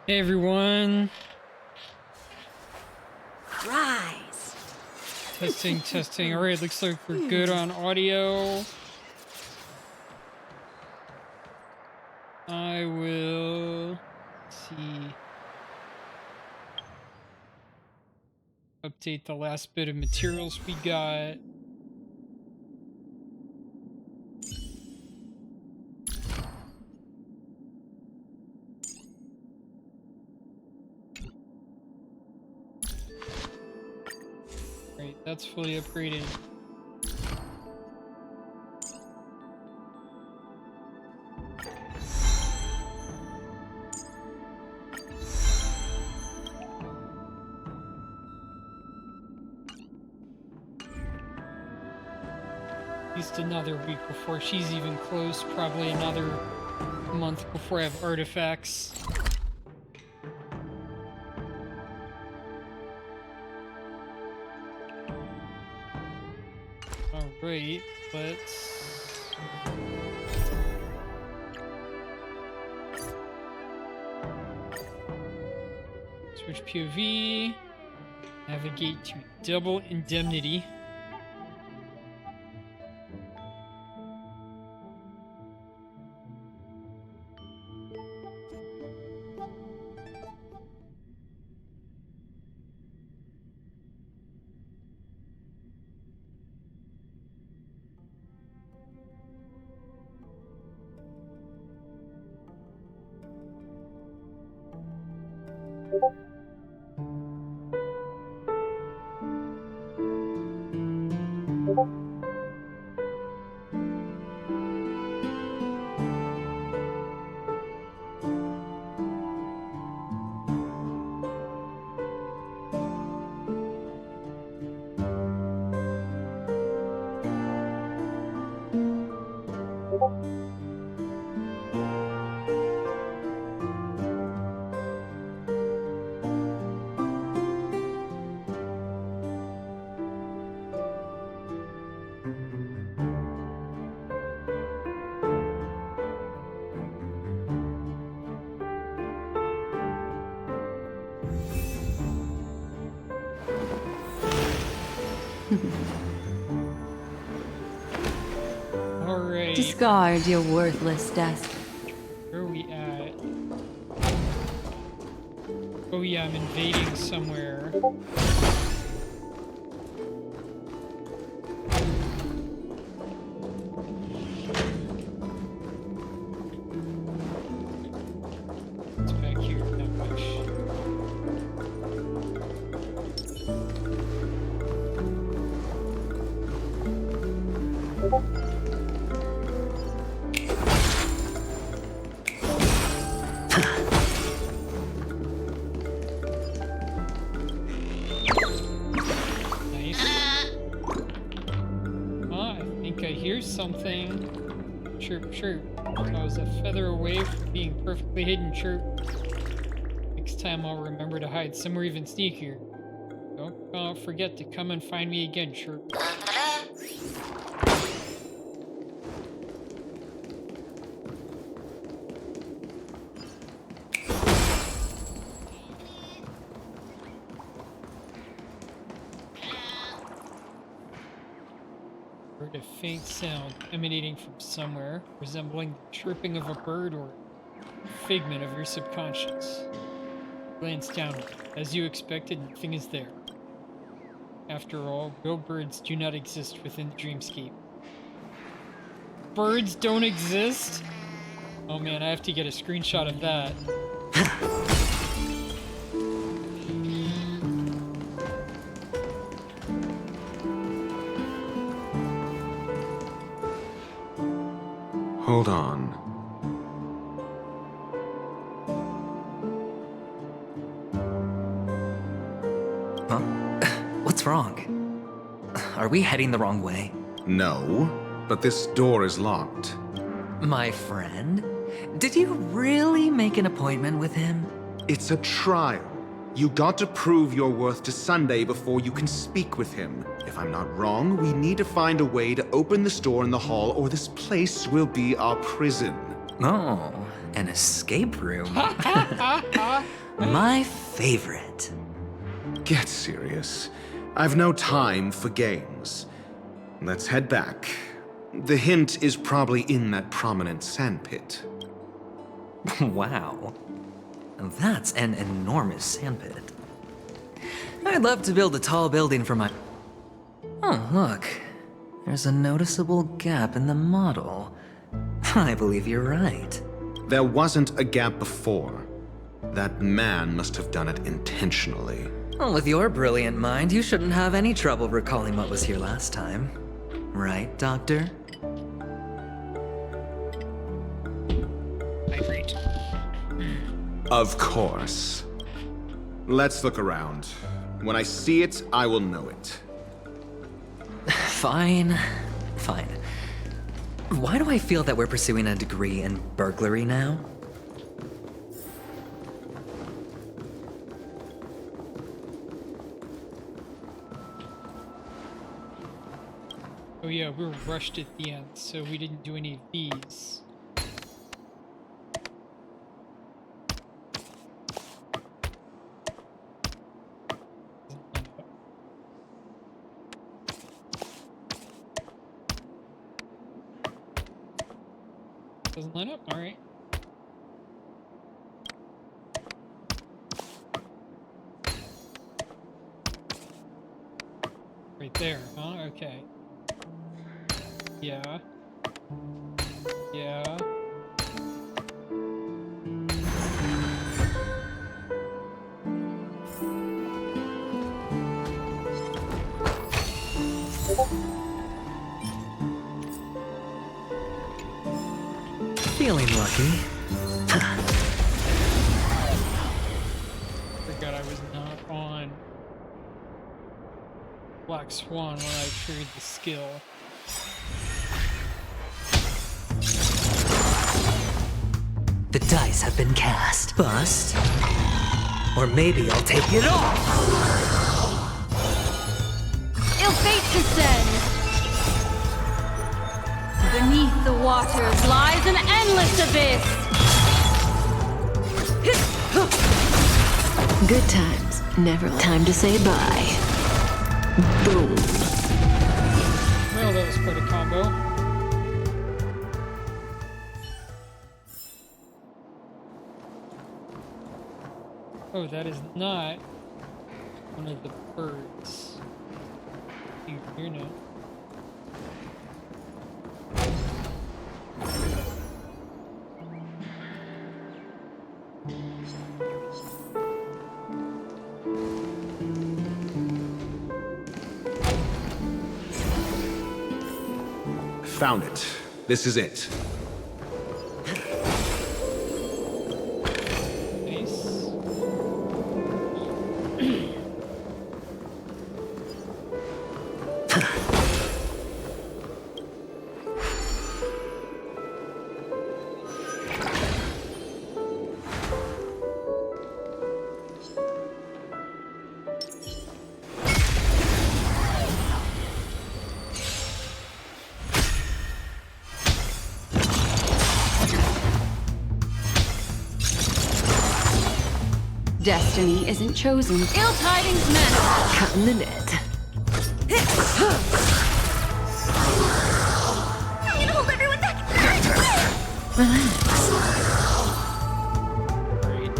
Hey everyone. Rise. Testing, testing. All right, looks like we're good on audio. I will see. Update the last bit of materials we got. Right, that's fully upgraded. At least another week before she's even close. Probably another month before I have artifacts. Alright, let's... switch POV. Navigate to double indemnity. Alright. Discard your worthless desk. Where are we at? Oh yeah, I'm invading somewhere. It's back here, that much. Something. Chirp, chirp. I was a feather away from being perfectly hidden. Chirp. Next time I'll remember to hide somewhere even sneakier. Don't forget to come and find me again. Chirp. Heard a faint sound emanating from somewhere, resembling the chirping of a bird or a figment of your subconscious. Glance downward. As you expected, nothing is there. After all, real birds do not exist within the dreamscape. Birds don't exist? Oh man, I have to get a screenshot of that. Hold on. Huh? What's wrong? Are we heading the wrong way? No, but this door is locked. My friend? Did you really make an appointment with him? It's a trial. You got to prove your worth to Sunday before you can speak with him. If I'm not wrong, we need to find a way to open this door in the hall or this place will be our prison. Oh, An escape room? My favorite. Get serious. I've no time for games. Let's head back. The hint is probably in that prominent sandpit. Wow. That's an enormous sandpit. I'd love to build a tall building for my... Oh, look. There's a noticeable gap in the model. I believe you're right. There wasn't a gap before. That man must have done it intentionally. Well, with your brilliant mind, you shouldn't have any trouble recalling what was here last time. Right, Doctor? I agreed. Of course. Let's look around. When I see it, I will know it. Fine. Fine. Why do I feel that we're pursuing a degree in burglary now? Oh yeah, we were rushed at the end, so we didn't do any of these. Doesn't line up? Alright. Right there, huh? Okay. Yeah. Yeah. Feeling lucky. Forgot I was not on Black Swan when I triggered the skill. The dice have been cast. Bust. Or maybe I'll take it off. Ill fate descends. Beneath the waters lies an endless abyss. Good times, never time to say bye. Boom. Well, that was quite a combo. Oh, that is not one of the birds. Here now. Found it. This is it. Nice. Destiny isn't chosen. Ill tidings meant. Cut in the net. I'm gonna hold everyone back. Relax. Great.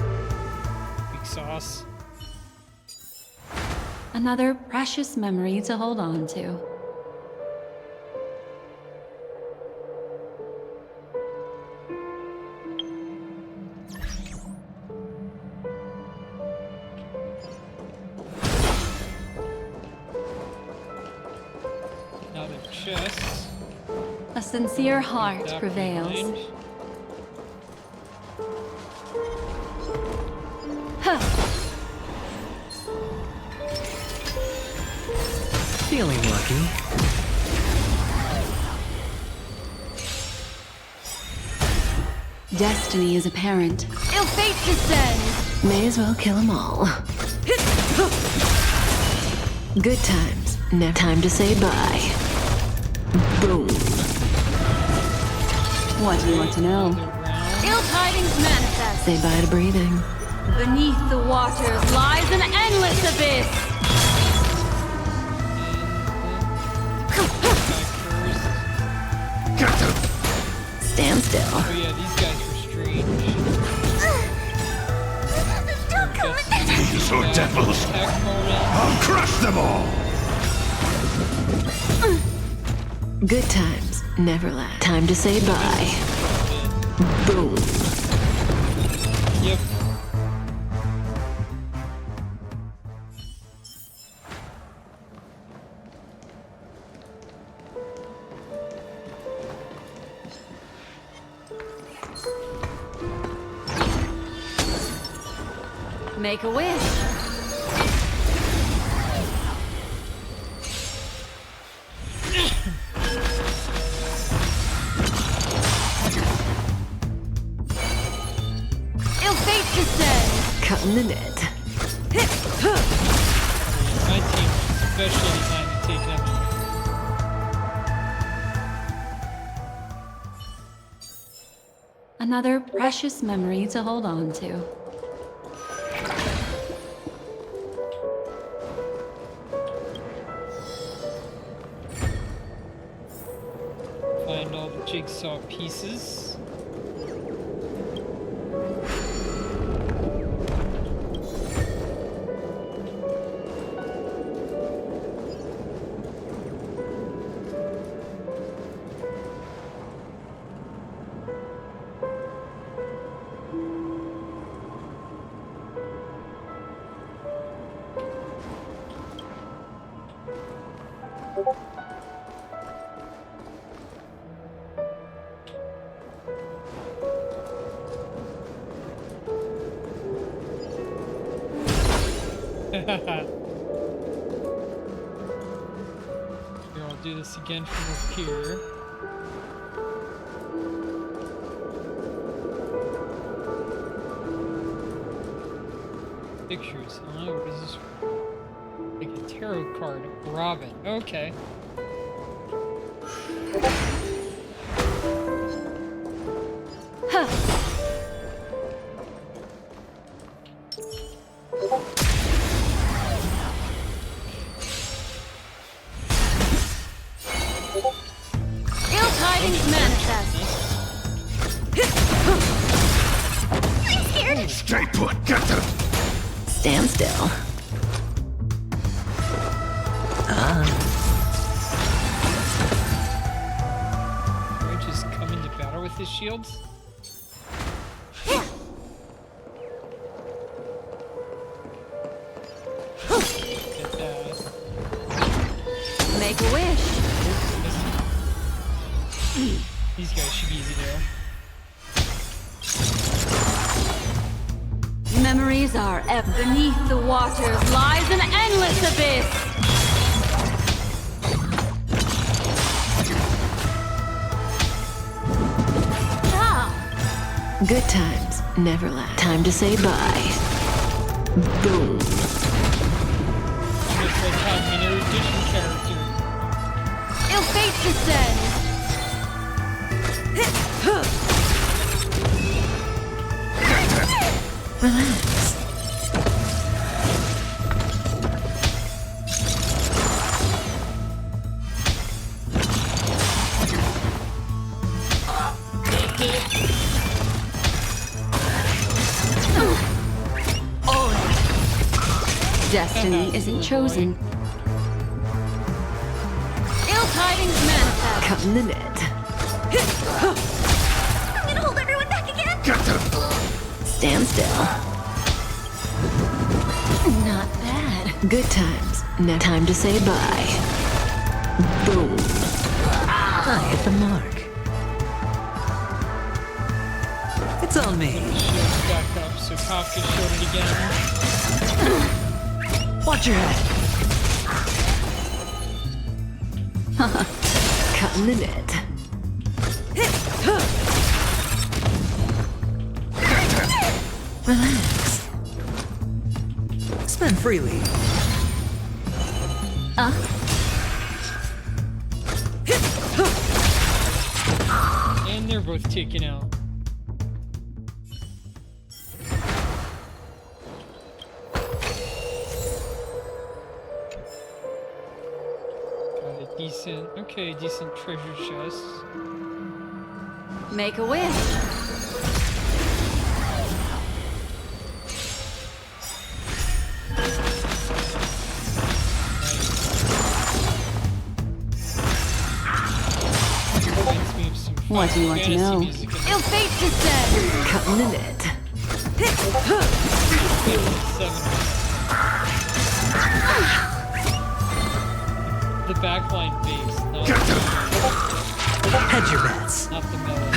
Weak sauce. Another precious memory to hold on to. Another chest. A sincere heart That prevails. behind. Huh. Feeling lucky. Destiny is apparent. Ill fate descends. May as well kill them all. Good times. No time to say bye. Boom. What do you want to know? Another round. Ill tidings manifest. Say bye to breathing. Beneath the waters lies an endless abyss. Stand still. Oh yeah, these guys were strange. These are devils! Acheron. I'll crush them all! Good times never last. Time to say bye. Boom. Yep. Make a wish. Ill fate descends. Cutting the net. My team, especially designed to take them out. Another precious memory to hold on to. Find all the jigsaw pieces. Here, I'll do this again from up here. Pictures, huh? What is this? Like a tarot card. Robin. Okay. Ill tidings manifest. Stay put! Get them! Stand still. Can I just come into battle with his shields? Get that. Make a wish. These guys should be easy there. Memories are ever beneath the waters lies an endless abyss. Ah, Good times never last. Time to say bye. Boom. Looks like having an erudition character. ill fate descends. Relax. Destiny isn't chosen. Ill tidings manifest. Cutting the net. I'm gonna hold everyone back again. Get them! Stand still. Not bad. Good times. Now time to say bye. Boom. I hit the mark. It's on me. Shields back up so Kafka showed it again. Watch your head. Cutting the net. Relax. Spend freely. And they're both taken out. decent treasure chest. Make a wish. Reminds me of some What do you want to fantasy know? music in Ill fate descend. Cutting the net. the backline bass, Hedge your bets. not the melody.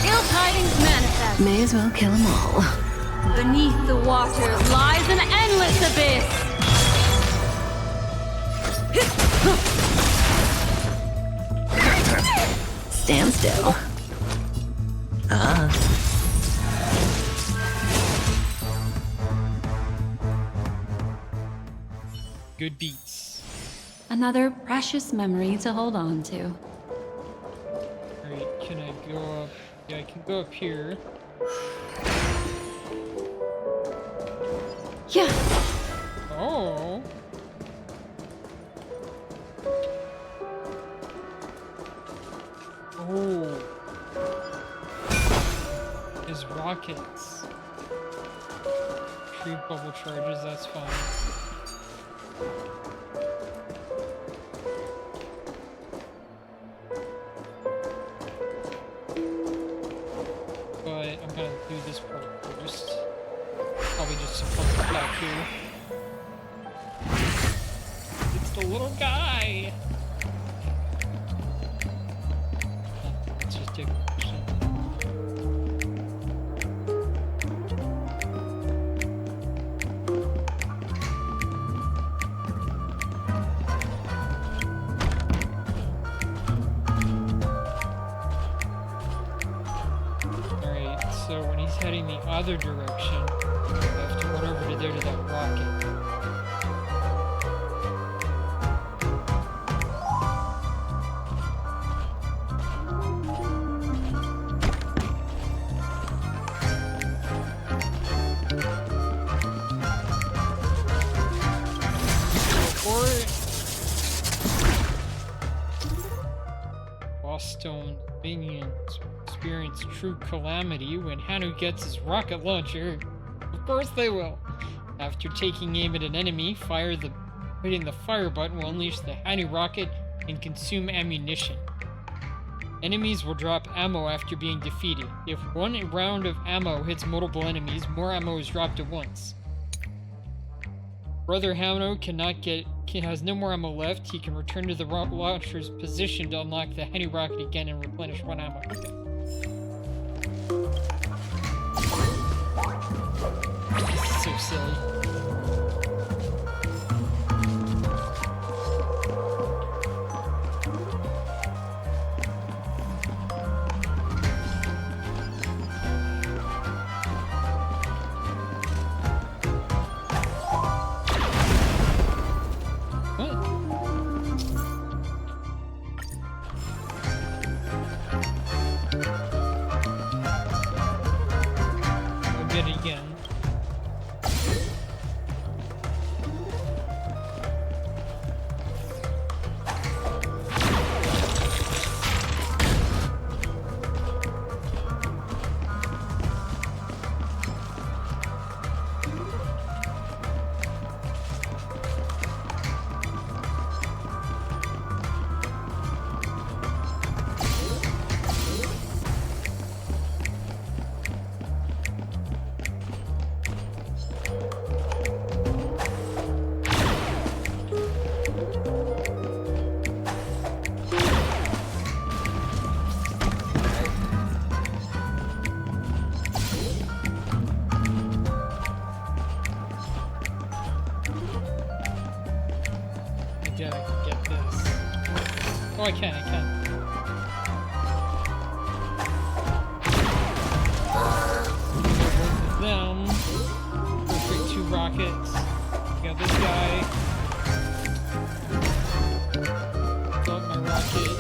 Ill tidings manifest. May as well kill them all. Beneath the waters lies an endless abyss. Stand still. Good beats. Another precious memory to hold on to. Alright, can I go up? Yeah, I can go up here. Yeah. Oh. Oh. His rockets. Tree bubble charges, that's fine. But I'm gonna do this part first. Probably just put back here. It's the little guy! Let's just take a question. Alright, so when he's heading the other direction, I have to run over to there to that rocket. Or Boston minions experience true calamity when Hanu gets his rocket launcher. Of course they will. After taking aim at an enemy, hitting the fire button will unleash the Hanu rocket and consume ammunition. Enemies will drop ammo after being defeated. If one round of ammo hits multiple enemies, more ammo is dropped at once. Brother Hano has no more ammo left. He can return to the launcher's position to unlock the Henny rocket again and replenish one ammo. Okay. This is so silly. Get it again. Again, I can get this. Oh, I can. Both of them. Perfect, 2 rockets. We got this guy. Fill up my rocket.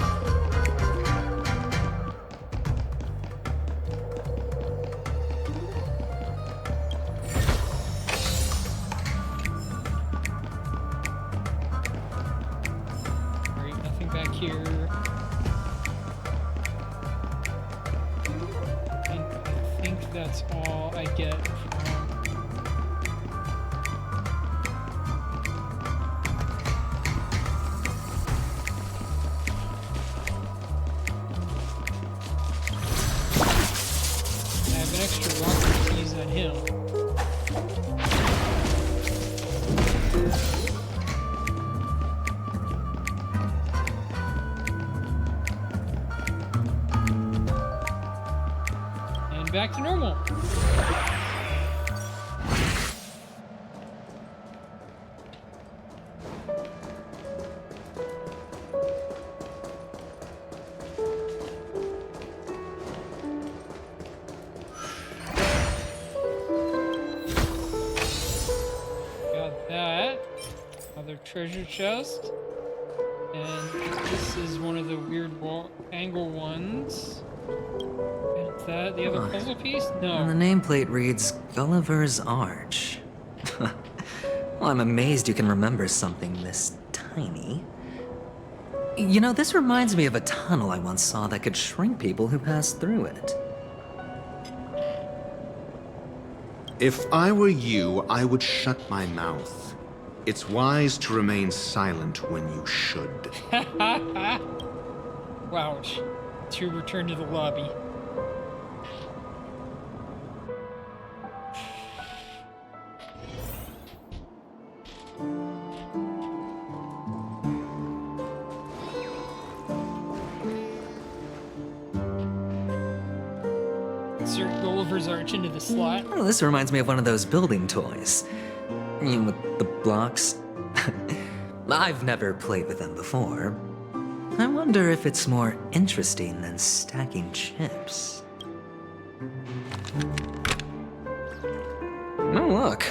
here. And I think that's all I get from... I have an extra rocket to use on him. And back to normal. Got that. Another treasure chest. And this is one of the weird angle ones. And that the other puzzle piece? And the No. nameplate reads Gulliver's Arch. Well, I'm amazed you can remember something this tiny. You know, this reminds me of a tunnel I once saw that could shrink people who passed through it. If I were you, I would shut my mouth. It's wise to remain silent when you should. Wow. To return to the lobby. Insert Gulliver's Arch into the slot. Oh, this reminds me of one of those building toys. You know, with the blocks. I've never played with them before. I wonder if it's more interesting than stacking chips. Oh, look.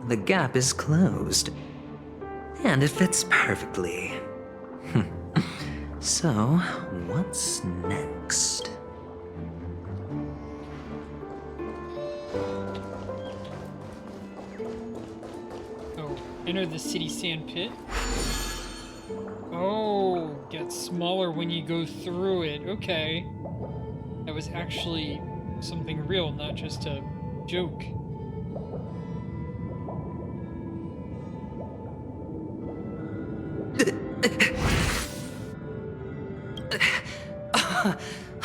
The gap is closed. And it fits perfectly. So, what's next? Oh, enter the city sand pit. Oh, gets smaller when you go through it. Okay. That was actually something real, not just a joke.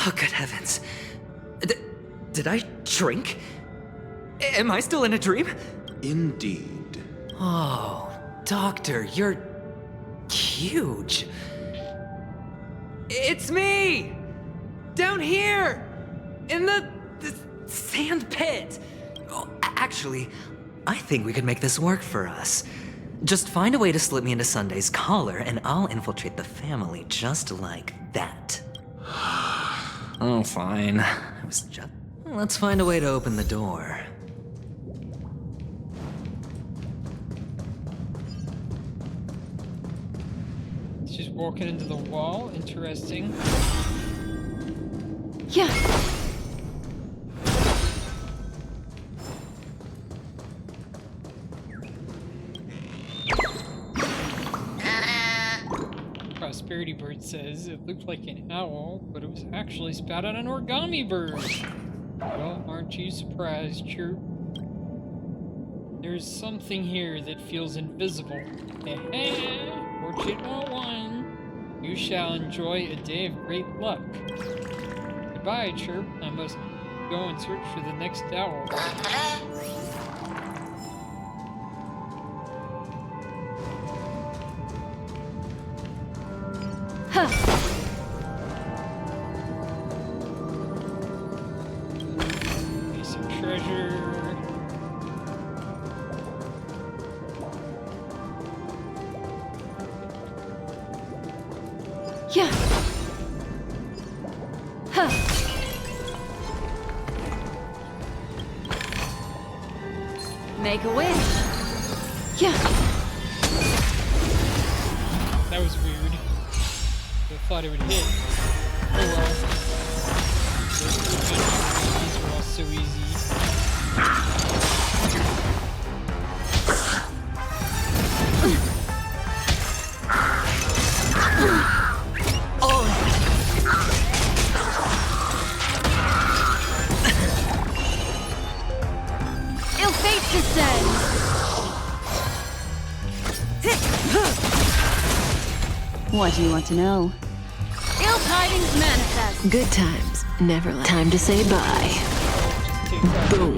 Oh, good heavens. Did I shrink? Am I still in a dream? Indeed. Oh, Doctor, you're huge. It's me! Down here! In the sand pit! Oh, actually, I think we could make this work for us. Just find a way to slip me into Sunday's collar, and I'll infiltrate the family just like that. Oh, fine. I was just... Let's find a way to open the door. It's just walking into the wall. Interesting. Yeah. Prosperity Bird says it looked like an owl, but it was actually spat out an origami bird. Well, aren't you surprised, Chirp? There's something here that feels invisible. Fortune 101. You shall enjoy a day of great luck. Goodbye, Chirp. I must go and search for the next owl. Piece of treasure. Yeah. Huh. Make a wish. Yeah. That was weird. I thought it would hit. Oh well. These were all so easy. What do you want to know? Ill tidings manifest. Good times, never last. Time to say bye. Just take that. Boom.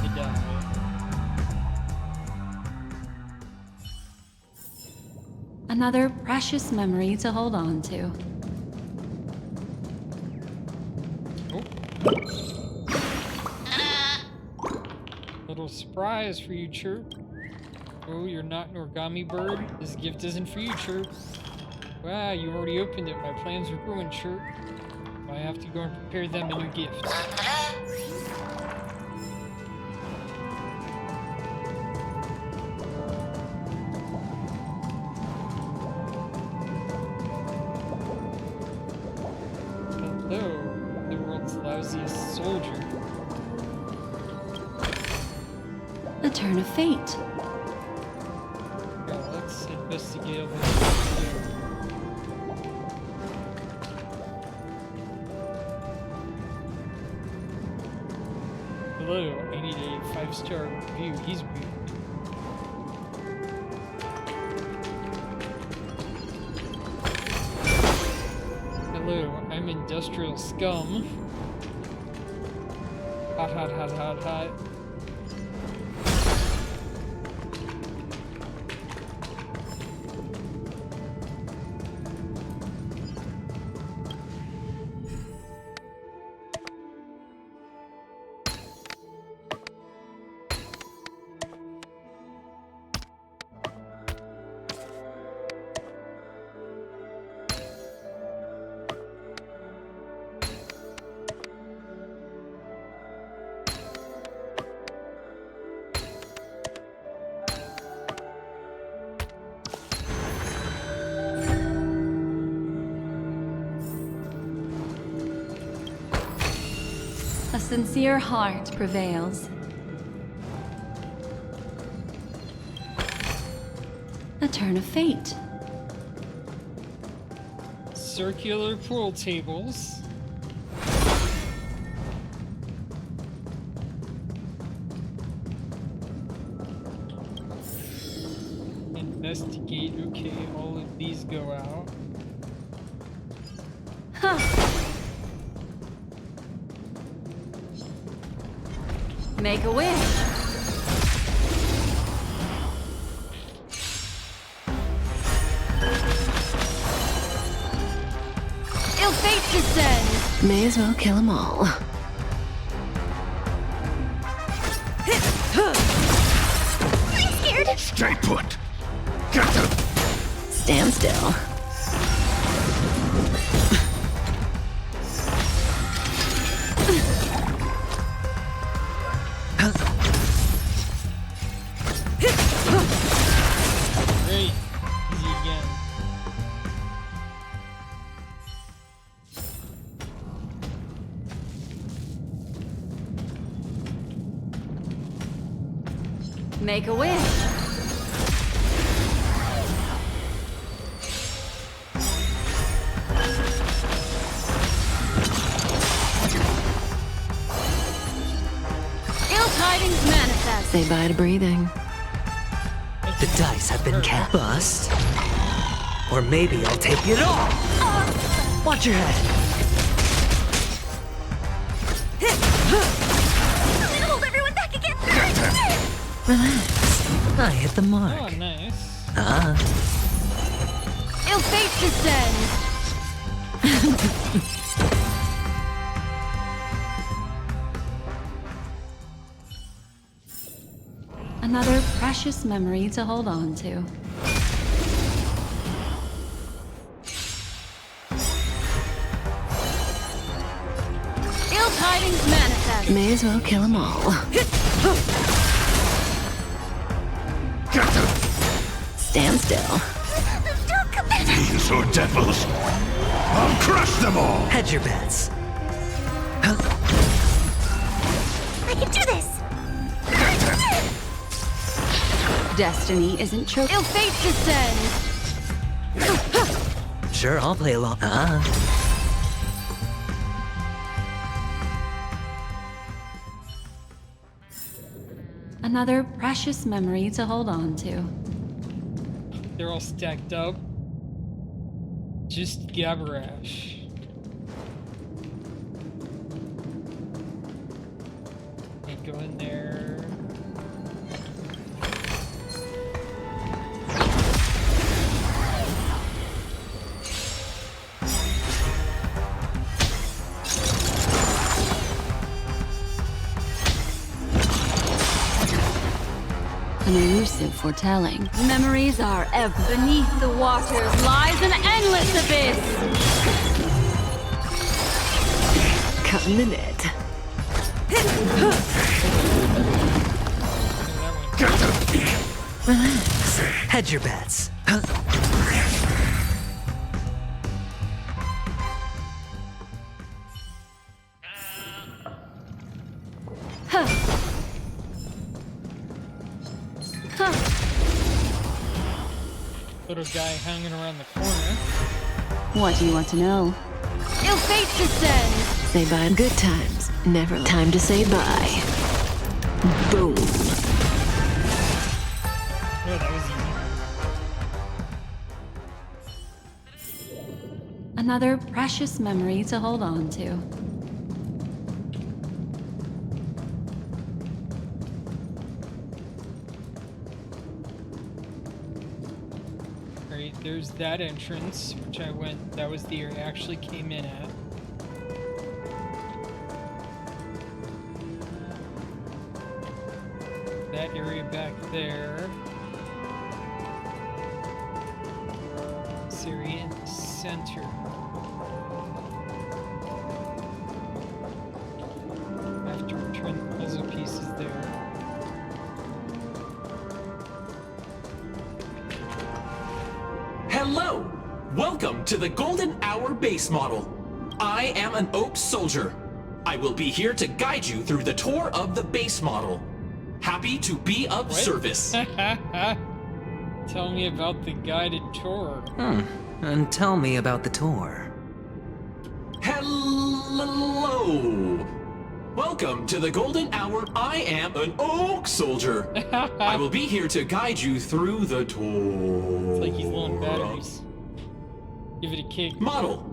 You die. Another precious memory to hold on to. Little surprise for you, Chirp. Oh, you're not an origami bird? This gift isn't for you, Chirp. Wow, you already opened it. My plans are ruined, Chirp. I have to go and prepare them a new gift. Hello, the world's lousiest soldier. A turn of fate. Well, let's investigate a little bit. Hello, I need a 5-star review. He's weird. Hello, I'm industrial scum. Hot, hot, hot, hot, hot. A sincere heart prevails. A turn of fate. Circular pool tables. Investigate. Okay, all of these go out. Huh. Make a wish. Ill fate descends. May as well kill them all. I'm scared. Stay put. Get them. Stand still. Great. Easy again. Make a wish. Ill tidings manifest. Say bye to breathing. The dice have been cast. Bust. Or maybe I'll take it all. Watch your head. I'm gonna hold everyone back again. Relax. I hit the Oh, mark. nice. Ill fate descends. Another precious memory to hold on to. Ill tidings manifest. May as well kill them all. Get them. Stand still. Fiends or devils. I'll crush them all. Hedge your bets. I can do this. Destiny isn't chosen. Ill fate descends. Sure, I'll play along. Another precious memory to hold on to. They're all stacked up. Just gabberash. And go in there. An elusive foretelling. Memories are ever. Beneath the waters lies an endless abyss. Cutting the net. Relax. Hedge your bets. Little guy hanging around the corner. What do you want to know? Ill fate descends. Say bye. Good times. Never. Time to say bye. Boom. Oh, that was easy. Another precious memory to hold on to. Right, there's that entrance, which I went, that was the area I actually came in at. That area back there. This area in the center. I have to return the puzzle pieces there. Hello! Welcome to the Golden Hour base model. I am an Oak Soldier. I will be here to guide you through the tour of the base model. Happy to be of service. Tell me about the guided tour. And tell me about the tour. Hello! Welcome to the Golden Hour. I am an Oak Soldier. I will be here to guide you through the tour. It's like he's low on batteries. Give it a kick. Model.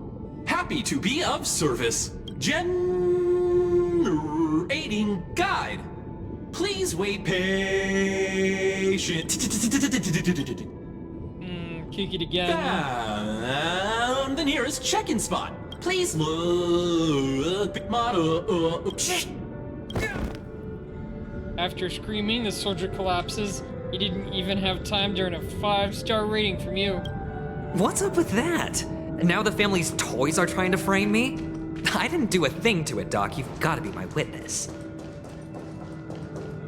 Happy to be of service. Generating guide. Please wait patient. Kick it again. Found the nearest check-in spot. Please look. Model. After screaming, the soldier collapses. He didn't even have time to earn a 5-star rating from you. What's up with that? Now the family's toys are trying to frame me? I didn't do a thing to it, Doc. You've got to be my witness.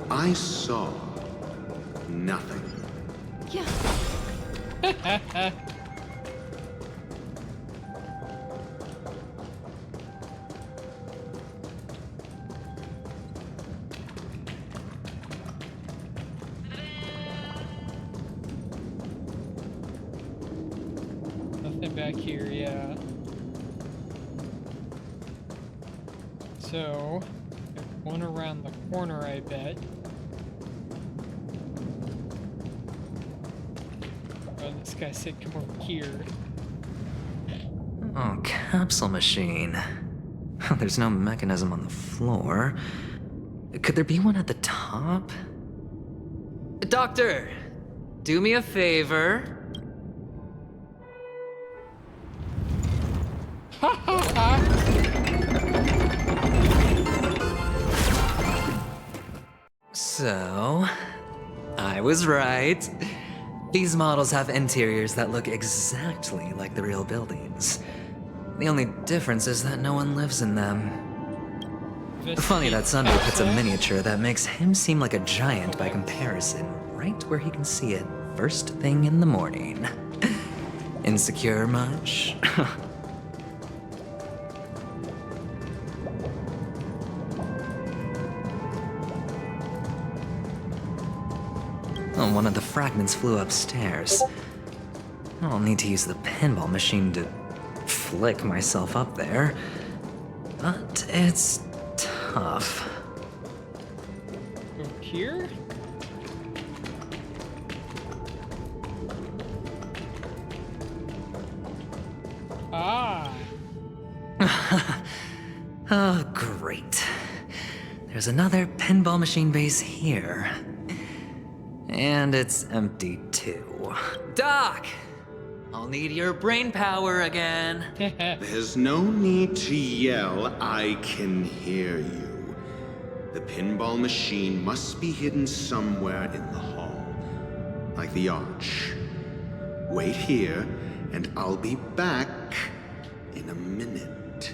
I saw nothing. Yeah. Nothing back here, yeah. So, there's one around the corner, I bet. Oh, this guy said come over here. Oh, capsule machine. There's no mechanism on the floor. Could there be one at the top? Doctor, do me a favor. So, I was right. These models have interiors that look exactly like the real buildings. The only difference is that no one lives in them. Funny that Sunday puts a miniature that makes him seem like a giant by comparison, right where he can see it first thing in the morning. Insecure much? Oh, one of the fragments flew upstairs. I'll need to use the pinball machine to flick myself up there. But it's tough. Go here? Oh, great. There's another pinball machine base here. And it's empty too. Doc! I'll need your brain power again. There's no need to yell. I can hear you. The pinball machine must be hidden somewhere in the hall. Like the arch. Wait here, and I'll be back in a minute.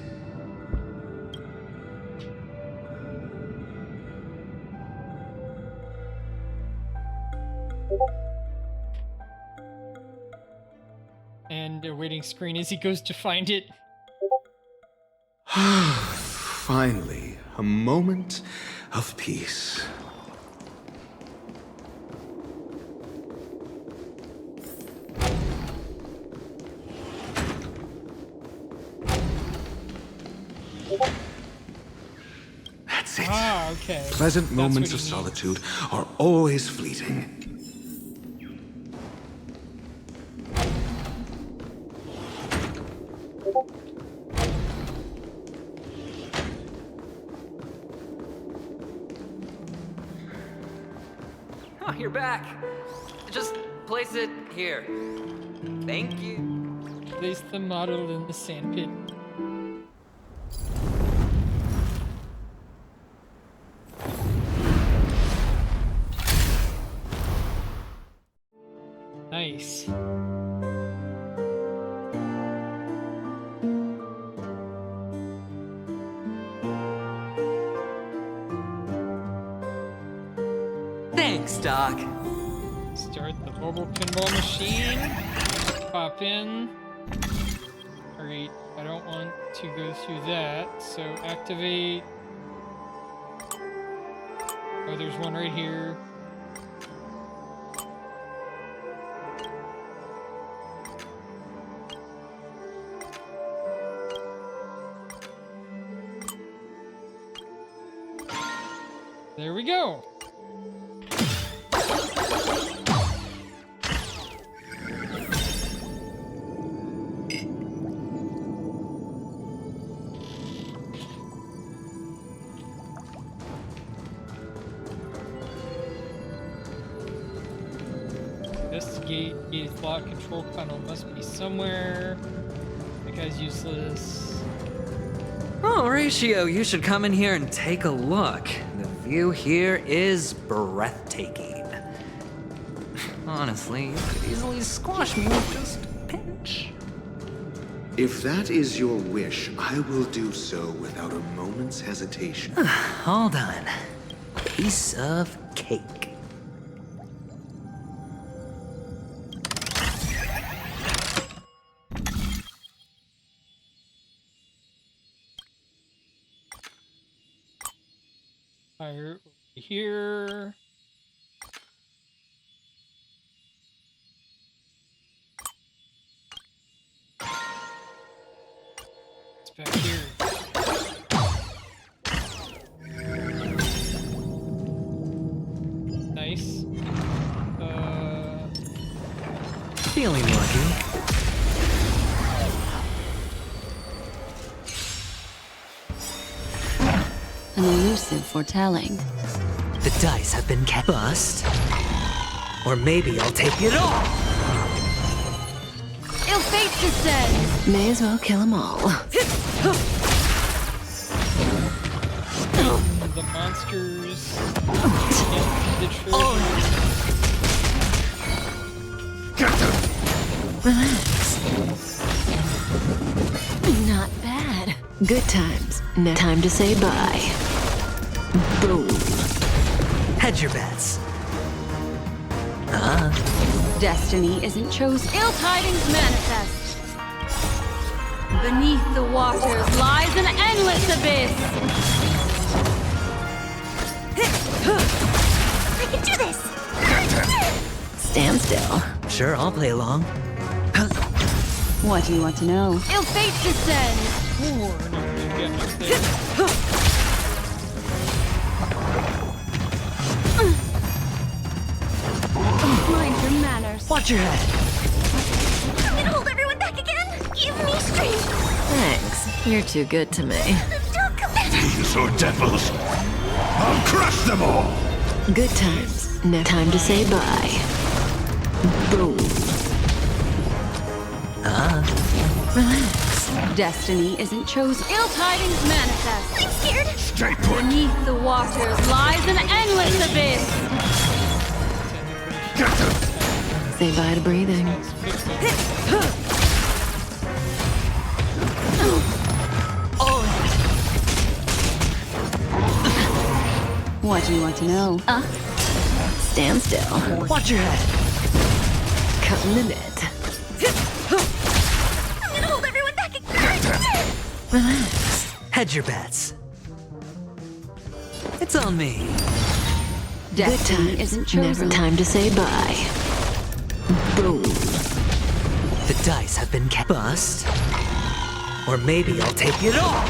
And a waiting screen as he goes to find it. Finally, a moment of peace. That's it. Ah, okay. Pleasant That's moments what of he needs. solitude are always fleeting. Oh, you're back. Just place it here. Thank you. Place the model in the sandpit. Nice. Thanks, Doc. Start the mobile pinball machine. Pop in. Alright, I don't want to go through that, so activate. Oh, there's one right here. There we go. Investigate. Gate is locked. Control panel must be somewhere. That guy's useless. Oh, Ratio, you should come in here and take a look. The view here is breathtaking. Honestly, you could easily squash me with just a pinch. If that is your wish, I will do so without a moment's hesitation. Hold on. Piece of cake. Fire over here. It's back here. Nice. Feeling lucky. An elusive foretelling. The dice have been bust. Or maybe I'll take it all. Ill fate descends! May as well kill them all. The monsters. The treasure. Relax. Not bad. Good times. Now time to say bye. Boom. Hedge your bets. Destiny isn't chosen. Ill tidings manifest. Beneath the waters lies an endless abyss. I can do this! Stand still. Sure, I'll play along. What do you want to know? Ill fate descends. Ooh, no, you got me there. Mind your manners. Watch your head. I'm gonna hold everyone back again! Give me strength! Thanks. You're too good to me. Fiends or devils, I'll crush them all! Good times. No time to say bye. Boom. Relax. Destiny isn't chosen. Ill tidings manifest. I'm scared. Stay put! Beneath the waters lies an endless abyss. Get them! Say bye to breathing. What do you want to know? Stand still. Watch your head. Cutting the net. I'm gonna hold everyone back again. Relax. Hedge your bets. It's on me. Good Destiny times. isn't chosen. Never time to say bye. Boom. The dice have been bust. Or maybe I'll take it all.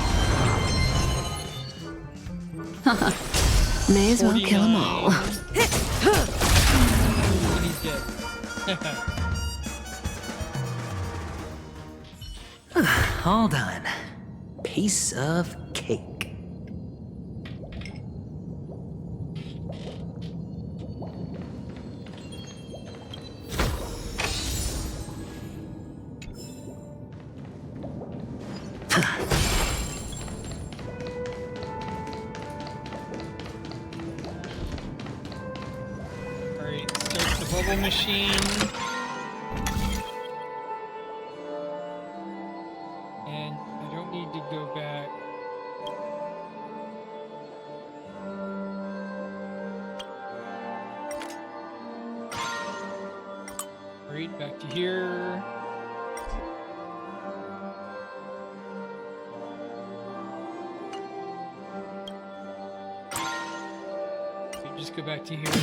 May as well kill them all. And he's dead. All done. Piece of cake. Alright, start the bubble machine. And I don't need to go back. Alright, back to here. Okay, just go back to here.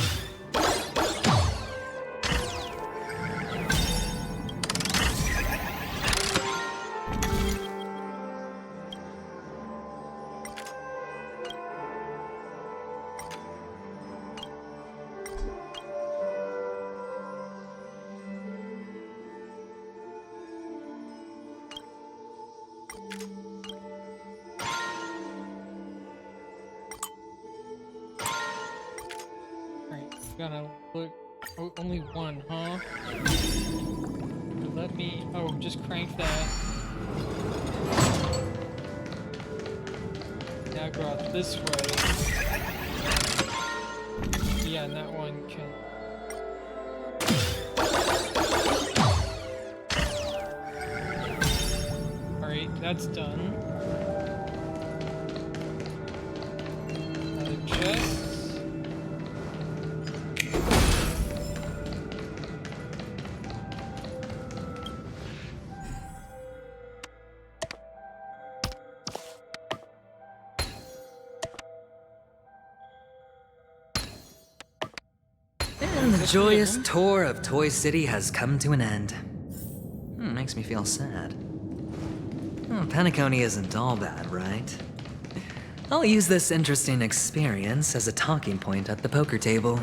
Alright, gotta look. Oh, only one, huh? Let me. Oh, just crank that. Now go out this way. Yeah, and that one can. Alright, that's done. Another chest. And the joyous tour of Toy City has come to an end. Makes me feel sad. Penacony isn't all bad, right? I'll use this interesting experience as a talking point at the poker table.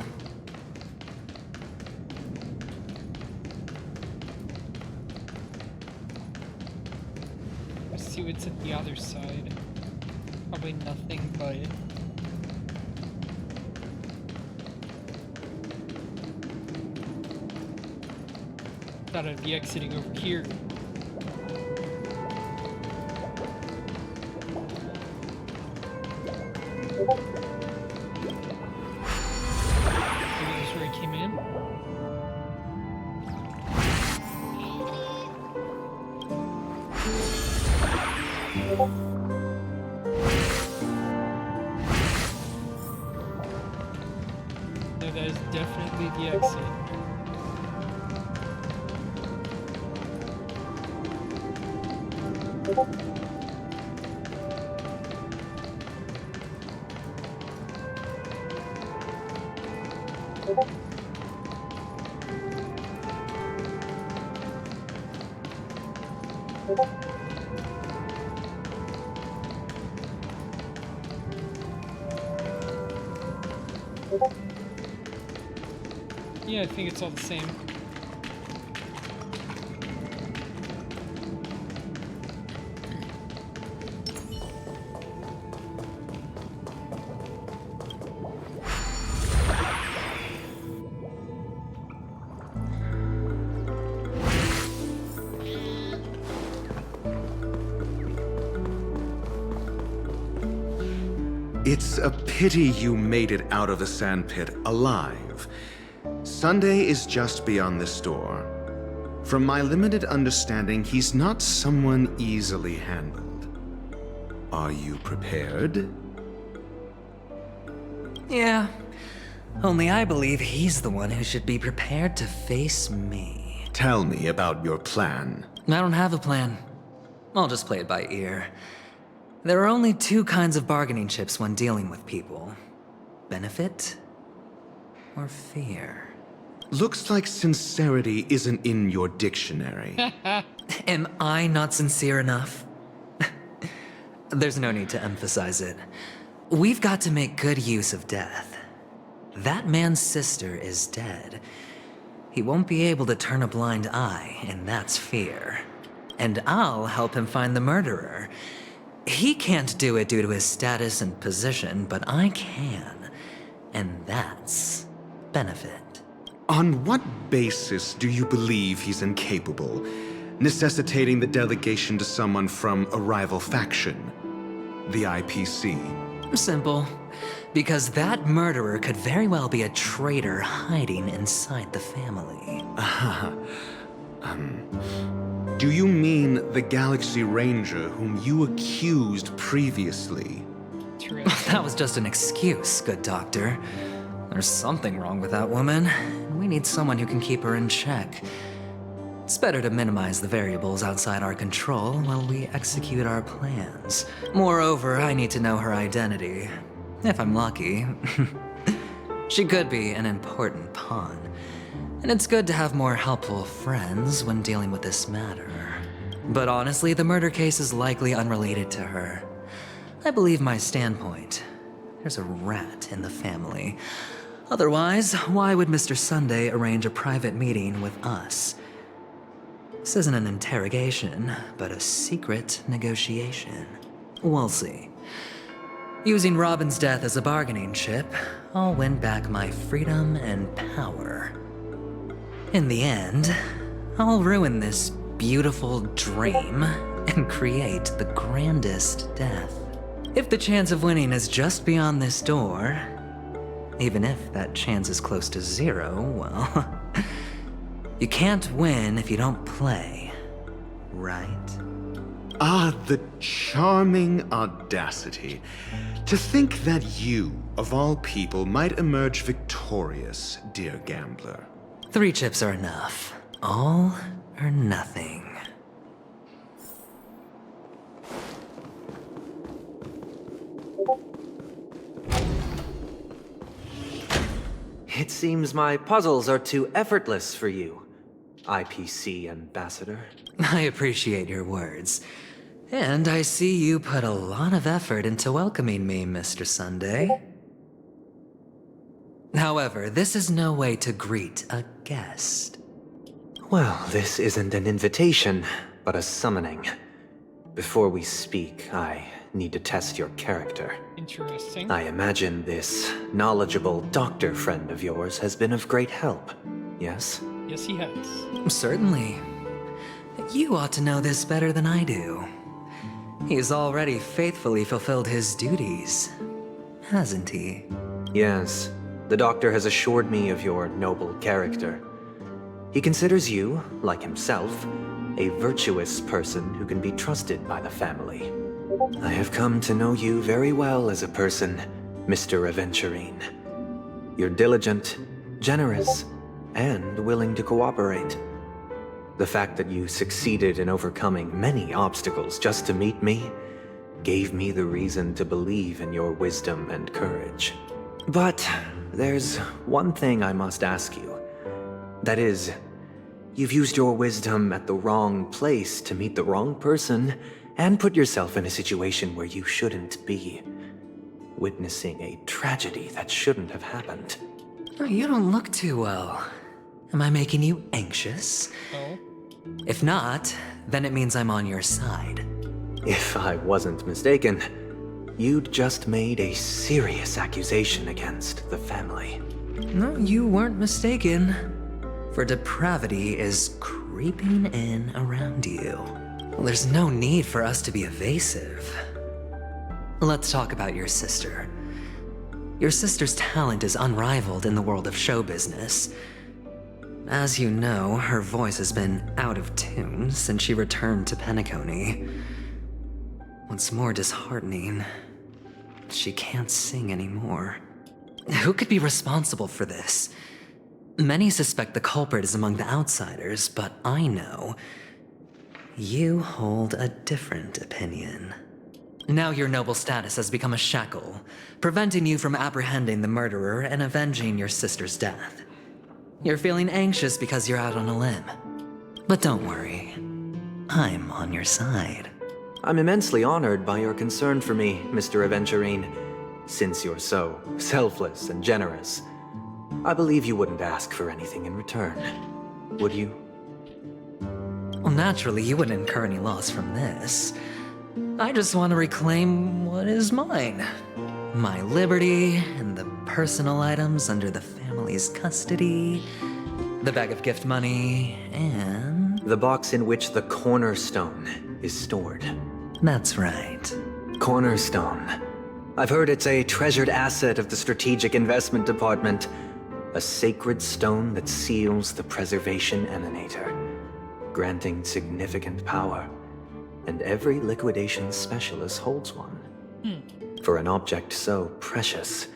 Let's see what's at the other side. Probably nothing but. Thought I'd be exiting over here. Maybe that's where I came in. No, that is definitely the exit. Yeah, I think it's all the same. It's a pity you made it out of the sandpit alive. Sunday is just beyond this door. From my limited understanding, he's not someone easily handled. Are you prepared? Yeah. Only I believe he's the one who should be prepared to face me. Tell me about your plan. I don't have a plan. I'll just play it by ear. There are only two kinds of bargaining chips when dealing with people. Benefit or fear. Looks like sincerity isn't in your dictionary. Am I not sincere enough? There's no need to emphasize it. We've got to make good use of death. That man's sister is dead. He won't be able to turn a blind eye, and that's fear. And I'll help him find the murderer. He can't do it due to his status and position, but I can. And that's benefit. On what basis do you believe he's incapable, necessitating the delegation to someone from a rival faction? The IPC? Simple. Because that murderer could very well be a traitor hiding inside the family. Do you mean the Galaxy Ranger whom you accused previously? That was just an excuse, good doctor. There's something wrong with that woman. We need someone who can keep her in check. It's better to minimize the variables outside our control while we execute our plans. Moreover, I need to know her identity. If I'm lucky. She could be an important pawn. And it's good to have more helpful friends when dealing with this matter. But honestly, the murder case is likely unrelated to her. I believe my standpoint. There's a rat in the family. Otherwise, why would Mr. Sunday arrange a private meeting with us? This isn't an interrogation, but a secret negotiation. We'll see. Using Robin's death as a bargaining chip, I'll win back my freedom and power. In the end, I'll ruin this beautiful dream and create the grandest death. If the chance of winning is just beyond this door, even if that chance is close to zero, well, you can't win if you don't play, right? Ah, the charming audacity. To think that you, of all people, might emerge victorious, dear gambler. 3 chips are enough. All or nothing. It seems my puzzles are too effortless for you, IPC Ambassador. I appreciate your words. And I see you put a lot of effort into welcoming me, Mr. Sunday. However, this is no way to greet a guest. Well, this isn't an invitation, but a summoning. Before we speak, I need to test your character. Interesting. I imagine this knowledgeable doctor friend of yours has been of great help, yes? Yes, he has. Certainly. You ought to know this better than I do. He's already faithfully fulfilled his duties, hasn't he? Yes. The doctor has assured me of your noble character. He considers you, like himself, a virtuous person who can be trusted by the family. I have come to know you very well as a person, Mr. Aventurine. You're diligent, generous, and willing to cooperate. The fact that you succeeded in overcoming many obstacles just to meet me gave me the reason to believe in your wisdom and courage. But there's one thing I must ask you. That is, you've used your wisdom at the wrong place to meet the wrong person and put yourself in a situation where you shouldn't be, witnessing a tragedy that shouldn't have happened. You don't look too well. Am I making you anxious? Oh. If not, then it means I'm on your side. If I wasn't mistaken, you'd just made a serious accusation against the family. No, you weren't mistaken. For depravity is creeping in around you. Well, there's no need for us to be evasive. Let's talk about your sister. Your sister's talent is unrivaled in the world of show business. As you know, her voice has been out of tune since she returned to Penacony. What's more disheartening, she can't sing anymore. Who could be responsible for this? Many suspect the culprit is among the outsiders, but I know you hold a different opinion. Now your noble status has become a shackle, preventing you from apprehending the murderer and avenging your sister's death. You're feeling anxious because you're out on a limb. But don't worry, I'm on your side. I'm immensely honored by your concern for me, Mr. Aventurine. Since you're so selfless and generous, I believe you wouldn't ask for anything in return, would you? Well, naturally, you wouldn't incur any loss from this. I just want to reclaim what is mine. My liberty and the personal items under the family's custody, the bag of gift money, and... the box in which the cornerstone is stored. That's right. Cornerstone. I've heard it's a treasured asset of the Strategic Investment Department. A sacred stone that seals the Preservation Emanator, granting significant power. And every liquidation specialist holds one. For an object so precious,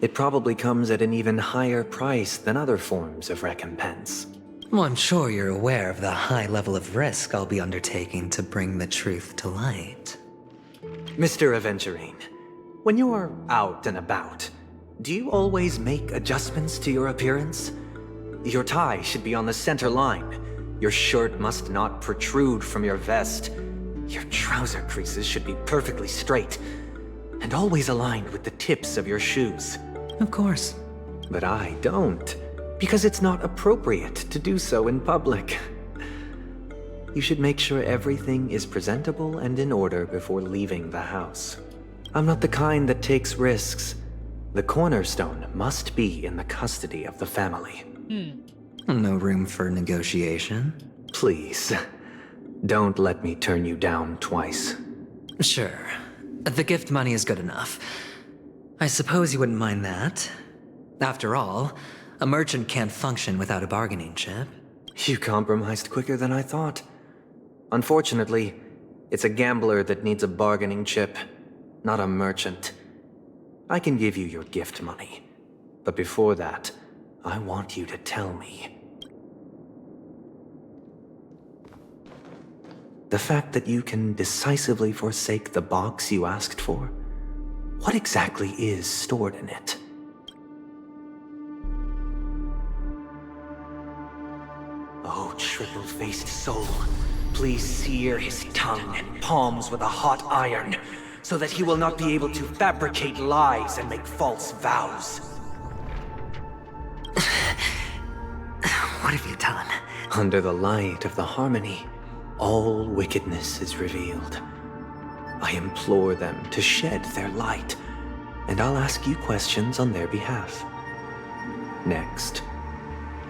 it probably comes at an even higher price than other forms of recompense. Well, I'm sure you're aware of the high level of risk I'll be undertaking to bring the truth to light. Mr. Aventurine, when you're out and about, do you always make adjustments to your appearance? Your tie should be on the center line. Your shirt must not protrude from your vest. Your trouser creases should be perfectly straight, and always aligned with the tips of your shoes. Of course. But I don't, because it's not appropriate to do so in public. You should make sure everything is presentable and in order before leaving the house. I'm not the kind that takes risks. The cornerstone must be in the custody of the family. No room for negotiation? Please, don't let me turn you down twice. Sure. The gift money is good enough. I suppose you wouldn't mind that. After all, a merchant can't function without a bargaining chip. You compromised quicker than I thought. Unfortunately, it's a gambler that needs a bargaining chip, not a merchant. I can give you your gift money, but before that, I want you to tell me. The fact that you can decisively forsake the box you asked for, what exactly is stored in it? Oh, triple-faced soul, please sear his tongue and palms with a hot iron, so that he will not be able to fabricate lies and make false vows. What have you done? Under the light of the harmony, all wickedness is revealed. I implore them to shed their light, and I'll ask you questions on their behalf. Next,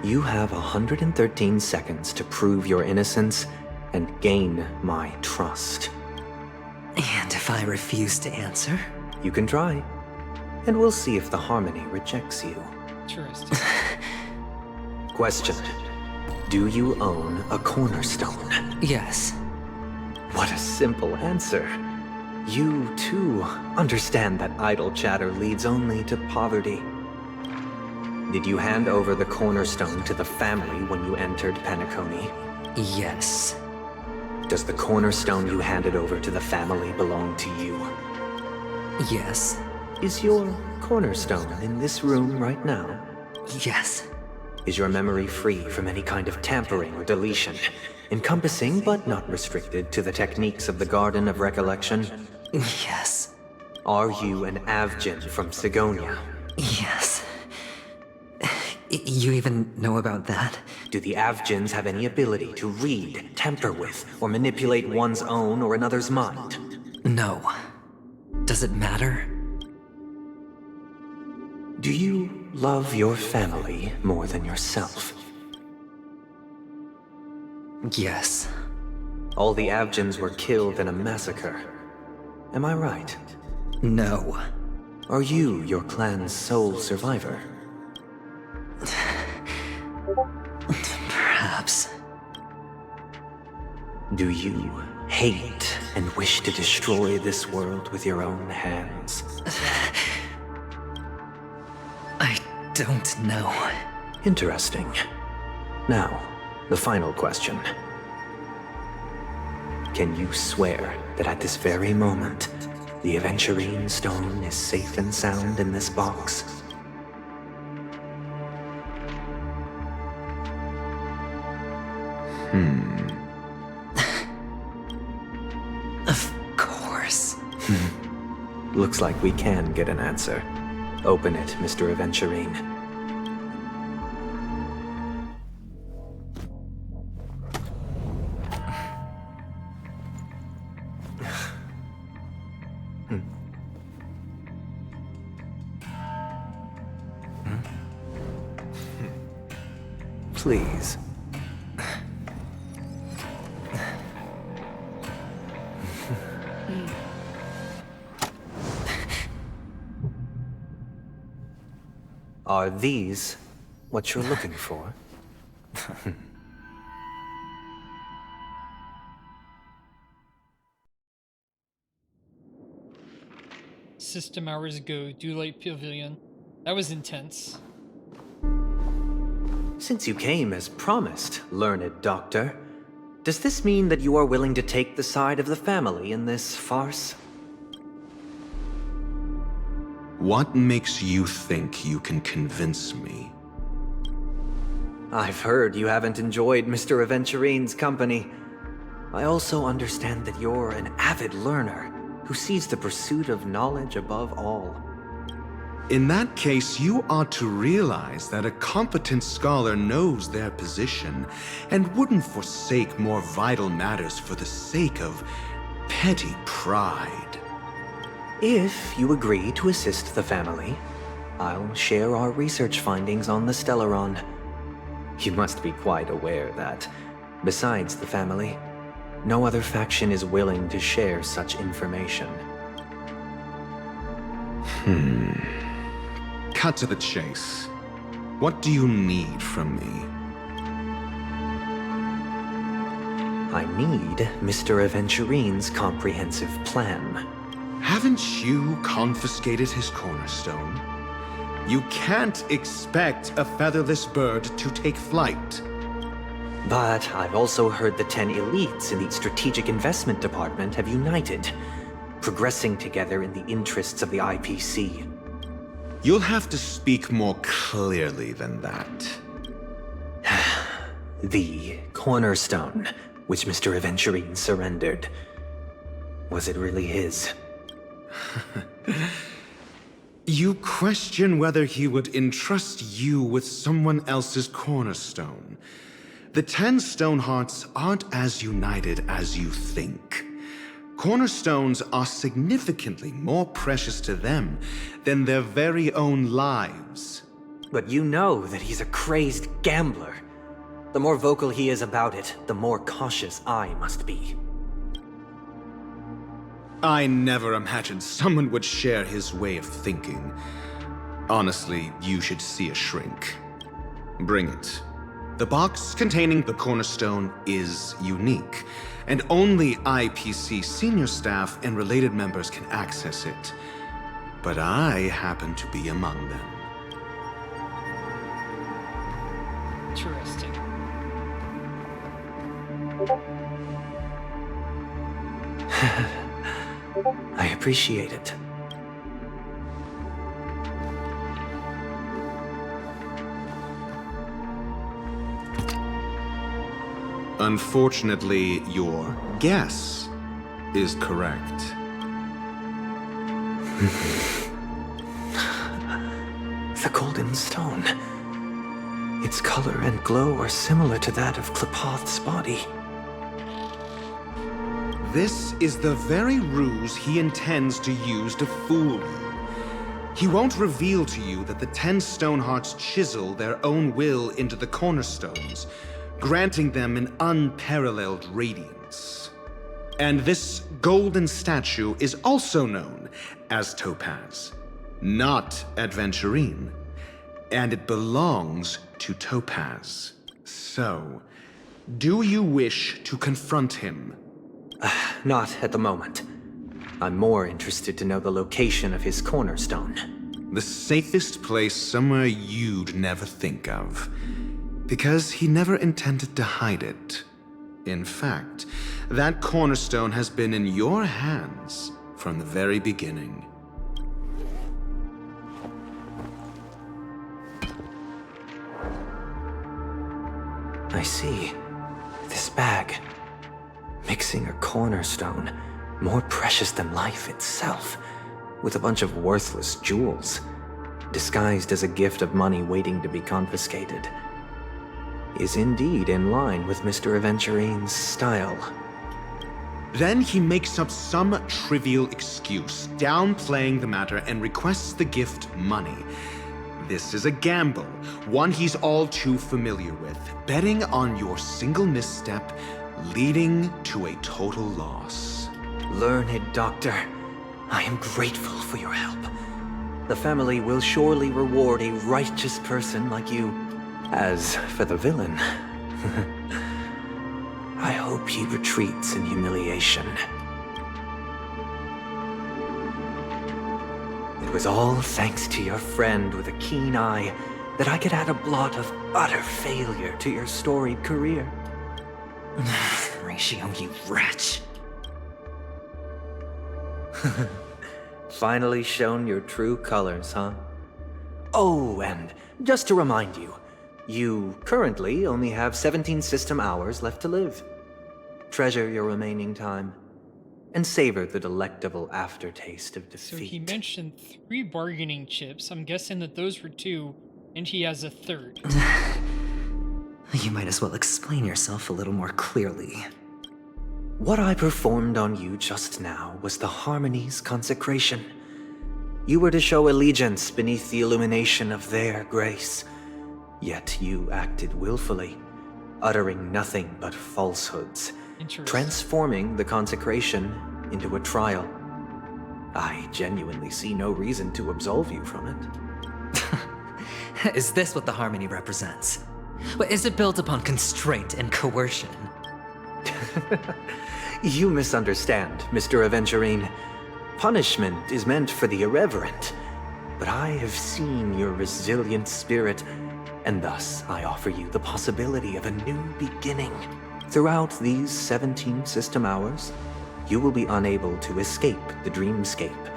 you have 113 seconds to prove your innocence and gain my trust. And if I refuse to answer? You can try, and we'll see if the harmony rejects you. Interesting. Question. Do you own a cornerstone? Yes. What a simple answer. You, too, understand that idle chatter leads only to poverty. Did you hand over the cornerstone to the family when you entered Penacony? Yes. Does the cornerstone you handed over to the family belong to you? Yes. Is your cornerstone in this room right now? Yes. Is your memory free from any kind of tampering or deletion, encompassing but not restricted to the techniques of the Garden of Recollection? Yes. Are you an Avgin from Sigonia? Yes. You even know about that? Do the Avgins have any ability to read, tamper with, or manipulate one's own or another's mind? No. Does it matter? Do you love your family more than yourself? Yes. All the Avgins were killed in a massacre. Am I right? No. Are you your clan's sole survivor? Perhaps. Do you hate and wish to destroy this world with your own hands? I don't know. Interesting. Now, the final question. Can you swear that at this very moment, the Aventurine Stone is safe and sound in this box? Of course. Looks like we can get an answer. Open it, Mr. Aventurine. Please. Are these what you're looking for? System hours ago, Dewlight Pavilion. That was intense. Since you came as promised, learned doctor, does this mean that you are willing to take the side of the family in this farce? What makes you think you can convince me? I've heard you haven't enjoyed Mr. Aventurine's company. I also understand that you're an avid learner who sees the pursuit of knowledge above all. In that case, you ought to realize that a competent scholar knows their position and wouldn't forsake more vital matters for the sake of petty pride. If you agree to assist the family, I'll share our research findings on the Stellaron. You must be quite aware that, besides the family, no other faction is willing to share such information. Cut to the chase. What do you need from me? I need Mr. Aventurine's comprehensive plan. Haven't you confiscated his cornerstone? You can't expect a featherless bird to take flight. But I've also heard the 10 elites in the Strategic Investment Department have united, progressing together in the interests of the IPC. You'll have to speak more clearly than that. The cornerstone, which Mr. Aventurine surrendered. Was it really his? You question whether he would entrust you with someone else's cornerstone. The 10 Stonehearts aren't as united as you think. Cornerstones are significantly more precious to them than their very own lives. But you know that he's a crazed gambler. The more vocal he is about it, the more cautious I must be. I never imagined someone would share his way of thinking. Honestly, you should see a shrink. Bring it. The box containing the cornerstone is unique, and only IPC senior staff and related members can access it. But I happen to be among them. Interesting. I appreciate it. Unfortunately, your guess is correct. The golden stone. Its color and glow are similar to that of Klepoth's body. This is the very ruse he intends to use to fool you. He won't reveal to you that the 10 Stonehearts chisel their own will into the cornerstones, granting them an unparalleled radiance. And this golden statue is also known as Topaz. not Adventurine. And it belongs to Topaz. So, do you wish to confront him? Not at the moment. I'm more interested to know the location of his cornerstone. The safest place somewhere you'd never think of. Because he never intended to hide it. In fact, that cornerstone has been in your hands from the very beginning. I see. This bag. Mixing a cornerstone, more precious than life itself, with a bunch of worthless jewels, disguised as a gift of money waiting to be confiscated, is indeed in line with Mr. Aventurine's style. Then he makes up some trivial excuse, downplaying the matter, and requests the gift money. This is a gamble, one he's all too familiar with, betting on your single misstep, leading to a total loss. Learned Doctor, I am grateful for your help. The family will surely reward a righteous person like you. As for the villain, I hope he retreats in humiliation. It was all thanks to your friend with a keen eye that I could add a blot of utter failure to your storied career. Ratio, you wretch. Finally shown your true colors, huh? Oh, and just to remind you, you currently only have 17 system hours left to live. Treasure your remaining time, and savor the delectable aftertaste of defeat. So he mentioned 3 bargaining chips. I'm guessing that those were 2, and he has a 3rd. You might as well explain yourself a little more clearly. What I performed on you just now was the Harmony's consecration. You were to show allegiance beneath the illumination of their grace. Yet you acted willfully, uttering nothing but falsehoods, transforming the consecration into a trial. I genuinely see no reason to absolve you from it. Is this what the Harmony represents? Is it built upon constraint and coercion? You misunderstand, Mr. Aventurine. Punishment is meant for the irreverent, but I have seen your resilient spirit, and thus I offer you the possibility of a new beginning. Throughout these 17 system hours, you will be unable to escape the dreamscape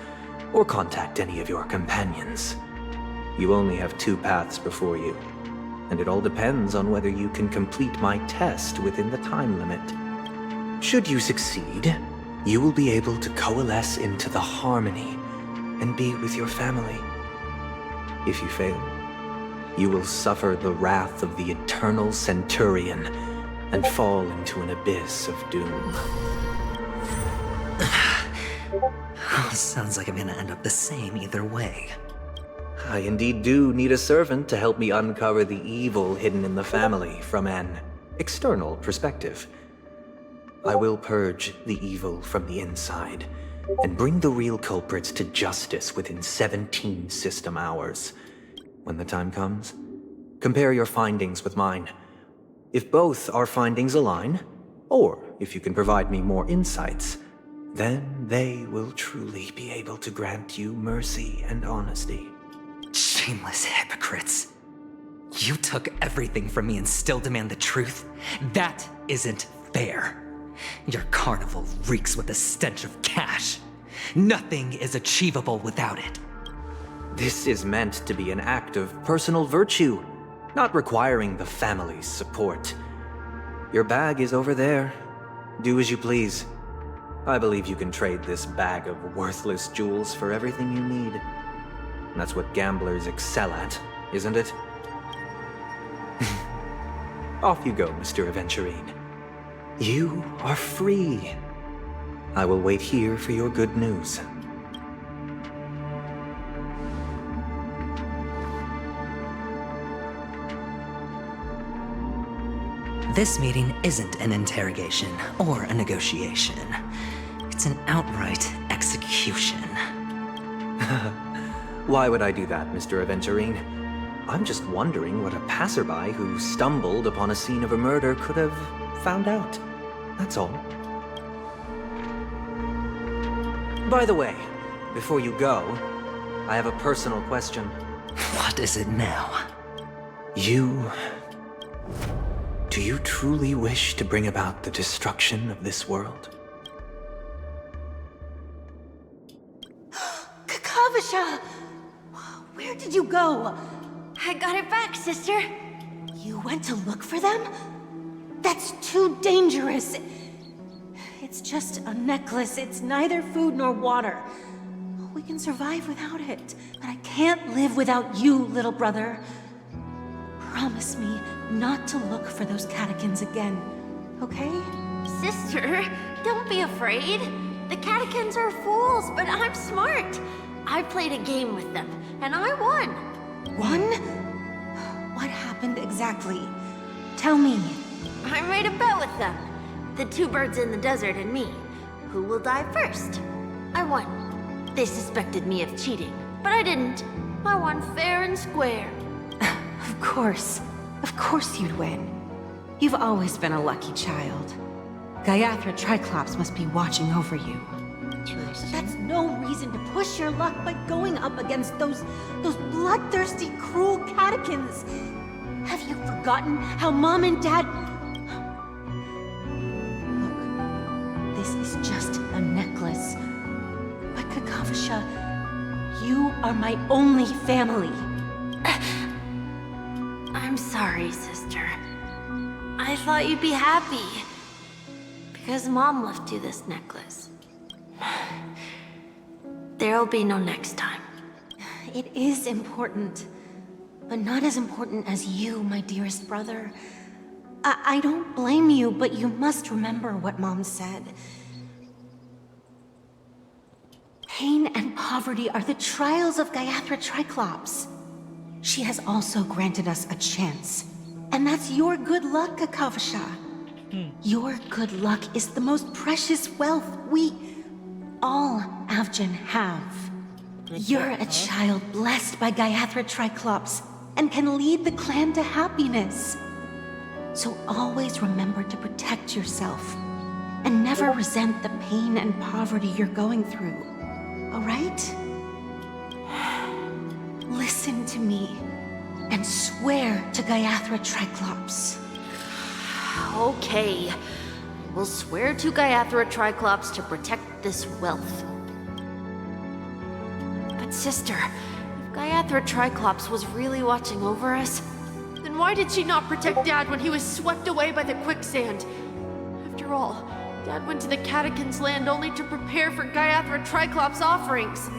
or contact any of your companions. You only have 2 paths before you, and it all depends on whether you can complete my test within the time limit. Should you succeed, you will be able to coalesce into the Harmony and be with your family. If you fail, you will suffer the wrath of the eternal Centurion and fall into an abyss of doom. Sounds like I'm gonna end up the same either way. I indeed do need a servant to help me uncover the evil hidden in the family from an external perspective. I will purge the evil from the inside and bring the real culprits to justice within 17 system hours. When the time comes, compare your findings with mine. If both our findings align, or if you can provide me more insights, then they will truly be able to grant you mercy and honesty. Shameless hypocrites. You took everything from me and still demand the truth? That isn't fair. Your carnival reeks with the stench of cash. Nothing is achievable without it. This is meant to be an act of personal virtue, not requiring the family's support. Your bag is over there. Do as you please. I believe you can trade this bag of worthless jewels for everything you need. That's what gamblers excel at, isn't it? Off you go, Mr. Aventurine. You are free. I will wait here for your good news. This meeting isn't an interrogation or a negotiation. It's an outright execution. Why would I do that, Mr. Aventurine? I'm just wondering what a passerby who stumbled upon a scene of a murder could have found out. That's all. By the way, before you go, I have a personal question. What is it now? Do you truly wish to bring about the destruction of this world? Kakavasha! Where did you go? I got it back, sister. You went to look for them? That's too dangerous. It's just a necklace. It's neither food nor water. We can survive without it, but I can't live without you, little brother. Promise me not to look for those catechins again, okay? Sister, don't be afraid. The catechins are fools, but I'm smart. I played a game with them, and I won. Won? What happened exactly? Tell me. I made a bet with them. The two birds in the desert and me. Who will die first? I won. They suspected me of cheating, but I didn't. I won fair and square. Of course. Of course you'd win. You've always been a lucky child. Gaiathra Triclops must be watching over you. Interesting. That's no reason to push your luck by going up against those bloodthirsty, cruel catechins. Have you forgotten how Mom and Dad... Look, this is just a necklace. But Kakavasha, you are my only family. I'm sorry, sister. I thought you'd be happy. Because Mom left you this necklace. There'll be no next time. It is important, but not as important as you, my dearest brother. I don't blame you, but you must remember what Mom said. Pain and poverty are the trials of Gaiathra Triclops. She has also granted us a chance. And that's your good luck, Kakavasha. Your good luck is the most precious wealth we all Avgin have. You're a child blessed by Gaiathra Triclops and can lead the clan to happiness. So always remember to protect yourself and never resent the pain and poverty you're going through. All right? Listen to me and swear to Gaiathra Triclops. Okay. We'll swear to Gaiathra Triclops to protect this wealth. But sister, if Gaiathra Triclops was really watching over us, then why did she not protect Dad when he was swept away by the quicksand? After all, Dad went to the Catechins' land only to prepare for Gaiathra Triclops' offerings.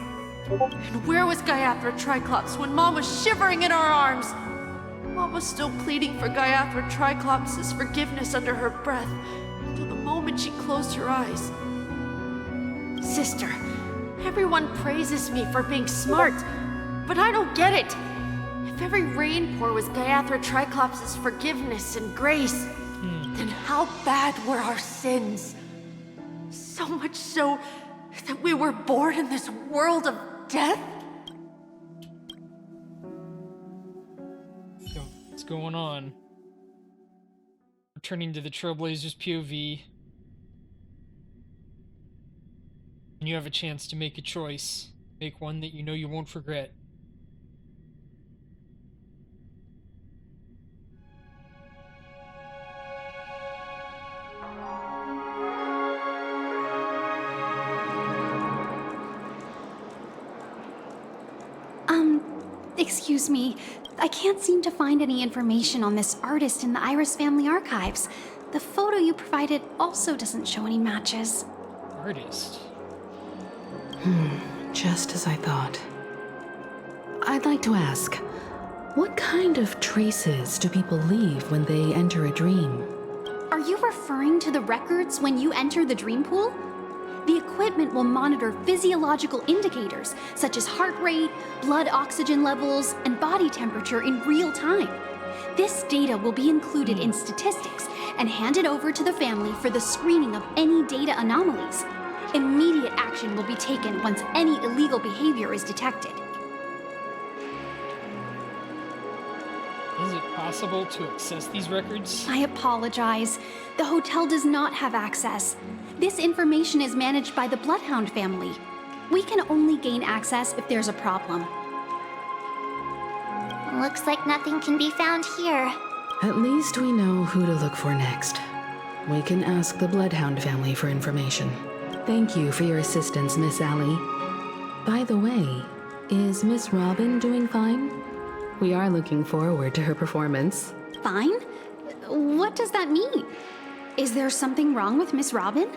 And where was Gaiathra Triclops when Mom was shivering in our arms? Mom was still pleading for Gaiathra Triclops' forgiveness under her breath, until the moment she closed her eyes. Sister, everyone praises me for being smart, but I don't get it. If every rain pour was Gaiathra Triclops' forgiveness and grace, then how bad were our sins? So much so that we were born in this world of death? So, what's going on? Returning to the Trailblazers POV. And you have a chance to make a choice. Make one that you know you won't regret. Excuse me. I can't seem to find any information on this artist in the Iris family archives. The photo you provided also doesn't show any matches. Artist? Just as I thought. I'd like to ask, what kind of traces do people leave when they enter a dream? Are you referring to the records when you enter the dream pool? The equipment will monitor physiological indicators such as heart rate, blood oxygen levels, and body temperature in real time. This data will be included in statistics and handed over to the family for the screening of any data anomalies. Immediate action will be taken once any illegal behavior is detected. possible to access these records? I apologize. The hotel does not have access. This information is managed by the Bloodhound family. We can only gain access if there's a problem. Looks like nothing can be found here. At least we know who to look for next. We can ask the Bloodhound family for information. Thank you for your assistance, Miss Allie. By the way, is Miss Robin doing fine? We are looking forward to her performance. Fine? What does that mean? Is there something wrong with Miss Robin?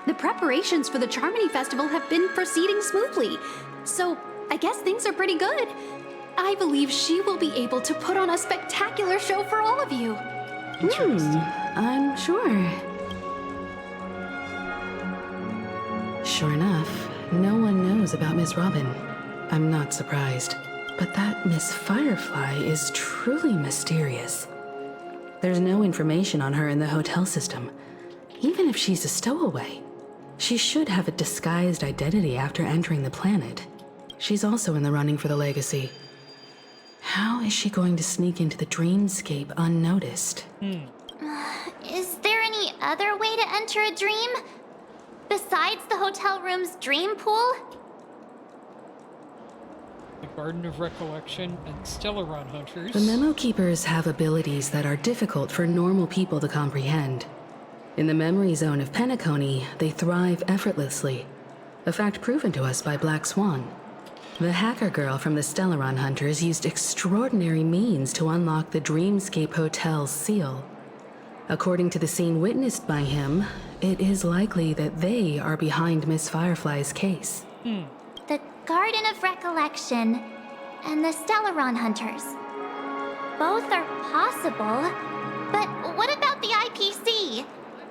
The preparations for the Charmony Festival have been proceeding smoothly, so I guess things are pretty good. I believe she will be able to put on a spectacular show for all of you. I'm sure. Sure enough, no one knows about Miss Robin. I'm not surprised. But that Miss Firefly is truly mysterious. There's no information on her in the hotel system. Even if she's a stowaway, she should have a disguised identity after entering the planet. She's also in the running for the legacy. How is she going to sneak into the dreamscape unnoticed? Is there any other way to enter a dream? Besides the hotel room's dream pool? The Garden of Recollection and Stellaron Hunters. The Memo Keepers have abilities that are difficult for normal people to comprehend. In the memory zone of Penacony, they thrive effortlessly, a fact proven to us by Black Swan. The hacker girl from the Stellaron Hunters used extraordinary means to unlock the Dreamscape Hotel's seal. According to the scene witnessed by him, it is likely that they are behind Miss Firefly's case. The Garden of Recollection and the Stellaron Hunters. Both are possible, but what about the IPC?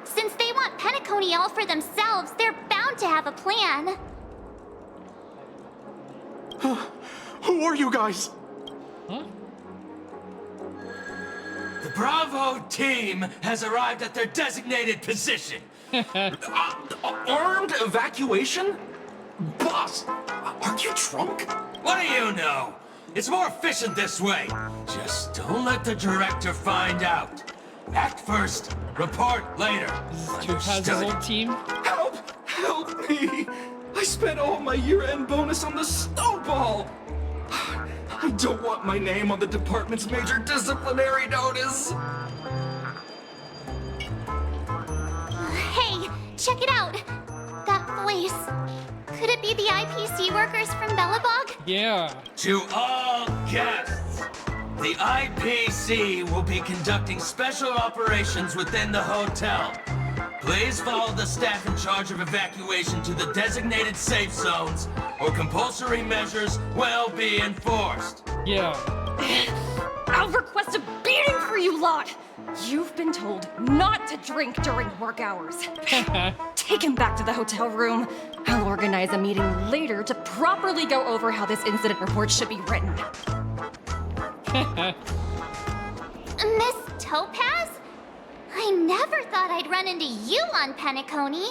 Since they want Penacony all for themselves, they're bound to have a plan. Who are you guys? Huh? The Bravo team has arrived at their designated position. Armed evacuation? Boss, aren't you drunk? What do you know? It's more efficient this way. Just don't let the director find out. Act first, report later. This is Topaz's old team. Help! Help me! I spent all my year-end bonus on the snowball! I don't want my name on the department's major disciplinary notice! Hey, check it out! That voice. Could it be the IPC workers from Bellabog? Yeah. To all guests, the IPC will be conducting special operations within the hotel. Please follow the staff in charge of evacuation to the designated safe zones, or compulsory measures will be enforced. Yeah. I'll request a beating for you lot! You've been told not to drink during work hours. Take him back to the hotel room. I'll organize a meeting later to properly go over how this incident report should be written. Miss Topaz? I never thought I'd run into you on Penacony.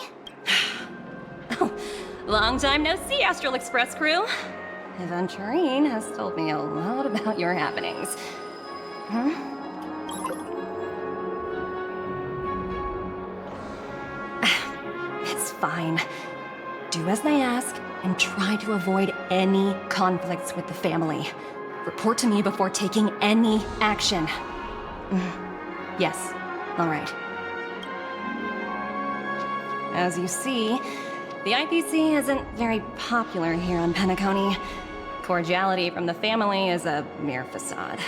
Long time no see, Astral Express crew. Aventurine has told me a lot about your happenings. It's fine. Do as they ask and try to avoid any conflicts with the family. Report to me before taking any action. Yes, all right. As you see, the IPC isn't very popular here on Penacony. Cordiality from the family is a mere facade.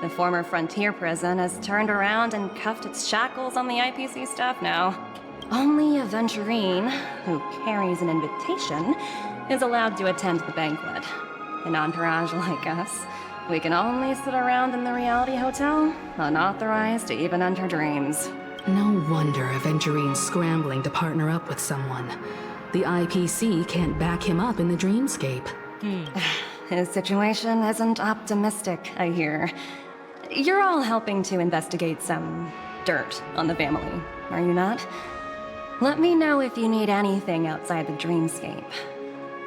The former frontier prison has turned around and cuffed its shackles on the IPC staff now. Only Aventurine, who carries an invitation, is allowed to attend the banquet. An entourage like us, we can only sit around in the reality hotel, unauthorized to even enter dreams. No wonder Aventurine's scrambling to partner up with someone. The IPC can't back him up in the dreamscape. His situation isn't optimistic, I hear. You're all helping to investigate some dirt on the family, are you not? Let me know if you need anything outside the dreamscape.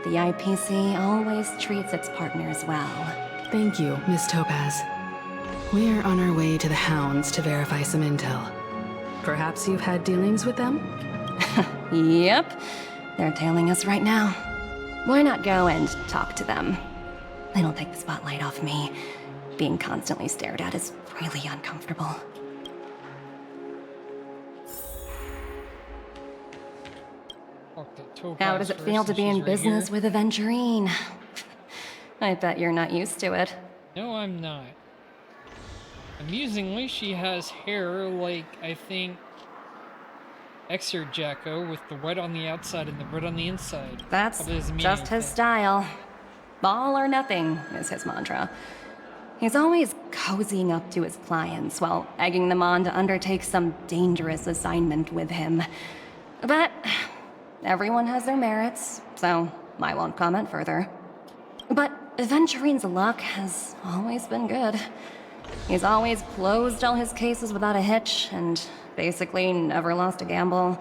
The IPC always treats its partners well. Thank you, Miss Topaz. We're on our way to the Hounds to verify some intel. Perhaps you've had dealings with them? Yep. They're tailing us right now. Why not go and talk to them? They don't take the spotlight off me. Being constantly stared at is really uncomfortable. How does it feel to be in business with Aventurine? I bet you're not used to it. No, I'm not. Amusingly, she has hair like, I think, Jacko, with the wet on the outside and the red on the inside. That's just his style. All or nothing is his mantra. He's always cozying up to his clients while egging them on to undertake some dangerous assignment with him. But everyone has their merits, so I won't comment further. But Aventurine's luck has always been good. He's always closed all his cases without a hitch, and basically never lost a gamble.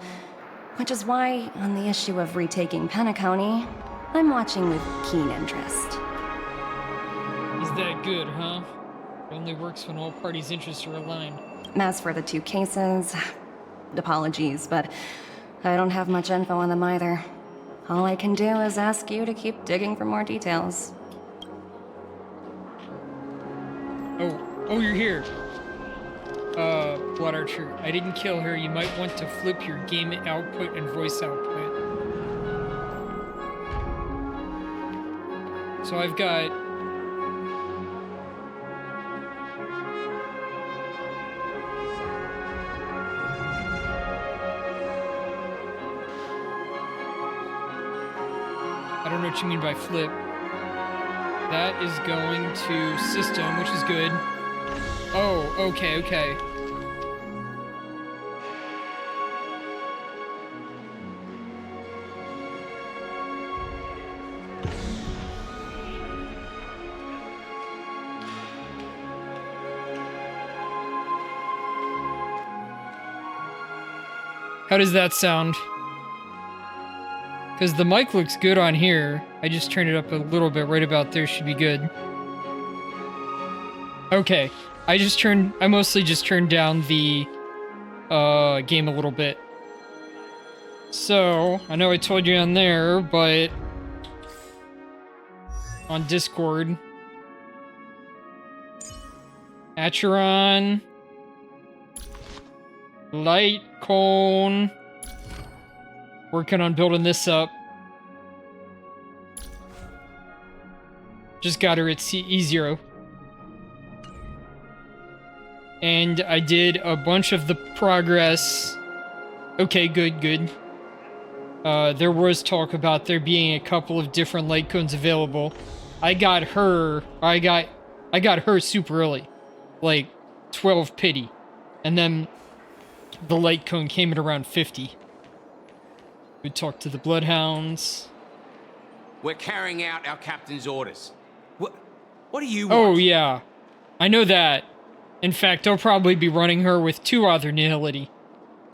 Which is why, on the issue of retaking Penacony, I'm watching with keen interest. Is that good, huh? It only works when all parties' interests are aligned. As for the 2 cases, apologies, but I don't have much info on them either. All I can do is ask you to keep digging for more details. Oh, you're here. Blood Archer, I didn't kill her. You might want to flip your game output and voice output. So I've got... I don't know what you mean by flip. That is going to system, which is good. Oh, okay. How does that sound? Because the mic looks good on here. I just turned it up a little bit. Right about there should be good. Okay. I mostly just turned down the game a little bit. So, I know I told you on there, but on Discord, Acheron, Light Cone, working on building this up. Just got her at E0. And I did a bunch of the progress. Okay, good. There was talk about there being a couple of different light cones available. I got her super early. Like 12 pity. And then the light cone came at around 50. We talked to the bloodhounds. We're carrying out our captain's orders. What do you want? Oh, yeah. I know that. In fact, I'll probably be running her with 2 other nihility.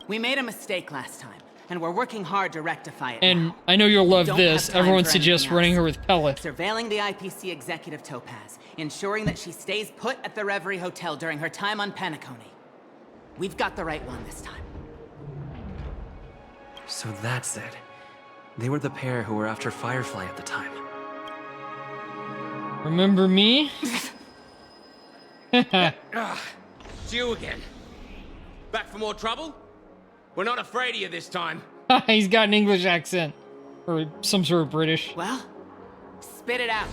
We made a mistake last time, and we're working hard to rectify it And now. I know you'll love Don't this. have time Everyone for suggests anything running else. her with Pella. Surveilling the IPC executive Topaz, ensuring that she stays put at the Reverie Hotel during her time on Penacony. We've got the right one this time. So that's it. They were the pair who were after Firefly at the time. Remember me? It's you again. Back for more trouble? We're not afraid of you this time. He's got an English accent. Or some sort of British. Well, spit it out.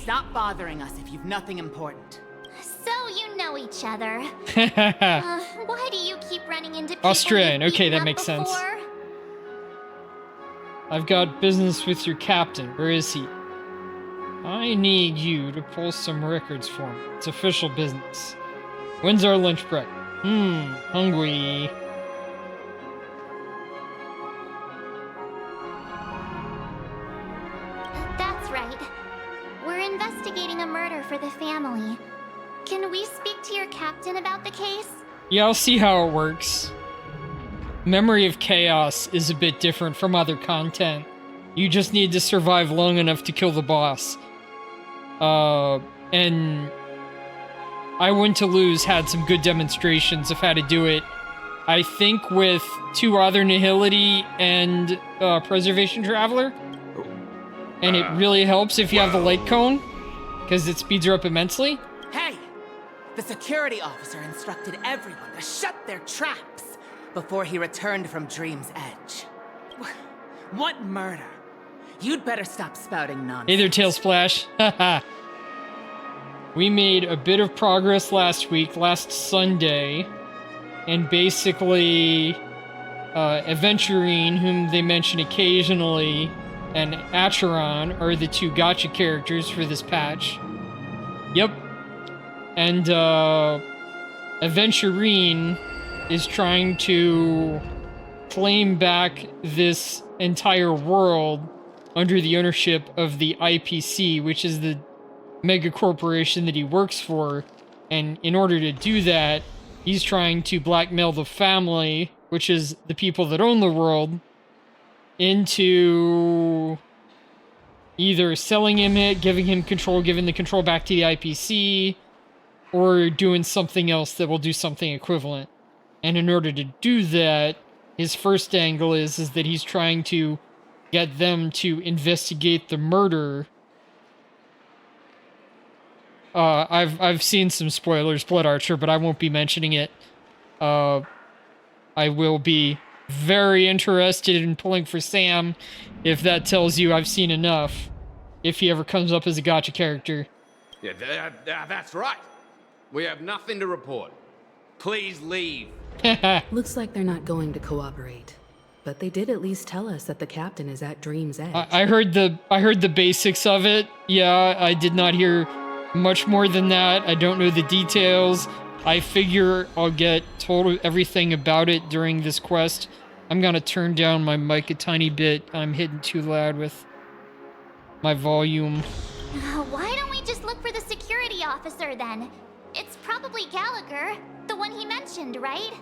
Stop bothering us if you've nothing important. So you know each other. Why do you keep running into people Australian. you've Okay, beaten that up makes sense. before? I've got business with your captain. Where is he? I need you to pull some records for me. It's official business. When's our lunch break? Hungry. That's right. We're investigating a murder for the family. Can we speak to your captain about the case? Yeah, I'll see how it works. Memory of Chaos is a bit different from other content. You just need to survive long enough to kill the boss. And I Win to Lose had some good demonstrations of how to do it. I think with 2 other Nihility and Preservation Traveler. And it really helps if you have the light cone, because it speeds her up immensely. Hey! The security officer instructed everyone to shut their traps before he returned from Dream's Edge. What murder? You'd better stop spouting nonsense. Hey there, Tail Splash. Haha. We made a bit of progress last Sunday, and basically, Aventurine, whom they mention occasionally, and Acheron are the 2 gacha characters for this patch. Yep. And, Aventurine is trying to claim back this entire world under the ownership of the IPC, which is the mega corporation that he works for. And in order to do that, he's trying to blackmail the family, which is the people that own the world, into either selling him it, giving him control, giving the control back to the IPC, or doing something else that will do something equivalent. And in order to do that, his first angle is that he's trying to get them to investigate the murder. I've seen some spoilers, Blood Archer, but I won't be mentioning it. I will be very interested in pulling for Sam if that tells you I've seen enough. If he ever comes up as a gacha character. Yeah, that's right. We have nothing to report. Please leave. Looks like they're not going to cooperate. But they did at least tell us that the captain is at Dream's Edge. I heard the basics of it. Yeah, I did not hear much more than that. I don't know the details. I figure I'll get told everything about it during this quest. I'm gonna turn down my mic a tiny bit. I'm hitting too loud with my volume. Why don't we just look for the security officer then? It's probably Gallagher, the one he mentioned, right?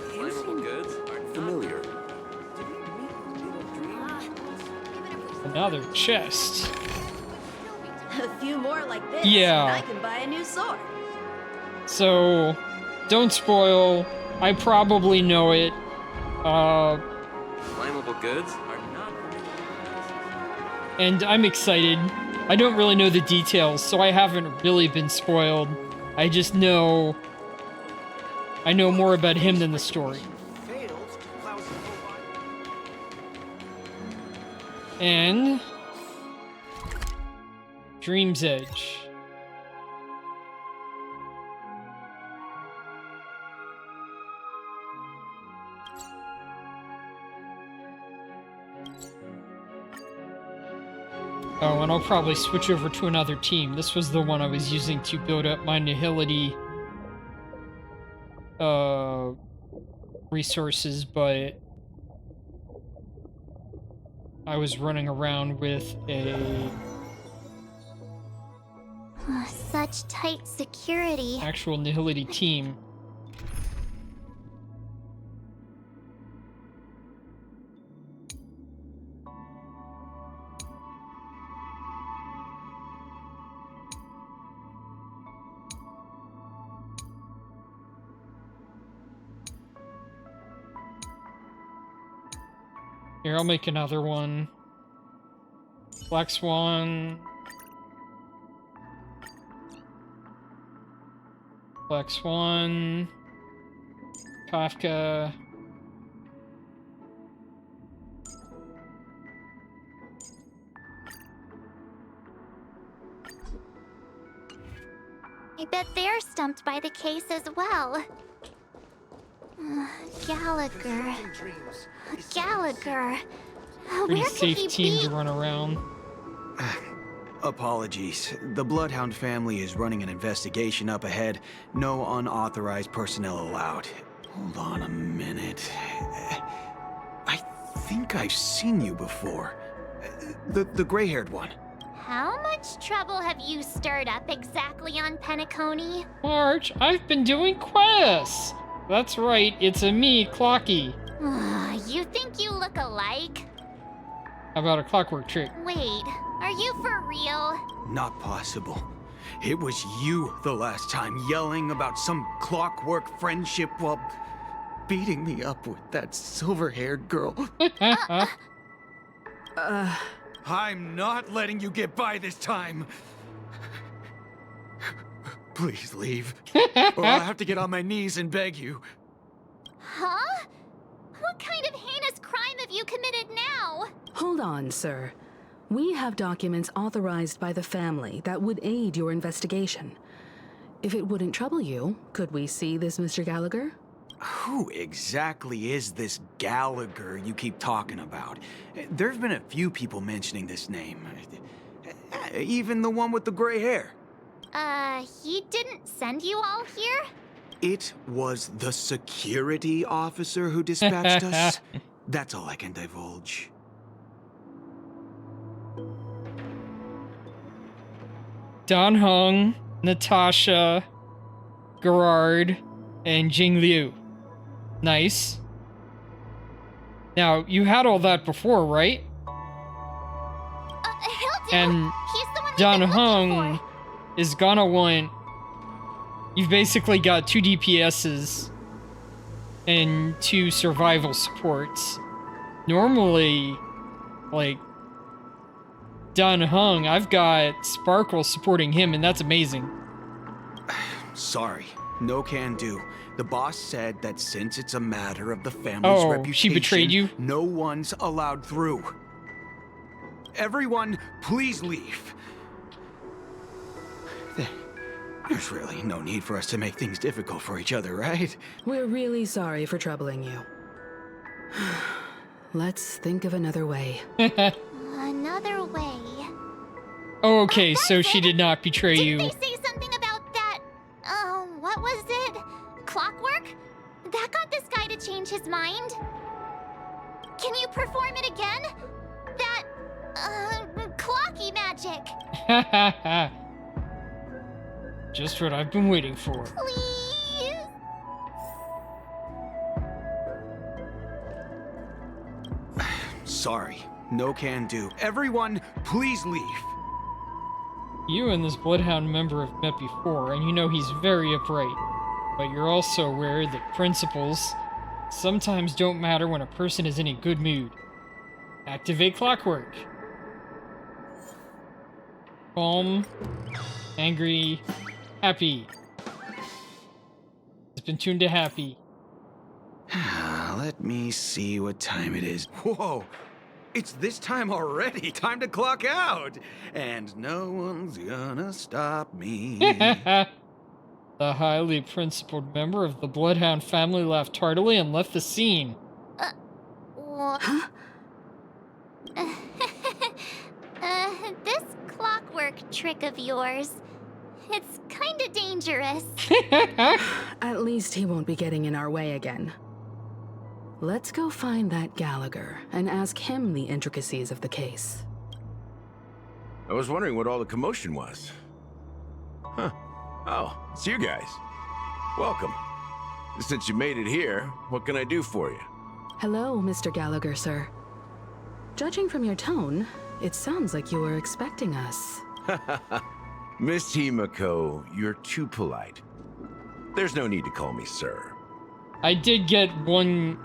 Flammable goods aren't familiar. Another chest. A few more like this, Yeah. and I can buy a new sword. So, don't spoil. I probably know it. Flammable goods are not. And I'm excited. I don't really know the details, so I haven't really been spoiled. I just know... I know more about him than the story. And... Dream's Edge. Oh, and I'll probably switch over to another team. This was the one I was using to build up my Nihility resources, but I was running around with a Such tight security. actual Nihility team. Here, I'll make another one. Black Swan. Black Swan. Kafka. I bet they're stumped by the case as well. Gallagher. Gallagher. Pretty Where could safe he team be? to run around. Apologies. The Bloodhound family is running an investigation up ahead. No unauthorized personnel allowed. Hold on a minute. I think I've seen you before. The gray-haired one. How much trouble have you stirred up exactly on Penacony? March, I've been doing quests! That's right, it's a me, Clocky. You think you look alike? How about a clockwork trick? Wait, Are you for real? Not possible. It was you the last time yelling about some clockwork friendship while beating me up with that silver-haired girl. I'm not letting you get by this time. Please leave, or I'll have to get on my knees and beg you. Huh? What kind of heinous crime have you committed now? Hold on, sir. We have documents authorized by the family that would aid your investigation. If it wouldn't trouble you, could we see this, Mr. Gallagher? Who exactly is this Gallagher you keep talking about? There have been a few people mentioning this name. Even the one with the gray hair. He didn't send you all here? It was the security officer who dispatched us. That's all I can divulge. Don Hung, Natasha, Gerard, and Jing Liu. Nice. Now, you had all that before, right? He'll do. And He's the one Don we've been looking Hung for. is gonna want... You've basically got 2 DPSs and 2 survival supports. Normally, like, Don Hung, I've got Sparkle supporting him, and that's amazing. Sorry, no can do. The boss said that since it's a matter of the family's reputation, she betrayed you? No one's allowed through. Everyone, please leave. There's really no need for us to make things difficult for each other, right? We're really sorry for troubling you. Let's think of another way. Another way. Oh, okay, so she did not betray you. Didn't they say something about that? What was it? Clockwork? That got this guy to change his mind? Can you perform it again? That, clocky magic. Just what I've been waiting for. Please? Sorry, no can do. Everyone, please leave. You and this Bloodhound member have met before, and you know he's very upright. But you're also aware that principles sometimes don't matter when a person is in a good mood. Activate Clockwork. Calm, angry, happy. It's been tuned to happy. Let me see what time it is. Whoa! It's this time already. Time to clock out. And no one's gonna stop me. The highly principled member of the Bloodhound family laughed tardily and left the scene. What? Huh? This clockwork trick of yours, it's kinda dangerous. At least he won't be getting in our way again. Let's go find that Gallagher and ask him the intricacies of the case. I was wondering what all the commotion was. Huh. Oh, it's you guys. Welcome. Since you made it here, what can I do for you? Hello, Mr. Gallagher, sir. Judging from your tone, it sounds like you were expecting us. Miss Himiko, you're too polite. There's no need to call me sir. I did get one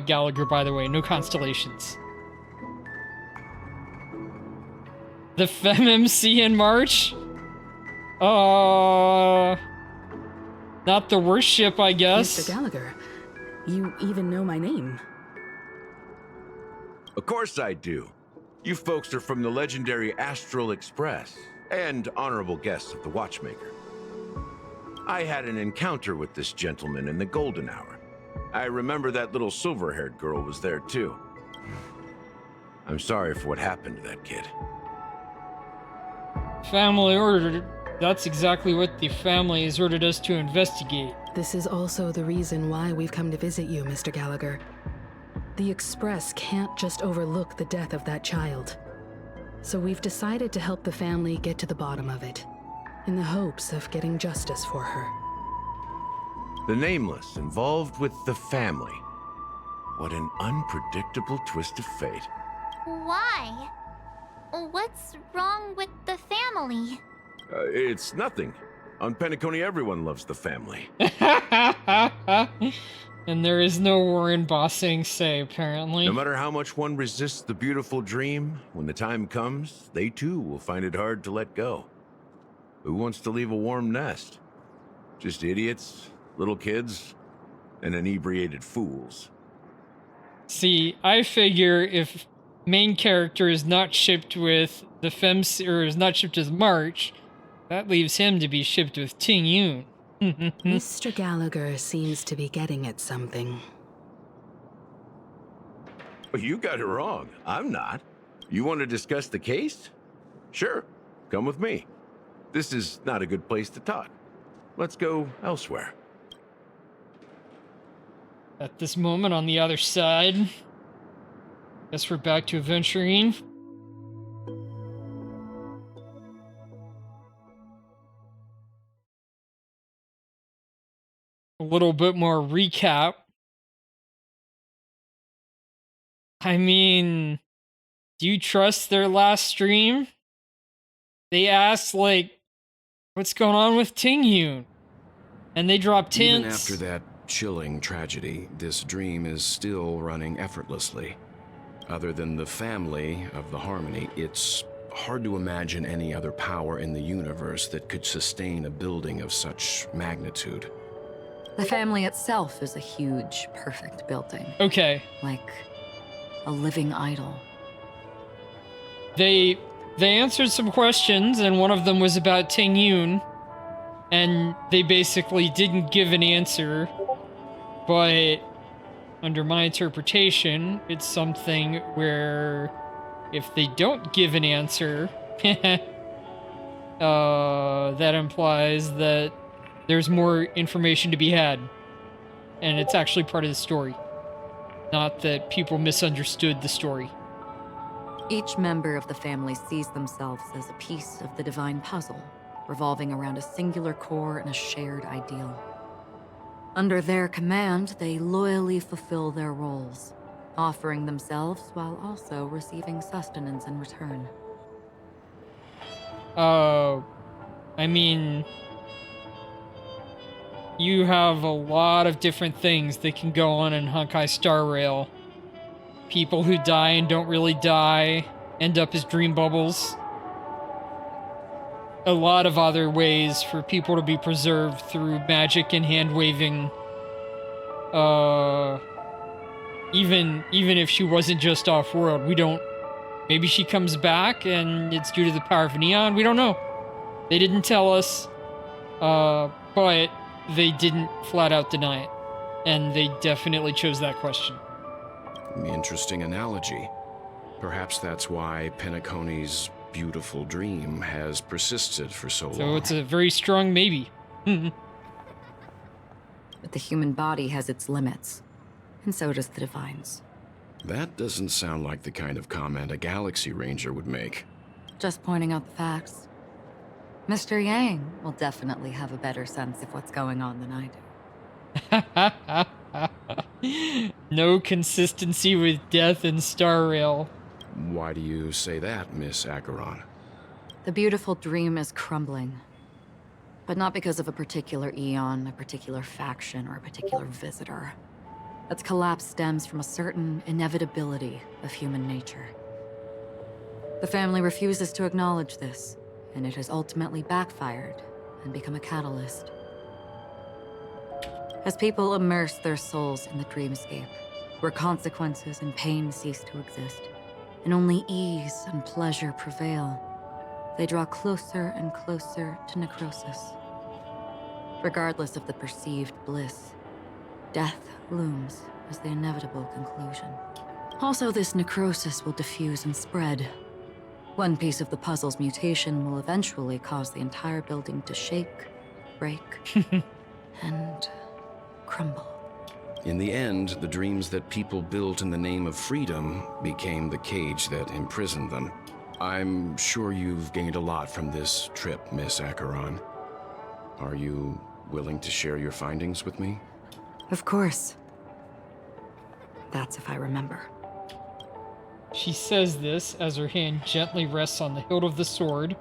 Gallagher, by the way, no constellations. The FemMC in March? Not the worst ship, I guess. Mr. Gallagher, you even know my name. Of course I do. You folks are from the legendary Astral Express, and honorable guests of the Watchmaker. I had an encounter with this gentleman in the Golden Hour. I remember that little silver-haired girl was there too. I'm sorry for what happened to that kid. Family ordered. That's exactly what the family has ordered us to investigate. This is also the reason why we've come to visit you, Mr. Gallagher. The Express can't just overlook the death of that child. So we've decided to help the family get to the bottom of it, in the hopes of getting justice for her. The Nameless involved with the family. What an unpredictable twist of fate. Why? What's wrong with the family? It's nothing. On Penacony, everyone loves the family. And there is no Warren bossing say, apparently. No matter how much one resists the beautiful dream, when the time comes, they too will find it hard to let go. Who wants to leave a warm nest? Just idiots, little kids, and inebriated fools. See, I figure if main character is not shipped with the or is not shipped with March, that leaves him to be shipped with Ting Yun. Mr. Gallagher seems to be getting at something. You got it wrong. I'm not. You want to discuss the case? Sure, come with me. This is not a good place to talk. Let's go elsewhere. At this moment, on the other side, guess we're back to adventuring. A little bit more recap. I mean, do you trust their last stream? They asked, like, what's going on with Ting Yun? And they dropped hints. Even after that chilling tragedy, this dream is still running effortlessly. Other than the family of the Harmony, it's hard to imagine any other power in the universe that could sustain a building of such magnitude. The family itself is a huge, perfect building. Okay. Like a living idol. They answered some questions, and one of them was about Ting Yun, and they basically didn't give an answer, but under my interpretation, it's something where if they don't give an answer, that implies that there's more information to be had, and it's actually part of the story, not that people misunderstood the story. Each member of the family sees themselves as a piece of the divine puzzle, revolving around a singular core and a shared ideal. Under their command, they loyally fulfill their roles, offering themselves while also receiving sustenance in return. I mean, you have a lot of different things that can go on in Honkai Star Rail. People who die and don't really die end up as dream bubbles. A lot of other ways for people to be preserved through magic and hand waving. Even if she wasn't just off-world, we don't... Maybe she comes back and it's due to the power of Neon, we don't know. They didn't tell us, but they didn't flat out deny it. And they definitely chose that question. Interesting analogy. Perhaps that's why Penacony's beautiful dream has persisted for so long. So it's a very strong maybe. But the human body has its limits, and so does the Divine's. That doesn't sound like the kind of comment a Galaxy Ranger would make. Just pointing out the facts. Mr. Yang will definitely have a better sense of what's going on than I do. No consistency with death in Star Rail. Why do you say that, Miss Acheron? The beautiful dream is crumbling. But not because of a particular eon, a particular faction, or a particular visitor. Its collapse stems from a certain inevitability of human nature. The family refuses to acknowledge this, and it has ultimately backfired and become a catalyst. As people immerse their souls in the dreamscape, where consequences and pain cease to exist, and only ease and pleasure prevail, they draw closer and closer to necrosis. Regardless of the perceived bliss, death looms as the inevitable conclusion. Also, this necrosis will diffuse and spread. One piece of the puzzle's mutation will eventually cause the entire building to shake, break, and crumble. In the end, the dreams that people built in the name of freedom became the cage that imprisoned them. I'm sure you've gained a lot from this trip, Miss Acheron. Are you willing to share your findings with me? Of course. That's if I remember. She says this as her hand gently rests on the hilt of the sword,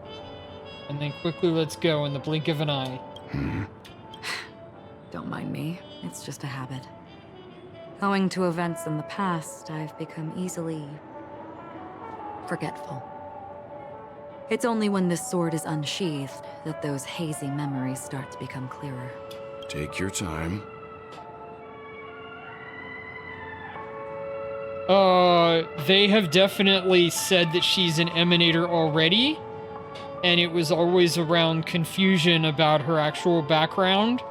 and then quickly lets go in the blink of an eye. Don't mind me, it's just a habit. Owing to events in the past, I've become easily forgetful. It's only when this sword is unsheathed that those hazy memories start to become clearer. Take your time. They have definitely said that she's an emanator already, and it was always around confusion about her actual background.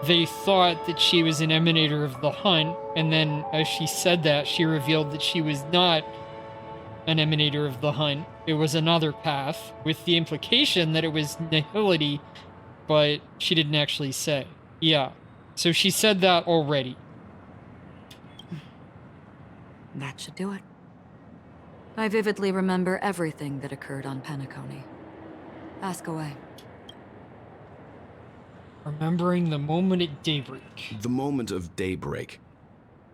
They thought that she was an emanator of the hunt, and then as she said that, she revealed that she was not an emanator of the hunt. It was another path, with the implication that it was nihility, but she didn't actually say. Yeah, so she said that already. That should do it. I vividly remember everything that occurred on Penacony. Ask away. Remembering the moment at daybreak. The moment of daybreak.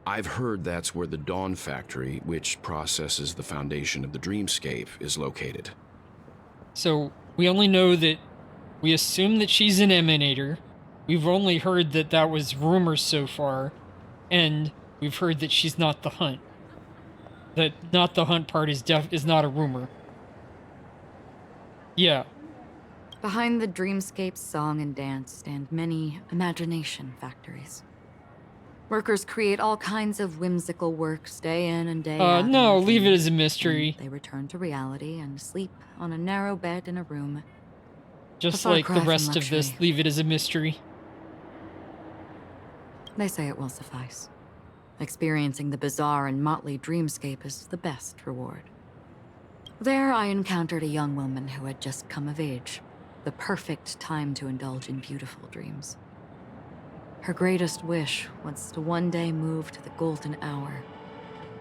I've heard that's where the Dawn Factory, which processes the foundation of the dreamscape, is located. So, we only know that... We assume that she's an emanator. We've only heard that that was rumors so far. And we've heard that she's not the hunt. That not the hunt part is not a rumor. Yeah. Behind the dreamscape's song and dance stand many imagination factories. Workers create all kinds of whimsical works day in and day out. No, leave it as a mystery. They return to reality and sleep on a narrow bed in a room. Just like the rest of this, leave it as a mystery. They say it will suffice. Experiencing the bizarre and motley dreamscape is the best reward. There, I encountered a young woman who had just come of age. The perfect time to indulge in beautiful dreams. Her greatest wish was to one day move to the golden hour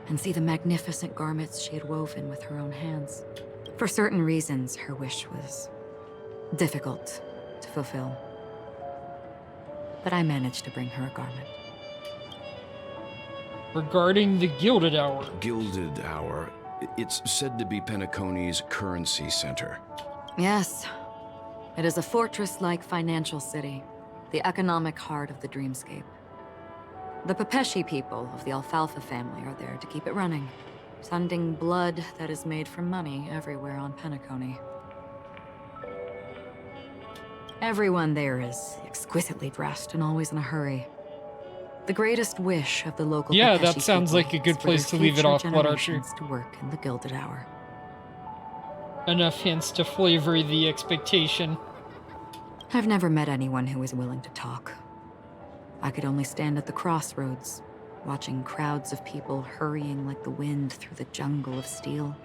and see the magnificent garments she had woven with her own hands. For certain reasons, her wish was difficult to fulfill. But I managed to bring her a garment. Regarding the Gilded Hour. Gilded Hour. It's said to be Penacony's currency center. Yes. It is a fortress-like financial city, the economic heart of the dreamscape. The Pepeshi people of the Alfalfa family are there to keep it running, sending blood that is made from money everywhere on Penacony. Everyone there is exquisitely dressed and always in a hurry. The greatest wish of the local Yeah, Pepeshi that sounds people like a good is for place their to leave it future off, Blood Archer. generations to work in the Gilded Hour. Enough hints to flavor the expectation. I've never met anyone who was willing to talk. I could only stand at the crossroads, watching crowds of people hurrying like the wind through the jungle of steel,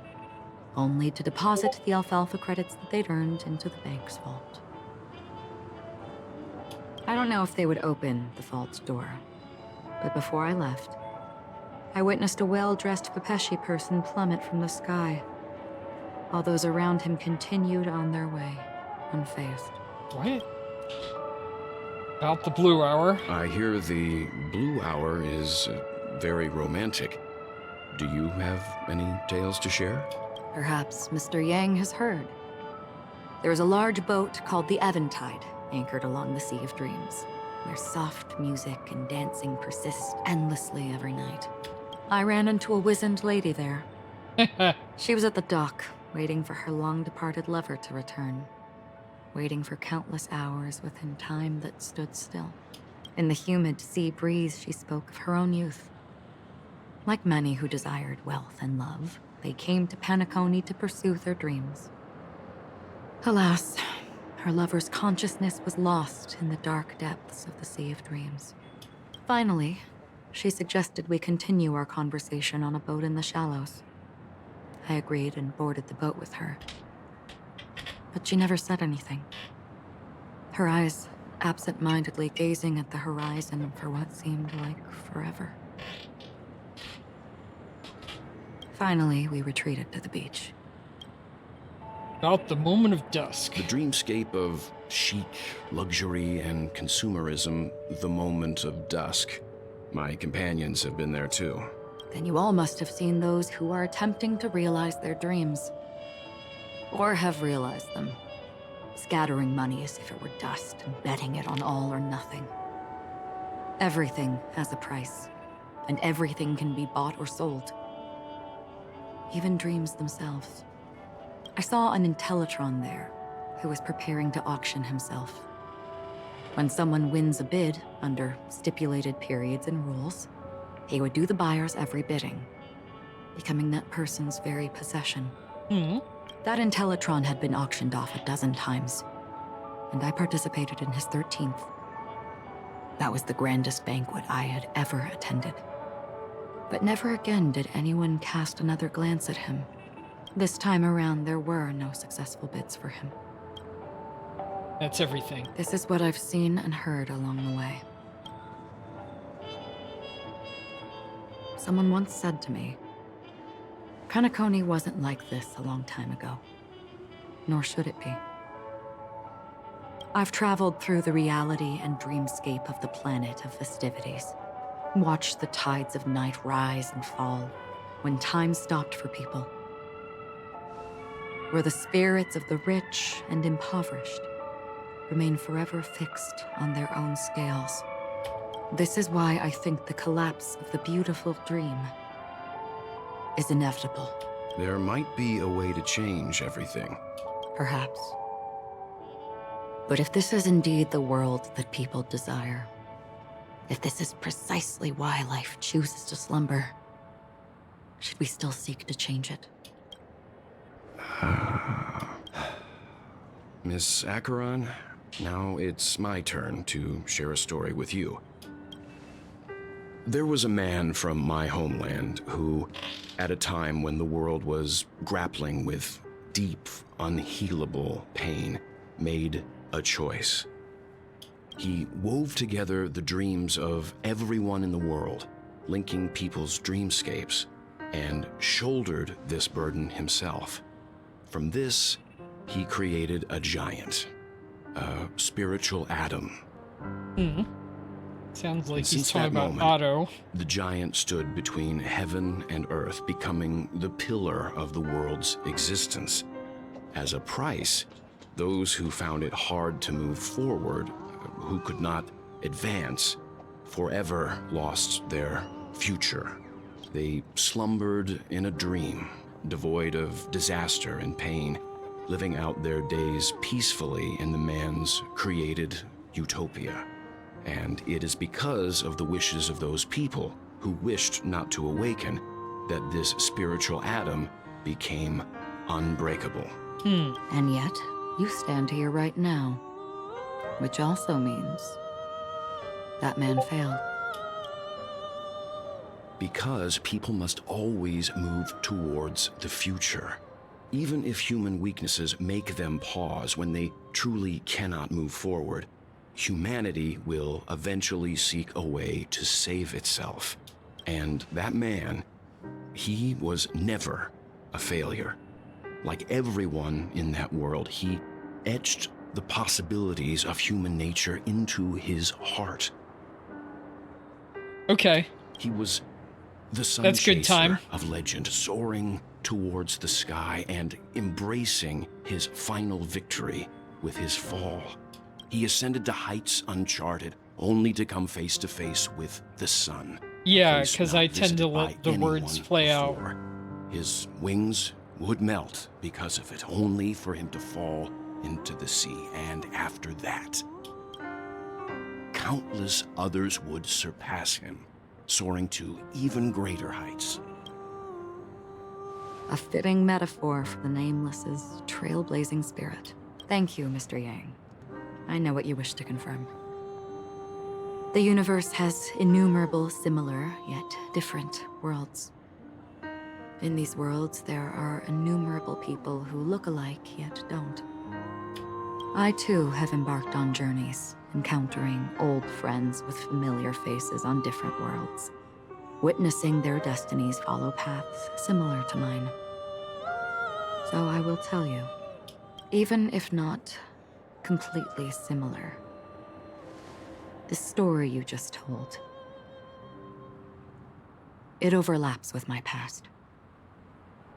only to deposit the alfalfa credits that they'd earned into the bank's vault. I don't know if they would open the vault's door, but before I left, I witnessed a well-dressed Pepeshi person plummet from the sky, while those around him continued on their way, unfazed. What? About the Blue Hour? I hear the Blue Hour is very romantic. Do you have any tales to share? Perhaps Mr. Yang has heard. There is a large boat called the Eventide, anchored along the Sea of Dreams, where soft music and dancing persist endlessly every night. I ran into a wizened lady there. She was at the dock, waiting for her long-departed lover to return. Waiting for countless hours within time that stood still. In the humid sea breeze, she spoke of her own youth. Like many who desired wealth and love, they came to Penacony to pursue their dreams. Alas, her lover's consciousness was lost in the dark depths of the Sea of Dreams. Finally, she suggested we continue our conversation on a boat in the shallows. I agreed and boarded the boat with her. But she never said anything. Her eyes absent-mindedly gazing at the horizon for what seemed like forever. Finally, we retreated to the beach. About the moment of dusk. The dreamscape of chic, luxury, and consumerism, the moment of dusk. My companions have been there too. then you all must have seen those who are attempting to realize their dreams. Or have realized them, scattering money as if it were dust and betting it on all or nothing. Everything has a price, and everything can be bought or sold. Even dreams themselves. I saw an Intellitron there, who was preparing to auction himself. When someone wins a bid under stipulated periods and rules, he would do the buyer's every bidding, becoming that person's very possession. That Intellitron had been auctioned off a dozen times, and I participated in his 13th. That was the grandest banquet I had ever attended. But never again did anyone cast another glance at him. This time around, there were no successful bids for him. That's everything. This is what I've seen and heard along the way. Someone once said to me, Penacony wasn't like this a long time ago, nor should it be. I've traveled through the reality and dreamscape of the planet of festivities, watched the tides of night rise and fall when time stopped for people, where the spirits of the rich and impoverished remain forever fixed on their own scales. This is why I think the collapse of the beautiful dream is inevitable. There might be a way to change everything. Perhaps. But if this is indeed the world that people desire, if this is precisely why life chooses to slumber, should we still seek to change it? Miss Acheron, now it's my turn to share a story with you. There was a man from my homeland who, at a time when the world was grappling with deep, unhealable pain, made a choice. He wove together the dreams of everyone in the world, linking people's dreamscapes, and shouldered this burden himself. From this, he created a giant, a spiritual atom. Sounds like And he's since talking that about moment, Otto. the giant stood between heaven and earth, becoming the pillar of the world's existence. As a price, those who found it hard to move forward, who could not advance, forever lost their future. They slumbered in a dream, devoid of disaster and pain, living out their days peacefully in the man's created utopia. And it is because of the wishes of those people who wished not to awaken that this spiritual atom became unbreakable. And yet, you stand here right now, which also means that man failed. Because people must always move towards the future. Even if human weaknesses make them pause when they truly cannot move forward, humanity will eventually seek a way to save itself. And that man, he was never a failure. Like everyone in that world, he etched the possibilities of human nature into his heart. Okay. He was the sun That's good time. chaser of legend, soaring towards the sky and embracing his final victory with his fall. He ascended to heights uncharted, only to come face to face with the sun. Yeah, because I tend to let the words play out. His wings would melt because of it, only for him to fall into the sea. And after that, countless others would surpass him, soaring to even greater heights. A fitting metaphor for the Nameless's trailblazing spirit. Thank you, Mr. Yang. I know what you wish to confirm. The universe has innumerable similar, yet different worlds. In these worlds, there are innumerable people who look alike, yet don't. I too have embarked on journeys, encountering old friends with familiar faces on different worlds, witnessing their destinies follow paths similar to mine. So I will tell you, even if not completely similar, the story you just told It overlaps with my past.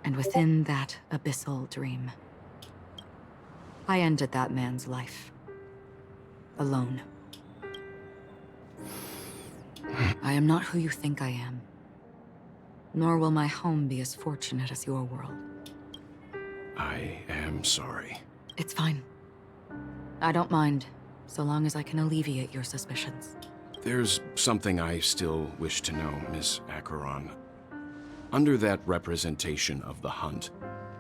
And within that abyssal dream, I ended that man's life. Alone. I am not who you think I am. Nor will my home be as fortunate as your world. I am sorry. It's fine. I don't mind, so long as I can alleviate your suspicions. There's something I still wish to know, Miss Acheron. Under that representation of the hunt,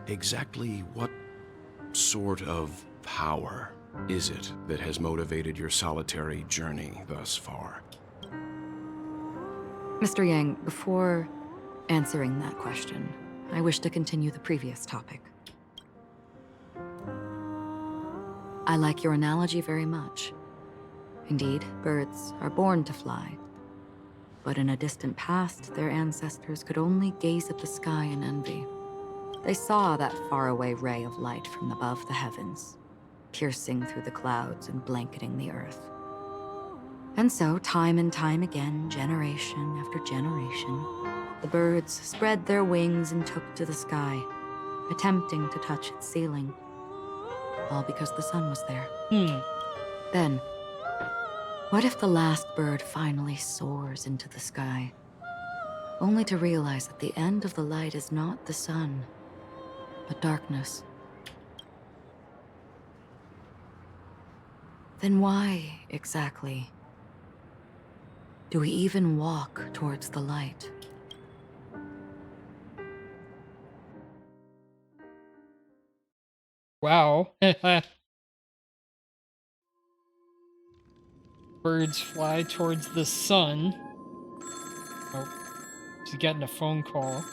exactly what sort of power is it that has motivated your solitary journey thus far? Mr. Yang, before answering that question, I wish to continue the previous topic. I like your analogy very much. Indeed, birds are born to fly. But in a distant past, their ancestors could only gaze at the sky in envy. They saw that faraway ray of light from above the heavens, piercing through the clouds and blanketing the earth. And so, time and time again, generation after generation, the birds spread their wings and took to the sky, attempting to touch its ceiling. All because the sun was there. Then, what if the last bird finally soars into the sky, only to realize that the end of the light is not the sun, but darkness? Then why, exactly, do we even walk towards the light? Wow. Birds fly towards the sun. Oh, she's getting a phone call.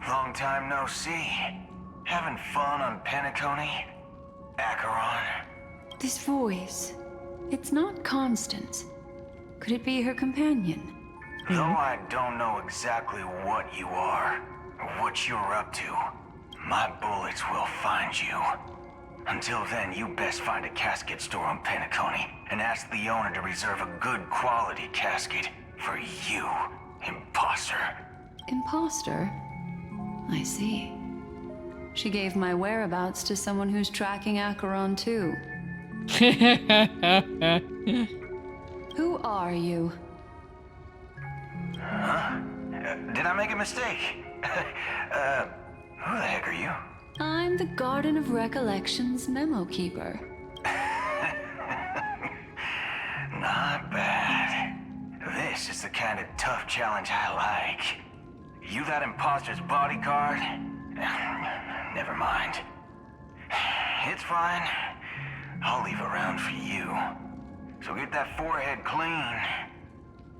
Long time no see. Having fun on Penacony? Acheron? This voice, it's not Constance. Could it be her companion? Though I don't know exactly what you are, or what you're up to, my bullets will find you. Until then, you best find a casket store on Penacony and ask the owner to reserve a good quality casket for you, imposter. Imposter? I see. She gave my whereabouts to someone who's tracking Acheron too. Who are you? Huh? Did I make a mistake? Who the heck are you? I'm the Garden of Recollection's memo keeper. Not bad. This is the kind of tough challenge I like. You that imposter's bodyguard? Never mind. It's fine. I'll leave a round for you. So get that forehead clean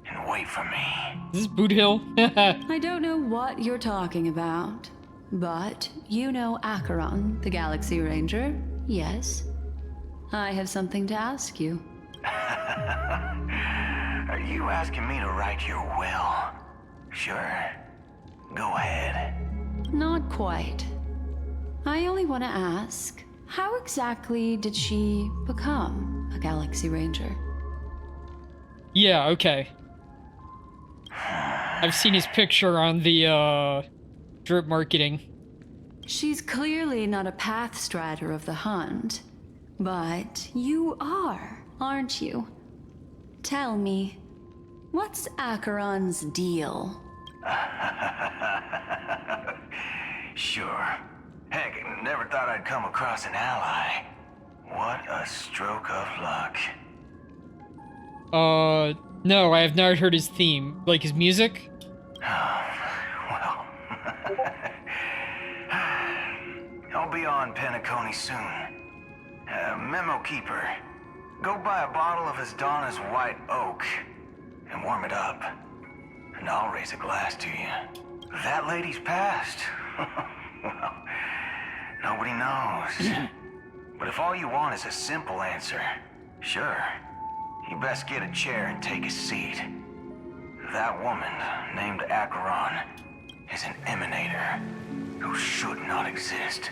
and wait for me. This is Boot Hill. I don't know what you're talking about, but you know Acheron, the Galaxy Ranger, yes? I have something to ask you. Are you asking me to write your will? Sure. Go ahead. Not quite. I only want to ask, how exactly did she become a Galaxy Ranger? Yeah, okay. I've seen his picture on the, drip marketing. She's clearly not a path strider of the hunt, but you are, aren't you? Tell me, what's Acheron's deal? Sure. Heck, never thought I'd come across an ally. What a stroke of luck. No, I have not heard his theme. Like his music? Well, I'll be on Penacony soon. Memo keeper, go buy a bottle of Asdana's white oak and warm it up. And I'll raise a glass to you. That lady's passed. Well, nobody knows. But if all you want is a simple answer, sure. You best get a chair and take a seat. That woman, named Acheron, is an emanator who should not exist.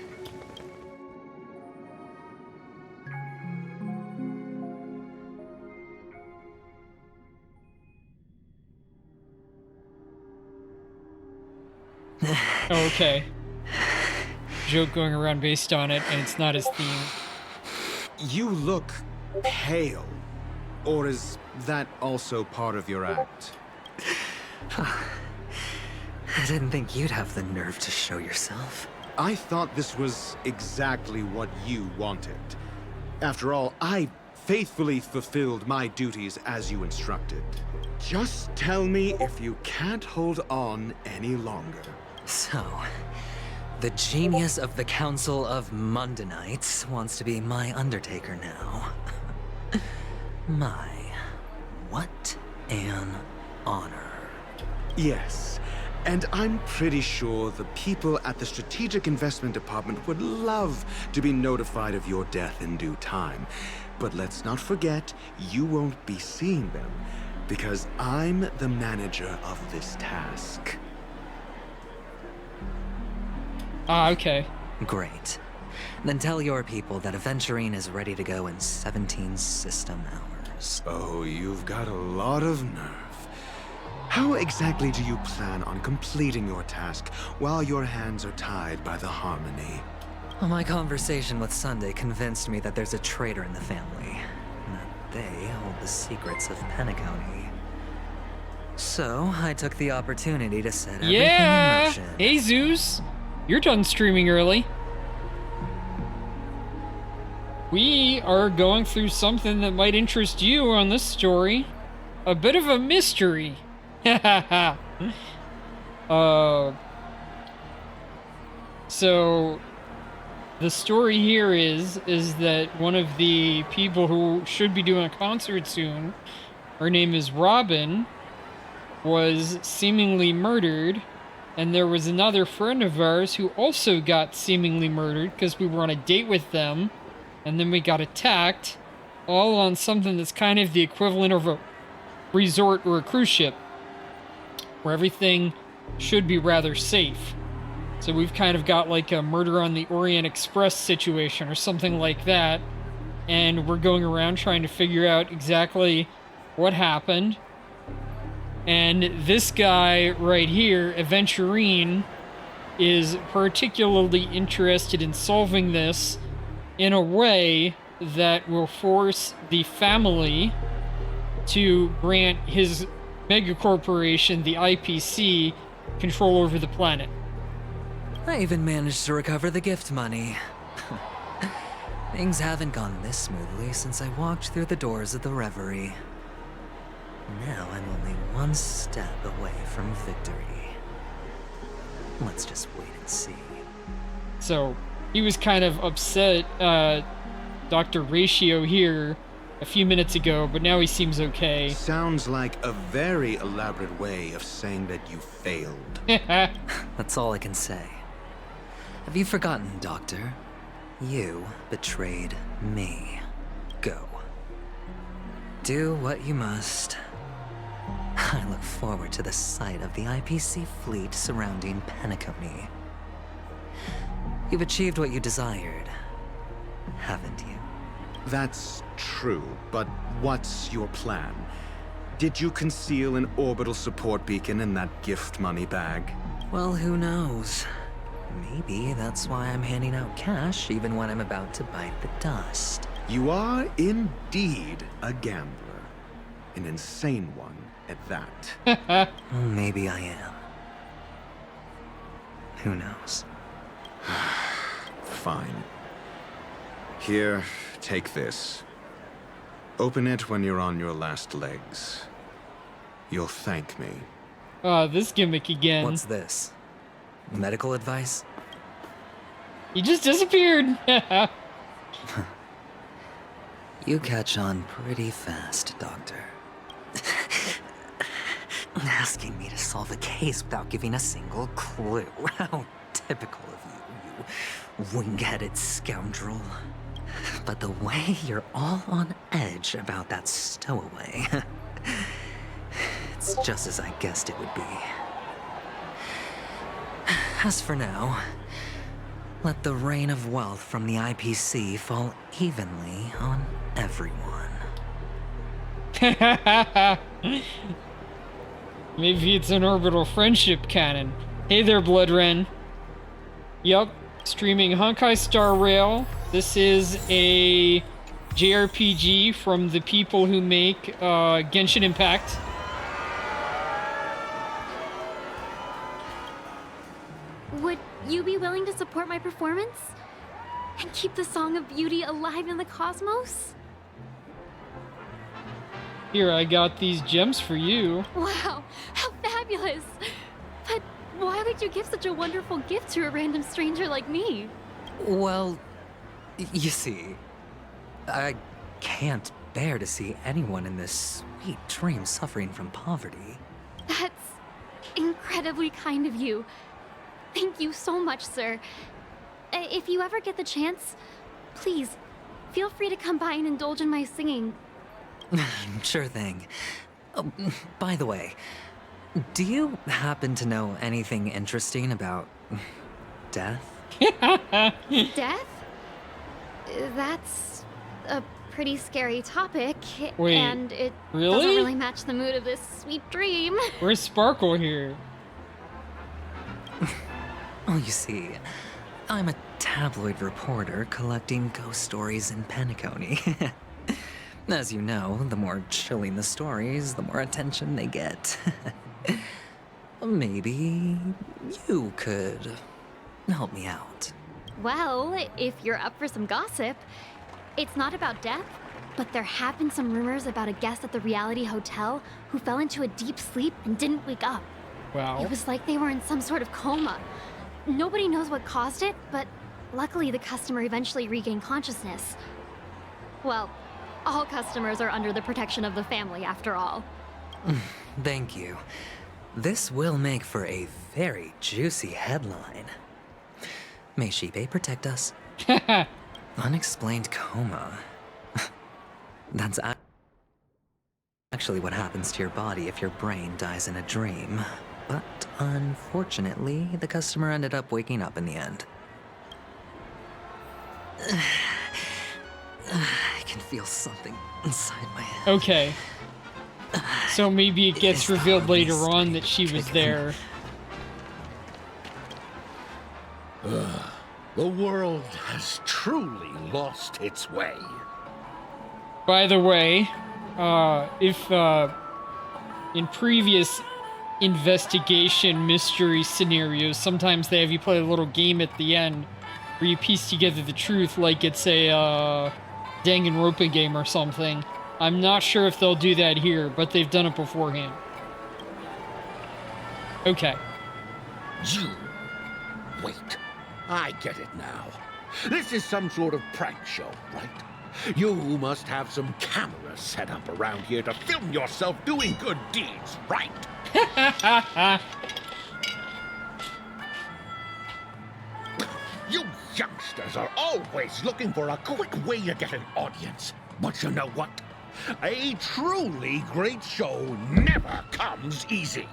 Oh, okay. Joke going around based on it, and it's not his theme. You look pale. Or is that also part of your act? I didn't think you'd have the nerve to show yourself. I thought this was exactly what you wanted. After all, I faithfully fulfilled my duties as you instructed. Just tell me if you can't hold on any longer. So, the genius of the Council of Mundanites wants to be my Undertaker now. What an honor. Yes, and I'm pretty sure the people at the Strategic Investment Department would love to be notified of your death in due time. But let's not forget, you won't be seeing them, because I'm the manager of this task. Ah, okay. Great. Then tell your people that Aventurine is ready to go in 17 system hours. Oh, you've got a lot of nerve. How exactly do you plan on completing your task while your hands are tied by the Harmony? Well, my conversation with Sunday convinced me that there's a traitor in the family, and that they hold the secrets of Penacony. So, I took the opportunity to set everything in motion. Hey, Zeus! You're done streaming early. We are going through something that might interest you on this story. A bit of a mystery. So the story here is that one of the people who should be doing a concert soon, her name is Robin, was seemingly murdered, and there was another friend of ours who also got seemingly murdered because we were on a date with them. And then we got attacked, all on something that's kind of the equivalent of a resort or a cruise ship, where everything should be rather safe. So we've kind of got like a Murder on the Orient Express situation or something like that, and we're going around trying to figure out exactly what happened. And this guy right here, Aventurine, is particularly interested in solving this in a way that will force the family to grant his megacorporation, the IPC, control over the planet. I even managed to recover the gift money. Things haven't gone this smoothly since I walked through the doors of the Reverie. Now I'm only one step away from victory. Let's just wait and see. So he was kind of upset, Dr. Ratio here, a few minutes ago, but now he seems okay. Sounds like a very elaborate way of saying that you failed. That's all I can say. Have you forgotten, Doctor? You betrayed me. Go. Do what you must. I look forward to the sight of the IPC fleet surrounding Penacony. You've achieved what you desired, haven't you? That's true, but what's your plan? Did you conceal an orbital support beacon in that gift money bag? Well, who knows? Maybe that's why I'm handing out cash even when I'm about to bite the dust. You are indeed a gambler. An insane one at that. Maybe I am. Who knows? Fine. Here, take this. Open it when you're on your last legs. You'll thank me. This gimmick again. What's this? Medical advice? He just disappeared. You catch on pretty fast, Doctor. Asking me to solve a case without giving a single clue. How typical of you, you wing-headed scoundrel. But the way you're all on edge about that stowaway, it's just as I guessed it would be. As for now, let the rain of wealth from the IPC fall evenly on everyone. Maybe it's an orbital friendship cannon. Hey there, Blood Ren. Yup, streaming Honkai Star Rail. This is a JRPG from the people who make Genshin Impact. Would you be willing to support my performance? And keep the Song of Beauty alive in the cosmos? Here, I got these gems for you. Wow, how fabulous! But why would you give such a wonderful gift to a random stranger like me? Well, you see, I can't bear to see anyone in this sweet dream suffering from poverty. That's incredibly kind of you. Thank you so much, sir. If you ever get the chance, please, feel free to come by and indulge in my singing. Sure thing. Oh, by the way, do you happen to know anything interesting about death? Death? That's a pretty scary topic. Wait, and it really? doesn't really match the mood of this sweet dream. Where's Sparkle here? Oh, you see, I'm a tabloid reporter collecting ghost stories in Penacony. As you know, the more chilling the stories, the more attention they get. Maybe you could help me out. Well, if you're up for some gossip, it's not about death, but there have been some rumors about a guest at the Reality Hotel who fell into a deep sleep and didn't wake up. Wow. It was like they were in some sort of coma. Nobody knows what caused it, but luckily the customer eventually regained consciousness. Well, all customers are under the protection of the family, after all. Thank you. This will make for a very juicy headline. May Shibe protect us. Unexplained coma. That's actually what happens to your body if your brain dies in a dream. But unfortunately, the customer ended up waking up in the end. I can feel something inside my head. Okay. So maybe it gets revealed later on that she was there. The world has truly lost its way. By the way, if in previous investigation mystery scenarios, sometimes they have you play a little game at the end where you piece together the truth, like it's a Danganronpa game or something. I'm not sure if they'll do that here, but they've done it beforehand. Okay. You... Wait. I get it now. This is some sort of prank show, right? You must have some cameras set up around here to film yourself doing good deeds, right? You youngsters are always looking for a quick way to get an audience. But you know what? A truly great show never comes easy.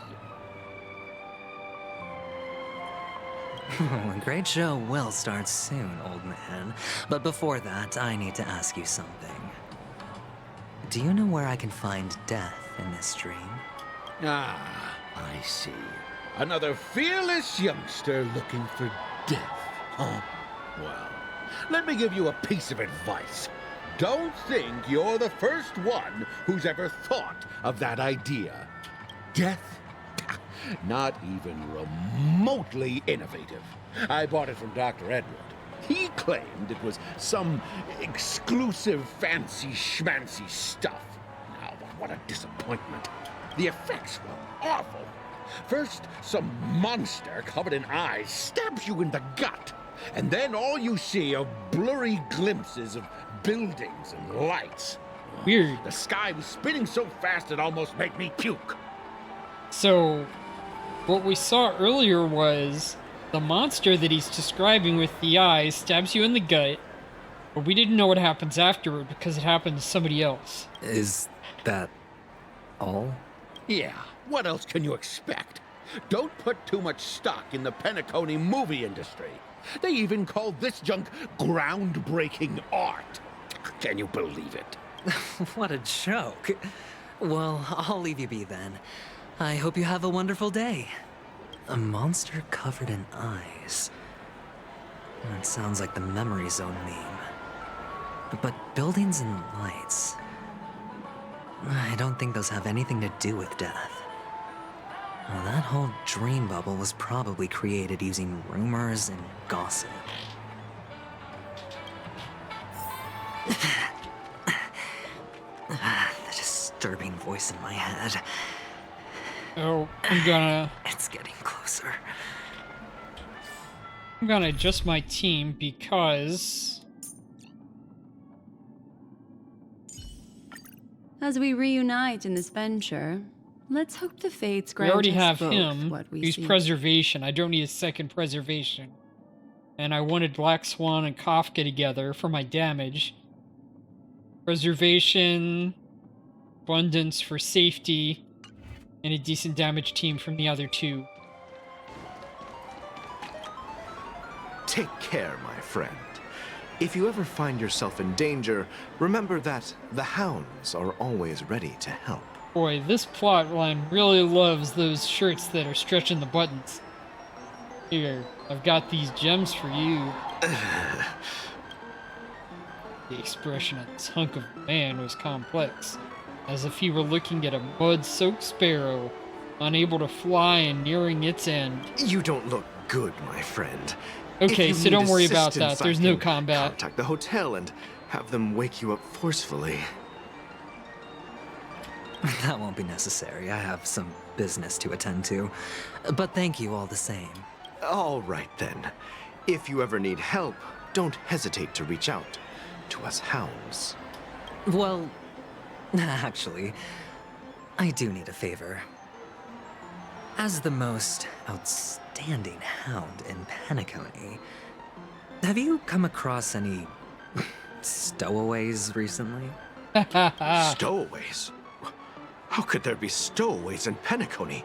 A great show will start soon, old man. But before that, I need to ask you something. Do you know where I can find death in this dream? Ah, I see. Another fearless youngster looking for death, huh? Well, let me give you a piece of advice. Don't think you're the first one who's ever thought of that idea. Death? Not even remotely innovative. I bought it from Dr. Edward. He claimed it was some exclusive fancy schmancy stuff. Now, what a disappointment. The effects were awful. First, some monster covered in eyes stabs you in the gut. And then all you see are blurry glimpses of buildings and lights. Weird. The sky was spinning so fast it almost made me puke. So, what we saw earlier was the monster that he's describing with the eyes stabs you in the gut, but we didn't know what happens afterward because it happened to somebody else. Is that all? Yeah, what else can you expect? Don't put too much stock in the Penacony movie industry. They even call this junk groundbreaking art. Can you believe it? What a joke. Well, I'll leave you be then. I hope you have a wonderful day. A monster covered in eyes. That sounds like the memory zone meme. But buildings and lights... I don't think those have anything to do with death. Well, that whole dream bubble was probably created using rumors and gossip. The disturbing voice in my head. Oh, I'm gonna... It's getting closer. I'm gonna adjust my team because... As we reunite in this venture, let's hope the fates We grant already us have both him. what we Use seek. preservation. I don't need a second preservation. And I wanted Black Swan and Kafka together for my damage. Preservation, abundance for safety, and a decent damage team from the other two. Take care, my friend. If you ever find yourself in danger, remember that the hounds are always ready to help. Boy, this plot line really loves those shirts that are stretching the buttons. Here, I've got these gems for you. The expression of this hunk of man was complex, as if he were looking at a mud-soaked sparrow, unable to fly and nearing its end. You don't look good, my friend. Okay, so don't worry about that. Assistance, There's I no can combat. Contact the hotel and have them wake you up forcefully. That won't be necessary. I have some business to attend to. But thank you all the same. All right, then. If you ever need help, don't hesitate to reach out to us hounds. Well, actually, I do need a favor. As the most outstanding hound in Penacony, have you come across any stowaways recently? Stowaways? How could there be stowaways in Penacony?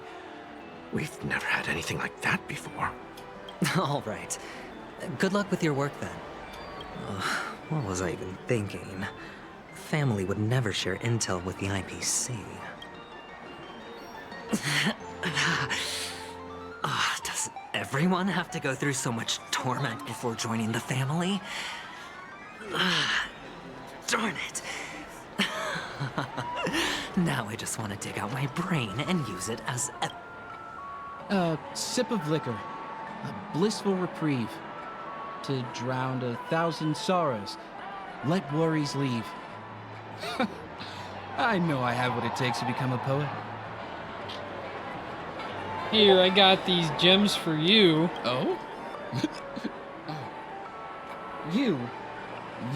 We've never had anything like that before. All right. Good luck with your work then. What was I even thinking? Family would never share intel with the IPC. Does everyone have to go through so much torment before joining the family? Darn it. Now I just want to dig out my brain and use it as a sip of liquor. A blissful reprieve. To drown 1,000 sorrows. Let worries leave. I know I have what it takes to become a poet. Here, I got these gems for you. Oh?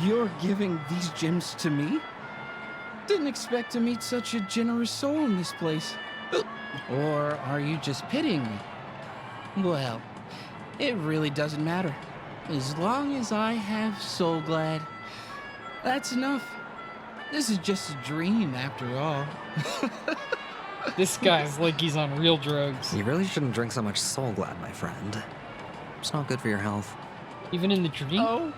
You're giving these gems to me? Didn't expect to meet such a generous soul in this place. Or are you just pitying me? Well, it really doesn't matter. As long as I have Soulglad, that's enough. This is just a dream after all. This guy's like he's on real drugs. You really shouldn't drink so much Soulglad, my friend. It's not good for your health. Even in the dream? Oh.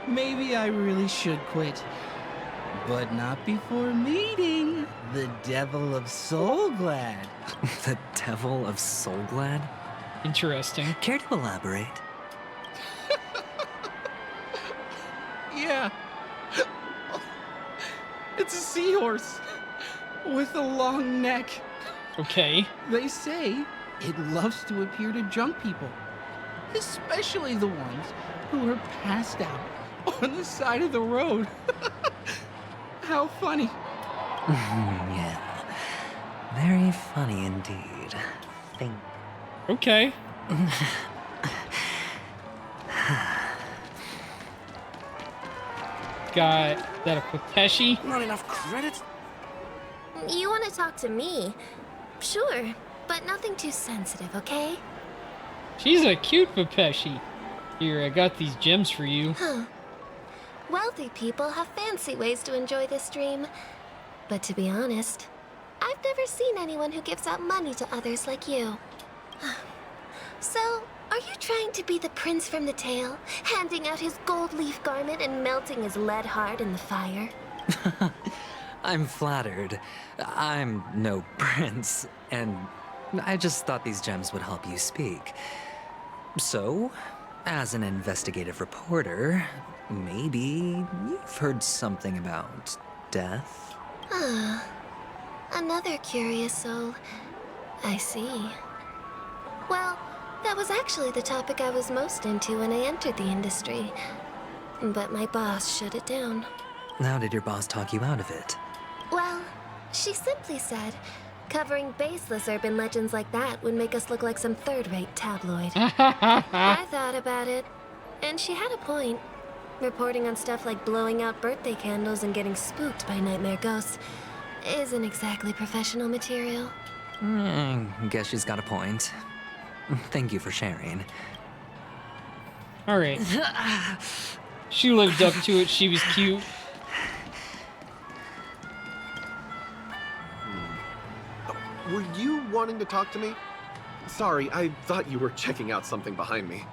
Maybe I really should quit. But not before meeting the Devil of Soulglad. The Devil of Soulglad? Interesting. Care to elaborate? Yeah. It's a seahorse with a long neck. Okay. They say it loves to appear to drunk people, especially the ones who are passed out on the side of the road. How funny. Yeah. Very funny indeed. Okay. Got that a Pateshi? Not enough credit? You want to talk to me? Sure, but nothing too sensitive, okay? She's a cute Papeshi. Here, I got these gems for you. Huh. Wealthy people have fancy ways to enjoy this dream. But to be honest, I've never seen anyone who gives out money to others like you. So, are you trying to be the prince from the tale, handing out his gold leaf garment and melting his lead heart in the fire? I'm flattered. I'm no prince, and I just thought these gems would help you speak. So, as an investigative reporter, maybe you've heard something about death? Ah, another curious soul. I see. Well, that was actually the topic I was most into when I entered the industry. But my boss shut it down. How did your boss talk you out of it? Well, she simply said, covering baseless urban legends like that would make us look like some third-rate tabloid. I thought about it, and she had a point. Reporting on stuff like blowing out birthday candles and getting spooked by nightmare ghosts isn't exactly professional material. Guess she's got a point. Thank you for sharing. Alright. She lived up to it, she was cute. Were you wanting to talk to me? Sorry, I thought you were checking out something behind me.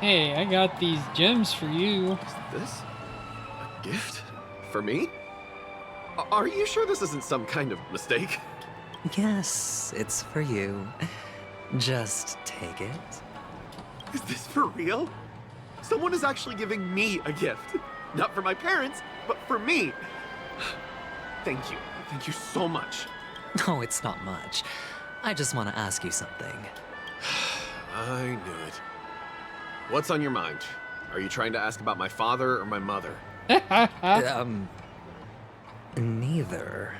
Hey, I got these gems for you. Is this a gift? For me? Are you sure this isn't some kind of mistake? Yes, it's for you. Just take it. Is this for real? Someone is actually giving me a gift. Not for my parents, but for me. Thank you. Thank you so much. No, it's not much. I just want to ask you something. I knew it. What's on your mind? Are you trying to ask about my father or my mother? Neither.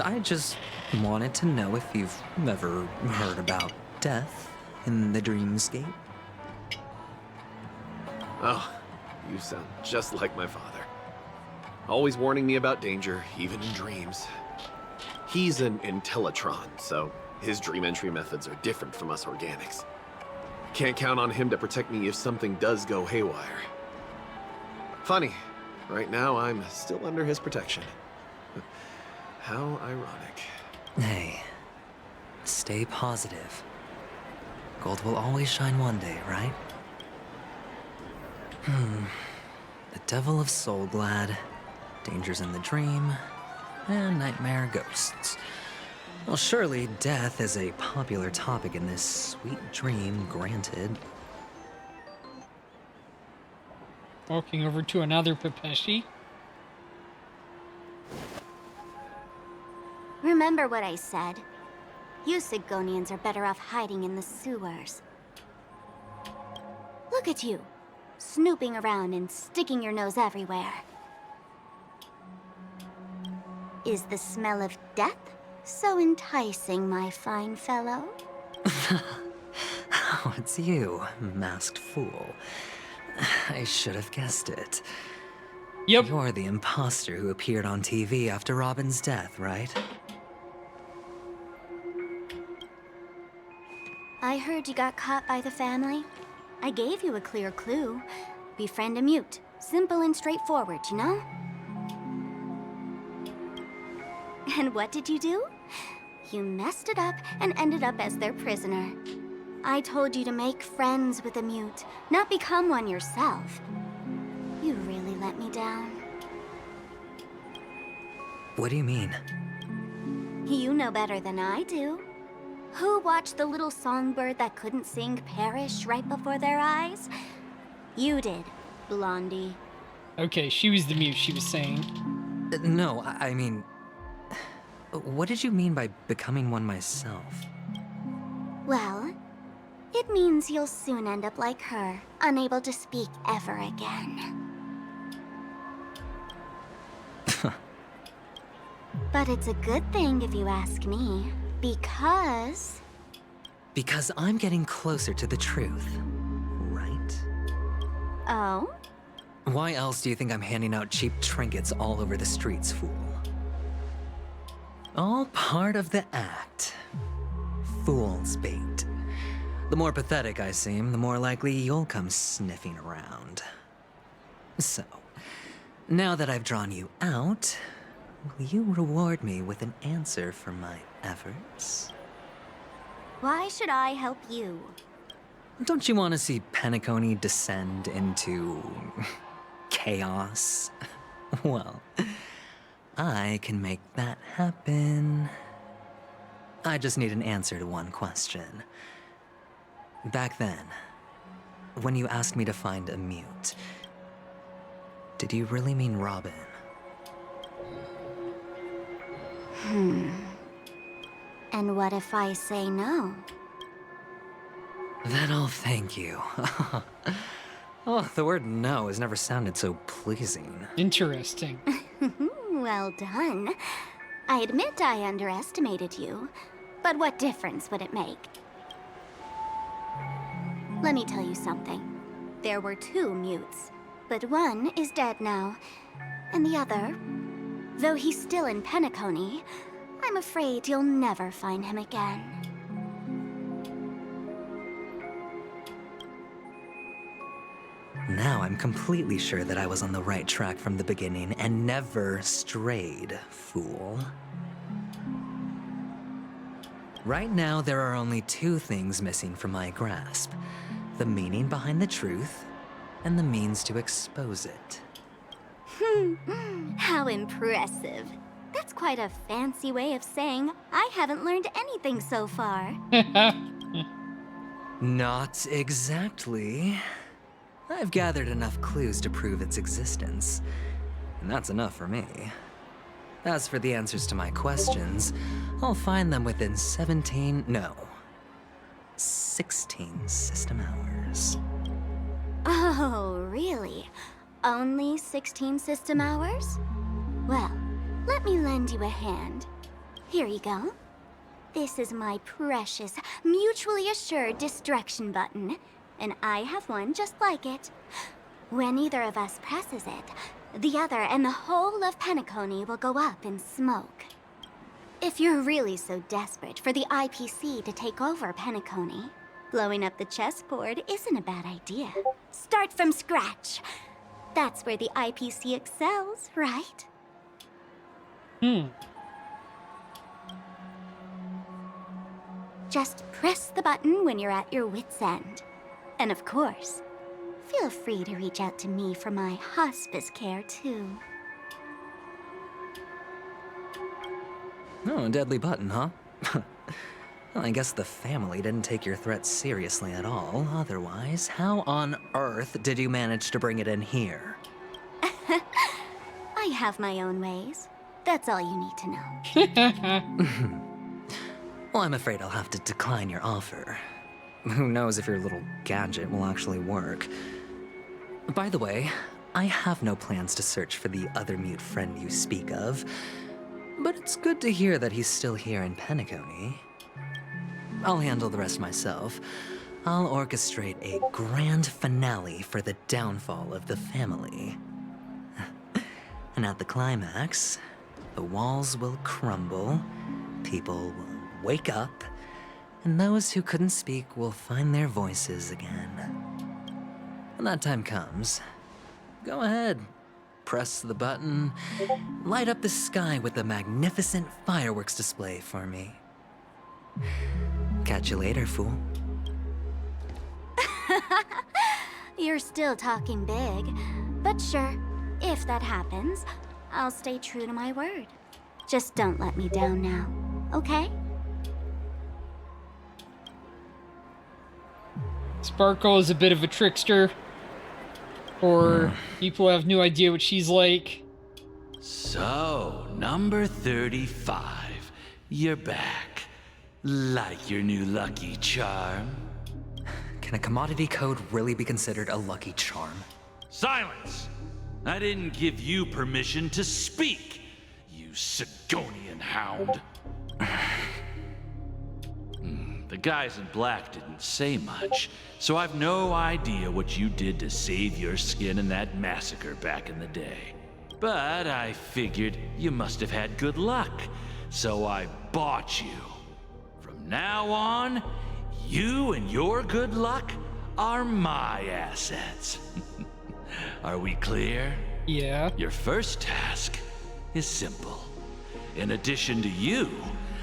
I just wanted to know if you've ever heard about death in the dreamscape. Oh, you sound just like my father. Always warning me about danger, even in dreams. He's an Intellitron, so his dream entry methods are different from us organics. Can't count on him to protect me if something does go haywire. Funny, right now I'm still under his protection. How ironic. Hey, stay positive. Gold will always shine one day, right? The Devil of Soulglad, Dangers in the Dream, and Nightmare Ghosts. Well, surely death is a popular topic in this sweet dream granted. Walking over to another Pepeshi. Remember what I said. You Sigonians are better off hiding in the sewers. Look at you, snooping around and sticking your nose everywhere. Is the smell of death so enticing, my fine fellow? Oh, it's you, masked fool. I should have guessed it. Yep. You're the imposter who appeared on TV after Robin's death, right? I heard you got caught by the family. I gave you a clear clue. Befriend a mute. Simple and straightforward, you know? And what did you do? You messed it up and ended up as their prisoner. I told you to make friends with a mute, not become one yourself. You really let me down. What do you mean? You know better than I do. Who watched the little songbird that couldn't sing perish right before their eyes? You did, Blondie. Okay, she was the mute, she was saying. No, I mean... What did you mean by becoming one myself? Well, it means you'll soon end up like her, unable to speak ever again. But it's a good thing if you ask me, because... Because I'm getting closer to the truth, right? Oh? Why else do you think I'm handing out cheap trinkets all over the streets, fool? All part of the act. Fool's bait. The more pathetic I seem, the more likely you'll come sniffing around. So, now that I've drawn you out, will you reward me with an answer for my efforts? Why should I help you? Don't you want to see Penacony descend into... chaos? Well, I can make that happen. I just need an answer to one question. Back then, when you asked me to find a mute, did you really mean Robin? And what if I say no? Then I'll thank you. Oh, the word no has never sounded so pleasing. Interesting. Well done. I admit I underestimated you, but what difference would it make? Let me tell you something. There were 2 mutes, but one is dead now, and the other, though he's still in Penacony, I'm afraid you'll never find him again. Now I'm completely sure that I was on the right track from the beginning and never strayed, fool. Right now, there are only 2 things missing from my grasp. The meaning behind the truth, and the means to expose it. How impressive. That's quite a fancy way of saying I haven't learned anything so far. Not exactly. I've gathered enough clues to prove its existence, and that's enough for me. As for the answers to my questions, I'll find them within 16 system hours. Oh, really? Only 16 system hours? Well, let me lend you a hand. Here you go. This is my precious, mutually assured destruction button, and I have one just like it. When either of us presses it, the other and the whole of Penacony will go up in smoke. If you're really so desperate for the IPC to take over Penacony, blowing up the chessboard isn't a bad idea. Start from scratch. That's where the IPC excels, right? Just press the button when you're at your wit's end. And of course, feel free to reach out to me for my hospice care, too. Oh, a deadly button, huh? Well, I guess the family didn't take your threat seriously at all. Otherwise, how on earth did you manage to bring it in here? I have my own ways. That's all you need to know. Well, I'm afraid I'll have to decline your offer. Who knows if your little gadget will actually work. By the way, I have no plans to search for the other mute friend you speak of, but it's good to hear that he's still here in Penacony. I'll handle the rest myself. I'll orchestrate a grand finale for the downfall of the family. And at the climax, the walls will crumble, people will wake up, and those who couldn't speak will find their voices again. When that time comes, go ahead, press the button, light up the sky with a magnificent fireworks display for me. Catch you later, fool. You're still talking big, but sure, if that happens, I'll stay true to my word. Just don't let me down now, okay? Sparkle is a bit of a trickster. Or people have no idea what she's like. So, number 35. You're back. Like your new lucky charm? Can a commodity code really be considered a lucky charm? Silence! I didn't give you permission to speak, you Sigonian hound. The guys in black didn't say much, so I've no idea what you did to save your skin in that massacre back in the day. But I figured you must have had good luck, so I bought you. From now on, you and your good luck are my assets. Are we clear? Yeah. Your first task is simple. In addition to you,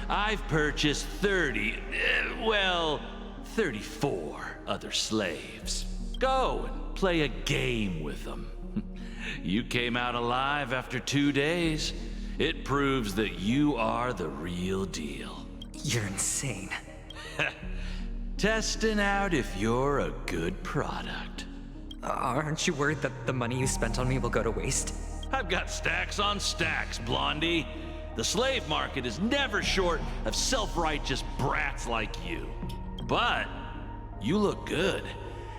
I've purchased 34 other slaves. Go and play a game with them. You came out alive after 2 days. It proves that you are the real deal. You're insane. Testing out if you're a good product. Aren't you worried that the money you spent on me will go to waste? I've got stacks on stacks, Blondie. The slave market is never short of self-righteous brats like you. But you look good.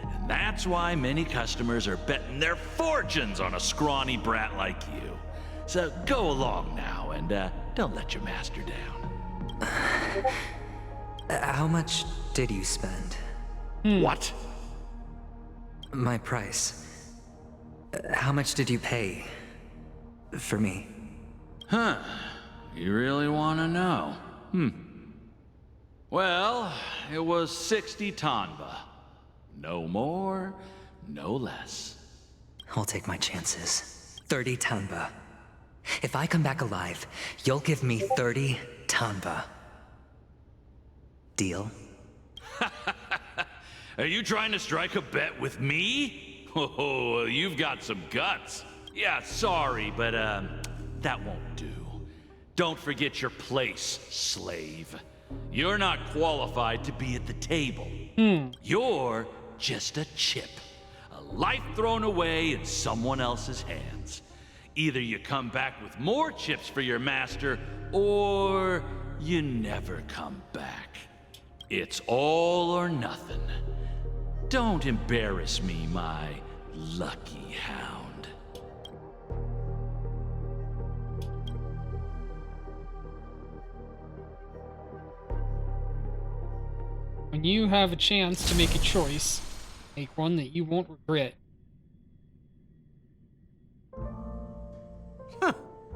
And that's why many customers are betting their fortunes on a scrawny brat like you. So go along now and don't let your master down. How much did you spend? What? My price. How much did you pay for me? Huh. You really want to know? Well, it was 60 tanba. No more, no less. I'll take my chances. 30 tanba. If I come back alive, you'll give me 30 tanba. Deal? Are you trying to strike a bet with me? Oh, you've got some guts. Yeah, sorry, but that won't do. Don't forget your place, slave. You're not qualified to be at the table. You're just a chip. A life thrown away in someone else's hands. Either you come back with more chips for your master, or you never come back. It's all or nothing. Don't embarrass me, my lucky hound. When you have a chance to make a choice, make one that you won't regret.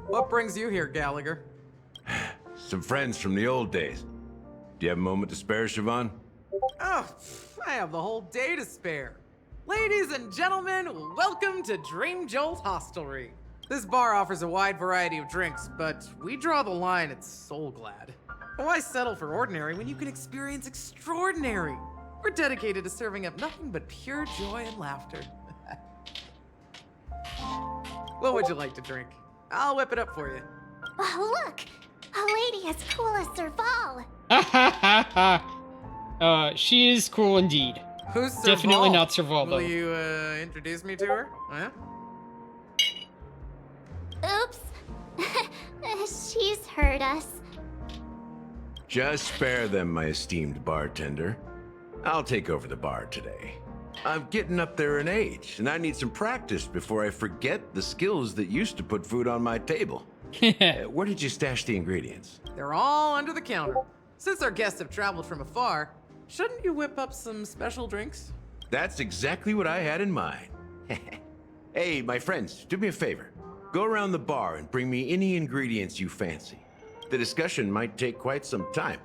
What brings you here, Gallagher? Some friends from the old days. Do you have a moment to spare, Siobhan? Oh, I have the whole day to spare. Ladies and gentlemen, welcome to Dream Jolt Hostelry. This bar offers a wide variety of drinks, but we draw the line at Soul Glad. Why settle for ordinary when you can experience extraordinary? We're dedicated to serving up nothing but pure joy and laughter. What would you like to drink? I'll whip it up for you. Oh, look! A lady as cool as Serval. She is cool indeed. Who's Serval? Definitely not Serval, though. Will you introduce me to her? Huh? Oops. She's heard us. Just spare them, my esteemed bartender. I'll take over the bar today. I'm getting up there in age, and I need some practice before I forget the skills that used to put food on my table. Where did you stash the ingredients? They're all under the counter. Since our guests have traveled from afar, shouldn't you whip up some special drinks? That's exactly what I had in mind. Hey, my friends, do me a favor. Go around the bar and bring me any ingredients you fancy. The discussion might take quite some time,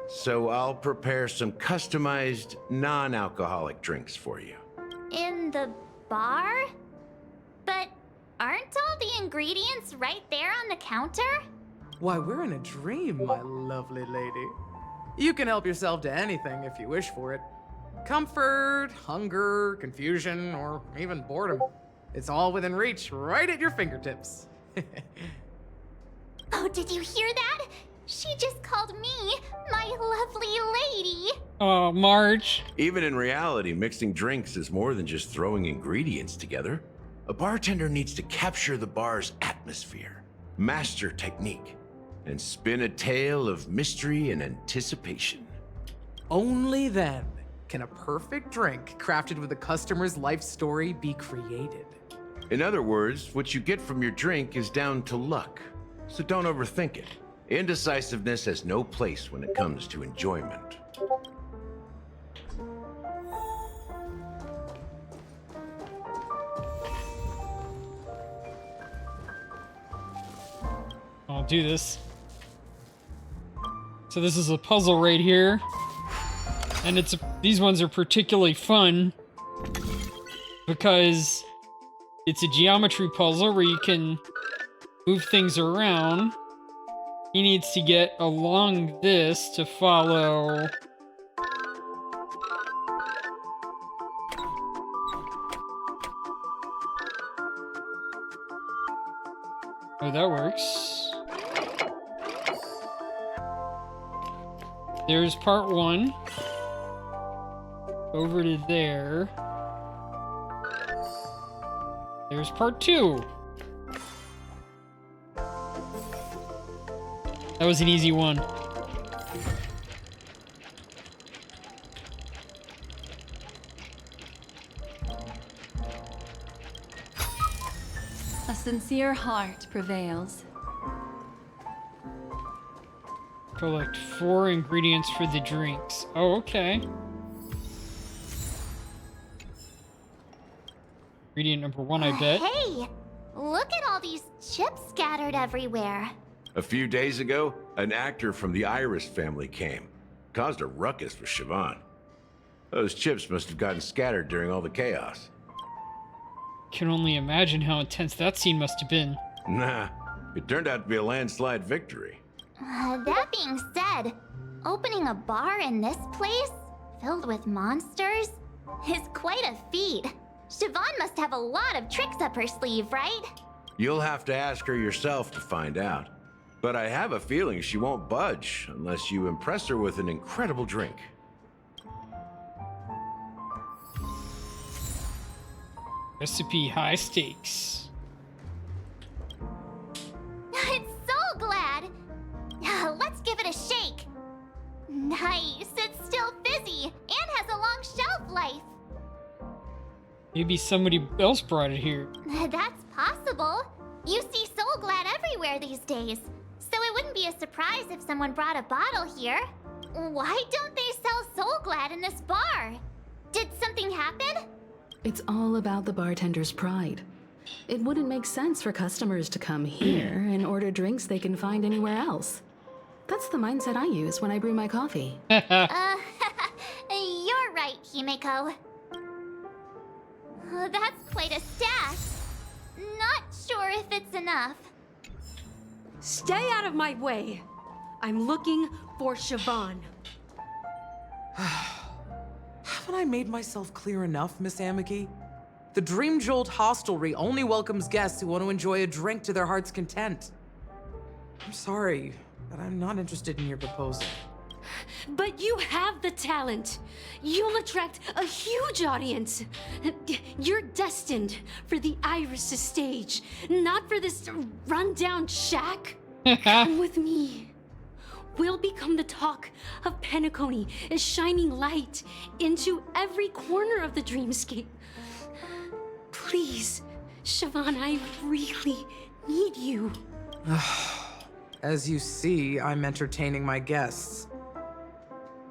so I'll prepare some customized, non-alcoholic drinks for you. In the bar? But aren't all the ingredients right there on the counter? Why, we're in a dream, my lovely lady. You can help yourself to anything if you wish for it. Comfort, hunger, confusion, or even boredom. It's all within reach, right at your fingertips. Oh, did you hear that? She just called me my lovely lady. Oh, Marge. Even in reality, mixing drinks is more than just throwing ingredients together. A bartender needs to capture the bar's atmosphere, master technique, and spin a tale of mystery and anticipation. Only then can a perfect drink crafted with a customer's life story be created. In other words, what you get from your drink is down to luck, so don't overthink it. Indecisiveness has no place when it comes to enjoyment. I'll do this. So this is a puzzle right here. And these ones are particularly fun because it's a geometry puzzle where you can move things around. He needs to get along this to follow. Oh, that works. There's part 1. Over to there. There's part 2. That was an easy one. A sincere heart prevails. Collect 4 ingredients for the drinks. Oh, okay. Ingredient number 1, I bet. Hey, look at all these chips scattered everywhere. A few days ago, an actor from the Iris family came. Caused a ruckus with Siobhan. Those chips must have gotten scattered during all the chaos. Can only imagine how intense that scene must have been. Nah, it turned out to be a landslide victory. That being said, opening a bar in this place, filled with monsters, is quite a feat. Siobhan must have a lot of tricks up her sleeve, right? You'll have to ask her yourself to find out. But I have a feeling she won't budge unless you impress her with an incredible drink. Recipe high stakes. I'm so glad. Let's give it a shake. Nice, it's still fizzy and has a long shelf life. Maybe somebody else brought it here. That's possible. You see Soul Glad everywhere these days, so it wouldn't be a surprise if someone brought a bottle here. Why don't they sell Soul Glad in this bar? Did something happen? It's all about the bartender's pride. It wouldn't make sense for customers to come here and order drinks they can find anywhere else. That's the mindset I use when I brew my coffee. You're right, Himeko. That's quite a stash. Not sure if it's enough. Stay out of my way. I'm looking for Siobhan. Haven't I made myself clear enough, Miss Amiki? The Dream Jolt Hostelry only welcomes guests who want to enjoy a drink to their heart's content. I'm sorry, but I'm not interested in your proposal. But you have the talent. You'll attract a huge audience. You're destined for the Iris stage, not for this rundown shack. Come with me. We'll become the talk of Penacony, as shining light into every corner of the dreamscape. Please, Siobhan, I really need you. As you see, I'm entertaining my guests.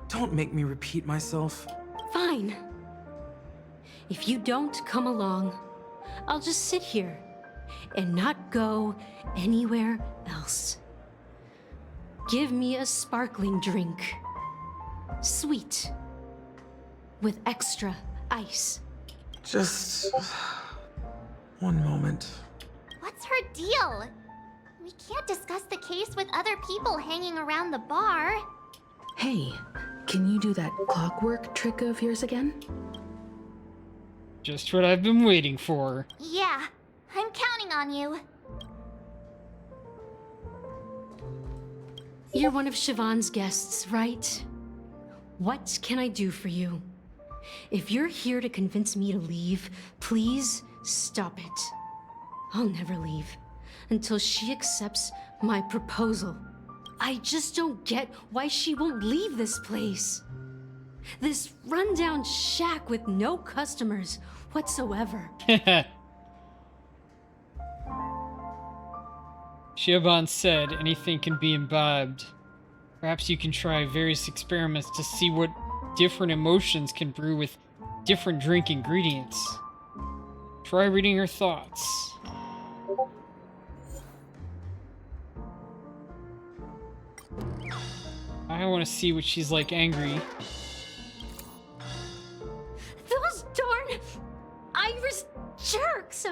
Don't make me repeat myself. Fine. If you don't come along, I'll just sit here and not go anywhere else. Give me a sparkling drink. Sweet. With extra ice. Just one moment. What's her deal? We can't discuss the case with other people hanging around the bar. Hey, can you do that clockwork trick of yours again? Just what I've been waiting for. Yeah, I'm counting on you. You're one of Siobhan's guests, right? What can I do for you? If you're here to convince me to leave, please stop it. I'll never leave until she accepts my proposal. I just don't get why she won't leave this place. This rundown shack with no customers whatsoever. Siobhan said anything can be imbibed. Perhaps you can try various experiments to see what different emotions can brew with different drink ingredients. Try reading her thoughts. I want to see what she's like angry. Those darn Iris jerks!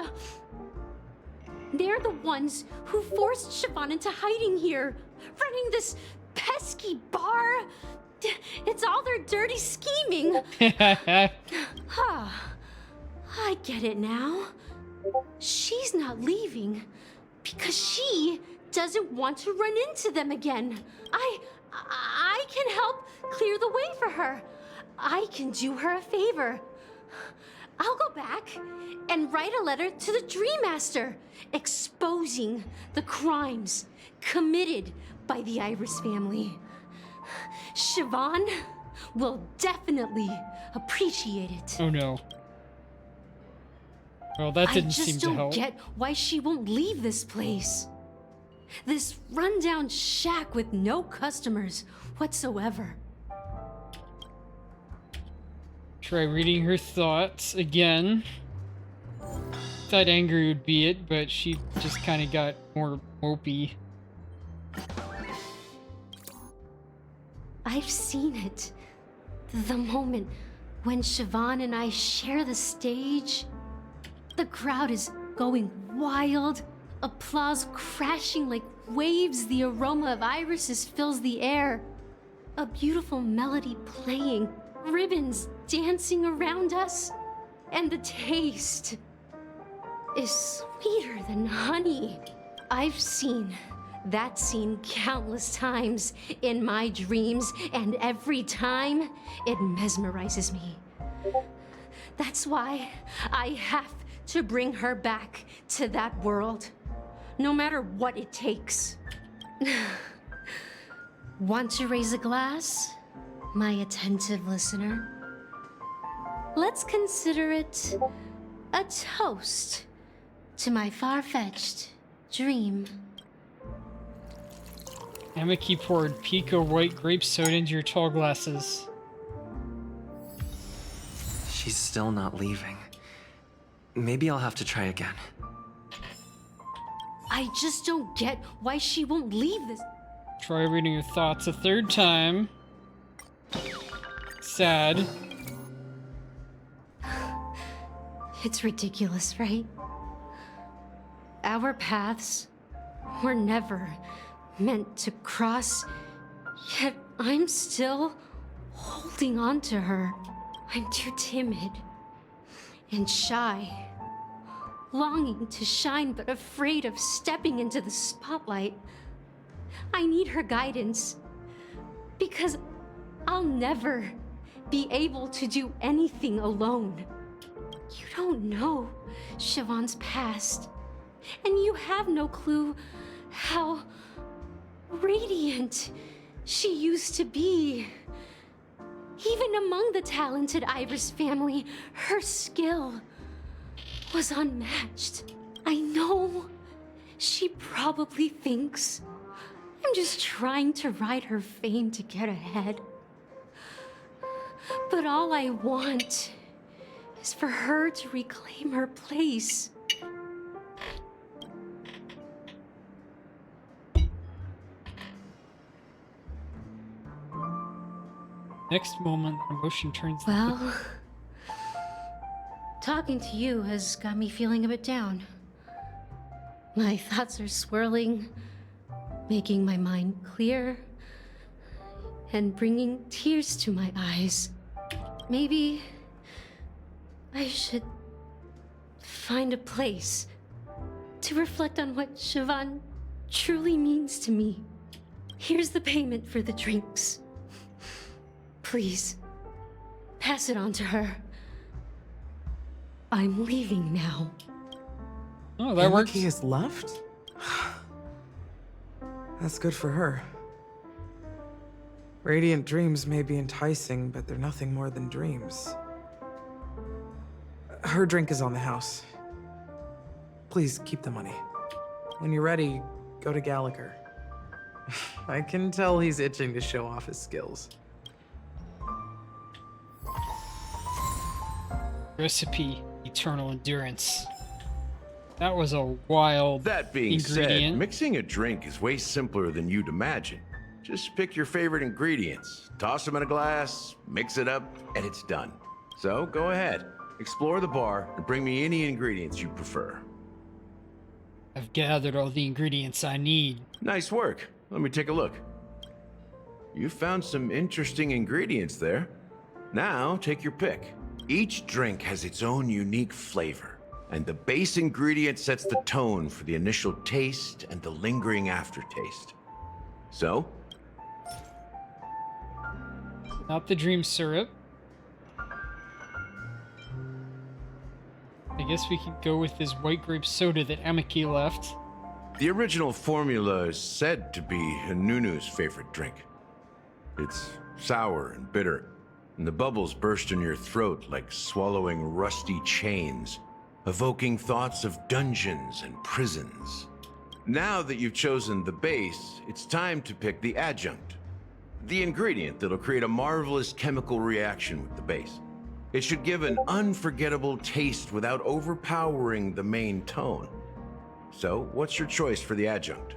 They're the ones who forced Siobhan into hiding here, running this pesky bar. It's all their dirty scheming. I get it now. She's not leaving because she doesn't want to run into them again. I can help clear the way for her. I can do her a favor. I'll go back and write a letter to the Dream Master, exposing the crimes committed by the Iris family. Siobhan will definitely appreciate it. Oh no. Well, that didn't seem to help. I just don't get why she won't leave this place. This rundown shack with no customers whatsoever. Try reading her thoughts again. Thought angry would be it, but she just kind of got more mopey. I've seen it. The moment when Siobhan and I share the stage, the crowd is going wild, applause crashing like waves, the aroma of irises fills the air, a beautiful melody playing, ribbons dancing around us, and the taste is sweeter than honey. I've seen that scene countless times in my dreams, and every time it mesmerizes me. That's why I have to bring her back to that world, no matter what it takes. Want to raise a glass, my attentive listener? Let's consider it a toast to my far-fetched dream. Amaki poured Pico white grape soda into your tall glasses. She's still not leaving. Maybe I'll have to try again. I just don't get why she won't leave this. Try reading your thoughts a third time. Sad. It's ridiculous, right? Our paths were never meant to cross, yet I'm still holding on to her. I'm too timid and shy, longing to shine but afraid of stepping into the spotlight. I need her guidance because I'll never be able to do anything alone. You don't know Siobhan's past, and you have no clue how radiant she used to be. Even among the talented Iris family, her skill was unmatched. I know she probably thinks I'm just trying to ride her fame to get ahead. But all I want is for her to reclaim her place. Next moment, the emotion turns. Well, talking to you has got me feeling a bit down. My thoughts are swirling, making my mind clear, and bringing tears to my eyes. Maybe I should find a place to reflect on what Siobhan truly means to me. Here's the payment for the drinks. Please, pass it on to her. I'm leaving now. Oh, that works. Amaki has left? That's good for her. Radiant dreams may be enticing, but they're nothing more than dreams. Her drink is on the house. Please keep the money. When you're ready, go to Gallagher. I can tell he's itching to show off his skills. Recipe, eternal endurance. That was a wild That being ingredient. said, mixing a drink is way simpler than you'd imagine. Just pick your favorite ingredients, toss them in a glass, mix it up, and it's done. So go ahead, explore the bar, and bring me any ingredients you prefer. I've gathered all the ingredients I need. Nice work. Let me take a look. You found some interesting ingredients there. Now take your pick. Each drink has its own unique flavor, and the base ingredient sets the tone for the initial taste and the lingering aftertaste. So, Not the dream syrup. I guess we could go with this white grape soda that Amiki left. The original formula is said to be Nunu's favorite drink. It's sour and bitter, and the bubbles burst in your throat like swallowing rusty chains, evoking thoughts of dungeons and prisons. Now that you've chosen the base, it's time to pick the adjunct, the ingredient that'll create a marvelous chemical reaction with the base. It should give an unforgettable taste without overpowering the main tone. So, what's your choice for the adjunct?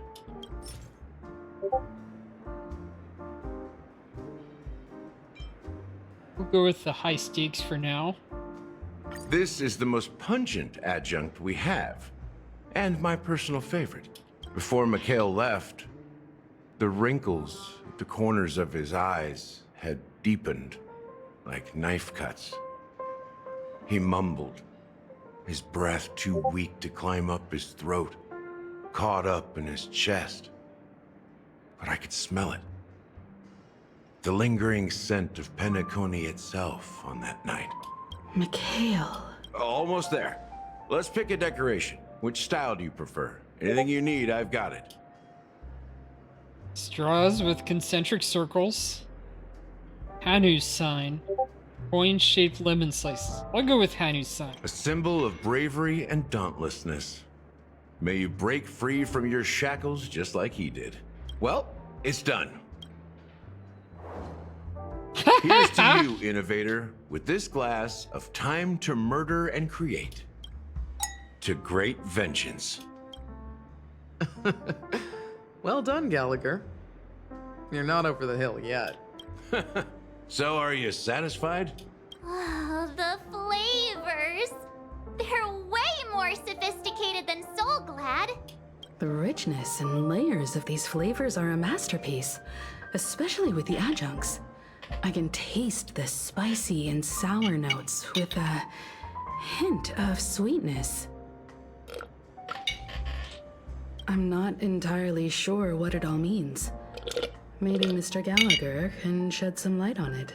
We'll go with the high stakes for now. This is the most pungent adjunct we have, and my personal favorite. Before Mikhail left, the wrinkles at the corners of his eyes had deepened like knife cuts. He mumbled, his breath too weak to climb up his throat, caught up in his chest. But I could smell it. The lingering scent of Penacony itself on that night. Mikhail. Almost there. Let's pick a decoration. Which style do you prefer? Anything you need, I've got it. Straws with concentric circles. Hanu's sign. Coin-shaped lemon slices. I'll go with Hanu's sign. A symbol of bravery and dauntlessness. May you break free from your shackles just like he did. Well, it's done. Here's to you, innovator, with this glass of time to murder and create. To great vengeance. Well done, Gallagher. You're not over the hill yet. So, are you satisfied? Oh, the flavors! They're way more sophisticated than Soul Glad. The richness and layers of these flavors are a masterpiece, especially with the adjuncts. I can taste the spicy and sour notes with a hint of sweetness. I'm not entirely sure what it all means. Maybe Mr. Gallagher can shed some light on it.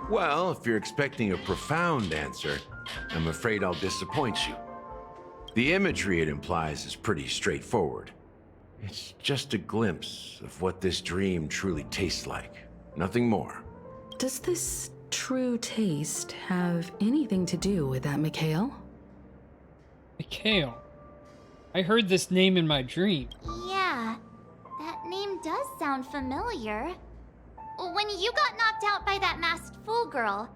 Well, if you're expecting a profound answer, I'm afraid I'll disappoint you. The imagery it implies is pretty straightforward. It's just a glimpse of what this dream truly tastes like. Nothing more. Does this true taste have anything to do with that Mikhail? Mikhail. I heard this name in my dream. Yeah, that name does sound familiar. When you got knocked out by that masked fool girl,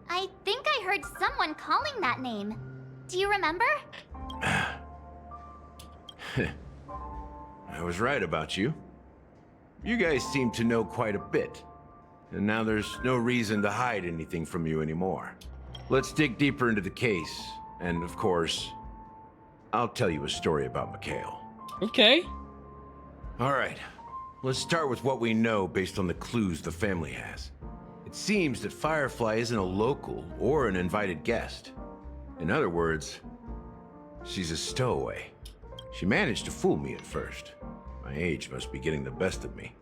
I think I heard someone calling that name. Do you remember? I was right about you. You guys seem to know quite a bit. And now there's no reason to hide anything from you anymore. Let's dig deeper into the case. And of course, I'll tell you a story about Mikhail. Okay. All right. Let's start with what we know based on the clues the family has. It seems that Firefly isn't a local or an invited guest. In other words, she's a stowaway. She managed to fool me at first. My age must be getting the best of me.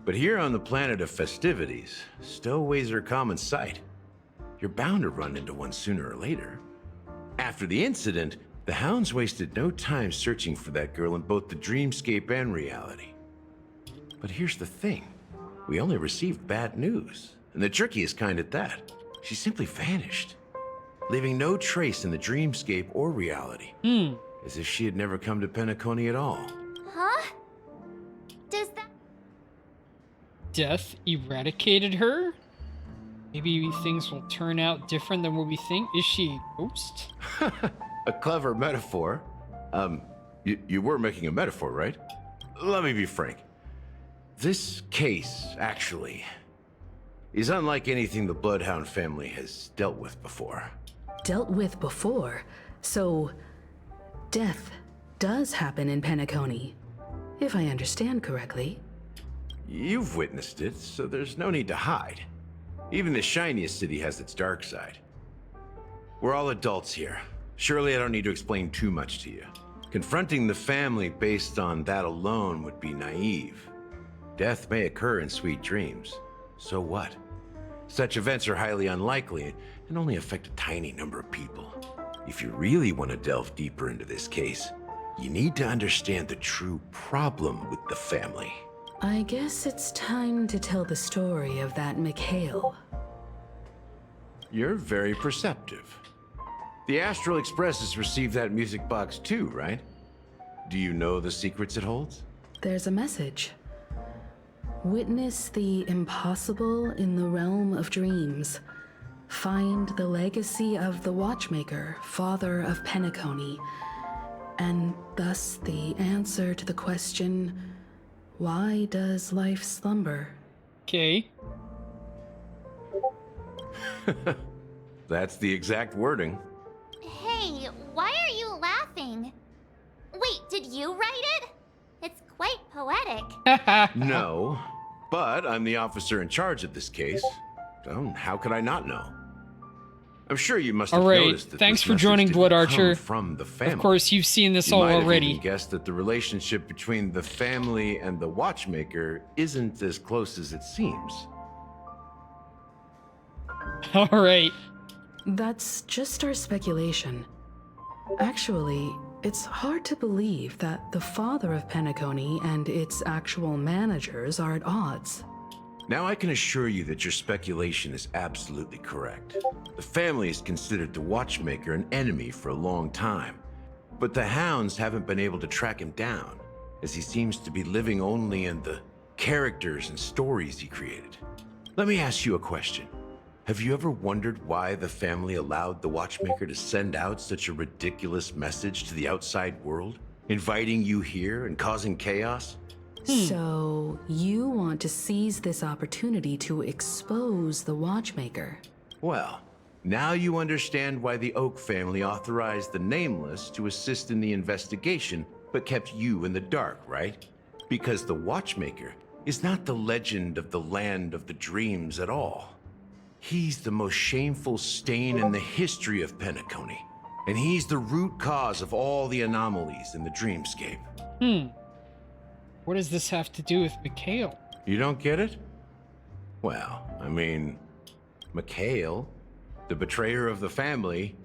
But here on the planet of festivities, stowaways are a common sight. You're bound to run into one sooner or later. After the incident, the hounds wasted no time searching for that girl in both the dreamscape and reality. But here's the thing. We only received bad news, and the trickiest kind at that. She simply vanished, leaving no trace in the dreamscape or reality. As if she had never come to Penacony at all. Huh? Does that... Death eradicated her? Maybe things will turn out different than what we think. Is she a ghost? A clever metaphor. You were making a metaphor, right? Let me be frank. This case, actually, is unlike anything the Bloodhound family has dealt with before. Dealt with before? So, death does happen in Penacony, if I understand correctly. You've witnessed it, so there's no need to hide. Even the shiniest city has its dark side. We're all adults here. Surely I don't need to explain too much to you. Confronting the family based on that alone would be naive. Death may occur in sweet dreams, So what? Such events are highly unlikely and only affect a tiny number of people. If you really want to delve deeper into this case, you need to understand the true problem with the family. I guess it's time to tell the story of that Mikhail. You're very perceptive. The Astral Express has received that music box too, right? Do you know the secrets it holds? There's a message. Witness the impossible in the realm of dreams. Find the legacy of the Watchmaker, father of Penacony, and thus the answer to the question, why does life slumber? Okay. That's the exact wording. Hey, why are you laughing? Wait, did you write it? It's quite poetic. No, but I'm the officer in charge of this case. So how could I not know? I'm sure you must have noticed that thanks this for message joining, didn't Blood come Archer. from the family. Of course, you've seen this You all might have already. even guessed that the relationship between the family and the Watchmaker isn't as close as it seems. All right. That's just our speculation. Actually, it's hard to believe that the father of Penacony and its actual managers are at odds. Now I can assure you that your speculation is absolutely correct. The family has considered the Watchmaker an enemy for a long time, but the Hounds haven't been able to track him down, as he seems to be living only in the characters and stories he created. Let me ask you a question. Have you ever wondered why the family allowed the Watchmaker to send out such a ridiculous message to the outside world, inviting you here and causing chaos? So, you want to seize this opportunity to expose the Watchmaker? Well, now you understand why the Oak family authorized the Nameless to assist in the investigation, but kept you in the dark, right? Because the Watchmaker is not the legend of the Land of the Dreams at all. He's the most shameful stain in the history of Penacony, and he's the root cause of all the anomalies in the dreamscape. What does this have to do with Mikhail? You don't get it? Well, I mean, Mikhail, the betrayer of the family,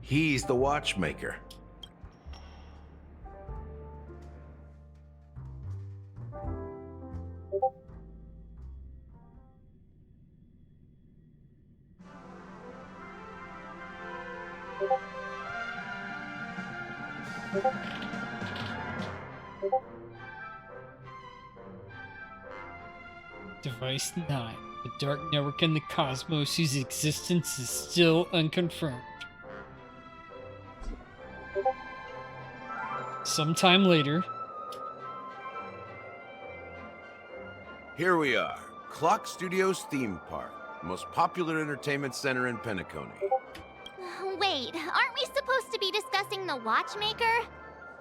he's the Watchmaker. Device 9. The dark network in the cosmos whose existence is still unconfirmed. Sometime later. Here we are, Clock Studios theme park, the most popular entertainment center in Penacony. Wait, aren't we supposed to be discussing the Watchmaker?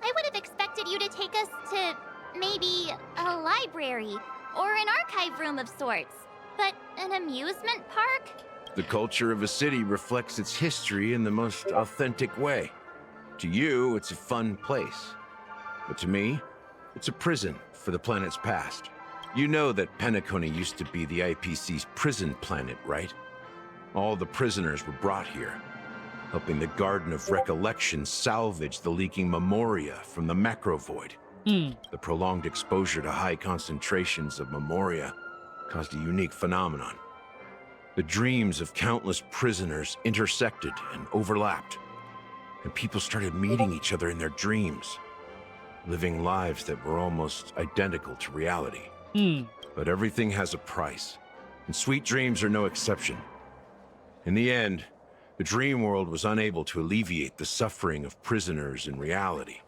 I would have expected you to take us to maybe a library or an archive room of sorts. But an amusement park? The culture of a city reflects its history in the most authentic way. To you, it's a fun place. But to me, it's a prison for the planet's past. You know that Penacony used to be the IPC's prison planet, right? All the prisoners were brought here, helping the Garden of Recollection salvage the leaking memoria from the macro void. The prolonged exposure to high concentrations of memoria caused a unique phenomenon. The dreams of countless prisoners intersected and overlapped, and people started meeting each other in their dreams, living lives that were almost identical to reality. But everything has a price, and sweet dreams are no exception. In the end, the dream world was unable to alleviate the suffering of prisoners in reality.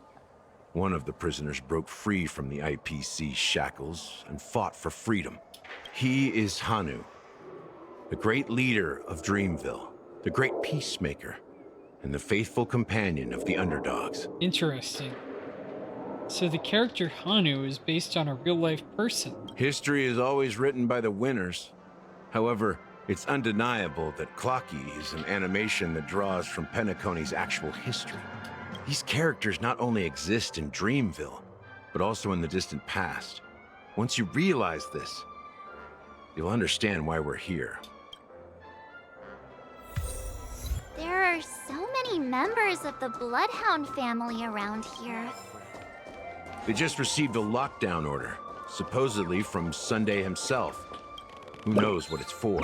One of the prisoners broke free from the IPC shackles and fought for freedom. He is Hanu, the great leader of Dreamville, the great peacemaker, and the faithful companion of the underdogs. Interesting. So the character Hanu is based on a real-life person. History is always written by the winners. However, it's undeniable that Clocky is an animation that draws from Penacony's actual history. These characters not only exist in Dreamville, but also in the distant past. Once you realize this, you'll understand why we're here. There are so many members of the Bloodhound family around here. They just received a lockdown order, supposedly from Sunday himself. Who knows what it's for?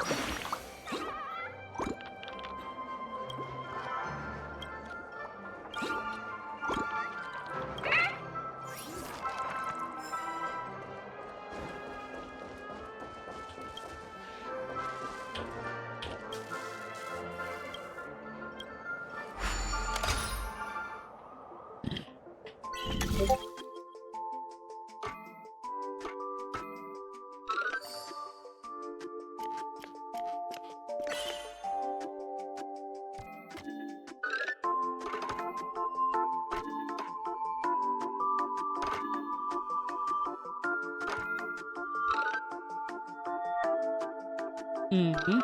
Mm-hmm.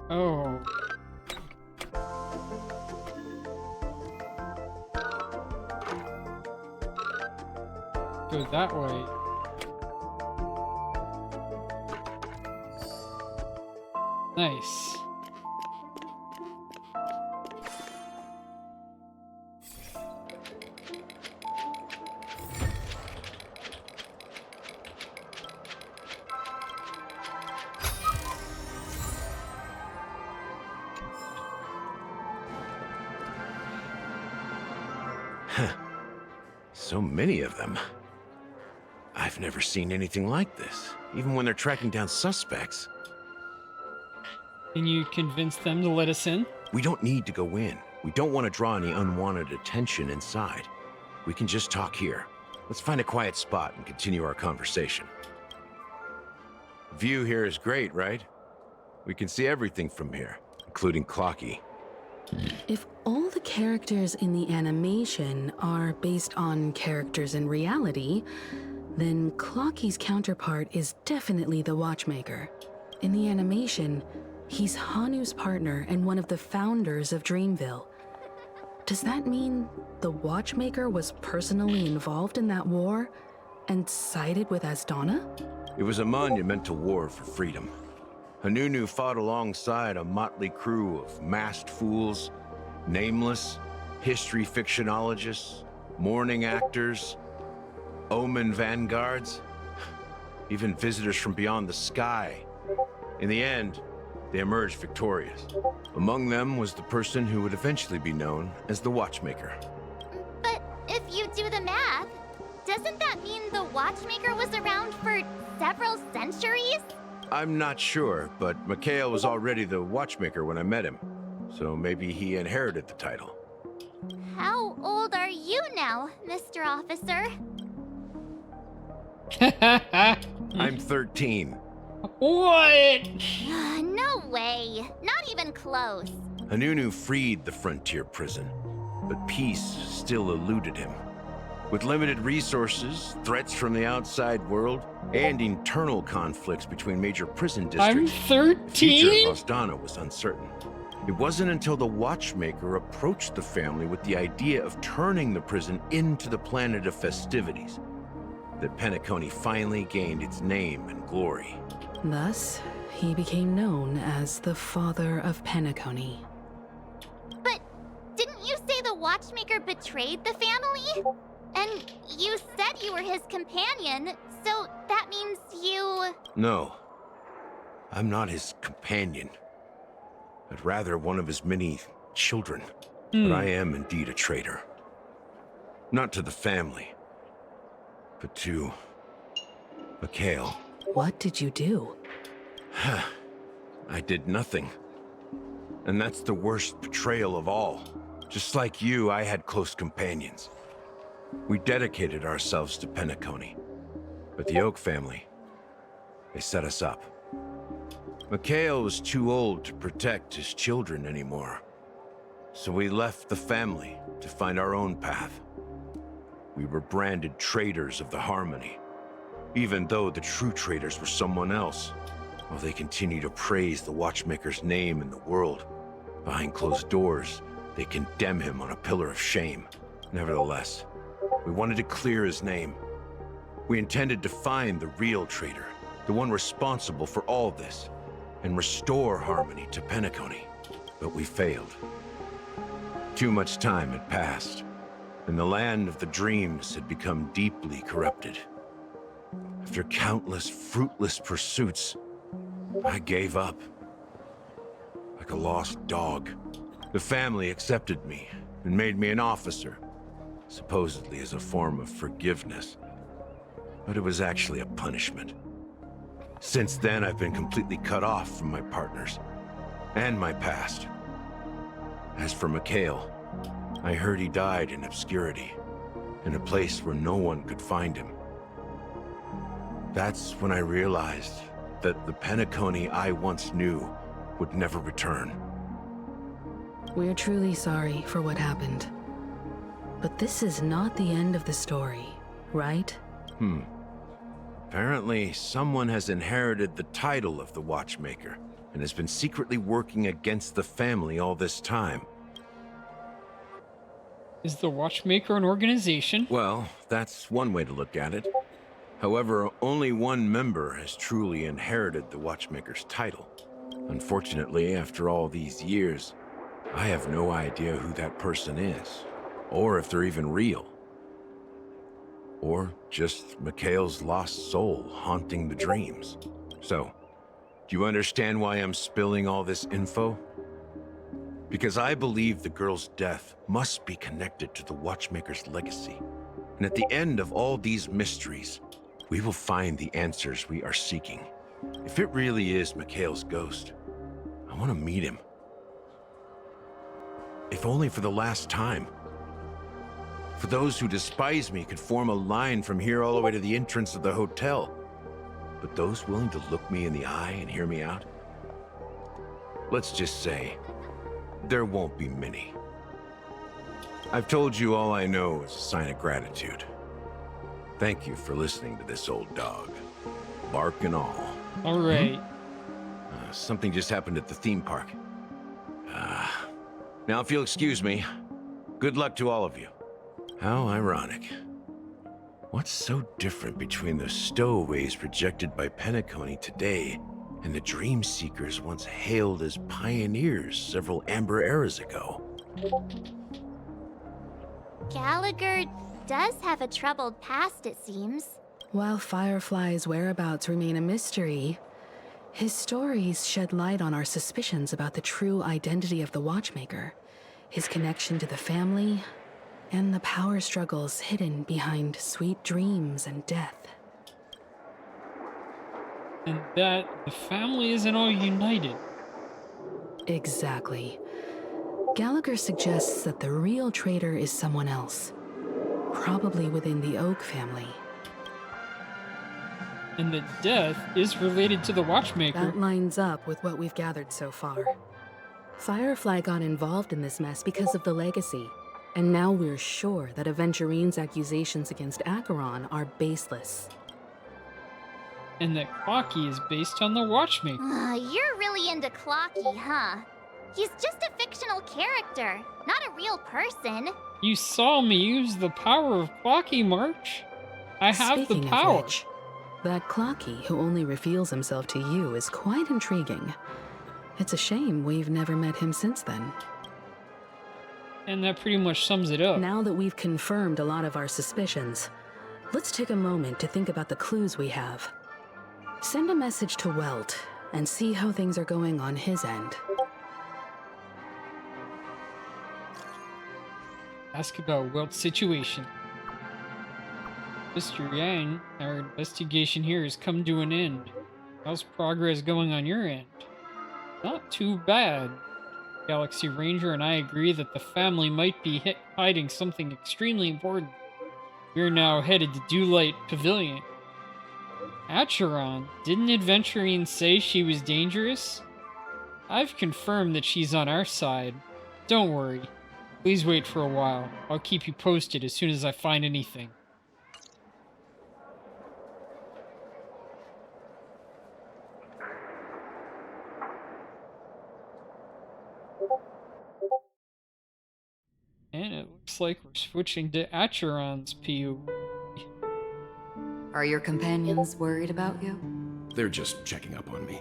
Oh. Go that way. Nice. So many of them. I've never seen anything like this, even when they're tracking down suspects. Can you convince them to let us in? We don't need to go in. We don't want to draw any unwanted attention inside. We can just talk here. Let's find a quiet spot and continue our conversation. The view here is great, right? We can see everything from here, including Clocky. If all the characters in the animation are based on characters in reality, then Clocky's counterpart is definitely the Watchmaker. In the animation, he's Hanu's partner and one of the founders of Dreamville. Does that mean the Watchmaker was personally involved in that war and sided with Asdana? It was a monumental war for freedom. Hanunu fought alongside a motley crew of masked fools, nameless, history fictionologists, mourning actors, omen vanguards, even visitors from beyond the sky. In the end, they emerged victorious. Among them was the person who would eventually be known as the Watchmaker. But if you do the math, doesn't that mean the Watchmaker was around for several centuries? I'm not sure, but Mikhail was already the Watchmaker when I met him, so maybe he inherited the title. How old are you now, Mr. Officer? I'm 13. What? No way. Not even close. Hanunu freed the frontier prison, but peace still eluded him. With limited resources, threats from the outside world, and internal conflicts between major prison districts, I'm 13? the future of Asdana was uncertain. It wasn't until the Watchmaker approached the family with the idea of turning the prison into the planet of festivities that Penacony finally gained its name and glory. Thus, he became known as the Father of Penacony. But didn't you say the Watchmaker betrayed the family? And you said you were his companion, so that means you... No, I'm not his companion, but rather one of his many children. But I am indeed a traitor. Not to the family, but to Mikhail. What did you do? I did nothing. And that's the worst betrayal of all. Just like you, I had close companions. We dedicated ourselves to Penacony. But the Oak family, they set us up. Mikhail was too old to protect his children anymore. So we left the family to find our own path. We were branded traitors of the Harmony, even though the true traitors were someone else, while they continue to praise the Watchmaker's name in the world. Behind closed doors, they condemn him on a pillar of shame. Nevertheless, we wanted to clear his name. We intended to find the real traitor, the one responsible for all this, and restore harmony to Penacony. But we failed. Too much time had passed, and the land of the dreams had become deeply corrupted. After countless fruitless pursuits, I gave up. Like a lost dog, the family accepted me and made me an officer, supposedly as a form of forgiveness. But it was actually a punishment. Since then, I've been completely cut off from my partners and my past. As for Mikhail, I heard he died in obscurity, in a place where no one could find him. That's when I realized that the Penacony I once knew would never return. We're truly sorry for what happened. But this is not the end of the story, right? Apparently, someone has inherited the title of the Watchmaker and has been secretly working against the family all this time. Is the Watchmaker an organization? Well, that's one way to look at it. However, only one member has truly inherited the Watchmaker's title. Unfortunately, after all these years, I have no idea who that person is, or if they're even real. Or just Mikhail's lost soul haunting the dreams. So, do you understand why I'm spilling all this info? Because I believe the girl's death must be connected to the Watchmaker's legacy. And at the end of all these mysteries, we will find the answers we are seeking. If it really is Mikhail's ghost, I want to meet him. If only for the last time. For those who despise me could form a line from here all the way to the entrance of the hotel. But those willing to look me in the eye and hear me out? Let's just say, there won't be many. I've told you all I know is a sign of gratitude. Thank you for listening to this old dog. Bark and all. All right. Something just happened at the theme park. Now if you'll excuse me, good luck to all of you. How ironic. What's so different between the stowaways rejected by Penacony today and the dream seekers once hailed as pioneers several amber eras ago? Gallagher does have a troubled past, it seems. While Firefly's whereabouts remain a mystery, his stories shed light on our suspicions about the true identity of the Watchmaker, his connection to the family, and the power struggles hidden behind sweet dreams and death. And that the family isn't all united. Exactly. Gallagher suggests that the real traitor is someone else, probably within the Oak family. And the death is related to the Watchmaker. That lines up with what we've gathered so far. Firefly got involved in this mess because of the legacy, and now we're sure that Aventurine's accusations against Acheron are baseless. And that Clocky is based on the Watchmaker. You're really into Clocky, huh? He's just a fictional character, not a real person. You saw me use the power of Clocky, March. I have Speaking the power. Of which, that Clocky who only reveals himself to you is quite intriguing. It's a shame we've never met him since then. And that pretty much sums it up. Now that we've confirmed a lot of our suspicions, let's take a moment to think about the clues we have. Send a message to Welt and see how things are going on his end. Ask about Welt's situation. Mr. Yang, our investigation here has come to an end. How's progress going on your end? Not too bad. Galaxy Ranger and I agree that the family might be hiding something extremely important. We're now headed to Dewlight Pavilion. Acheron, didn't Adventurine say she was dangerous? I've confirmed that she's on our side. Don't worry. Please wait for a while. I'll keep you posted as soon as I find anything. And it looks like we're switching to Acheron's POV. Are your companions worried about you? They're just checking up on me.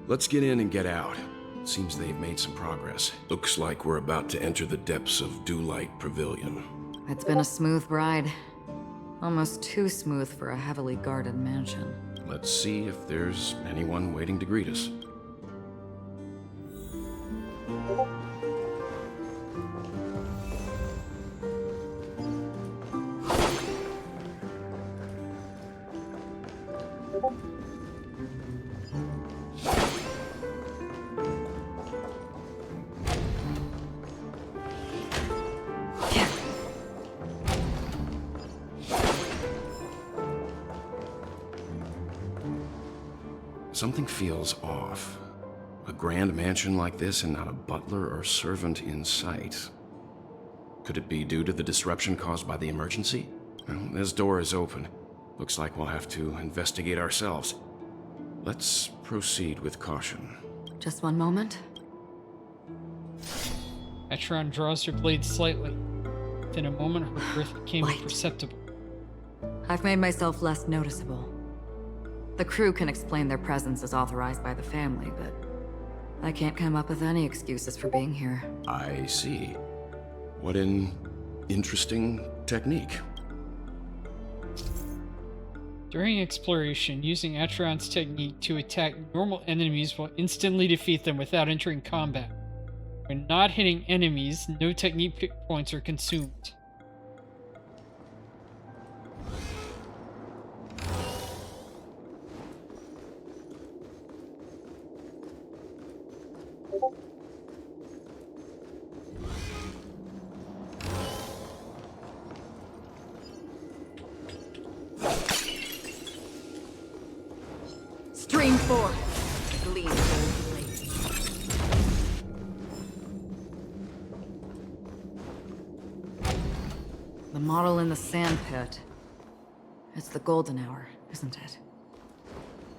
Let's get in and get out. Seems they've made some progress. Looks like we're about to enter the depths of Dewlight Pavilion. It's been a smooth ride. Almost too smooth for a heavily guarded mansion. Let's see if there's anyone waiting to greet us. Something feels off. A grand mansion like this and not a butler or servant in sight. Could it be due to the disruption caused by the emergency? Well, this door is open. Looks like we'll have to investigate ourselves. Let's proceed with caution. Just one moment. Acheron draws her blade slightly. Within a moment, her breath became imperceptible. I've made myself less noticeable. The crew can explain their presence as authorized by the family, but I can't come up with any excuses for being here. I see. What an interesting technique. During exploration, using Acheron's technique to attack normal enemies will instantly defeat them without entering combat. When not hitting enemies, no technique points are consumed. Stream 4. Gleam gold blades. The model in the sand pit. It's the golden hour, isn't it?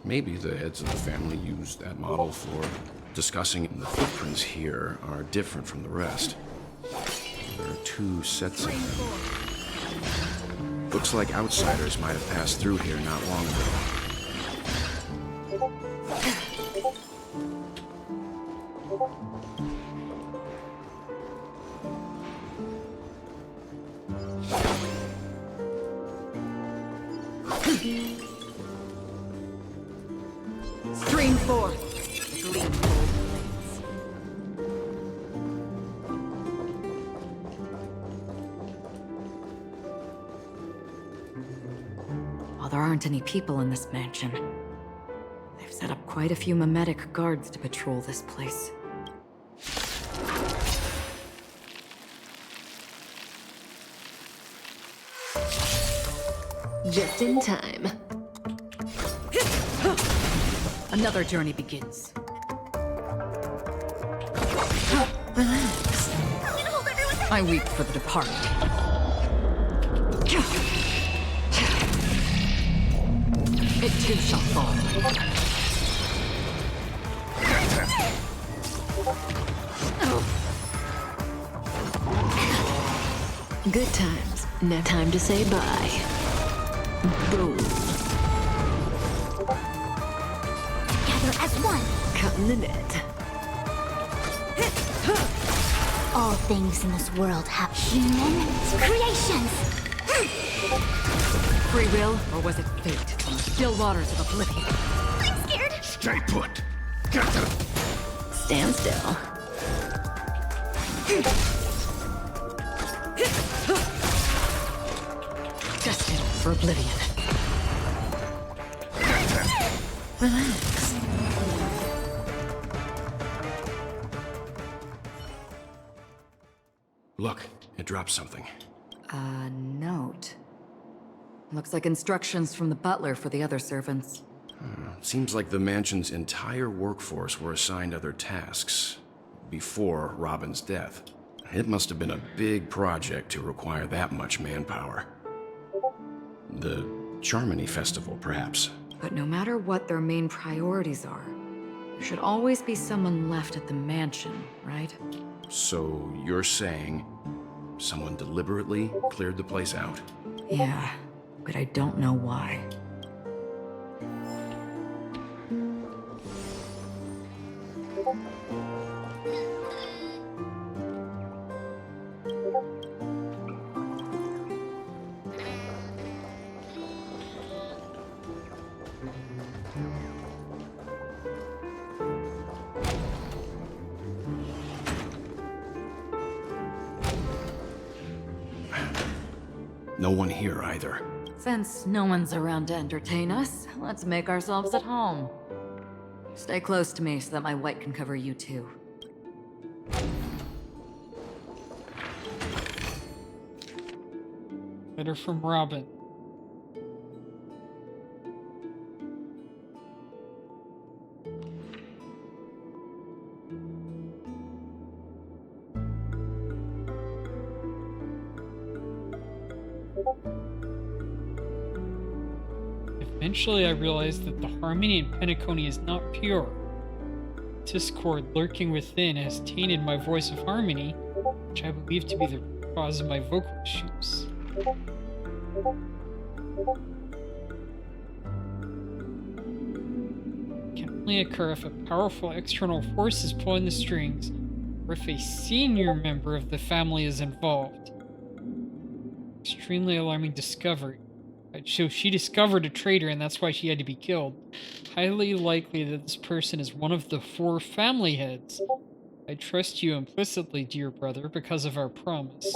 Maybe the heads of the family used that model for discussing it. The footprints here are different from the rest. There are two sets of them. Looks like outsiders might have passed through here not long ago. Stream 4. Gleam gold blades. While there aren't any people in this mansion, they've set up quite a few mimetic guards to patrol this place. Just in time. Another journey begins. Relax. I weep for the departed. It too shall fall. Good times. Now time to say bye. Boom. Together as one. Cutting the net. All things in this world have human creations. Free will, or was it fate from the still waters of oblivion? I'm scared. Stay put. Get them. Stand still. Destined for oblivion. Relax. Look, it dropped something. A note. Looks like instructions from the butler for the other servants. Seems like the mansion's entire workforce were assigned other tasks before Robin's death. It must have been a big project to require that much manpower. The Charmony Festival, perhaps. But no matter what their main priorities are, there should always be someone left at the mansion, right? So you're saying Someone deliberately cleared the place out. Yeah, but I don't know why. No one here either. Since no one's around to entertain us, let's make ourselves at home. Stay close to me so that my white can cover you too. Letter from Robin. Eventually I realized that the harmony in Penacony is not pure. Discord lurking within has tainted my voice of harmony, which I believe to be the cause of my vocal issues. It can only occur if a powerful external force is pulling the strings, or if a senior member of the family is involved. Extremely alarming discovery. So she discovered a traitor and that's why she had to be killed. Highly likely that this person is one of the 4 family heads. I trust you implicitly, dear brother, because of our promise.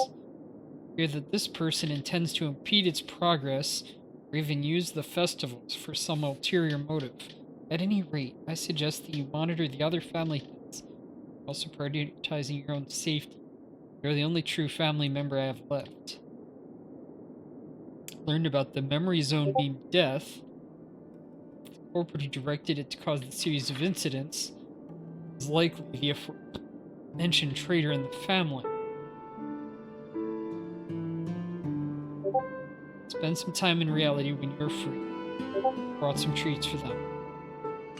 Fear that this person intends to impede its progress or even use the festivals for some ulterior motive. At any rate, I suggest that you monitor the other family heads, also prioritizing your own safety. You're the only true family member I have left. Learned about the Memory Zone being death. The corporate who directed it to cause the series of incidents is likely the aforementioned traitor in the family. Spend some time in reality when you're free. Brought some treats for them.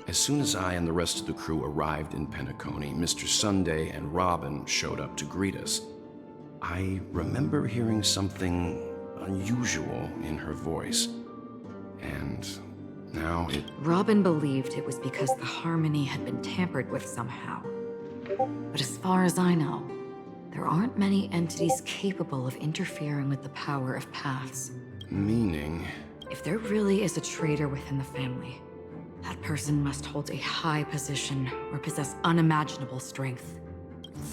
As soon as I and the rest of the crew arrived in Penacony, Mr. Sunday and Robin showed up to greet us. I remember hearing something unusual in her voice, and now it... Robin believed it was because the harmony had been tampered with somehow. But as far as I know, there aren't many entities capable of interfering with the power of paths. Meaning? If there really is a traitor within the family, that person must hold a high position or possess unimaginable strength.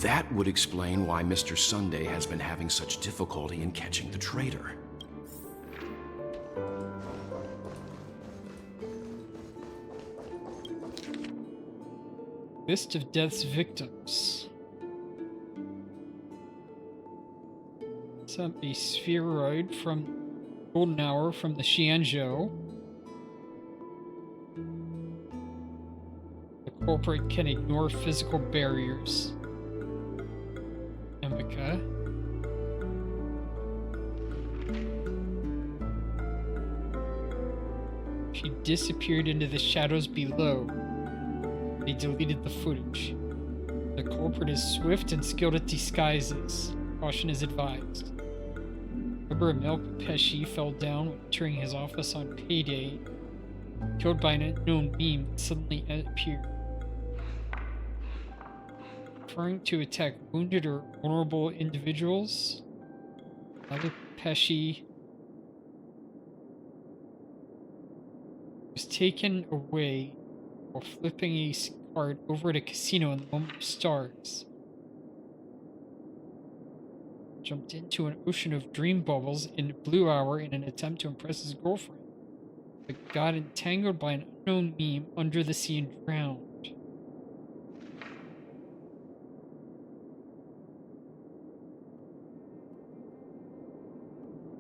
That would explain why Mr. Sunday has been having such difficulty in catching the traitor. List of death's victims. Some a spheroid from Golden Hour from the Xianzhou. The culprit can ignore physical barriers. Emika. She disappeared into the shadows below. They deleted the footage. The culprit is swift and skilled at disguises. Caution is advised. Remember, Emil Pesci fell down when entering his office on payday, killed by an unknown beam that suddenly appeared. Referring to attack wounded or vulnerable individuals. Another Pesci was taken away while flipping a card over at a casino in the Moment of Stars. Jumped into an ocean of dream bubbles in Blue Hour in an attempt to impress his girlfriend, but got entangled by an unknown meme under the sea and drowned.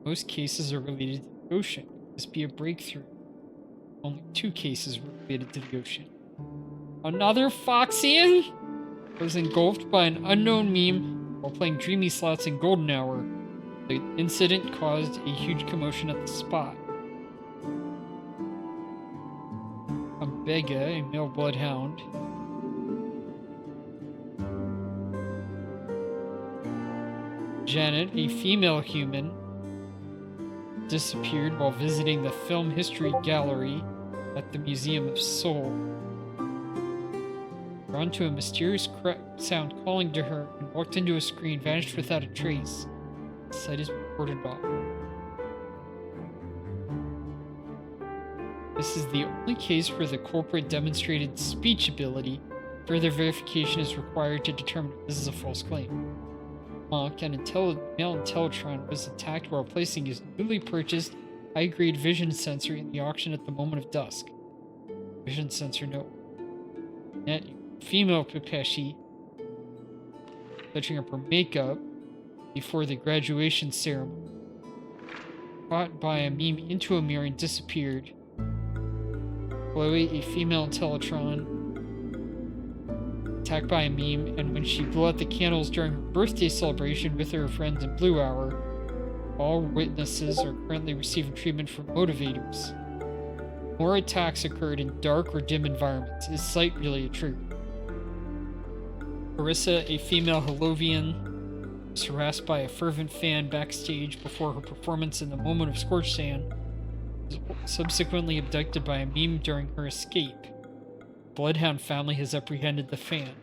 Most cases are related to the ocean. This be a breakthrough. Only 2 cases were related to the ocean. Another Foxian was engulfed by an unknown meme while playing Dreamy Slots in Golden Hour. The incident caused a huge commotion at the spot. Bega, a male bloodhound. Janet, a female human, disappeared while visiting the Film History Gallery at the Museum of Seoul. Drawn to a mysterious sound calling to her and walked into a screen, vanished without a trace. The site is reported off. This is the only case where the culprit demonstrated speech ability. Further verification is required to determine if this is a false claim. Monk, an male Intellatron, was attacked while placing his newly purchased high-grade vision sensor in the auction at the moment of dusk. Vision sensor note. Net female Pepeshi, touching up her makeup before the graduation ceremony. Caught by a meme into a mirror and disappeared. Chloe, a female Intellatron, attacked by a meme, and when she blew out the candles during her birthday celebration with her friends in Blue Hour, all witnesses are currently receiving treatment for motivators. More attacks occurred in dark or dim environments. Is sight really a truth? Carissa, a female Holovian, was harassed by a fervent fan backstage before her performance in the moment of Scorched Sand, was subsequently abducted by a meme during her escape. Bloodhound family has apprehended the fan.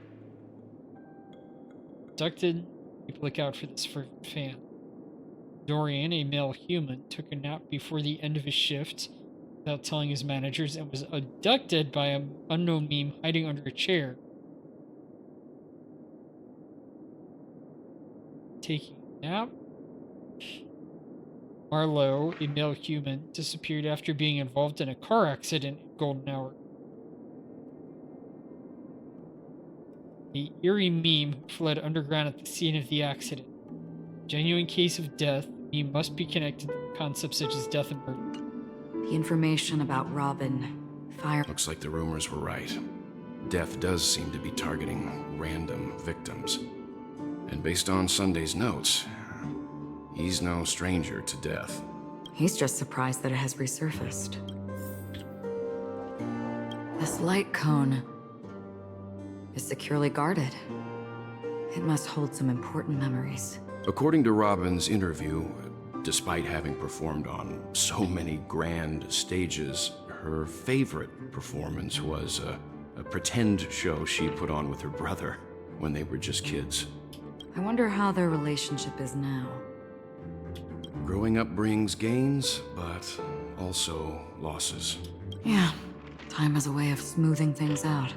Abducted, keep a lookout for this fervent fan. Dorian, a male human, took a nap before the end of his shift without telling his managers and was abducted by an unknown meme hiding under a chair. Taking a nap. Marlowe, a male human, disappeared after being involved in a car accident at Golden Hour. The eerie meme who fled underground at the scene of the accident. Genuine case of death, the meme must be connected to concepts such as death and murder. The information about Robin, fire... Looks like the rumors were right. Death does seem to be targeting random victims. And based on Sunday's notes, he's no stranger to death. He's just surprised that it has resurfaced. This light cone is securely guarded. It must hold some important memories. According to Robin's interview, despite having performed on so many grand stages, her favorite performance was a pretend show she put on with her brother when they were just kids. I wonder how their relationship is now. Growing up brings gains, but also losses. Yeah, time has a way of smoothing things out.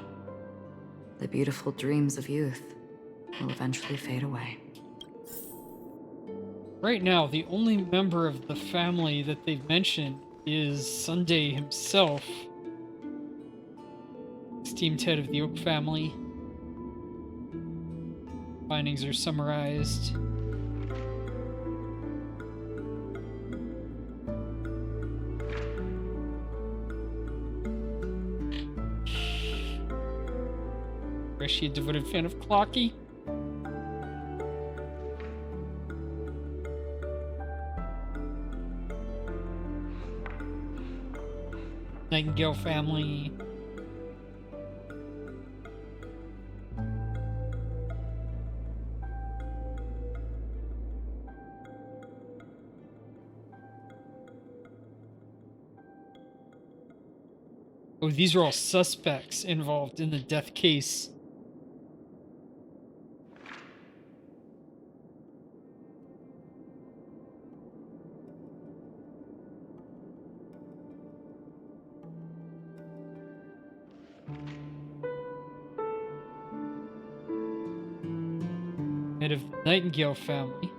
The beautiful dreams of youth will eventually fade away. Right now, the only member of the family that they've mentioned is Sunday himself, esteemed head of the Oak family. Findings are summarized. Is she a devoted fan of Clocky? Nightingale family. Oh, these are all suspects involved in the death case. Head of the Nightingale family.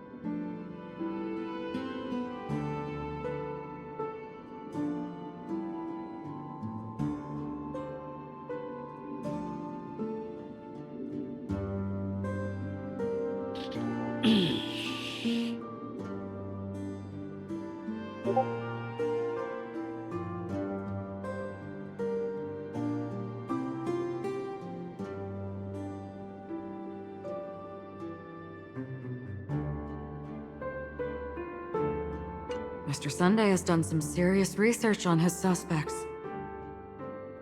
Mr. Sunday has done some serious research on his suspects.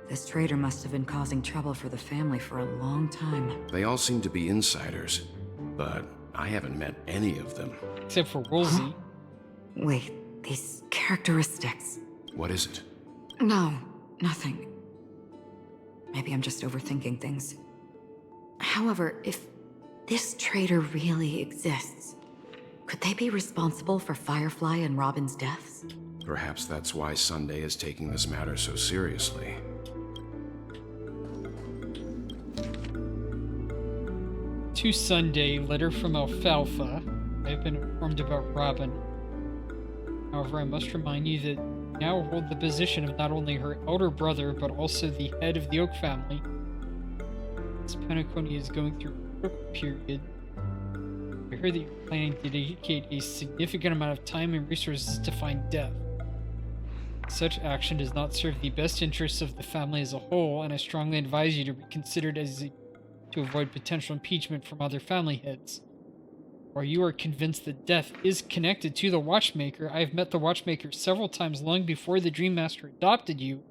This traitor must have been causing trouble for the family for a long time. They all seem to be insiders, but I haven't met any of them. Except for Woolsey. Wait, these characteristics. What is it? No, nothing. Maybe I'm just overthinking things. However, if this traitor really exists, could they be responsible for Firefly and Robin's deaths? Perhaps that's why Sunday is taking this matter so seriously. To Sunday, letter from Alfalfa. I've been informed about Robin. However, I must remind you that you now hold the position of not only her elder brother, but also the head of the Oak family. As Penacony is going through a critical period, I heard that you're planning to dedicate a significant amount of time and resources to find Death. Such action does not serve the best interests of the family as a whole, and I strongly advise you to reconsider it to avoid potential impeachment from other family heads. While you are convinced that Death is connected to the Watchmaker, I have met the Watchmaker several times long before the Dream Master adopted you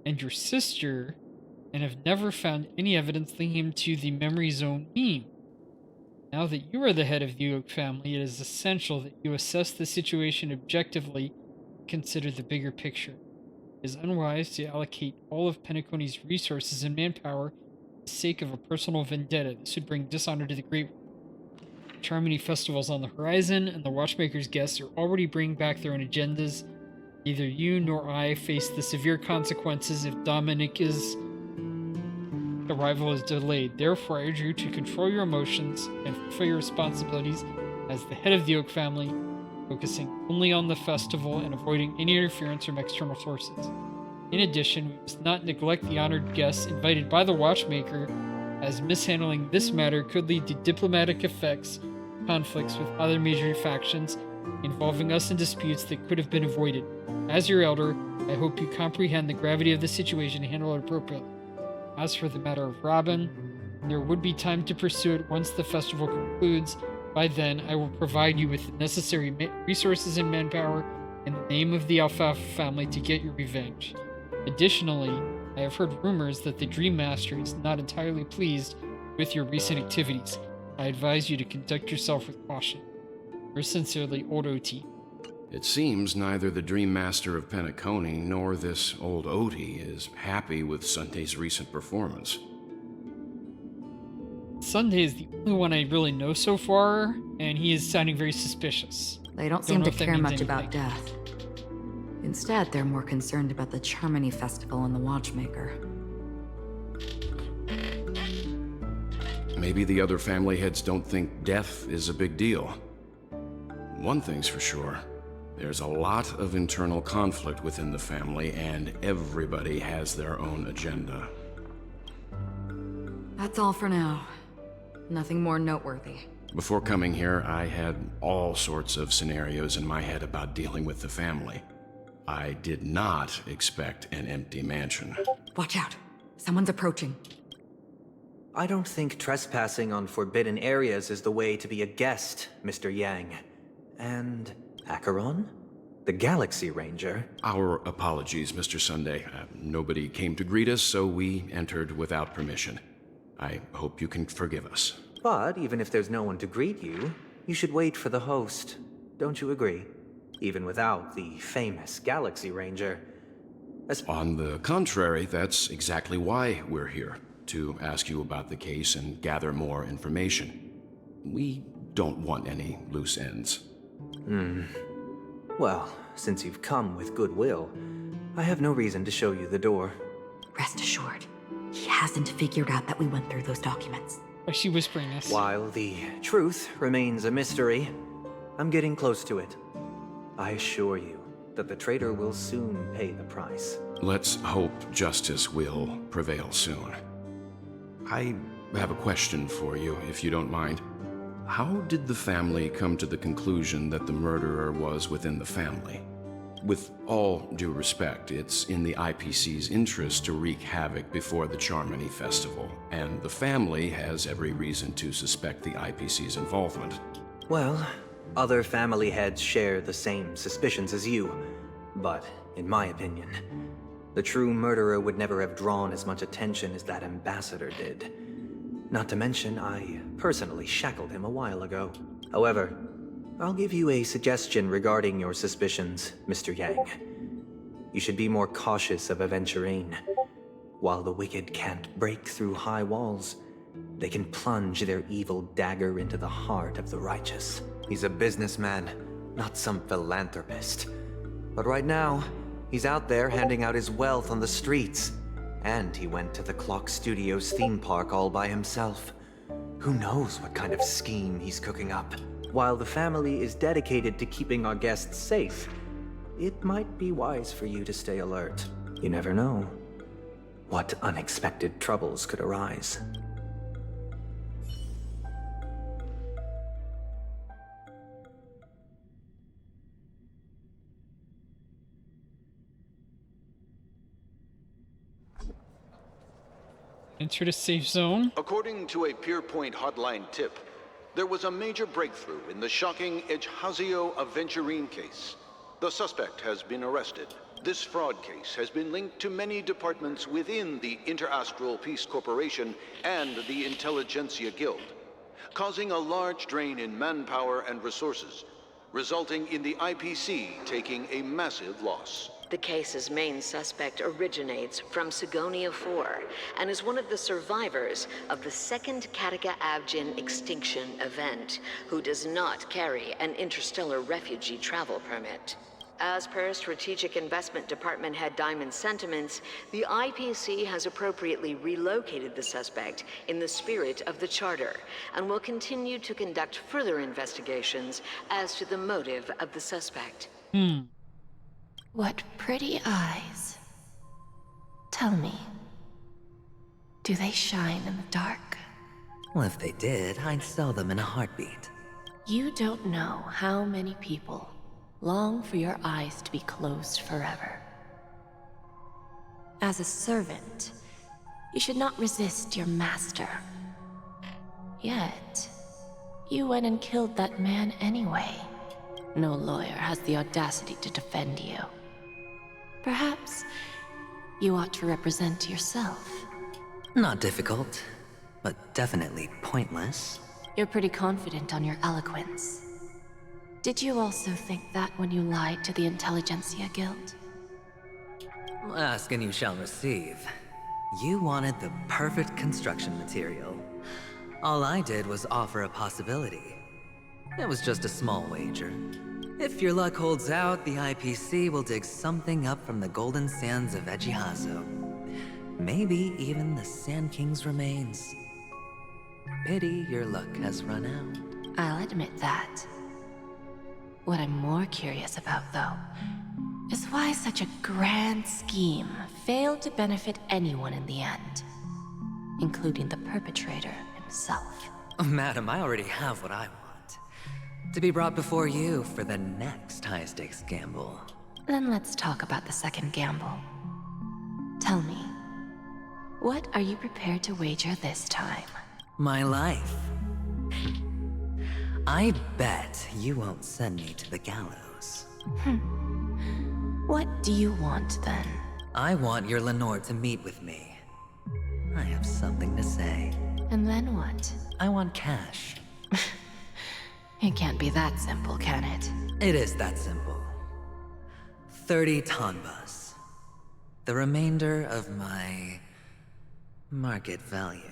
and your sister, and have never found any evidence linking him to the Memory Zone beam. Now that you are the head of the Oak family, it is essential that you assess the situation objectively and consider the bigger picture. It is unwise to allocate all of Penacony's resources and manpower for the sake of a personal vendetta. This would bring dishonor to the Great One. Charmony Festival's on the horizon, and the Watchmaker's guests are already bringing back their own agendas. Neither you nor I face the severe consequences if Dominica's arrival is delayed. Therefore, I urge you to control your emotions and fulfill your responsibilities as the head of the Oak family, focusing only on the festival and avoiding any interference from external sources. In addition, we must not neglect the honored guests invited by the Watchmaker, as mishandling this matter could lead to diplomatic effects, conflicts with other major factions, involving us in disputes that could have been avoided. As your elder, I hope you comprehend the gravity of the situation and handle it appropriately. As for the matter of Robin, there would be time to pursue it once the festival concludes. By then, I will provide you with the necessary resources and manpower in the name of the Alfalfa family to get your revenge. Additionally, I have heard rumors that the Dream Master is not entirely pleased with your recent activities. I advise you to conduct yourself with caution. Yours sincerely, Old OT. It seems neither the Dream Master of Penacony nor this old Oti is happy with Sunday's recent performance. Sunday is the only one I really know so far, and he is sounding very suspicious. They don't seem to care much about Death. Instead, they're more concerned about the Charmony Festival and the Watchmaker. Maybe the other family heads don't think death is a big deal. One thing's for sure. There's a lot of internal conflict within the family, and everybody has their own agenda. That's all for now. Nothing more noteworthy. Before coming here, I had all sorts of scenarios in my head about dealing with the family. I did not expect an empty mansion. Watch out. Someone's approaching. I don't think trespassing on forbidden areas is the way to be a guest, Mr. Yang. And Acheron? The Galaxy Ranger? Our apologies, Mr. Sunday. Nobody came to greet us, so we entered without permission. I hope you can forgive us. But even if there's no one to greet you, you should wait for the host. Don't you agree? Even without the famous Galaxy Ranger. On the contrary, that's exactly why we're here. To ask you about the case and gather more information. We don't want any loose ends. Well, since you've come with goodwill, I have no reason to show you the door. Rest assured, he hasn't figured out that we went through those documents. Why is she whispering this? While the truth remains a mystery, I'm getting close to it. I assure you that the traitor will soon pay the price. Let's hope justice will prevail soon. I have a question for you, if you don't mind. How did the family come to the conclusion that the murderer was within the family? With all due respect, it's in the IPC's interest to wreak havoc before the Charmony Festival, and the family has every reason to suspect the IPC's involvement. Well, other family heads share the same suspicions as you, but in my opinion, the true murderer would never have drawn as much attention as that ambassador did. Not to mention, I personally shackled him a while ago. However, I'll give you a suggestion regarding your suspicions, Mr. Yang. You should be more cautious of Aventurine. While the wicked can't break through high walls, they can plunge their evil dagger into the heart of the righteous. He's a businessman, not some philanthropist. But right now, he's out there handing out his wealth on the streets. And he went to the Clock Studios theme park all by himself. Who knows what kind of scheme he's cooking up? While the family is dedicated to keeping our guests safe, it might be wise for you to stay alert. You never know what unexpected troubles could arise. Enter the safe zone. According to a Pierpoint hotline tip, there was a major breakthrough in the shocking Ejhazio Aventurine case. The suspect has been arrested. This fraud case has been linked to many departments within the Interastral Peace Corporation and the Intelligentsia Guild, causing a large drain in manpower and resources, resulting in the IPC taking a massive loss. The case's main suspect originates from Sigonia 4 and is one of the survivors of the second Kataka-Abjin extinction event, who does not carry an interstellar refugee travel permit. As per Strategic Investment Department Head Diamond's sentiments, the IPC has appropriately relocated the suspect in the spirit of the Charter and will continue to conduct further investigations as to the motive of the suspect. What pretty eyes. Tell me, do they shine in the dark? Well, if they did, I'd sell them in a heartbeat. You don't know how many people long for your eyes to be closed forever. As a servant, you should not resist your master. Yet, you went and killed that man anyway. No lawyer has the audacity to defend you. Perhaps you ought to represent yourself. Not difficult, but definitely pointless. You're pretty confident on your eloquence. Did you also think that when you lied to the Intelligentsia Guild? Ask and you shall receive. You wanted the perfect construction material. All I did was offer a possibility. It was just a small wager. If your luck holds out, the IPC will dig something up from the golden sands of Ejhazio. Maybe even the Sand King's remains. Pity your luck has run out. I'll admit that. What I'm more curious about, though, is why such a grand scheme failed to benefit anyone in the end, including the perpetrator himself. Oh, madam, I already have what I want. To be brought before you for the next high-stakes gamble. Then let's talk about the second gamble. Tell me, what are you prepared to wager this time? My life. I bet you won't send me to the gallows. What do you want, then? I want your Lenore to meet with me. I have something to say. And then what? I want cash. It can't be that simple, can it? It is that simple. 30 tanbas. The remainder of my market value.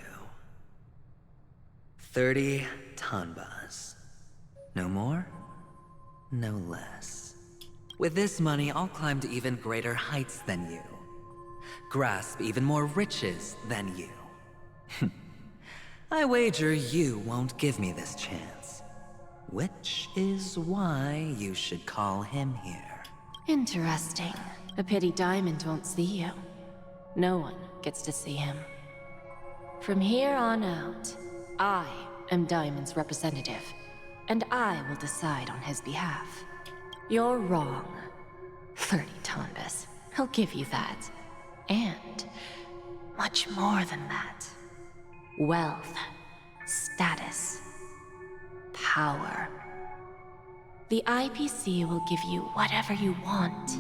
30 tanbas. No more, no less. With this money, I'll climb to even greater heights than you. Grasp even more riches than you. I wager you won't give me this chance. Which is why you should call him here. Interesting. A pity Diamond won't see you. No one gets to see him. From here on out, I am Diamond's representative, and I will decide on his behalf. You're wrong. 30 tanbas. I'll give you that. And much more than that. Wealth, status, power. The IPC will give you whatever you want,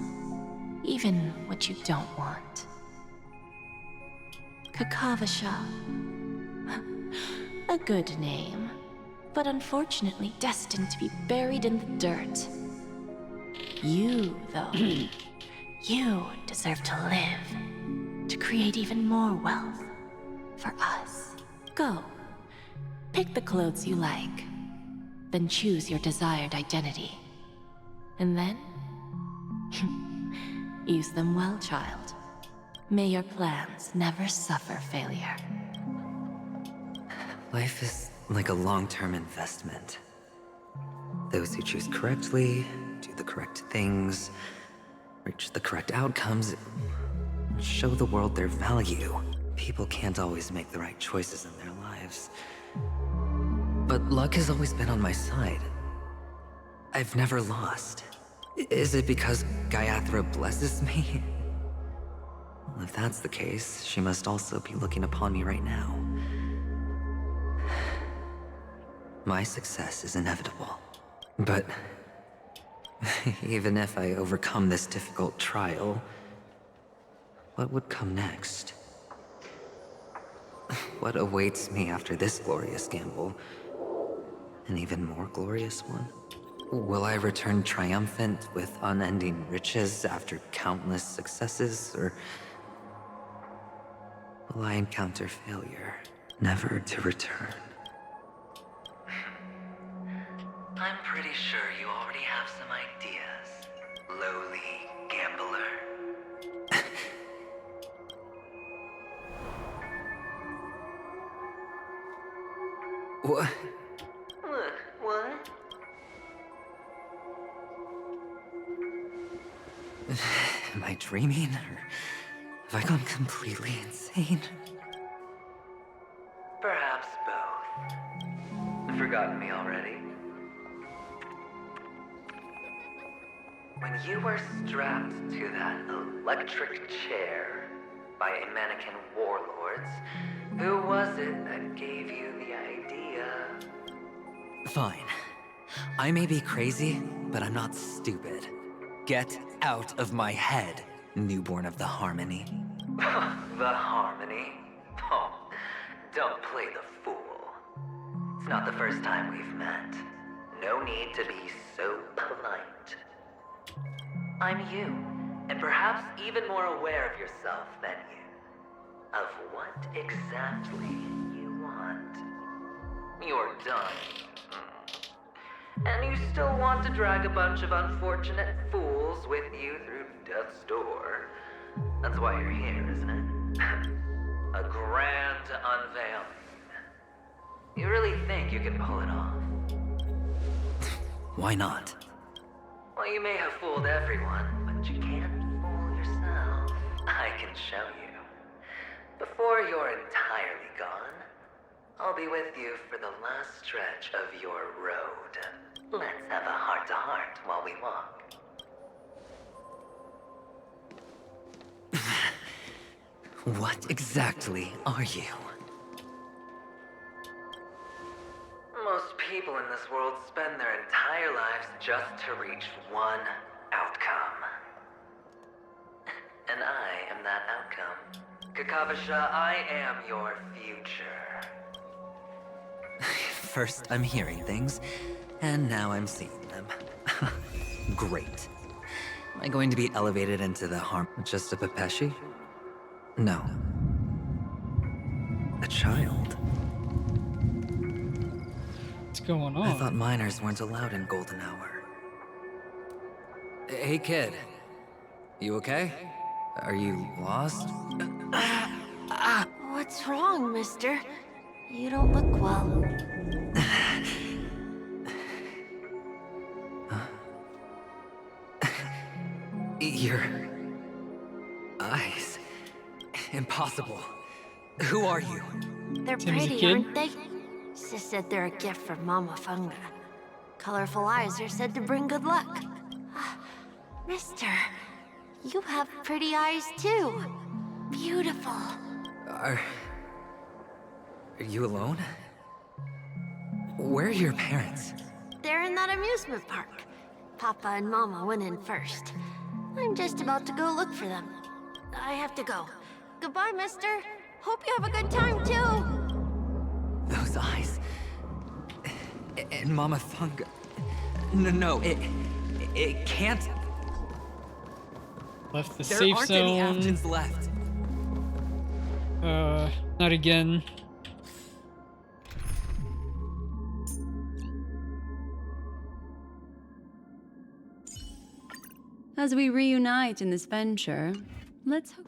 even what you don't want. Kakavasha. A good name, but unfortunately destined to be buried in the dirt. You, though, you deserve to live, to create even more wealth for us. Go, pick the clothes you like, then choose your desired identity. And then, use them well, child. May your plans never suffer failure. Life is like a long-term investment. Those who choose correctly, do the correct things, reach the correct outcomes, show the world their value. People can't always make the right choices in their lives. But luck has always been on my side. I've never lost. Is it because Gaiathra blesses me? Well, if that's the case, she must also be looking upon me right now. My success is inevitable. But even if I overcome this difficult trial, what would come next? What awaits me after this glorious gamble? An even more glorious one? Will I return triumphant with unending riches after countless successes, or will I encounter failure, never to return? I'm pretty sure you already have some ideas, lowly gambler. What? What? Am I dreaming, or have I gone completely insane? Perhaps both. Forgotten me already? When you were strapped to that electric chair by a mannequin warlords, who was it that gave you the idea? Fine. I may be crazy, but I'm not stupid. Get out of my head, newborn of the Harmony. The Harmony? Oh, don't play the fool. It's not the first time we've met. No need to be so polite. I'm you, and perhaps even more aware of yourself than you. Of what exactly you want. You're done. And you still want to drag a bunch of unfortunate fools with you through death's door. That's why you're here, isn't it? A grand unveiling. You really think you can pull it off? Why not? Well, you may have fooled everyone, but you can't fool yourself. I can show you. Before you're entirely gone, I'll be with you for the last stretch of your road. Let's have a heart-to-heart while we walk. What exactly are you? Most people in this world spend their entire lives just to reach one outcome. And I am that outcome. Kakavasha, I am your future. First, I'm hearing things, and now I'm seeing them. Great. Am I going to be elevated into the just a Pepeshi? No. A child. What's going on? I thought minors weren't allowed in Golden Hour. Hey, kid. You okay? Are you lost? What's wrong, mister? You don't look well. Your eyes. Impossible. Who are you? They're pretty, aren't they? Sis said they're a gift from Mama Funga. Colorful eyes are said to bring good luck. Mister, you have pretty eyes too. Beautiful. Are you alone? Where are your parents? They're in that amusement park. Papa and Mama went in first. I'm just about to go look for them. I have to go. Goodbye, mister. Hope you have a good time too. those eyes. And Mama Thunga. No, it can't. Left the There safe aren't zone. any Avgens left. Not again. As we reunite in this venture, let's hope.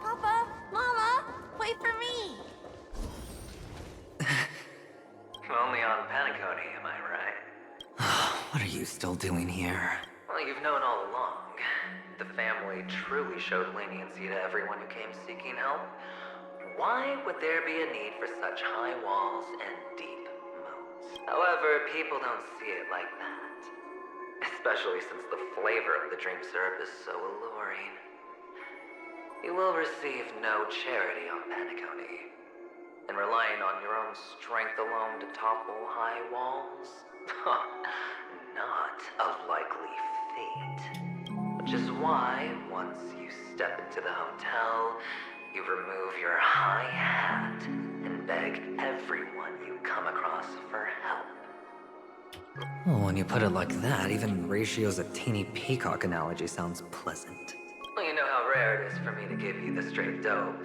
Papa, Mama, wait for me. Only on Paniconi, am I right? What are you still doing here? Well, you've known all along. The family truly showed leniency to everyone who came seeking help. Why would there be a need for such high walls and deep moats? However, people don't see it like that. Especially since the flavor of the dream syrup is so alluring. You will receive no charity on Paniconi. And relying on your own strength alone to topple high walls? Not a likely fate. Which is why, once you step into the hotel, you remove your high hat and beg everyone you come across for help. Well, when you put it like that, even Ratio's a teeny peacock analogy sounds pleasant. Well, you know how rare it is for me to give you the straight dope.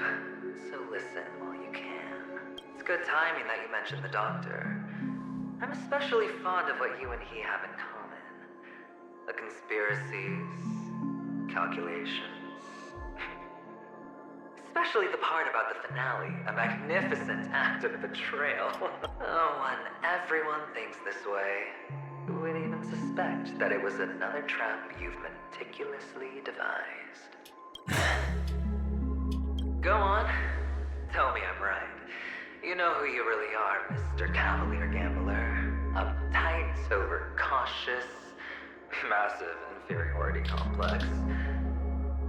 So listen while you can. It's good timing that you mentioned the doctor. I'm especially fond of what you and he have in common. The conspiracies, calculations. Especially the part about the finale, a magnificent act of betrayal. Oh, when everyone thinks this way, who would even suspect that it was another trap you've meticulously devised? Go on, tell me I'm right. You know who you really are, Mr. Cavalier Gambler. Uptight, overcautious, massive inferiority complex.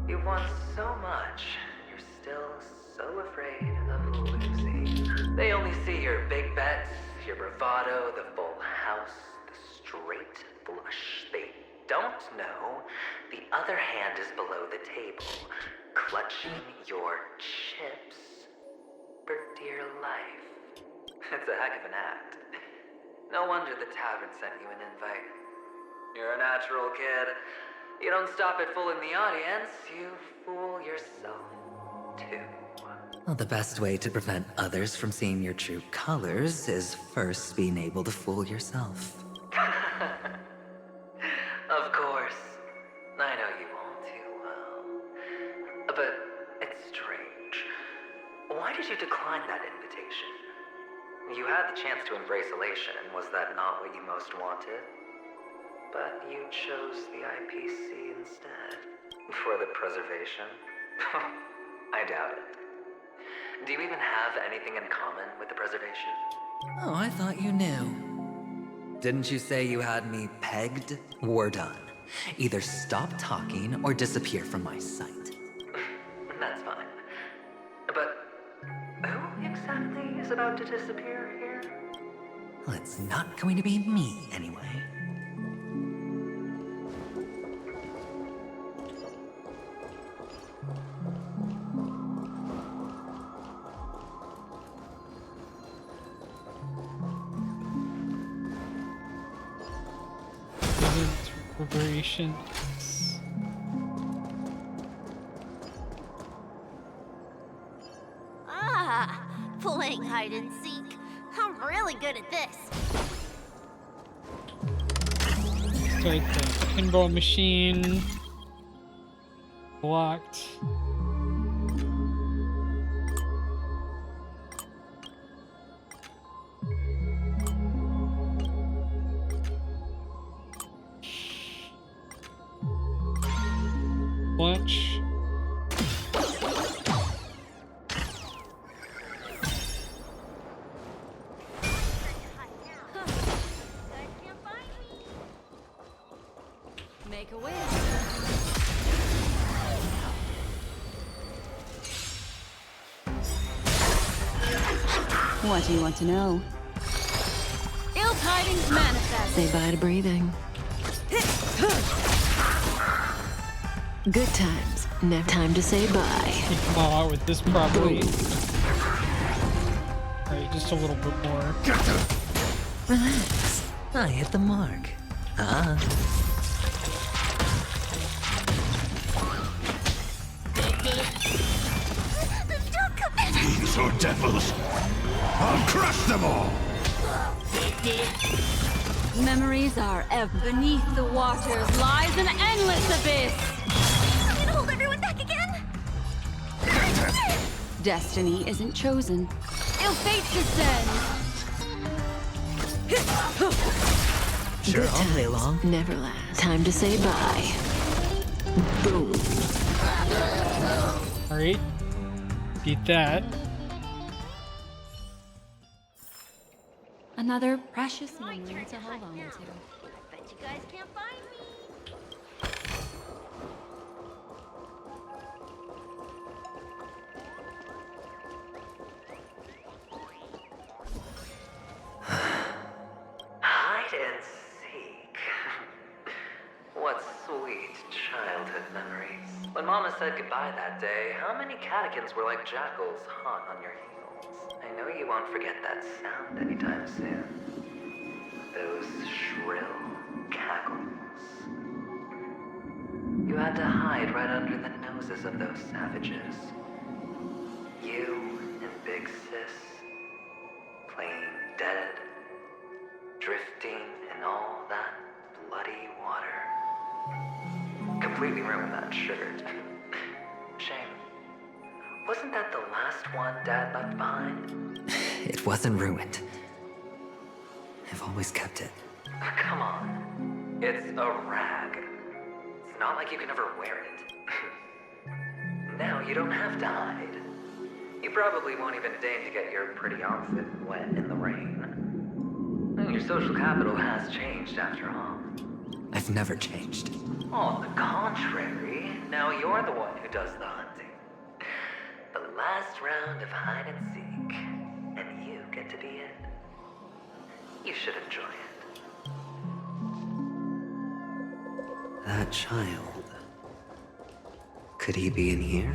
You want so much, you're still so afraid of losing. They only see your big bets, your bravado, the full house, the straight flush. They don't know the other hand is below the table, clutching your chips for dear life. It's a heck of an act. No wonder the tavern sent you an invite. You're a natural kid. You don't stop at fooling the audience, you fool yourself, too. Well, the best way to prevent others from seeing your true colors is first being able to fool yourself. Of course. I know you all too well. But it's strange. Why did you decline that invitation? You had the chance to embrace elation, was that not what you most wanted? But you chose the IPC instead. For the preservation? I doubt it. Do you even have anything in common with the preservation? Oh, I thought you knew. Didn't you say you had me pegged? We're done. Either stop talking or disappear from my sight. That's fine. But who exactly is about to disappear here? Well, it's not going to be me, anyway. Reverberations. Playing hide and seek. I'm really good at this. Start the pinball machine. Blocked. Lunch. Make a wish. What do you want to know? It'll tidings manifest. Say bye to breathing. Good times. Never time to say bye. You come all out with this properly. Alright, just a little bit more. Relax. I hit the mark. Fiends or devils, I'll crush them all! Memories are ever beneath the waters lies an endless abyss. I'm gonna hold everyone back again? Destiny isn't chosen. Ill fate descends. Sure, Good I'll play times. along. Never last. Time to say bye. Boom. Alright. Beat that. Another precious memory to hold on to. Bet you guys can't find me. Hide and seek. What sweet childhood memories. When Mama said goodbye that day, how many catechins were like jackals hot on your heels? I know you won't forget that sound anytime soon. Those shrill cackles. You had to hide right under the noses of those savages. You and Big Sis, playing dead, drifting in all that bloody water. Completely ruined that shirt. Shame. Wasn't that the last one Dad left behind? It wasn't ruined. I've always kept it. Come on. It's a rag. It's not like you can ever wear it. Now you don't have to hide. You probably won't even deign to get your pretty outfit wet in the rain. And your social capital has changed after all. I've never changed. On the contrary, now you're the one who does the hunting. The last round of hide and seek, and you get to be it. You should enjoy it. That child. Could he be in here?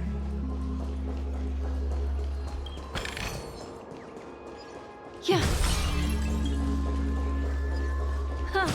Yeah. Huh.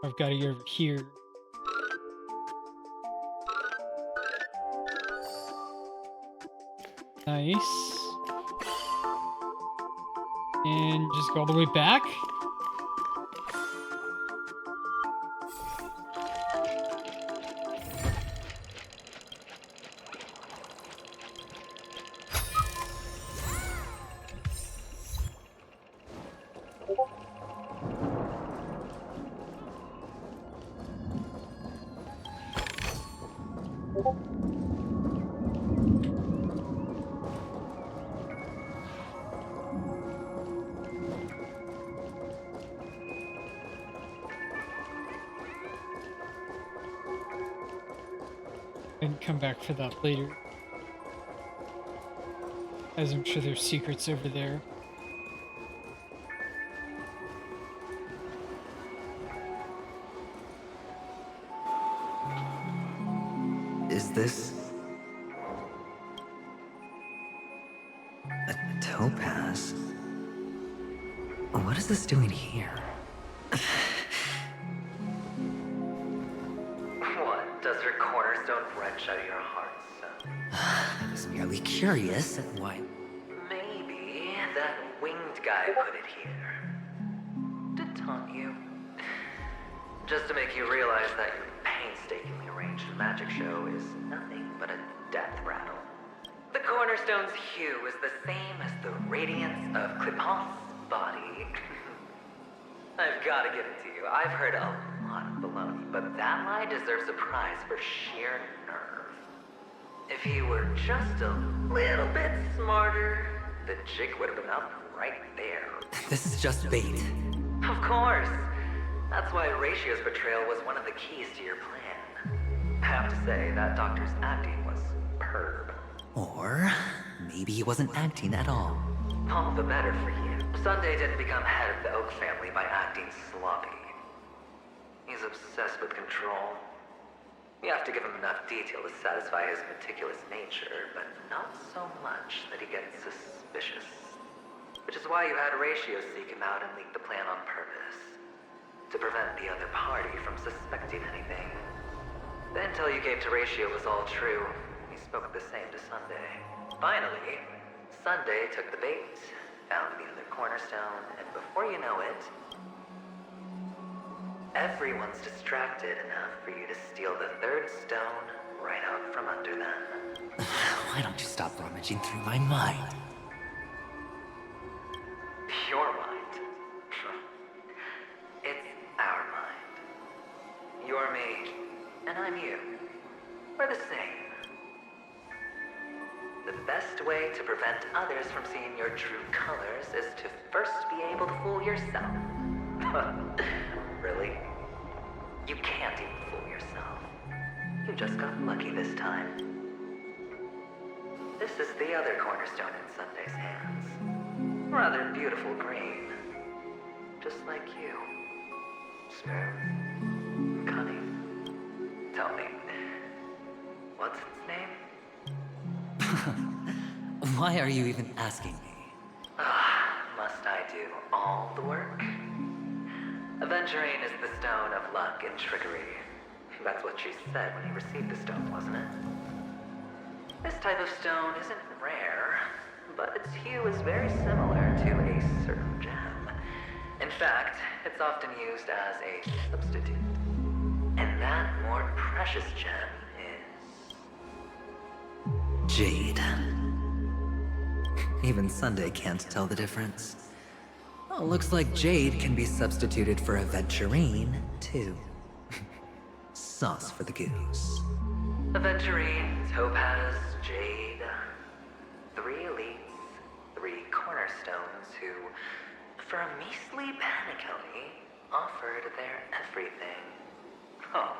I've got to get over here. Nice. And just go all the way back. And come back for that later. As I'm sure there's secrets over there. Is this a topaz? What is this doing here? What? Does your cornerstone wrench out your heart, son? I was merely curious at why. Maybe that winged guy put it here. To taunt you. Just to make you realize that your painstakingly arranged magic show is nothing but a death rattle. The cornerstone's hue is the same as the radiance of Clipant's body. I've got to give it to you. I've heard a lot of baloney, but that lie deserves a prize for sheer nerve. If he were just a little bit smarter, the jig would have been up right there. This is just bait. Of course. That's why Ratio's betrayal was one of the keys to your plan. I have to say, that doctor's acting was superb. Or maybe he wasn't acting at all. All the better for you. Sunday didn't become head of the Oak family by acting sloppy. He's obsessed with control. You have to give him enough detail to satisfy his meticulous nature, but not so much that he gets suspicious. Which is why you had Ratio seek him out and leak the plan on purpose. To prevent the other party from suspecting anything. The intel you gave to Ratio was all true. He spoke the same to Sunday. Finally, Sunday took the bait, found the other cornerstone, and before you know it, everyone's distracted enough for you to steal the third stone right out from under them. Why don't you stop rummaging through my mind? Your mind. It's our mind. You're me, and I'm you. We're the same. The best way to prevent others from seeing your true colors is to first be able to fool yourself. Really? You can't even fool yourself. You just got lucky this time. This is the other cornerstone in Sunday's hands. Rather beautiful green. Just like you. Smooth. Cunning. Tell me, what's its name? Why are you even asking me? Must I do all the work? Aventurine is the stone of luck and trickery. That's what she said when you received the stone, wasn't it? This type of stone isn't rare, but its hue is very similar to a certain gem. In fact, it's often used as a substitute. And that more precious gem is... Jade. Even Sunday can't tell the difference. Oh, looks like Jade can be substituted for Aventurine, too. Sauce for the goose. Aventurine, Topaz, Jade. 3 elites, 3 cornerstones who, for a measly penny, offered their everything. Oh,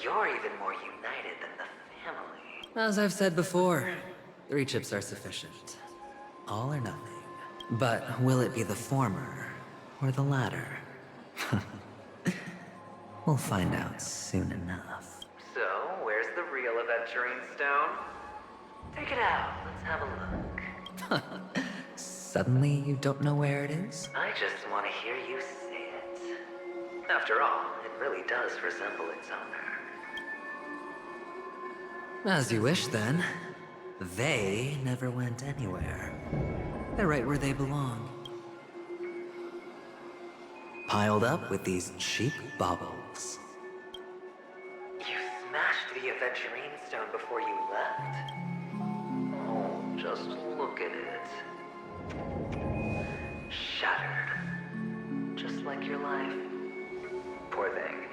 you're even more united than the family. As I've said before, 3 chips are sufficient. All or nothing. But will it be the former or the latter? We'll find out soon enough. So, where's the real Aventurine stone? Take it out, let's have a look. Suddenly you don't know where it is? I just want to hear you say it. After all, it really does resemble its owner. As you wish, then. They never went anywhere. They're right where they belong. Piled up with these cheap baubles. You smashed the Aventurine stone before you left? Oh, just look at it. Shattered. Just like your life. Poor thing.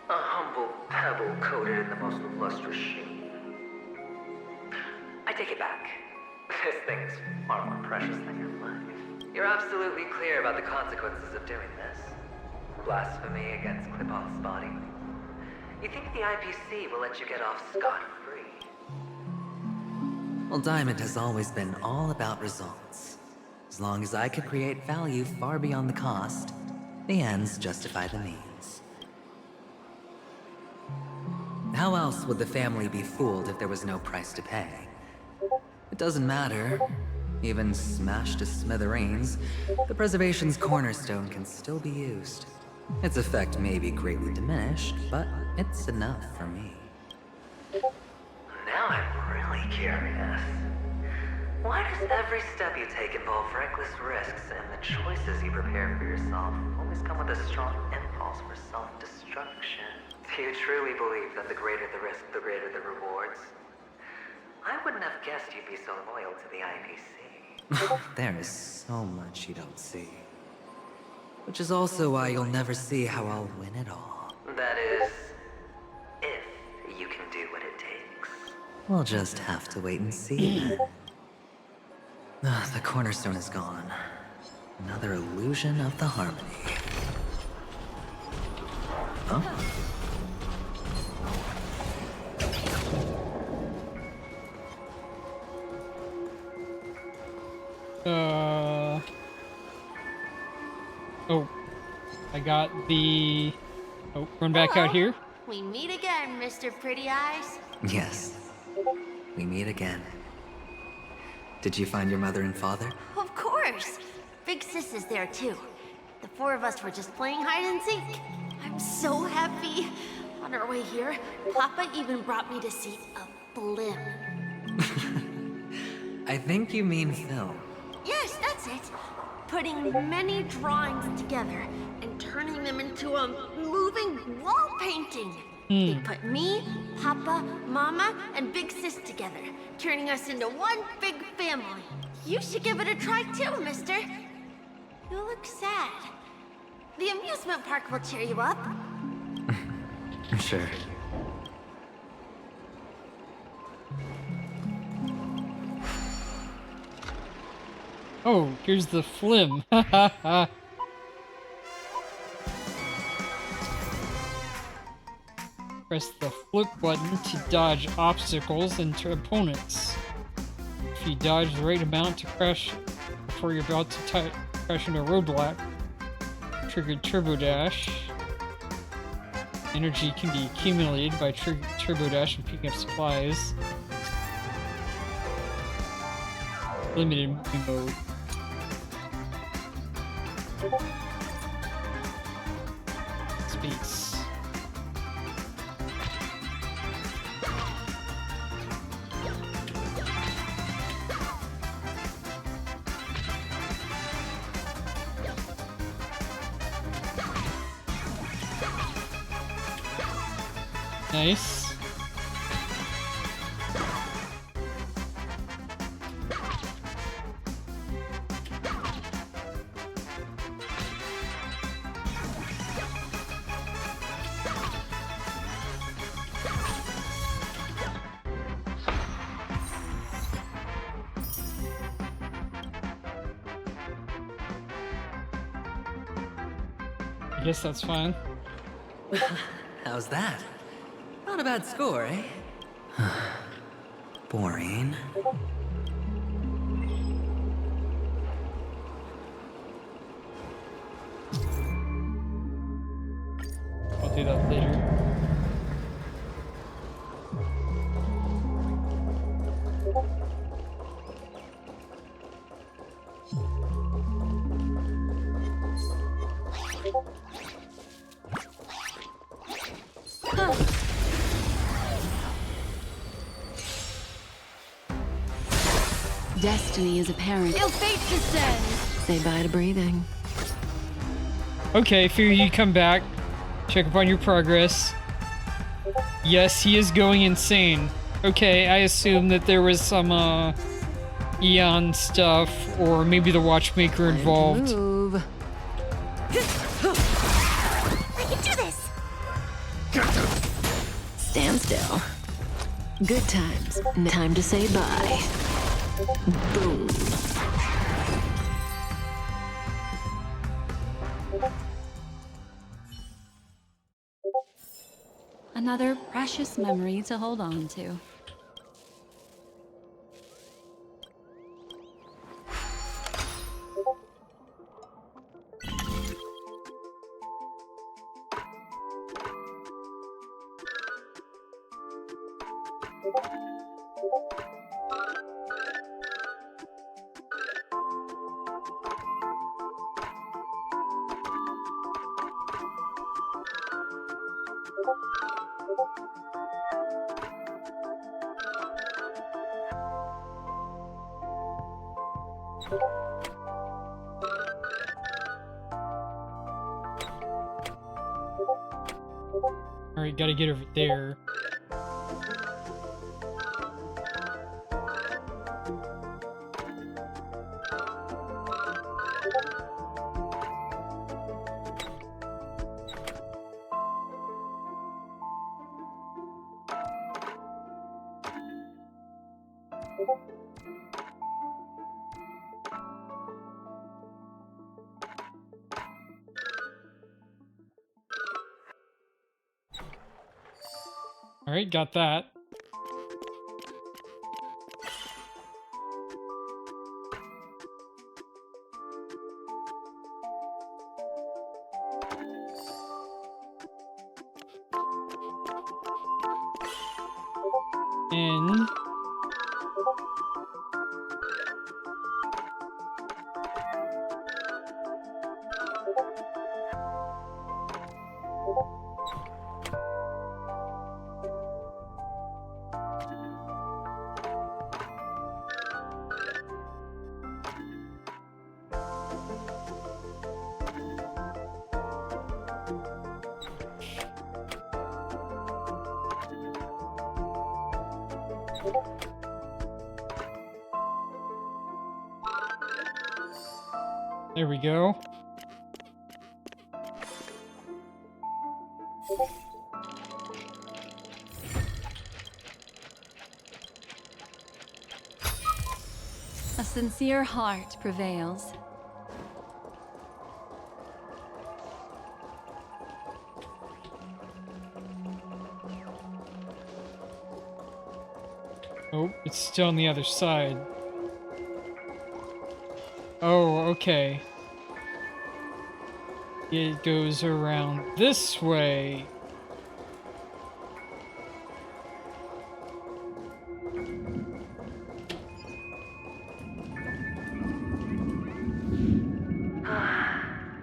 A humble pebble coated in the most lustrous sheen. I take it back. This thing is far more precious than your life. You're absolutely clear about the consequences of doing this. Blasphemy against Clipant's body. You think the IPC will let you get off scot-free? Well, Diamond has always been all about results. As long as I could create value far beyond the cost, the ends justify the means. How else would the family be fooled if there was no price to pay? It doesn't matter. Even smashed to smithereens, the preservation's cornerstone can still be used. Its effect may be greatly diminished, but it's enough for me. Now I'm really curious. Why does every step you take involve reckless risks, and the choices you prepare for yourself always come with a strong impulse for self-destruction? Do you truly believe that the greater the risk, the greater the rewards? I wouldn't have guessed you'd be so loyal to the IPC. There is so much you don't see. Which is also why you'll never see how I'll win it all. That is, if you can do what it takes. We'll just have to wait and see. The cornerstone is gone. Another illusion of the harmony. Huh? Oh. I got the... Oh, run back out here. We meet again, Mr. Pretty Eyes. Yes. We meet again. Did you find your mother and father? Of course. Big Sis is there too. The four of us were just playing hide and seek. I'm so happy. On our way here, Papa even brought me to see a blimp. I think you mean film. Yes, that's it. Putting many drawings together and turning them into a moving wall painting. They put me, Papa, Mama, and Big Sis together, turning us into one big family. You should give it a try too, mister. You look sad. The amusement park will cheer you up. Sure. Oh, here's the flim. Ha ha ha. Press the flip button to dodge obstacles and to opponents. If you dodge the right amount to crash before you're about to crash into a roadblock, trigger turbo dash. Energy can be accumulated by turbo dash and picking up supplies. Limited movie mode. Space. Nice. I guess that's fine. How's that? Not a bad score, eh? Boring. I'll do that later. Destiny is apparent. Ill fate descends. Say bye to breathing. Okay, figure you come back, check up on your progress. Yes, he is going insane. Okay, I assume that there was some, Eon stuff, or maybe the watchmaker involved. Move. I can do this! Stand still. Good times. Time to say bye. Boom. Another precious memory to hold on to. Alright, gotta get over there. Alright, got that. And there we go. A sincere heart prevails. Oh, it's still on the other side. Oh, okay. It goes around this way.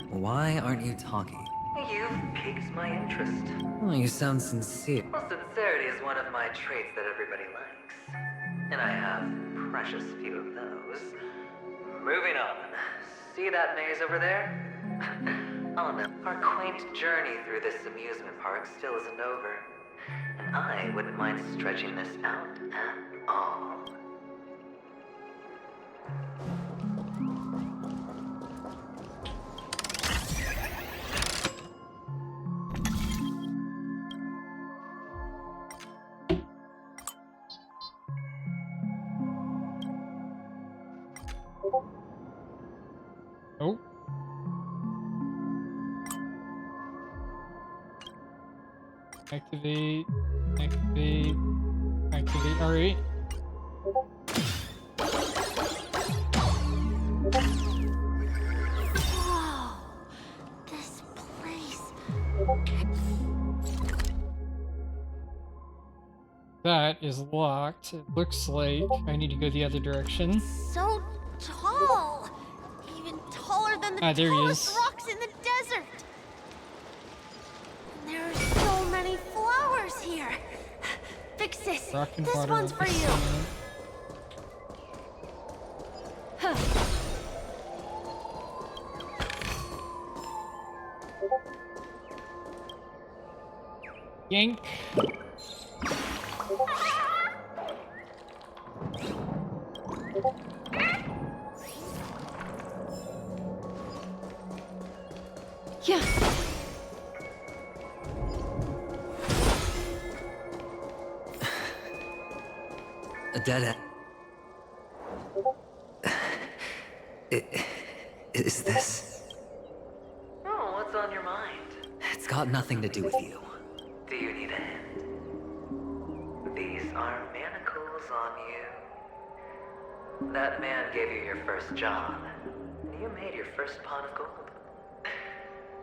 Why aren't you talking? You've piqued my interest. Oh, you sound sincere. Well, sincerity is one of my traits that everybody likes. And I have precious few of those. Moving on. See that maze over there? Oh no, our quaint journey through this amusement park still isn't over. And I wouldn't mind stretching this out at all. Oh. Activate, activate, activate. Alright. Whoa, this place. That is locked. It looks like I need to go the other direction. So tall. Even taller than the There he tallest is. rocks in the desert. And there are so many flowers here. Fix this. Rock and This water one's for you. represented. Yank. Yeah. A dead end. Is this? Oh, what's on your mind? It's got nothing to do with you. Do you need a hand? These are manacles on you. That man gave you your first job, and you made your first pot of gold.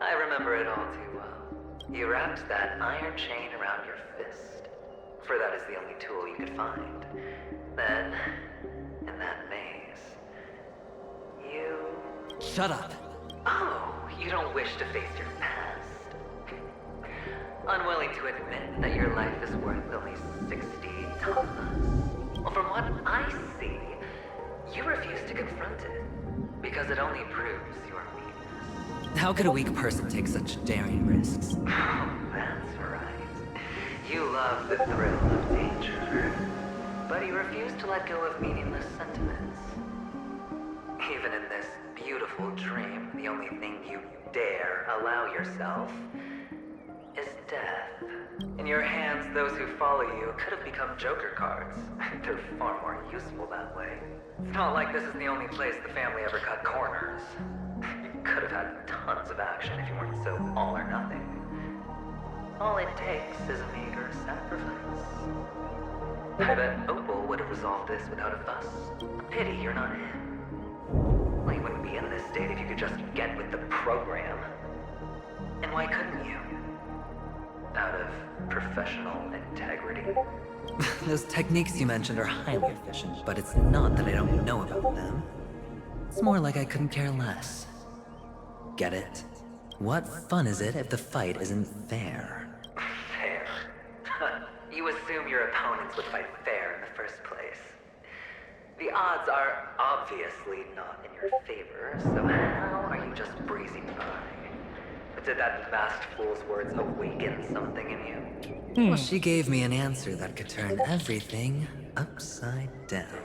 I remember it all too well. You wrapped that iron chain around your fist, for that is the only tool you could find. Then, in that maze, you... Shut up. Oh, you don't wish to face your past. Unwilling to admit that your life is worth only 60 tons. Well, from what I see, you refuse to confront it, because it only proves your weakness. How could a weak person take such daring risks? Oh, that's right. You love the thrill of danger, but you refuse to let go of meaningless sentiments. Even in this beautiful dream, the only thing you dare allow yourself is death. In your hands, those who follow you could have become Joker cards. They're far more useful that way. It's not like this is the only place the family ever cut corners. You could have had tons of action if you weren't so all or nothing. All it takes is a meager sacrifice. I bet Opal would have resolved this without a fuss. Pity you're not him. Well, you wouldn't be in this state if you could just get with the program. And why couldn't you? Out of professional integrity? Those techniques you mentioned are highly efficient, but it's not that I don't know about them. It's more like I couldn't care less. Get it? What fun is it if the fight isn't fair? Fair? You assume your opponents would fight fair in the first place. The odds are obviously not in your favor, so how are you just breezing by? Did that masked fool's words awaken something in you? Well, she gave me an answer that could turn everything upside down.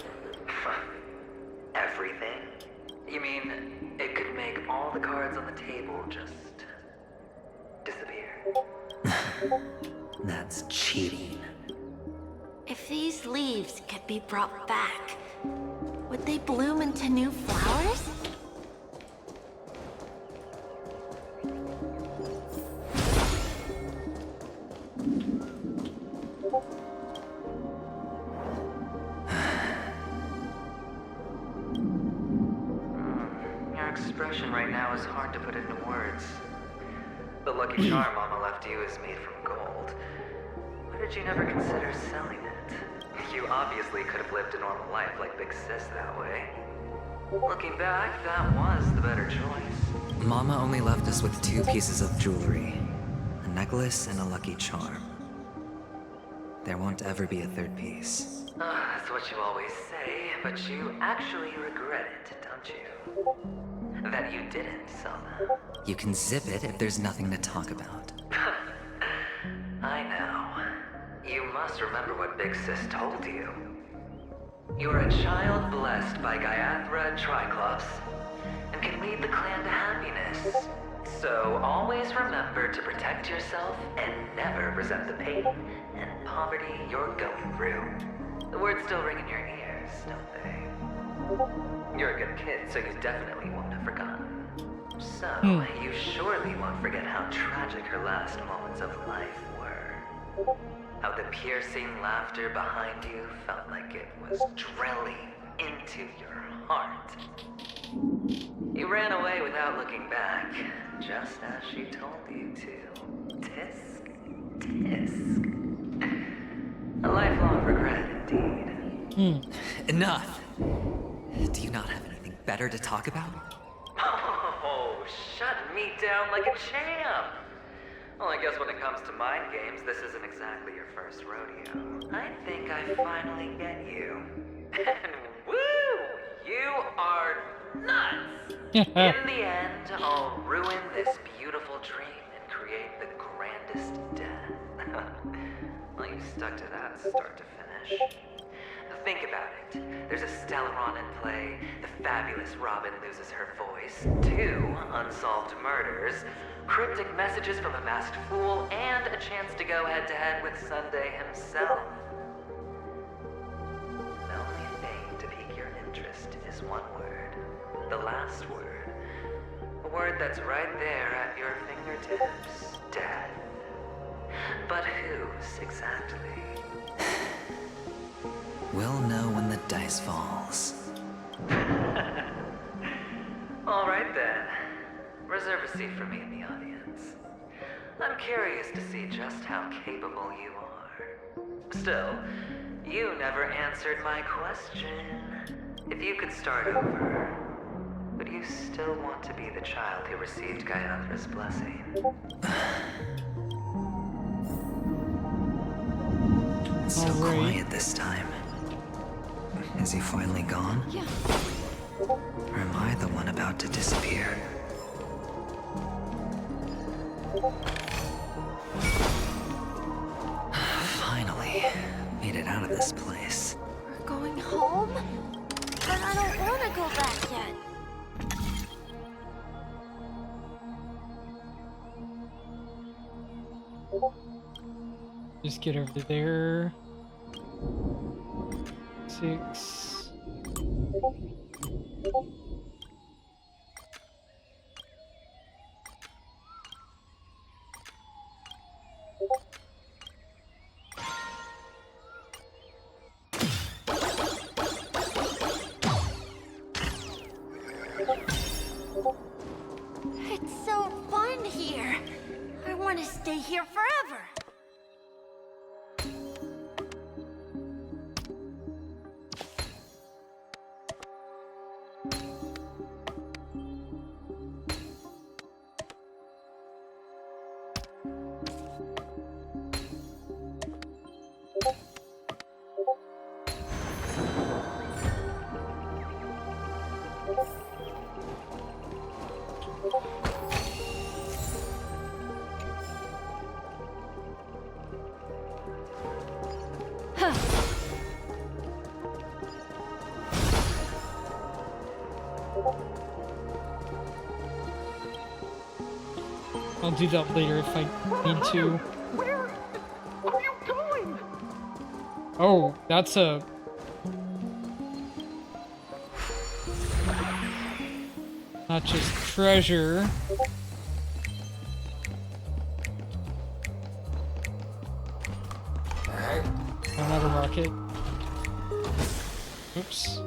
Everything? You mean it could make all the cards on the table just disappear? That's cheating. If these leaves could be brought back, would they bloom into new flowers? Your expression right now is hard to put into words. The lucky charm Mama left you is made from gold. Why did you never consider selling it? You obviously could have lived a normal life like Big Sis that way. Looking back, that was the better choice. Mama only left us with 2 pieces of jewelry. A necklace and a lucky charm. There won't ever be a 3rd piece. That's what you always say, but you actually regret it, don't you? That you didn't sell them. You can zip it if there's nothing to talk about. I know. You must remember what Big Sis told you. You're a child blessed by Gaiathra Triclops, and can lead the clan to happiness. So always remember to protect yourself and never resent the pain and poverty you're going through. The words still ring in your ears, don't they? You're a good kid, so you definitely won't have forgotten. So, you surely won't forget how tragic her last moments of life were. How the piercing laughter behind you felt like it was drilling into your heart. You ran away without looking back, just as she told you to. Tisk, tisk. A lifelong regret, indeed. Enough! Do you not have anything better to talk about? Oh, shut me down like a champ! Well, I guess when it comes to mind games, this isn't exactly your first rodeo. I think I finally get you. And woo! You are nuts! In the end, I'll ruin this beautiful dream and create the grandest death. Well, you stuck to that start to finish. Think about it. There's a Stellaron in play, the fabulous Robin loses her voice, 2 unsolved murders, cryptic messages from a masked fool, and a chance to go head-to-head with Sunday himself. The only thing to pique your interest is one word. The last word. A word that's right there at your fingertips. Death. But whose exactly? We'll know when the dice falls. All right then. Reserve a seat for me in the audience. I'm curious to see just how capable you are. Still, you never answered my question. If you could start over, would you still want to be the child who received Gaiathra's blessing? So quiet this time. Is he finally gone? Yeah. Or am I the one about to disappear? Finally, made it out of this place. We're going home? But I don't want to go back yet. Just get over there. 6. It's so fun here. I want to stay here forever. I'll do that later if I need to. Where are you going? Oh, that's a... Not just treasure. Another rocket. Oops.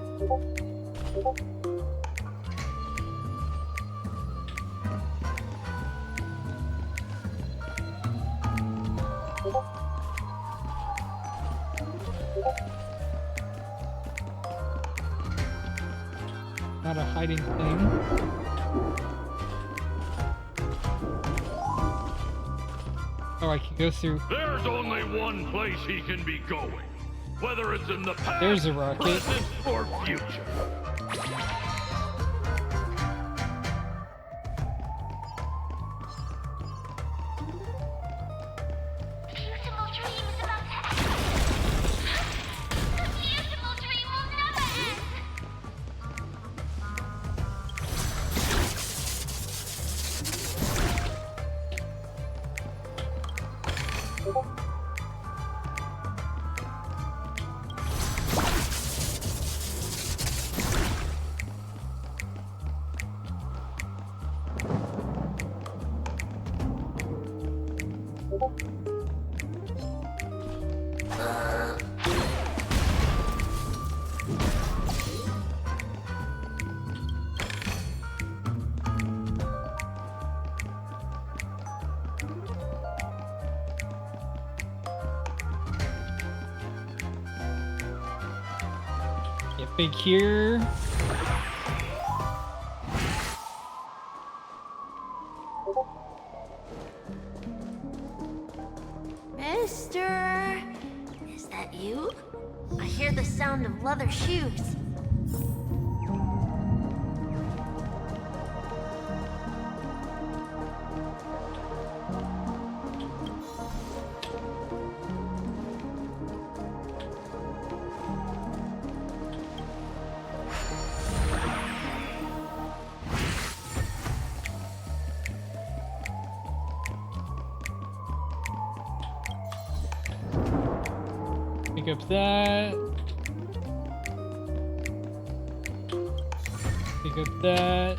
Not a hiding thing. Oh, I can go through. There's only one place he can be going, whether it's in the past, There's a rocket. present, or future. Get big here. Mister, is that you? I hear the sound of leather shoes. Pick up that. Pick up that.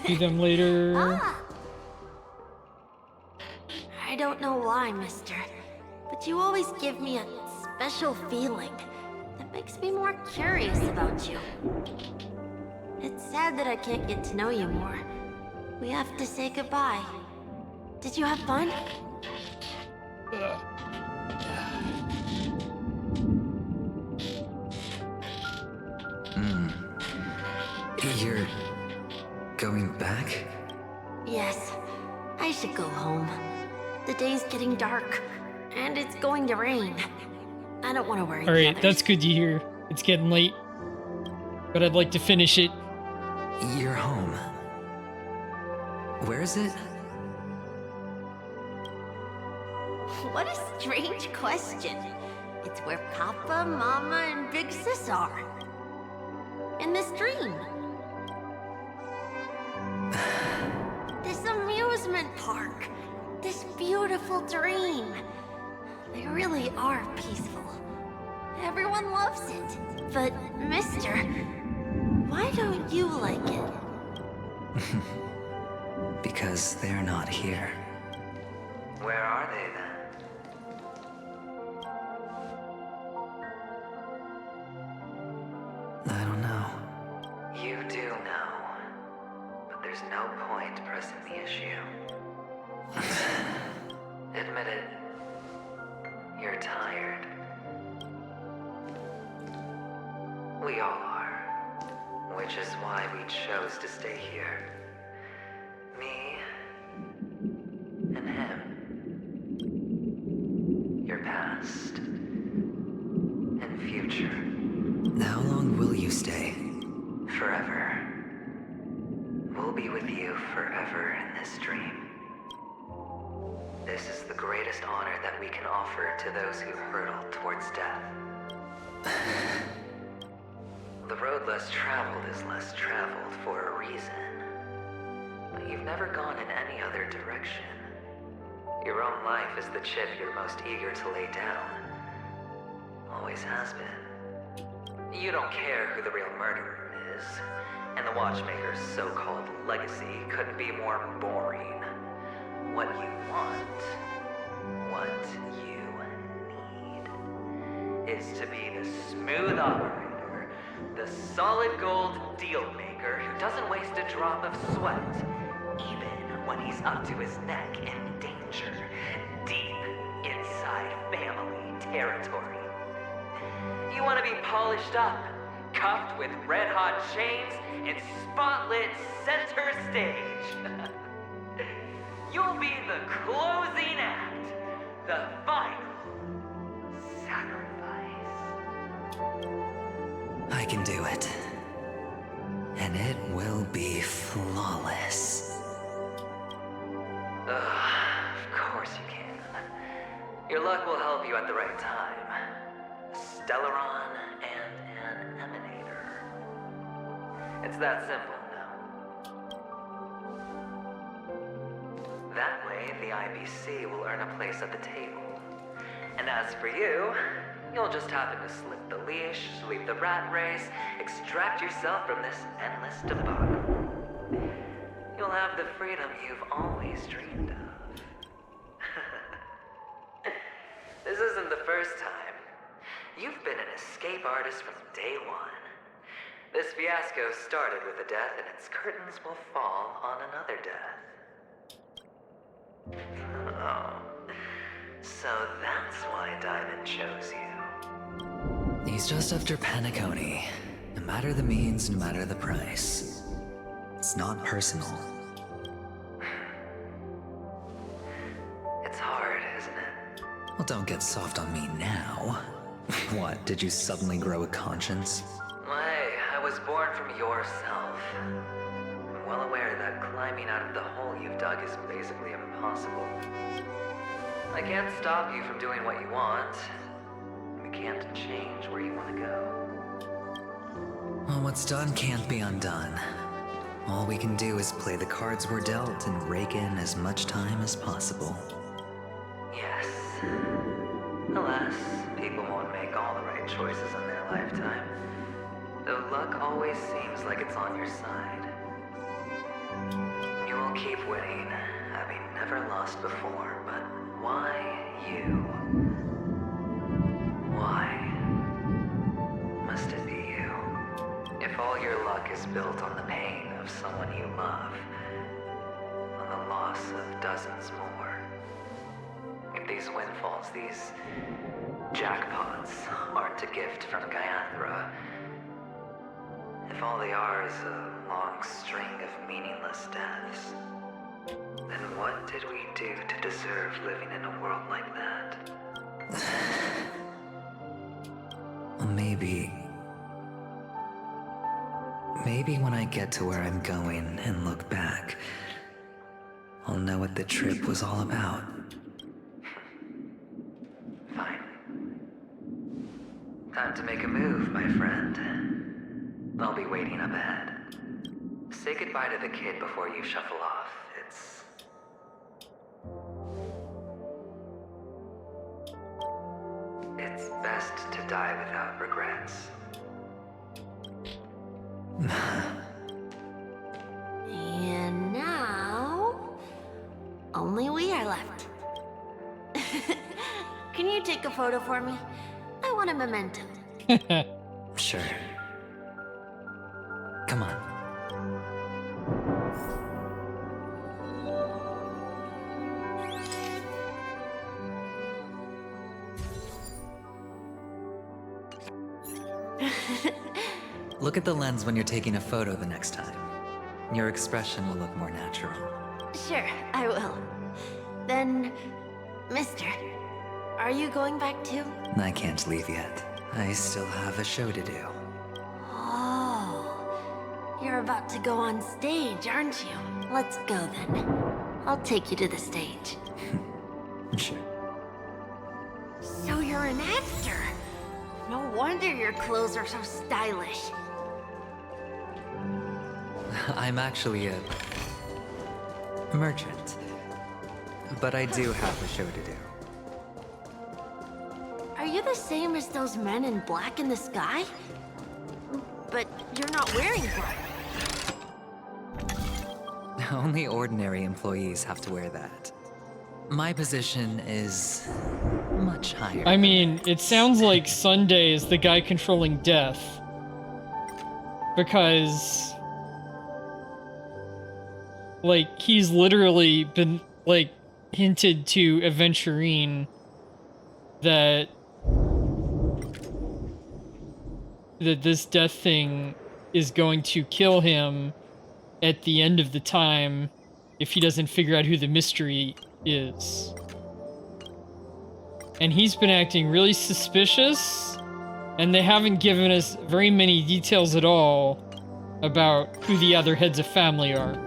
Do them later. I don't know why, mister, but you always give me a special feeling that makes me more curious about you. It's sad that I can't get to know you more. We have to say goodbye. Did you have fun? You're going back? Yes, I should go home. The day's getting dark, and it's going to rain. I don't want to worry. Alright, that's good to hear. It's getting late, but I'd like to finish it. You're home. Where is it? What a strange question. It's where Papa, Mama, and Big Sis are. In this dream. This amusement park. This beautiful dream. They really are peaceful. Everyone loves it. But, mister, why don't you like it? Because they're not here. Where are they then? I don't know. You do know. But there's no point pressing the issue. Admit it. You're tired. We all are. Which is why we chose to stay here. Me and him. Your past and future. How long will you stay? Forever. We'll be with you forever in this dream. This is the greatest honor that we can offer to those who hurtle towards death. The road less traveled is less traveled for a reason. But you've never gone in any other direction. Your own life is the chip you're most eager to lay down. Always has been. You don't care who the real murderer is, and the Watchmaker's so-called legacy couldn't be more boring. What you want, what you need, is to be the smooth operator, the solid gold deal maker who doesn't waste a drop of sweat, even when he's up to his neck in danger, deep inside family territory. You want to be polished up, cuffed with red-hot chains, and spotlit center stage. You'll be the closing act, the final sacrifice. I can do it. And it will be flawless. Of course you can. Your luck will help you at the right time. Stellaron and an Emanator. It's that simple now. That way, the IBC will earn a place at the table. And as for you, you'll just happen to slip the leash, sweep the rat race, extract yourself from this endless debacle. You'll have the freedom you've always dreamed of. This isn't the first time. You've been an escape artist from day one. This fiasco started with a death, and its curtains will fall on another death. Oh. So that's why Diamond chose you. He's just after Paniconi. No matter the means, no matter the price. It's not personal. It's hard, isn't it? Well, don't get soft on me now. What, did you suddenly grow a conscience? Hey, I was born from yourself. I'm well aware that climbing out of the hole you've dug is basically impossible. I can't stop you from doing what you want. We can't change where you want to go. Well, what's done can't be undone. All we can do is play the cards we're dealt and rake in as much time as possible. Yes. Alas, people won't make all the right choices in their lifetime. Though luck always seems like it's on your side. You will keep winning, having never lost before, but why you? Why must it be you? If all your luck is built on the pain of someone you love, on the loss of dozens more, if these windfalls, these jackpots, aren't a gift from Gaiathra, if all they are is a long string of meaningless deaths, then what did we do to deserve living in a world like that? Maybe when I get to where I'm going and look back, I'll know what the trip was all about. Fine. Time to make a move, my friend. I'll be waiting up ahead. Say goodbye to the kid before you shuffle off. It's best to die without regrets. And now, only we are left. Can you take a photo for me? I want a memento. Sure. Come on. Look at the lens when you're taking a photo the next time. Your expression will look more natural. Sure, I will. Then, mister, are you going back too? I can't leave yet. I still have a show to do. Oh, you're about to go on stage, aren't you? Let's go then. I'll take you to the stage. Sure. So you're an actor? No wonder your clothes are so stylish. I'm actually a merchant. But I do have a show to do. Are you the same as those men in black in the sky? But you're not wearing black. Only ordinary employees have to wear that. My position is much higher. I mean, it sounds like Sunday is the guy controlling death. Because... like, he's literally been, like, hinted to Aventurine that this death thing is going to kill him at the end of the time if he doesn't figure out who the mystery is. And he's been acting really suspicious, and they haven't given us very many details at all about who the other heads of family are.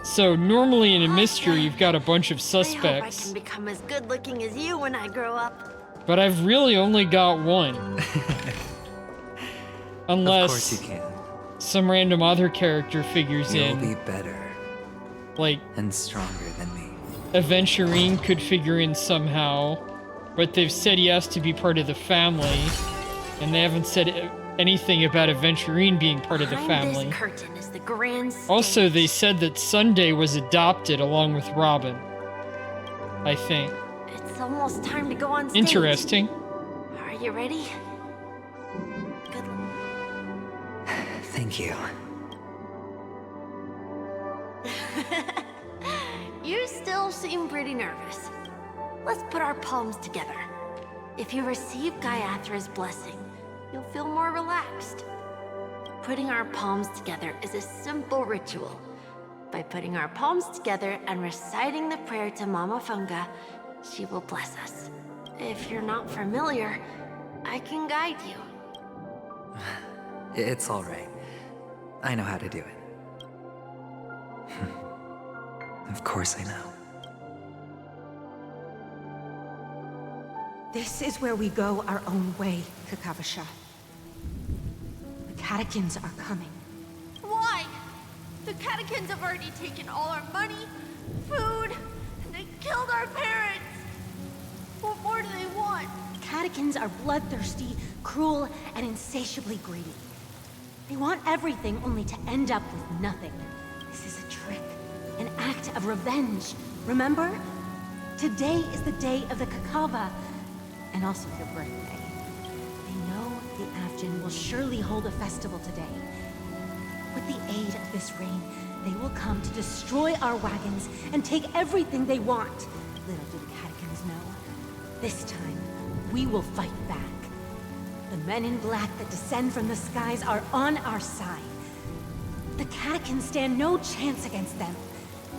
So normally in a mystery, you've got a bunch of suspects. I hope I can become as good looking as you when I grow up. But I've really only got one. Unless Of course you can. some random other character figures You'll in. be better. Like, and stronger than me. Aventurine could figure in somehow, but they've said he has to be part of the family, and they haven't said anything about Aventurine being part of the family. This curtain is the grand stage. Also, they said that Sunday was adopted along with Robin. I think. It's almost time to go on stage. Interesting. Are you ready? Good Thank you. You still seem pretty nervous. Let's put our palms together. If you receive Gaiathra's blessing, you'll feel more relaxed. Putting our palms together is a simple ritual. By putting our palms together and reciting the prayer to Mama Funga, she will bless us. If you're not familiar, I can guide you. It's all right. I know how to do it. Of course I know. This is where we go our own way, Kakavasha. The catechins are coming. Why? The catechins have already taken all our money, food, and they killed our parents. What more do they want? catechins are bloodthirsty, cruel, and insatiably greedy. They want everything only to end up with nothing. This is a trick, an act of revenge. Remember? Today is the day of the Kakava, and also your birthday. They know the Avgin will surely hold a festival today. With the aid of this rain, they will come to destroy our wagons and take everything they want. Little do the catechins know. This time, we will fight back. The men in black that descend from the skies are on our side. The catechins stand no chance against them,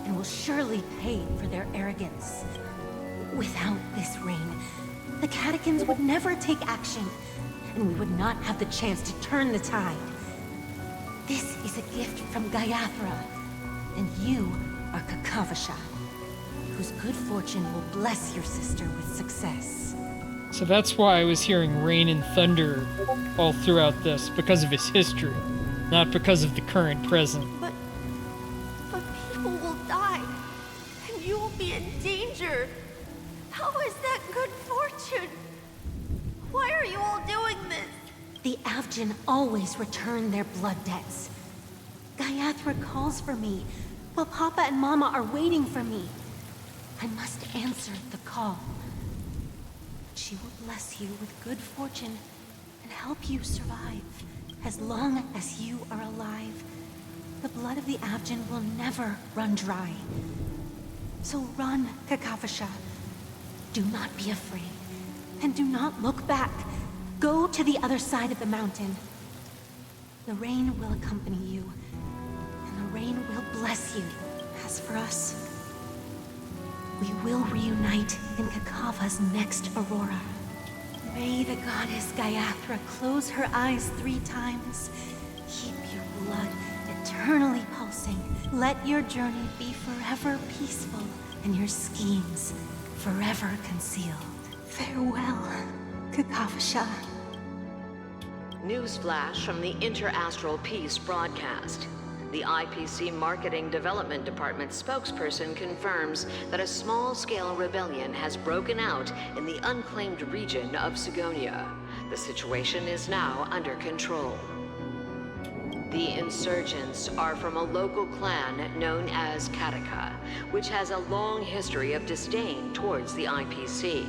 and will surely pay for their arrogance. Without this rain, the catechins would never take action, and we would not have the chance to turn the tide. This is a gift from Gaiathra, and you are Kakavasha, whose good fortune will bless your sister with success. So that's why I was hearing rain and thunder all throughout this, because of his history, not because of the current present. But people will die, and you will be in danger. How is that good fortune? Why are you all doing this? The Avgin always return their blood debts. Gaiathra calls for me, while Papa and Mama are waiting for me. I must answer the call. She will bless you with good fortune and help you survive. As long as you are alive, the blood of the Avgin will never run dry. So run, Kakavasha. Do not be afraid, and do not look back. Go to the other side of the mountain. The rain will accompany you, and the rain will bless you. As for us, we will reunite in Kakava's next aurora. May the goddess Gaiathra close her eyes 3 times. Keep your blood eternally pulsing. Let your journey be forever peaceful, and your schemes forever concealed. Farewell, Kakavasha. Newsflash from the Interastral Peace broadcast. The IPC Marketing Development Department spokesperson confirms that a small-scale rebellion has broken out in the unclaimed region of Sigonia. The situation is now under control. The insurgents are from a local clan known as Kataka, which has a long history of disdain towards the IPC.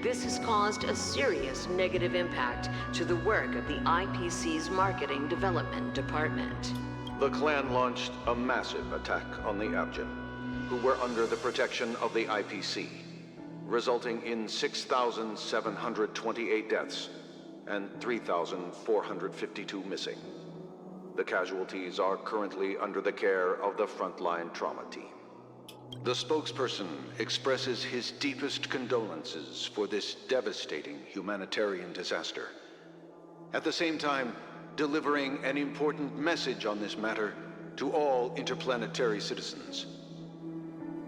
This has caused a serious negative impact to the work of the IPC's Marketing Development Department. The clan launched a massive attack on the Avgin, who were under the protection of the IPC, resulting in 6,728 deaths and 3,452 missing. The casualties are currently under the care of the frontline trauma team. The spokesperson expresses his deepest condolences for this devastating humanitarian disaster. At the same time, delivering an important message on this matter to all interplanetary citizens.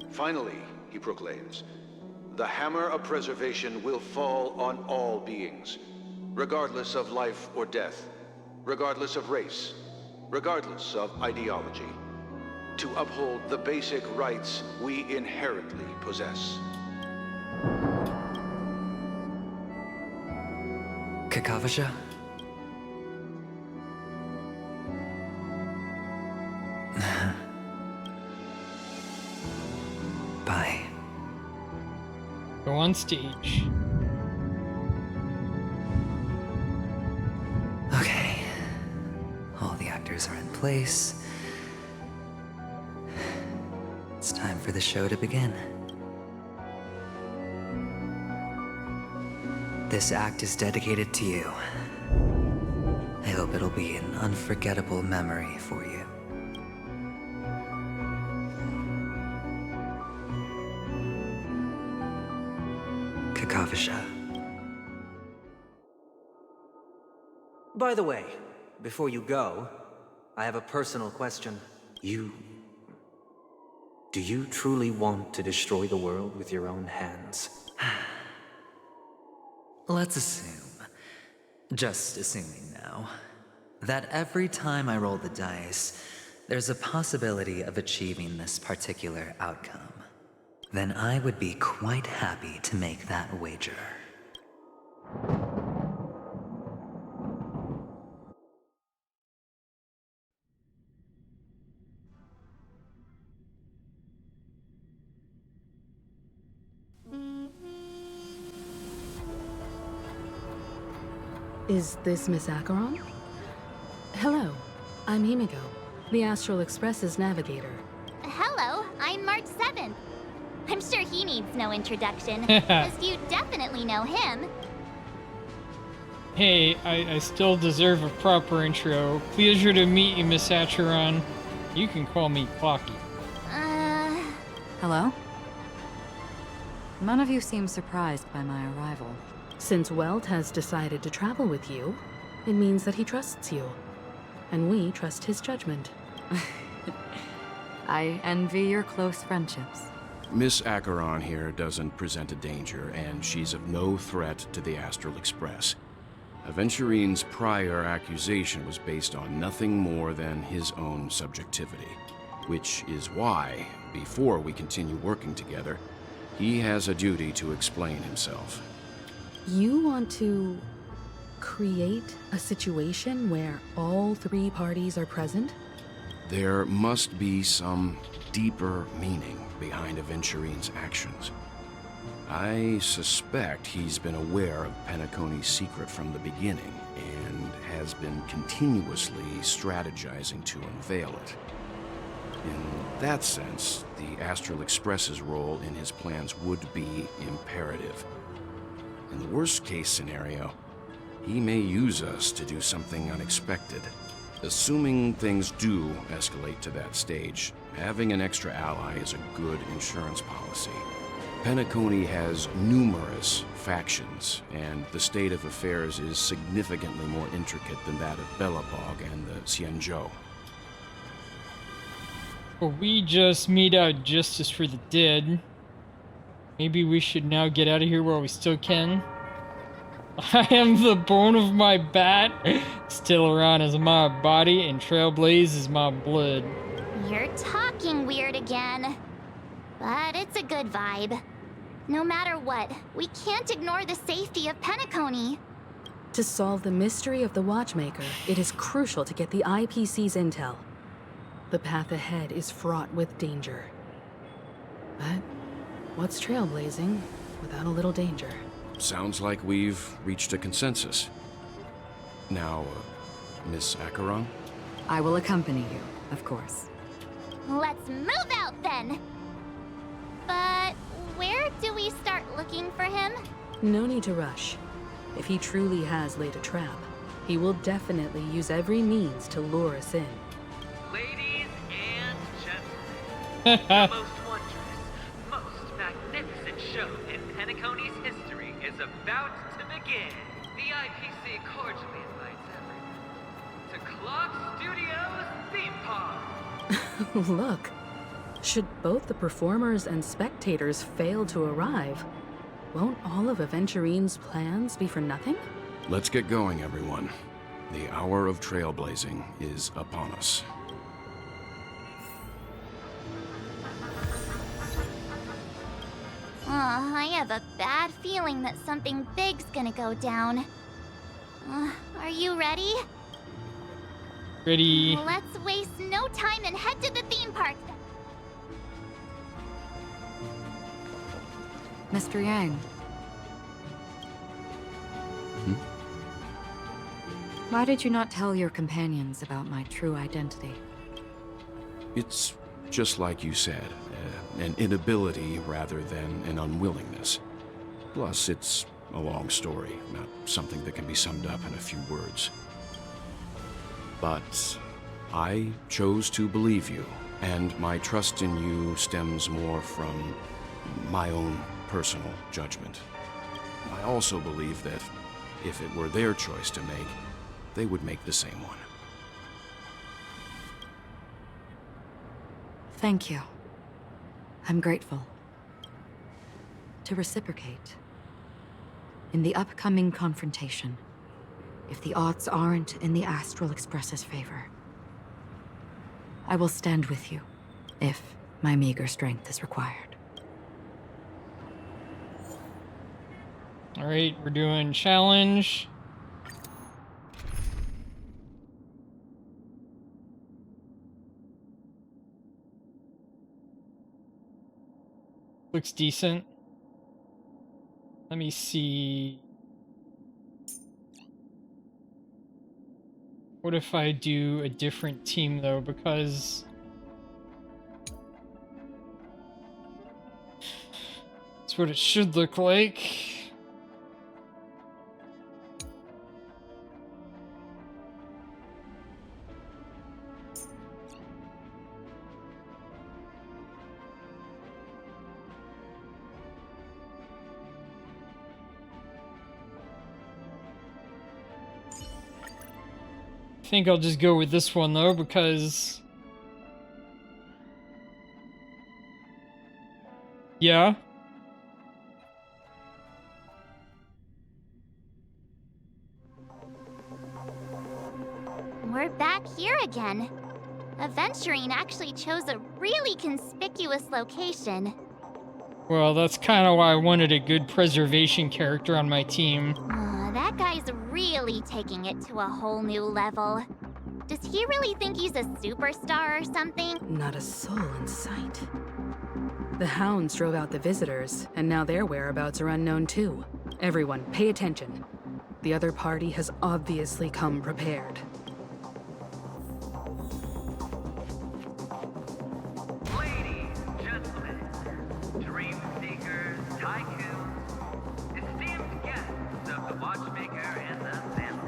Finally, he proclaims, the hammer of preservation will fall on all beings, regardless of life or death, regardless of race, regardless of ideology, to uphold the basic rights we inherently possess. Kakavasha? Bye. Go on stage. Okay. All the actors are in place. It's time for the show to begin. This act is dedicated to you. I hope it'll be an unforgettable memory for you. Kakavasha. By the way, before you go, I have a personal question. Do you truly want to destroy the world with your own hands? Let's assume, just assuming now, that every time I roll the dice, there's a possibility of achieving this particular outcome. Then I would be quite happy to make that wager. Is this Miss Acheron? Hello, I'm Himiko, the Astral Express's navigator. Hello, I'm March 7th. I'm sure he needs no introduction, because you definitely know him. Hey, I still deserve a proper intro. Pleasure to meet you, Miss Acheron. You can call me Clocky. Hello? None of you seem surprised by my arrival. Since Welt has decided to travel with you, it means that he trusts you. And we trust his judgment. I envy your close friendships. Miss Acheron here doesn't present a danger, and she's of no threat to the Astral Express. Aventurine's prior accusation was based on nothing more than his own subjectivity, which is why, before we continue working together, he has a duty to explain himself. You want to create a situation where all three parties are present? There must be some deeper meaning behind Aventurine's actions. I suspect he's been aware of Penacony's secret from the beginning and has been continuously strategizing to unveil it. In that sense, the Astral Express's role in his plans would be imperative. In the worst-case scenario, he may use us to do something unexpected. Assuming things do escalate to that stage, having an extra ally is a good insurance policy. Penacony has numerous factions, and the state of affairs is significantly more intricate than that of Belobog and the Xianzhou. Well, we just mete out justice for the dead. Maybe we should now get out of here while we still can. I am the bone of my bat. Stellaron is my body, and Trailblaze is my blood. You're talking weird again. But it's a good vibe. No matter what, we can't ignore the safety of Penacony. To solve the mystery of the Watchmaker, it is crucial to get the IPC's intel. The path ahead is fraught with danger. But what's trailblazing without a little danger? Sounds like we've reached a consensus. Now, Miss Acheron? I will accompany you, of course. Let's move out then! But where do we start looking for him? No need to rush. If he truly has laid a trap, he will definitely use every means to lure us in. Ladies and gentlemen, the most wondrous, most magnificent show in Penacony's history is about to begin. The IPC cordially invites everyone to Clock Studios Theme Park. Look, should both the performers and spectators fail to arrive, won't all of Aventurine's plans be for nothing? Let's get going, everyone. The hour of trailblazing is upon us. I have a bad feeling that something big's gonna go down. Are you ready? Ready. Let's waste no time and head to the theme park. Mr. Yang. Why did you not tell your companions about my true identity? It's just like you said, an inability rather than an unwillingness. Plus, it's a long story, not something that can be summed up in a few words. But I chose to believe you, and my trust in you stems more from my own personal judgment. I also believe that if it were their choice to make, they would make the same one. Thank you. I'm grateful. To reciprocate, in the upcoming confrontation, if the odds aren't in the Astral Express's favor, I will stand with you, if my meager strength is required. Alright, we're doing challenge. Looks decent. Let me see. What if I do a different team, though? Because that's what it should look like. I think I'll just go with this one, though, because... Yeah. We're back here again. Aventurine actually chose a really conspicuous location. Well, that's kind of why I wanted a good preservation character on my team. That guy's really taking it to a whole new level. Does he really think he's a superstar or something? Not a soul in sight. The hounds drove out the visitors, and now their whereabouts are unknown too. Everyone, pay attention. The other party has obviously come prepared. Ladies, gentlemen, dream seekers, tycoons, esteemed guests of the Watchmaker and the family.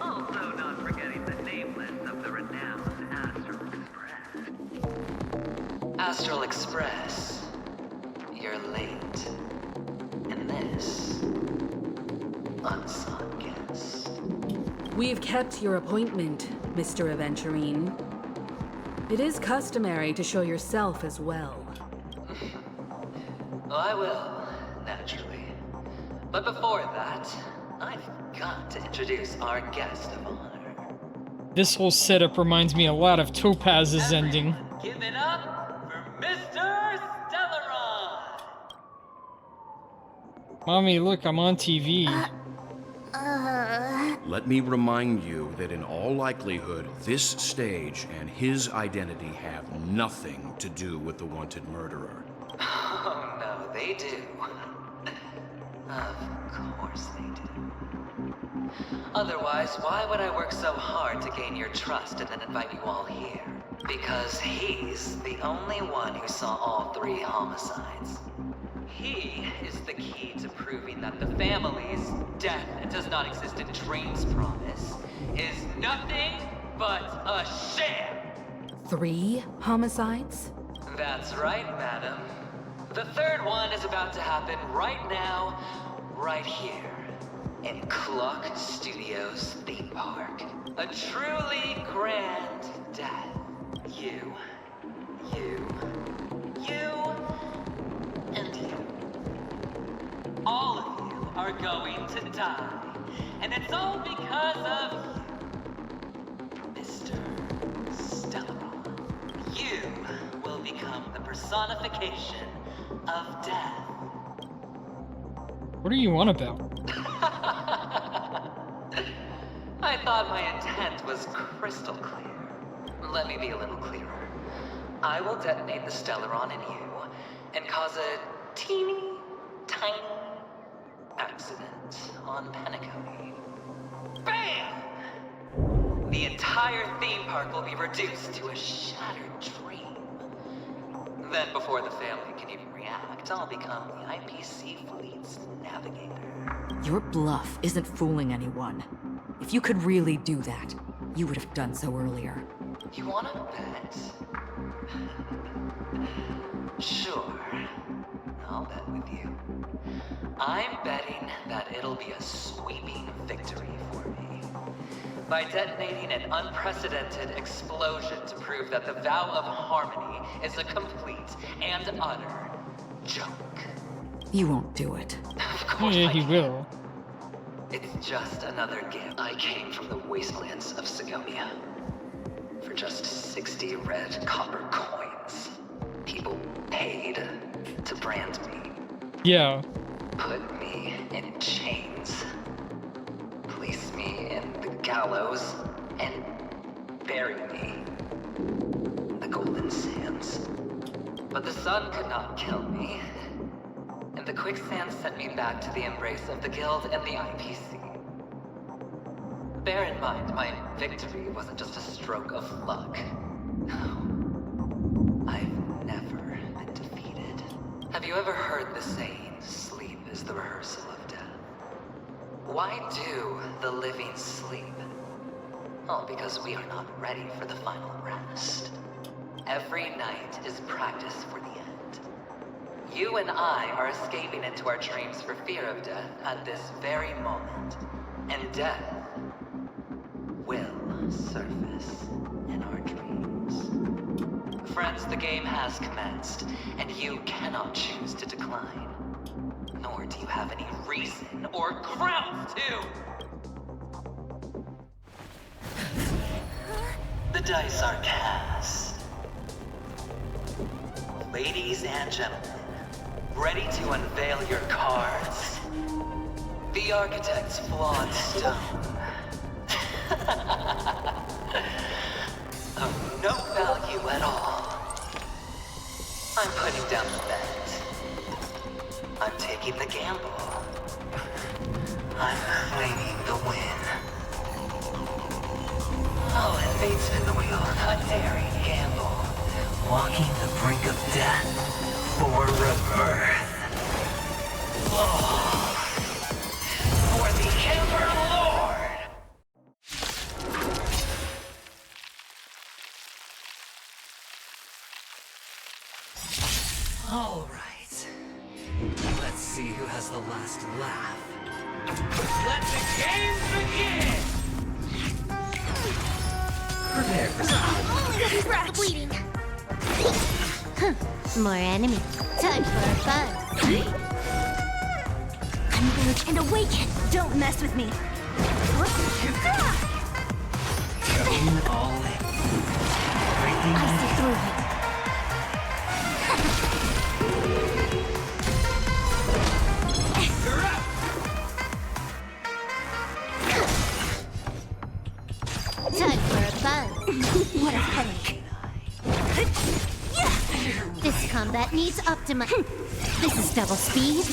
Also not forgetting the nameless of the renowned Astral Express. Astral Express, you're late. And this, unsung guest. We've kept your appointment, Mr. Aventurine. It is customary to show yourself as well. I will, naturally. But before that, I've got to introduce our guest of honor. This whole setup reminds me a lot of Topaz's ending. Give it up for Mr. Stellaron! Mommy, look, I'm on TV. Let me remind you that in all likelihood, this stage and his identity have nothing to do with the wanted murderer. Oh, no, they do. Of course they do. Otherwise, why would I work so hard to gain your trust and then invite you all here? Because he's the only one who saw all 3 homicides. He is the key to proving that the family's death that does not exist in Dream's promise is nothing but a sham! 3 homicides? That's right, madam. The 3rd one is about to happen right now, right here, in Clock Studios theme park. A truly grand death. You, and you. All of you are going to die. And it's all because of you, Mr. Stellaron. You will become the personification of death. What are you on about? I thought my intent was crystal clear. Let me be a little clearer. I will detonate the Stellaron in you and cause a teeny, tiny accident on Penacony. Bam! The entire theme park will be reduced to a shattered dream. Then before the family can even react, I'll become the IPC fleet's navigator. Your bluff isn't fooling anyone. If you could really do that, you would have done so earlier. You wanna bet? Sure. I'll bet with you. I'm betting that it'll be a sweeping victory for me. By detonating an unprecedented explosion to prove that the vow of harmony is a complete and utter joke. You won't do it. Of course Yeah, I he can. will. It's just another gift. I came from the wastelands of Sigonia. For just 60 red copper coins, people paid to brand me. Yeah. Put me in chains. Place me in the gallows and bury me in the golden sands. But the sun could not kill me. And the quicksand sent me back to the embrace of the guild and the IPC. Bear in mind, my victory wasn't just a stroke of luck. I've never been defeated. Have you ever heard the saying, sleep is the rehearsal of death? Why do the living sleep? Oh, because we are not ready for the final rest. Every night is practice for the end. You and I are escaping into our dreams for fear of death at this very moment. And death will surface in our dreams. Friends, the game has commenced, and you cannot choose to decline. Nor do you have any reason or grounds to! The dice are cast. Ladies and gentlemen, ready to unveil your cards? The architect's flawed stone. Of no value at all. I'm putting down the bet. I'm taking the gamble. I'm claiming the win. Oh, and fate spin the wheel, a daring gamble. Walking the brink of death for rebirth. Oh, for the Ember Lord! All right. Let's see who has the last laugh. Let the games begin! Prepare for something. Stop bleeding. More enemies. Time for fun. Converge and awaken! Don't mess with me! Going all in. Everything I see through you. Time for a buzz. What a headache! This combat needs optima. This is double speed.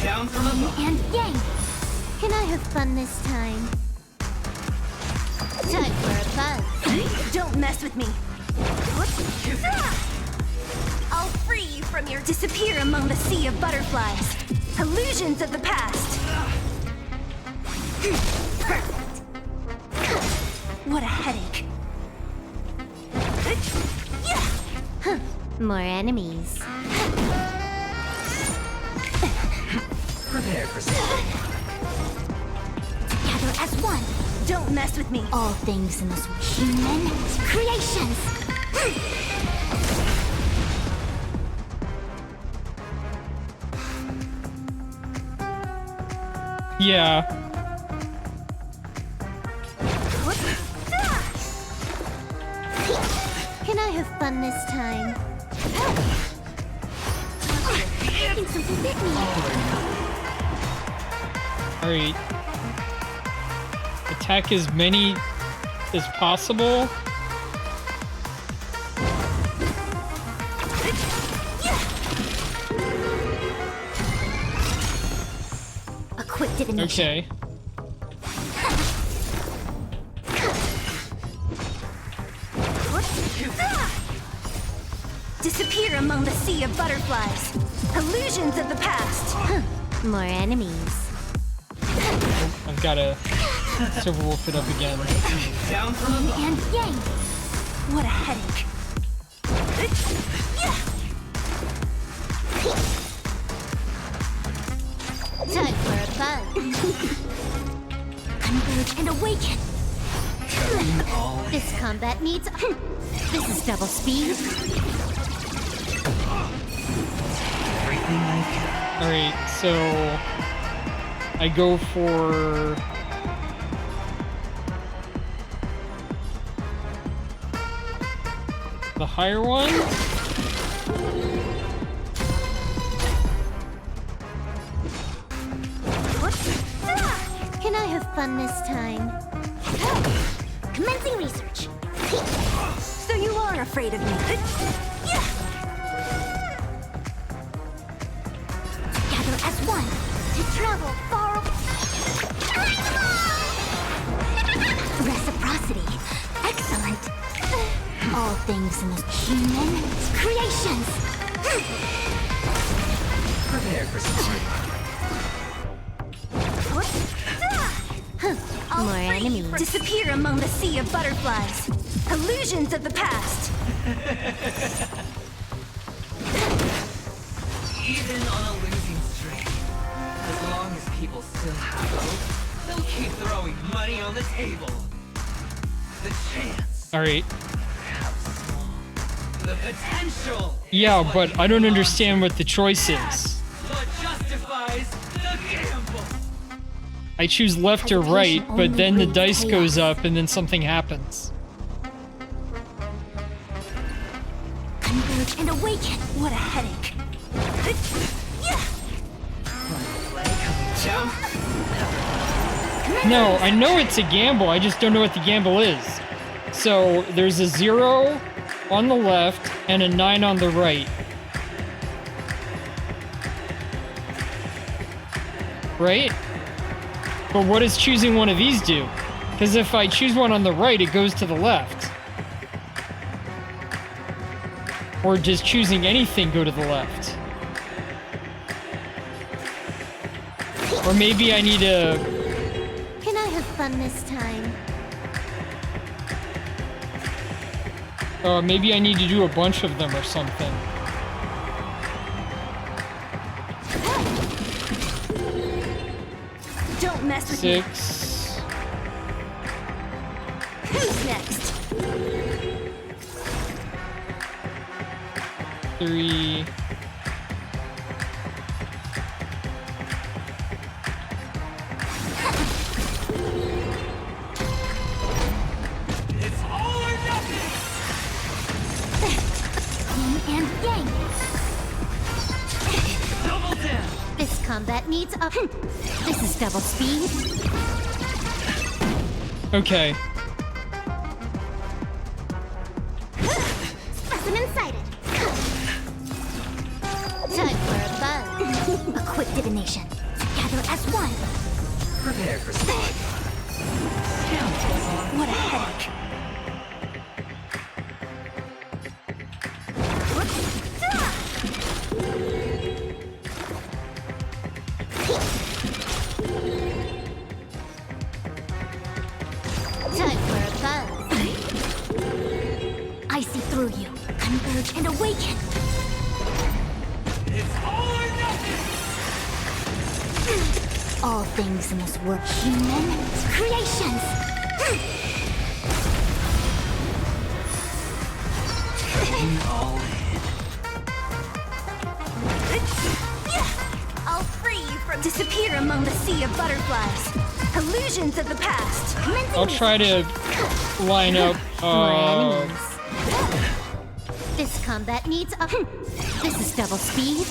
Down from above. And yang. Can I have fun this time? Time for a buzz. Don't mess with me! I'll free you from your disappear among the sea of butterflies. Illusions of the past. Perfect. What a headache. More enemies. Prepare for something. Together as one. Don't mess with me. All things in this world. Human creations. Yeah. Can I have fun this time? I think something bit me. Alright. Attack as many as possible. A quick divination. Okay. Disappear among the sea of butterflies. Illusions of the past. More enemies. I've gotta Silver Wolf it up again. Down from above. And yang. What a headache. Time for a buzz. Converge and awaken. This combat needs. This is double speed. Everything I can. Alright, so I go for the higher one. Can I have fun this time? Commencing research. So you are afraid of me. one. To travel far Reciprocity. Excellent. All things in this human creations. Prepare for More enemies disappear among the sea of butterflies. Illusions of the past. Even on a losing streak, as long as people still have hope, they'll keep throwing money on the table. The chance, All right. the potential, Yeah, but I don't understand what the choice is. what justifies the gamble. I choose left or right, but then the dice goes up and then something happens. Converge and awaken. What a headache. No, I know it's a gamble, I just don't know what the gamble is. So, there's a 0 on the left and a 9 on the right. Right? But what does choosing one of these do? Because if I choose one on the right, it goes to the left. Or does choosing anything go to the left? Or maybe I need to... Can I have fun this time? maybe I need to do a bunch of them or something. Don't mess with 6. me. Who's next? 3. It's all or nothing. Yin and yang. Double down. This combat needs a... This is double speed. Okay. Specimen sighted. Time for a buzz. A quick divination. Together as one. Prepare for slide. What a headache. Time for a buzz. I see through you. Converge and awaken. It's all or nothing. All things in this world human creations. Going all I'll free you from disappear among the sea of butterflies. Illusions of the past. I'll try to line up, This combat needs a... This is double speed.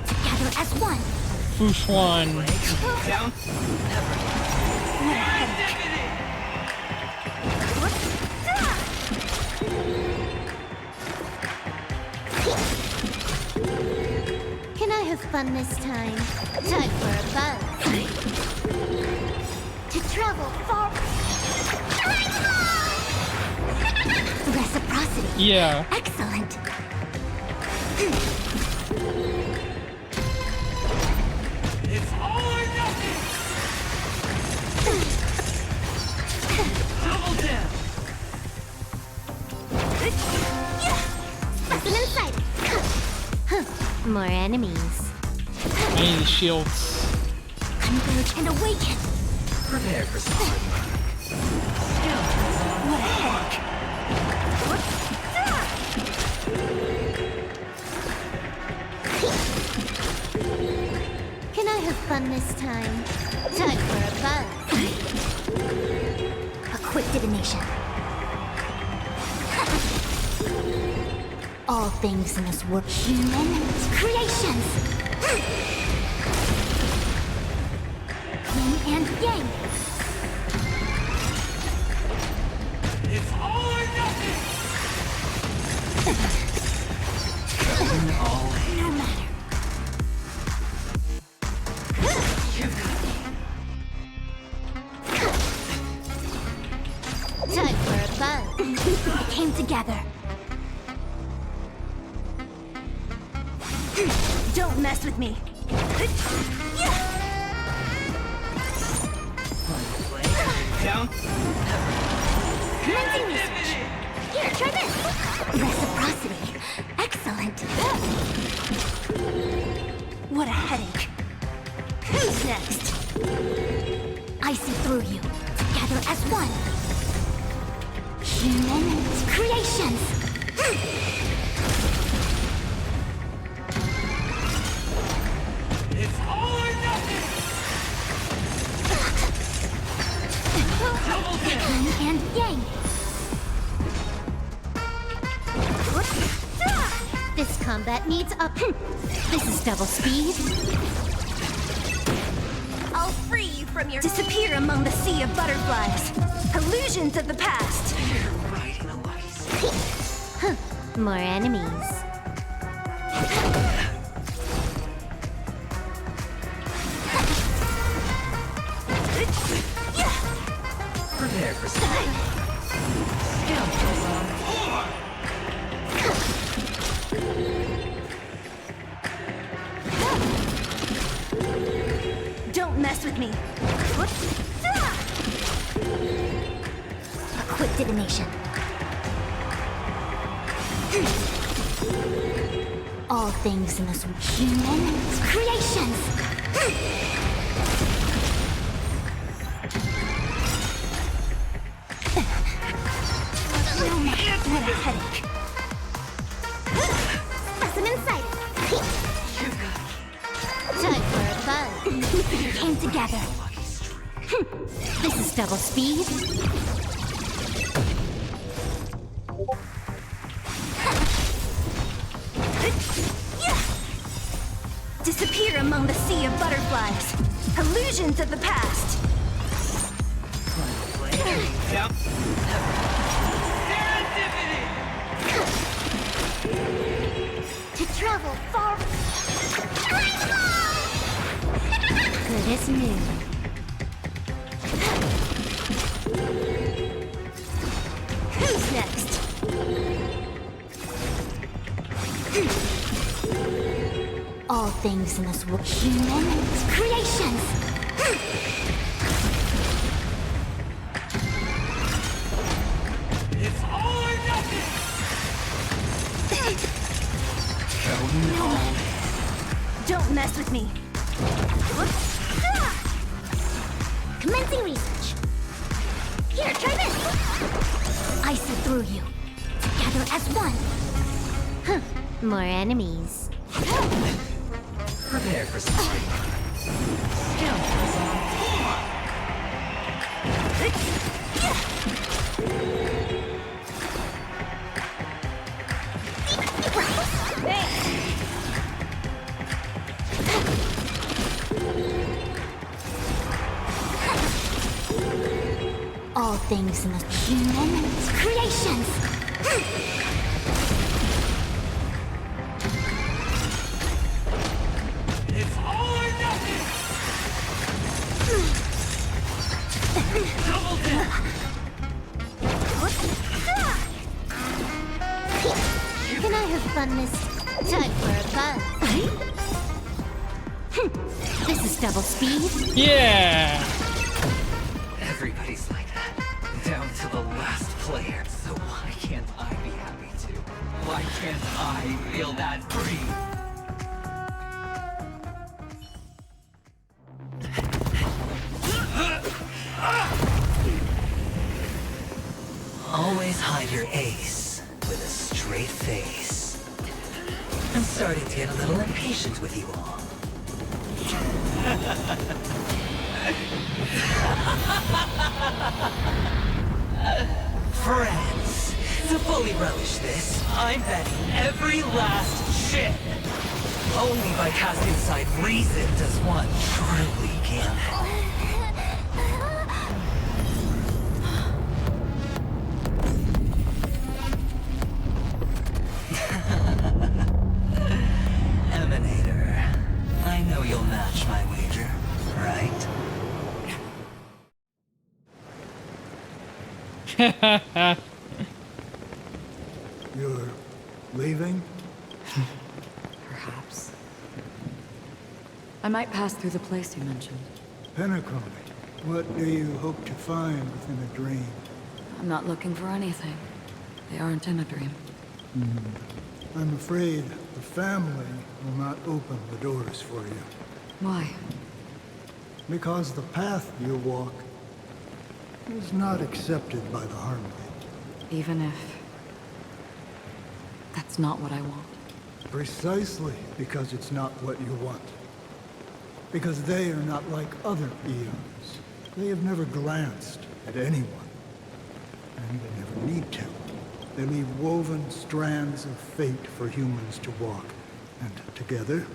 Together as one. Fushuan. down. What a headache. Can I have fun this time? Time for a buzz. To travel far... Reciprocity. Yeah. Excellent. It's all or nothing. Double down. Specimen sighted. More enemies. I need the shields. Converge and awaken. Prepare for slide. What a headache. Can I have fun this time? Time for a buzz. A quick divination. All things in this world human creations. Yin and yang. It's all or nothing. No matter. together. Don't mess with me. Down. Commencing research. Here, try this. Reciprocity. Excellent. What a headache. Who's next? I see through you. Together as one. Human creations. It's all or nothing. Yin and yang. This combat needs a... This is double speed. I'll free you from your... Disappear among the sea of butterflies. Illusions of the past. You're riding a lice. More enemies. Prepare for something. Don't mess with me. A quick divination. All things in this human creations. What a headache. Specimen sight. Time for a buzz. Came together. This is double speed. Disappear among the sea of butterflies. Illusions of the past. Down. To travel far. Good as new. Who's next? All things in this world. Human creations. It's all or nothing. No. Don't mess with me. Commencing research. Here, try this. I see through you. Together as one. More enemies. Prepare for something. All things in the human creations. It's all or nothing. Double down. Can I have fun this time for a buzz? This is double speed. Yeah. Everybody's like that, down to the last player. So why can't I be happy too? Why can't I feel that free? Always hide your ace with a straight face. I'm starting to get a little impatient with you all. Friends, to fully relish this, I'm betting every last chip. Only by casting aside reason does one truly gamble. Emanator, I know you'll match my wager, right? I might pass through the place you mentioned. Penacony. What do you hope to find within a dream? I'm not looking for anything. They aren't in a dream. I'm afraid the family will not open the doors for you. Why? Because the path you walk is not accepted by the Harmony. Even if... that's not what I want. Precisely because it's not what you want. Because they are not like other eons. They have never glanced at anyone. And they never need to. They leave woven strands of fate for humans to walk. And together,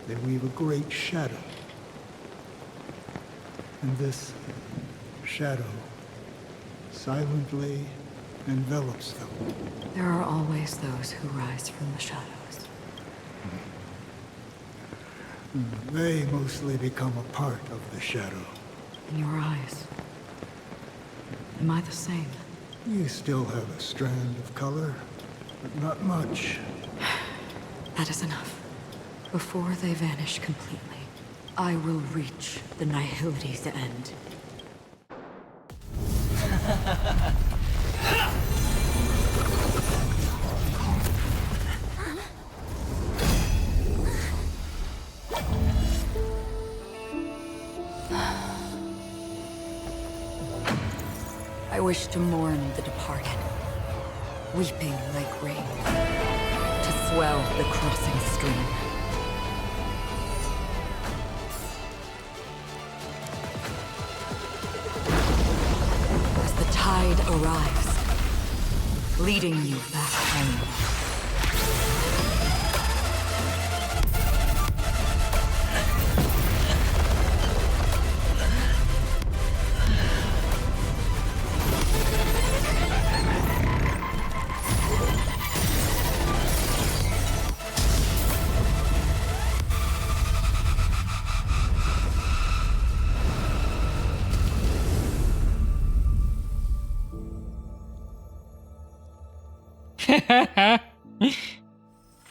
they weave a great shadow. And this shadow silently envelops them. There are always those who rise from the shadows. They mostly become a part of the shadow. In your eyes, am I the same? You still have a strand of color, but not much. That is enough. Before they vanish completely, I will reach the Nihility's end. I wish to mourn the departed, weeping like rain, to swell the crossing stream. As the tide arrives, leading you back home.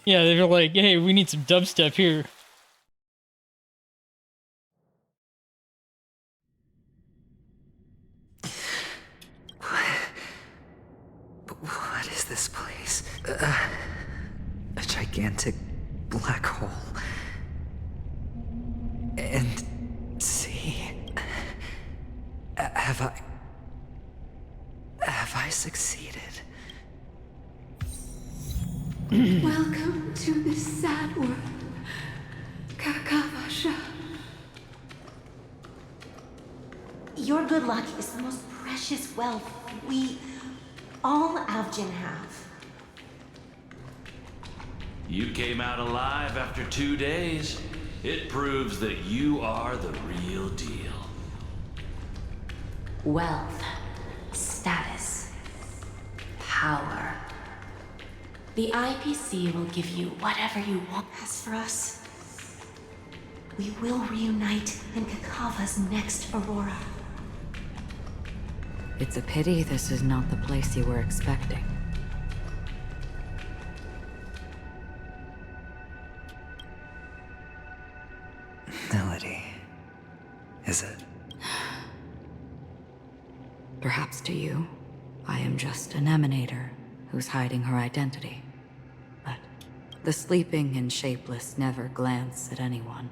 Yeah, they were like, hey, we need some dubstep here. What is this place? A gigantic black hole. And see, have I succeeded? Welcome to this sad world, Kakavasha. Your good luck is the most precious wealth we, all Avgin, have. You came out alive after 2 days. It proves that you are the real deal. Wealth, status, power. The IPC will give you whatever you want. As for us, we will reunite in Kakava's next Aurora. It's a pity this is not the place you were expecting. Melody, is it? Perhaps to you, I am just an emanator who's hiding her identity. But the sleeping and shapeless never glance at anyone.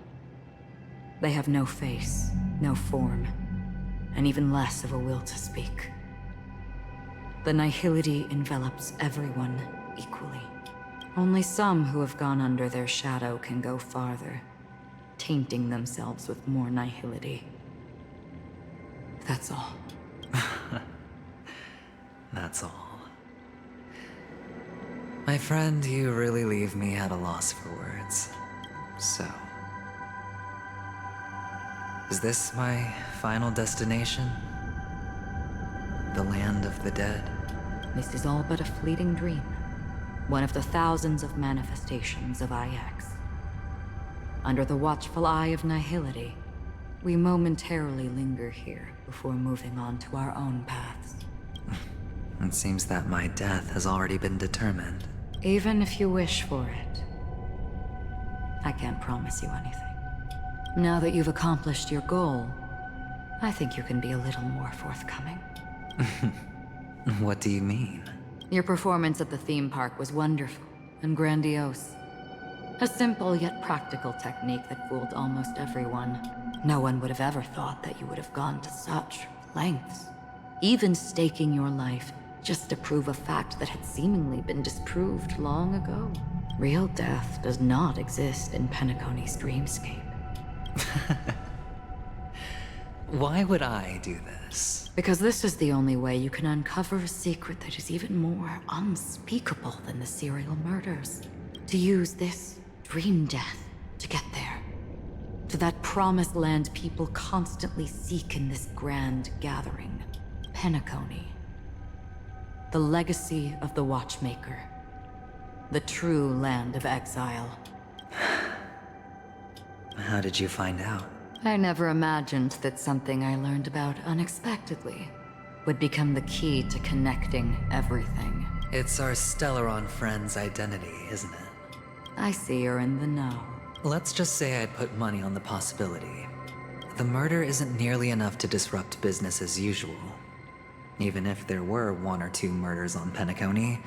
They have no face, no form, and even less of a will to speak. The Nihility envelops everyone equally. Only some who have gone under their shadow can go farther, tainting themselves with more Nihility. That's all. That's all. My friend, you really leave me at a loss for words. So... is this my final destination? The land of the dead? This is all but a fleeting dream. One of the thousands of manifestations of IX. Under the watchful eye of Nihility, we momentarily linger here before moving on to our own paths. It seems that my death has already been determined. Even if you wish for it, I can't promise you anything. Now that you've accomplished your goal, I think you can be a little more forthcoming. What do you mean? Your performance at the theme park was wonderful and grandiose. A simple yet practical technique that fooled almost everyone. No one would have ever thought that you would have gone to such lengths. Even staking your life just to prove a fact that had seemingly been disproved long ago. Real death does not exist in Penacony's dreamscape. Why would I do this? Because this is the only way you can uncover a secret that is even more unspeakable than the serial murders. To use this dream death to get there. To that promised land people constantly seek in this grand gathering. Penacony. The legacy of the Watchmaker. The true land of exile. How did you find out? I never imagined that something I learned about unexpectedly would become the key to connecting everything. It's our Stellaron friend's identity, isn't it? I see you're in the know. Let's just say I'd put money on the possibility. The murder isn't nearly enough to disrupt business as usual. Even if there were 1 or 2 murders on Penacony,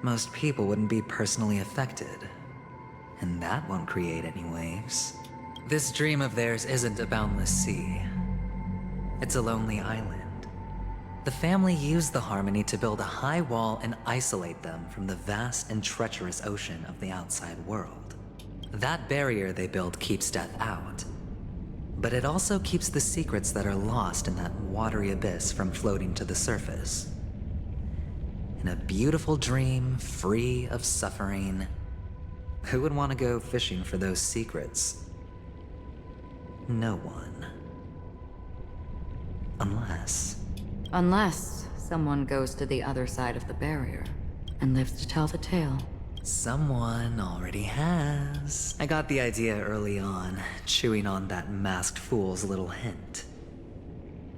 most people wouldn't be personally affected. And that won't create any waves. This dream of theirs isn't a boundless sea. It's a lonely island. The family used the Harmony to build a high wall and isolate them from the vast and treacherous ocean of the outside world. That barrier they built keeps death out. But it also keeps the secrets that are lost in that watery abyss from floating to the surface. In a beautiful dream, free of suffering, who would want to go fishing for those secrets? No one. Unless someone goes to the other side of the barrier and lives to tell the tale. Someone already has. I got the idea early on, chewing on that masked fool's little hint.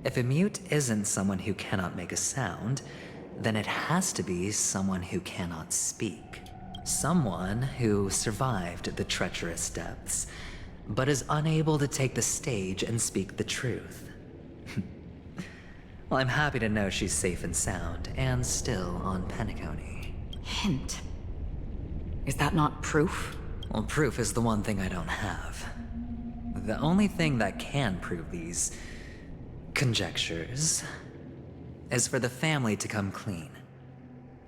If a mute isn't someone who cannot make a sound, then it has to be someone who cannot speak. Someone who survived the treacherous depths, but is unable to take the stage and speak the truth. Well, I'm happy to know she's safe and sound, and still on Penacony. Hint? Is that not proof? Well, proof is the one thing I don't have. The only thing that can prove these conjectures is for the family to come clean.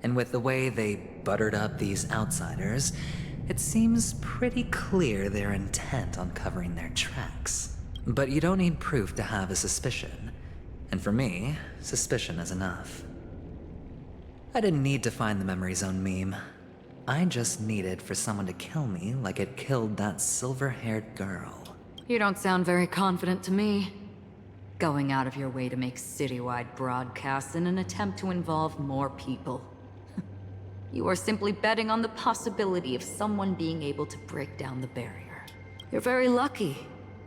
And with the way they buttered up these outsiders, it seems pretty clear they're intent on covering their tracks. But you don't need proof to have a suspicion. And for me, suspicion is enough. I didn't need to find the Memory Zone meme. I just needed for someone to kill me like it killed that silver-haired girl. You don't sound very confident to me. Going out of your way to make citywide broadcasts in an attempt to involve more people. You are simply betting on the possibility of someone being able to break down the barrier. You're very lucky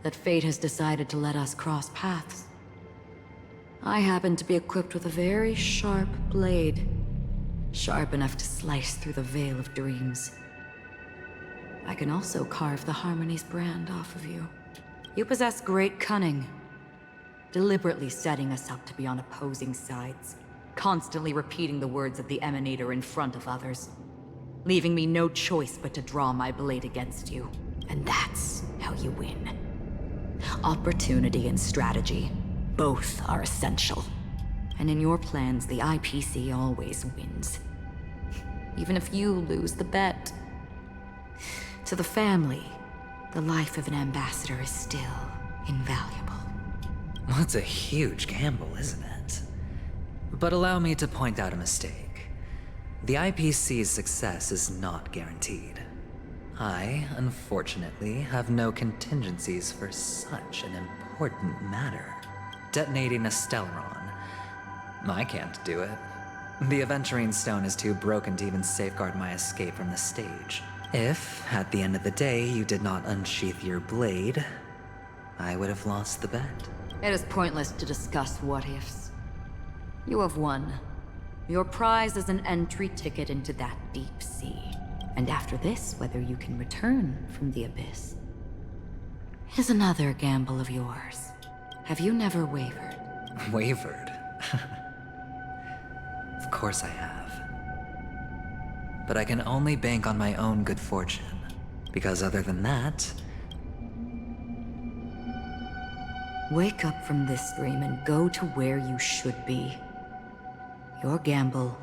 that fate has decided to let us cross paths. I happen to be equipped with a very sharp blade. Sharp enough to slice through the veil of dreams. I can also carve the Harmony's brand off of you. You possess great cunning. Deliberately setting us up to be on opposing sides. Constantly repeating the words of the Emanator in front of others. Leaving me no choice but to draw my blade against you. And that's how you win. Opportunity and strategy. Both are essential. And in your plans, the IPC always wins. Even if you lose the bet. To the family, the life of an ambassador is still invaluable. That's a huge gamble, isn't it? But allow me to point out a mistake. The IPC's success is not guaranteed. I, unfortunately, have no contingencies for such an important matter. Detonating a Stellaron. I can't do it. The Aventurine Stone is too broken to even safeguard my escape from the stage. If, at the end of the day, you did not unsheath your blade, I would have lost the bet. It is pointless to discuss what-ifs. You have won. Your prize is an entry ticket into that deep sea. And after this, whether you can return from the abyss Here's another gamble of yours. Have you never wavered? Wavered? Of course I have. But I can only bank on my own good fortune. Because other than that... Wake up from this dream and go to where you should be. Your gamble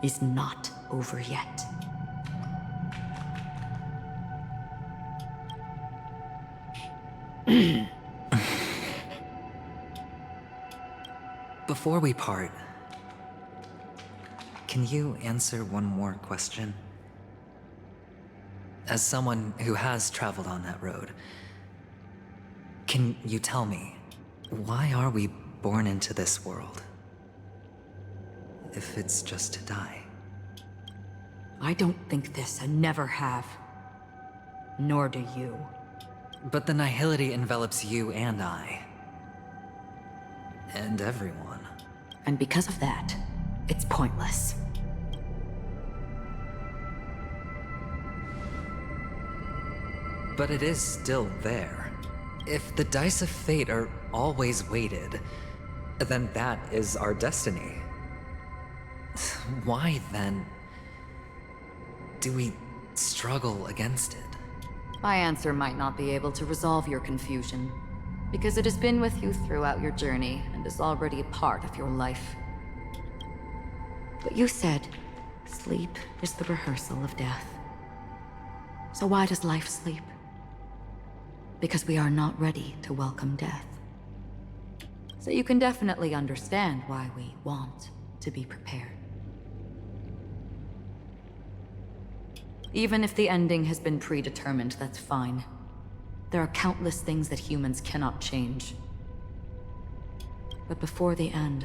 is not over yet. Before we part, can you answer one more question? As someone who has traveled on that road, can you tell me, why are we born into this world? If it's just to die. I don't think this and never have. Nor do you. But the nihility envelops you and I. And everyone. And because of that, it's pointless. But it is still there. If the dice of fate are always weighted, then that is our destiny. Why, then, do we struggle against it? My answer might not be able to resolve your confusion, because it has been with you throughout your journey and is already a part of your life. But you said, sleep is the rehearsal of death. So why does life sleep? Because we are not ready to welcome death. So you can definitely understand why we want to be prepared. Even if the ending has been predetermined, that's fine. There are countless things that humans cannot change. But before the end,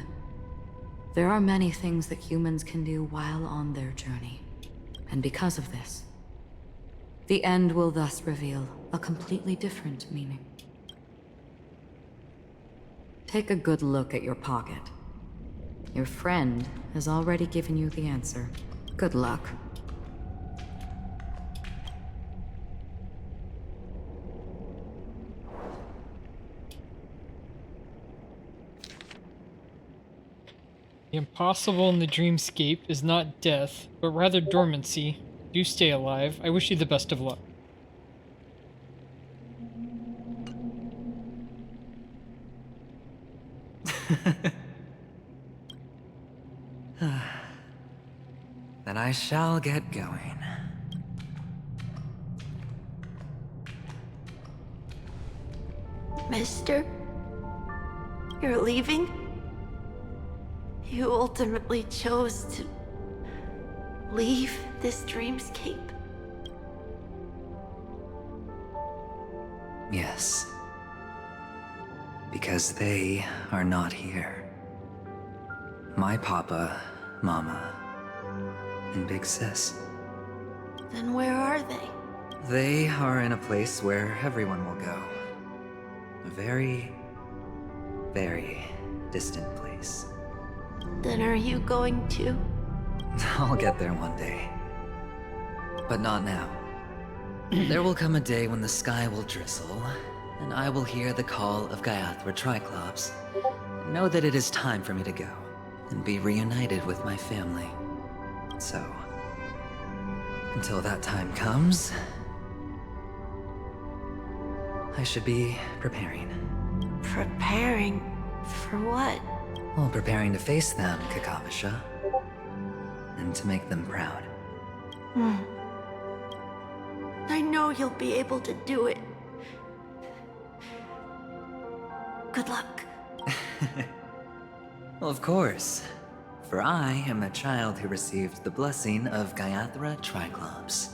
there are many things that humans can do while on their journey. And because of this, the end will thus reveal a completely different meaning. Take a good look at your pocket. Your friend has already given you the answer. Good luck. The impossible in the dreamscape is not death, but rather dormancy. Do stay alive. I wish you the best of luck. Then I shall get going. Mister? You're leaving? You ultimately chose to leave this dreamscape? Yes. Because they are not here. My papa, mama, and big sis. Then where are they? They are in a place where everyone will go. A very, very distant place. Then are you going to? I'll get there one day. But not now. There will come a day when the sky will drizzle, and I will hear the call of Gaiathra Triclops, and know that it is time for me to go, and be reunited with my family. So, until that time comes, I should be preparing. Preparing? For what? Well, preparing to face them, Kakavasha. And to make them proud. I know you'll be able to do it. Good luck. Well, of course. For I am the child who received the blessing of Gaiathra Triclops.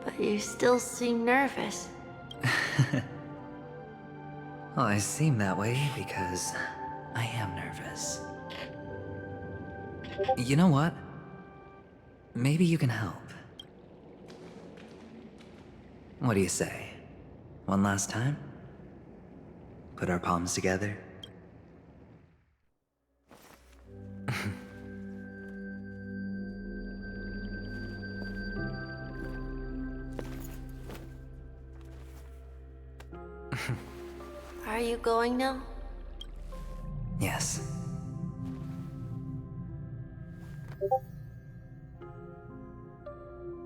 But you still seem nervous. Well, I seem that way because I am nervous. You know what? Maybe you can help. What do you say? One last time? Put our palms together? Are you going now? Yes.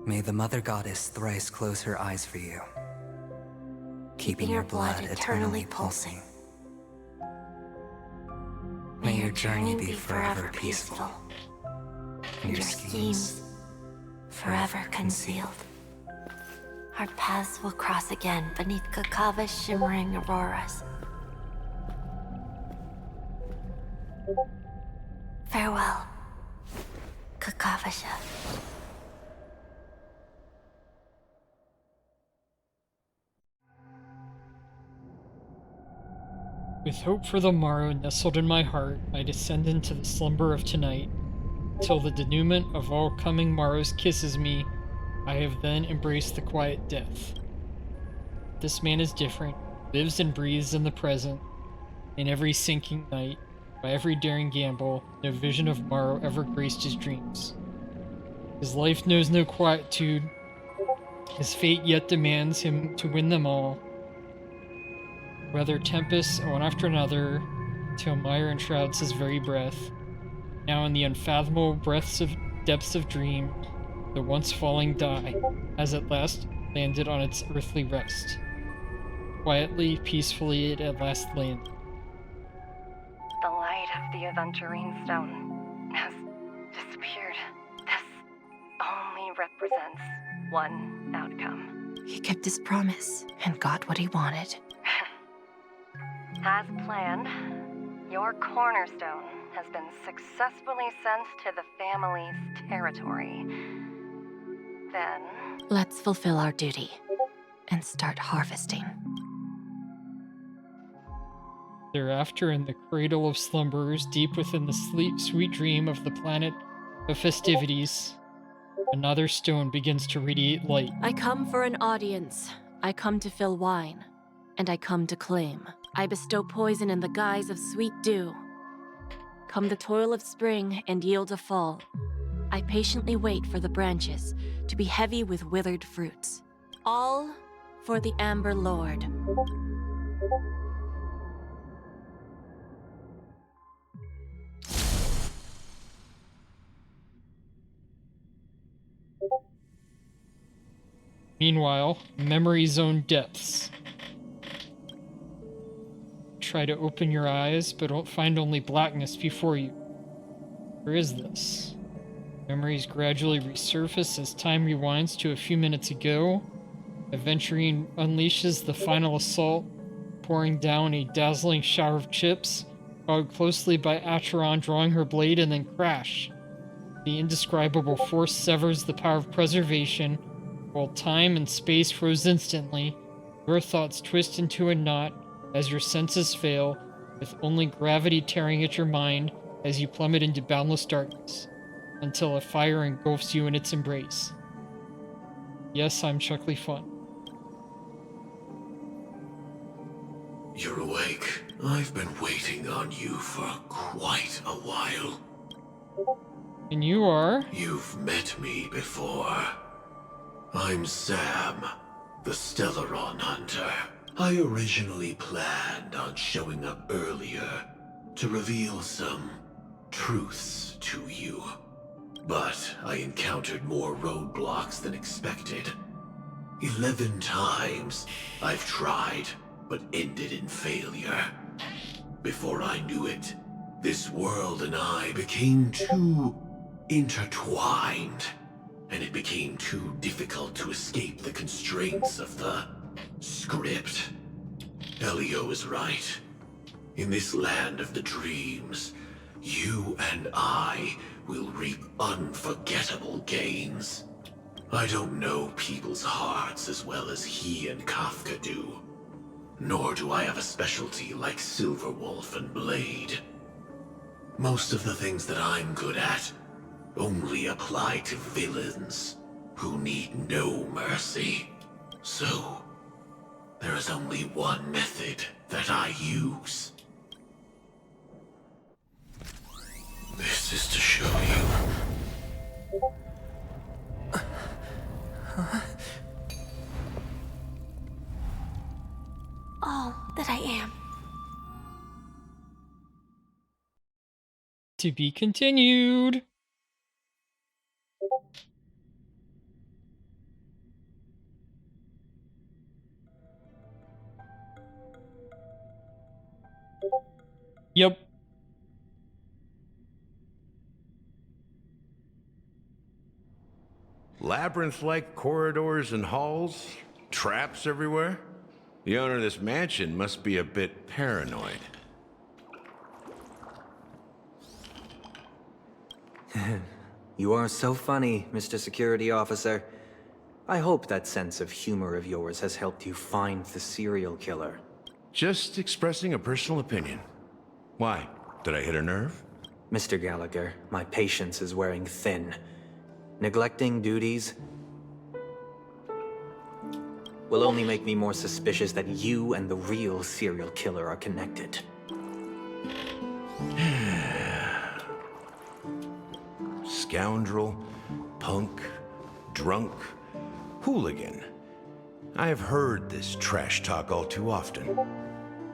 May the Mother Goddess thrice close her eyes for you, keeping your blood eternally pulsing. May your journey be forever peaceful, and your schemes forever concealed. Our paths will cross again beneath Kakava's shimmering auroras. Farewell, Kakavasha. With hope for the morrow nestled in my heart, I descend into the slumber of tonight. Till the denouement of all coming morrows kisses me, I have then embraced the quiet death. This man is different, lives and breathes in the present. In every sinking night, by every daring gamble, no vision of morrow ever graced his dreams. His life knows no quietude. His fate yet demands him to win them all. Whether tempests one after another, till mire enshrouds his very breath. Now in the unfathomable depths of dream, the once falling die, has at last landed on its earthly rest. Quietly, peacefully, it at last landed. The light of the Aventurine Stone has disappeared. This only represents one outcome. He kept his promise and got what he wanted. As planned, your cornerstone has been successfully sent to the family's territory. Then... Let's fulfill our duty and start harvesting. Thereafter, in the cradle of slumberers, deep within the sweet dream of the planet of festivities, another stone begins to radiate light. I come for an audience. I come to fill wine. And I come to claim. I bestow poison in the guise of sweet dew. Come the toil of spring and yield a fall. I patiently wait for the branches to be heavy with withered fruits. All for the Amber Lord. Meanwhile, memory's own depths. Try to open your eyes, but don't find only blackness before you. Where is this? Memories gradually resurface as time rewinds to a few minutes ago. Aventurine unleashes the final assault, pouring down a dazzling shower of chips, followed closely by Acheron drawing her blade, and then crash. The indescribable force severs the power of preservation, while time and space froze instantly. Your thoughts twist into a knot as your senses fail, with only gravity tearing at your mind as you plummet into boundless darkness, until a fire engulfs you in its embrace. Yes, I'm Chuckley Fun. You're awake. I've been waiting on you for quite a while. And you are? You've met me before. I'm Sam, the Stellaron Hunter. I originally planned on showing up earlier to reveal some truths to you. But I encountered more roadblocks than expected. 11 times I've tried, but ended in failure. Before I knew it, this world and I became too intertwined, and it became too difficult to escape the constraints of the script. Elio is right. In this land of the dreams, you and I will reap unforgettable gains. I don't know people's hearts as well as he and Kafka do. Nor do I have a specialty like Silverwolf and Blade. Most of the things that I'm good at only apply to villains who need no mercy. So, there is only one method that I use. This is to show you. All that I am. To be continued. Yep. Labyrinth-like corridors and halls? Traps everywhere? The owner of this mansion must be a bit paranoid. You are so funny, Mr. Security Officer. I hope that sense of humor of yours has helped you find the serial killer. Just expressing a personal opinion. Why? Did I hit a nerve? Mr. Gallagher, my patience is wearing thin. Neglecting duties will only make me more suspicious that you and the real serial killer are connected. Scoundrel, punk, drunk, hooligan. I have heard this trash talk all too often.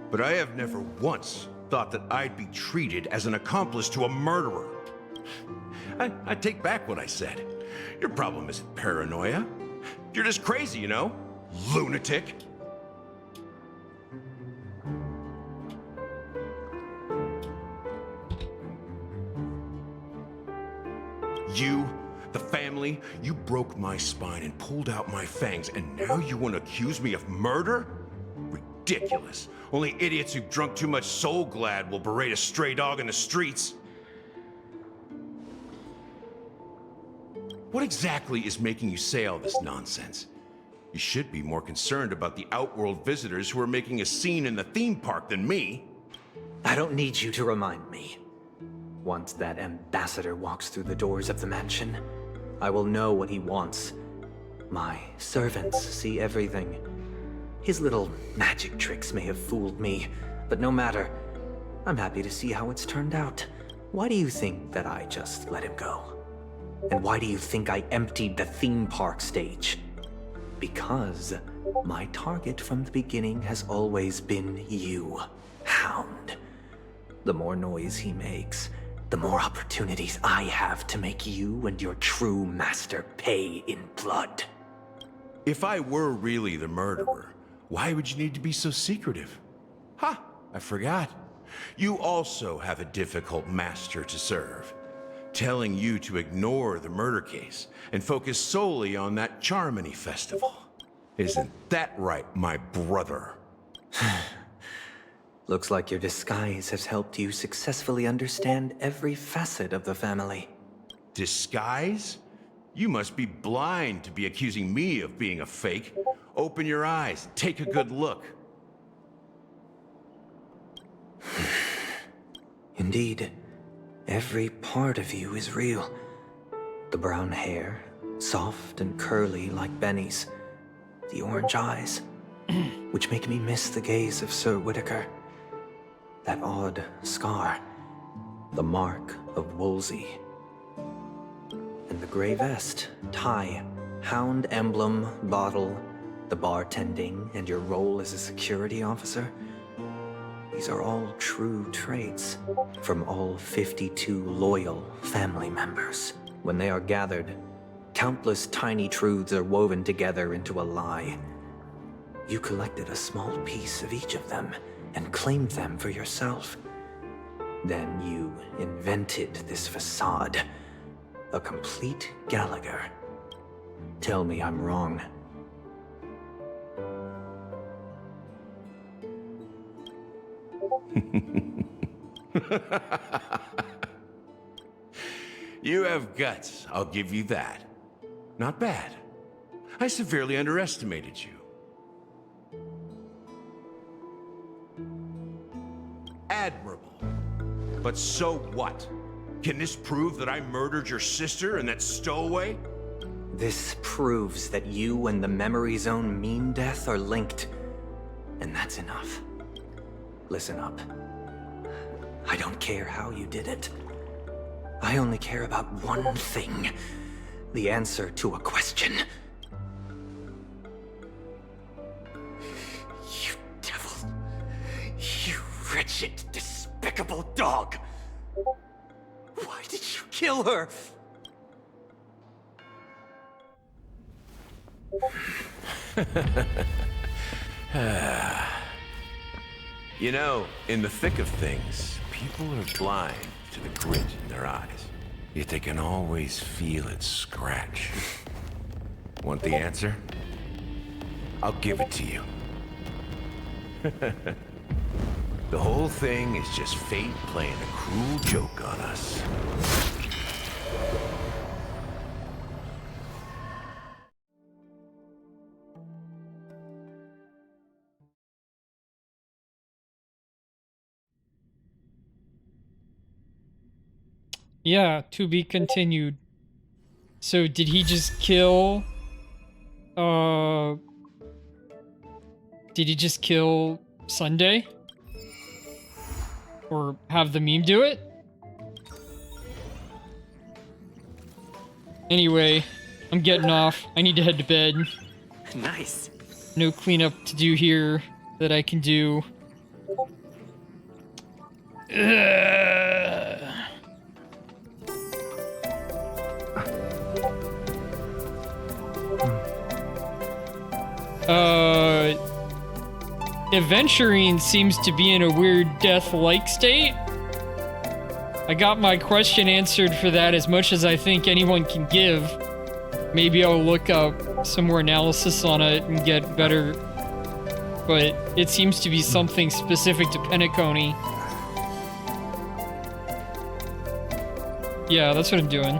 But I have never once thought that I'd be treated as an accomplice to a murderer. I take back what I said. Your problem isn't paranoia. You're just crazy, you know? Lunatic. You, the family, you broke my spine and pulled out my fangs, and now you want to accuse me of murder? Ridiculous. Only idiots who've drunk too much Soul Glad will berate a stray dog in the streets. What exactly is making you say all this nonsense? You should be more concerned about the Outworld visitors who are making a scene in the theme park than me. I don't need you to remind me. Once that ambassador walks through the doors of the mansion, I will know what he wants. My servants see everything. His little magic tricks may have fooled me, but no matter. I'm happy to see how it's turned out. Why do you think that I just let him go? And why do you think I emptied the theme park stage? Because my target from the beginning has always been you, Hound. The more noise he makes, the more opportunities I have to make you and your true master pay in blood. If I were really the murderer, why would you need to be so secretive? Ha! I forgot. You also have a difficult master to serve. Telling you to ignore the murder case and focus solely on that Charmony festival. Isn't that right, my brother? Looks like your disguise has helped you successfully understand every facet of the family. Disguise? You must be blind to be accusing me of being a fake. Open your eyes and take a good look. Indeed, every part of you is real. The brown hair, soft and curly like Benny's. The orange eyes, which make me miss the gaze of Sir Whitaker. That odd scar, the mark of Wolsey. And the gray vest, tie, hound emblem, bottle, the bartending, and your role as a security officer. These are all true traits from all 52 loyal family members. When they are gathered, countless tiny truths are woven together into a lie. You collected a small piece of each of them and claimed them for yourself. Then you invented this facade, a complete Gallagher. Tell me I'm wrong. You have guts, I'll give you that. Not bad. I severely underestimated you. Admirable. But so what? Can this prove that I murdered your sister and that stowaway? This proves that you and the Memory Zone Mean Death are linked. And that's enough. Listen up. I don't care how you did it. I only care about one thing. The answer to a question. You devil. You wretched, despicable dog. kill her! You know, in the thick of things, people are blind to the grit in their eyes. Yet they can always feel it scratch. Want the answer? I'll give it to you. The whole thing is just fate playing a cruel joke on us. Yeah, to be continued. So did he just kill... Did he just kill Sunday? Or have the meme do it? Anyway, I'm getting off. I need to head to bed. Nice. No cleanup to do here that I can do. Aventurine seems to be in a weird death-like state. I got my question answered for that as much as I think anyone can give. Maybe I'll look up some more analysis on it and get better. But it seems to be something specific to Penacony. Yeah, that's what I'm doing.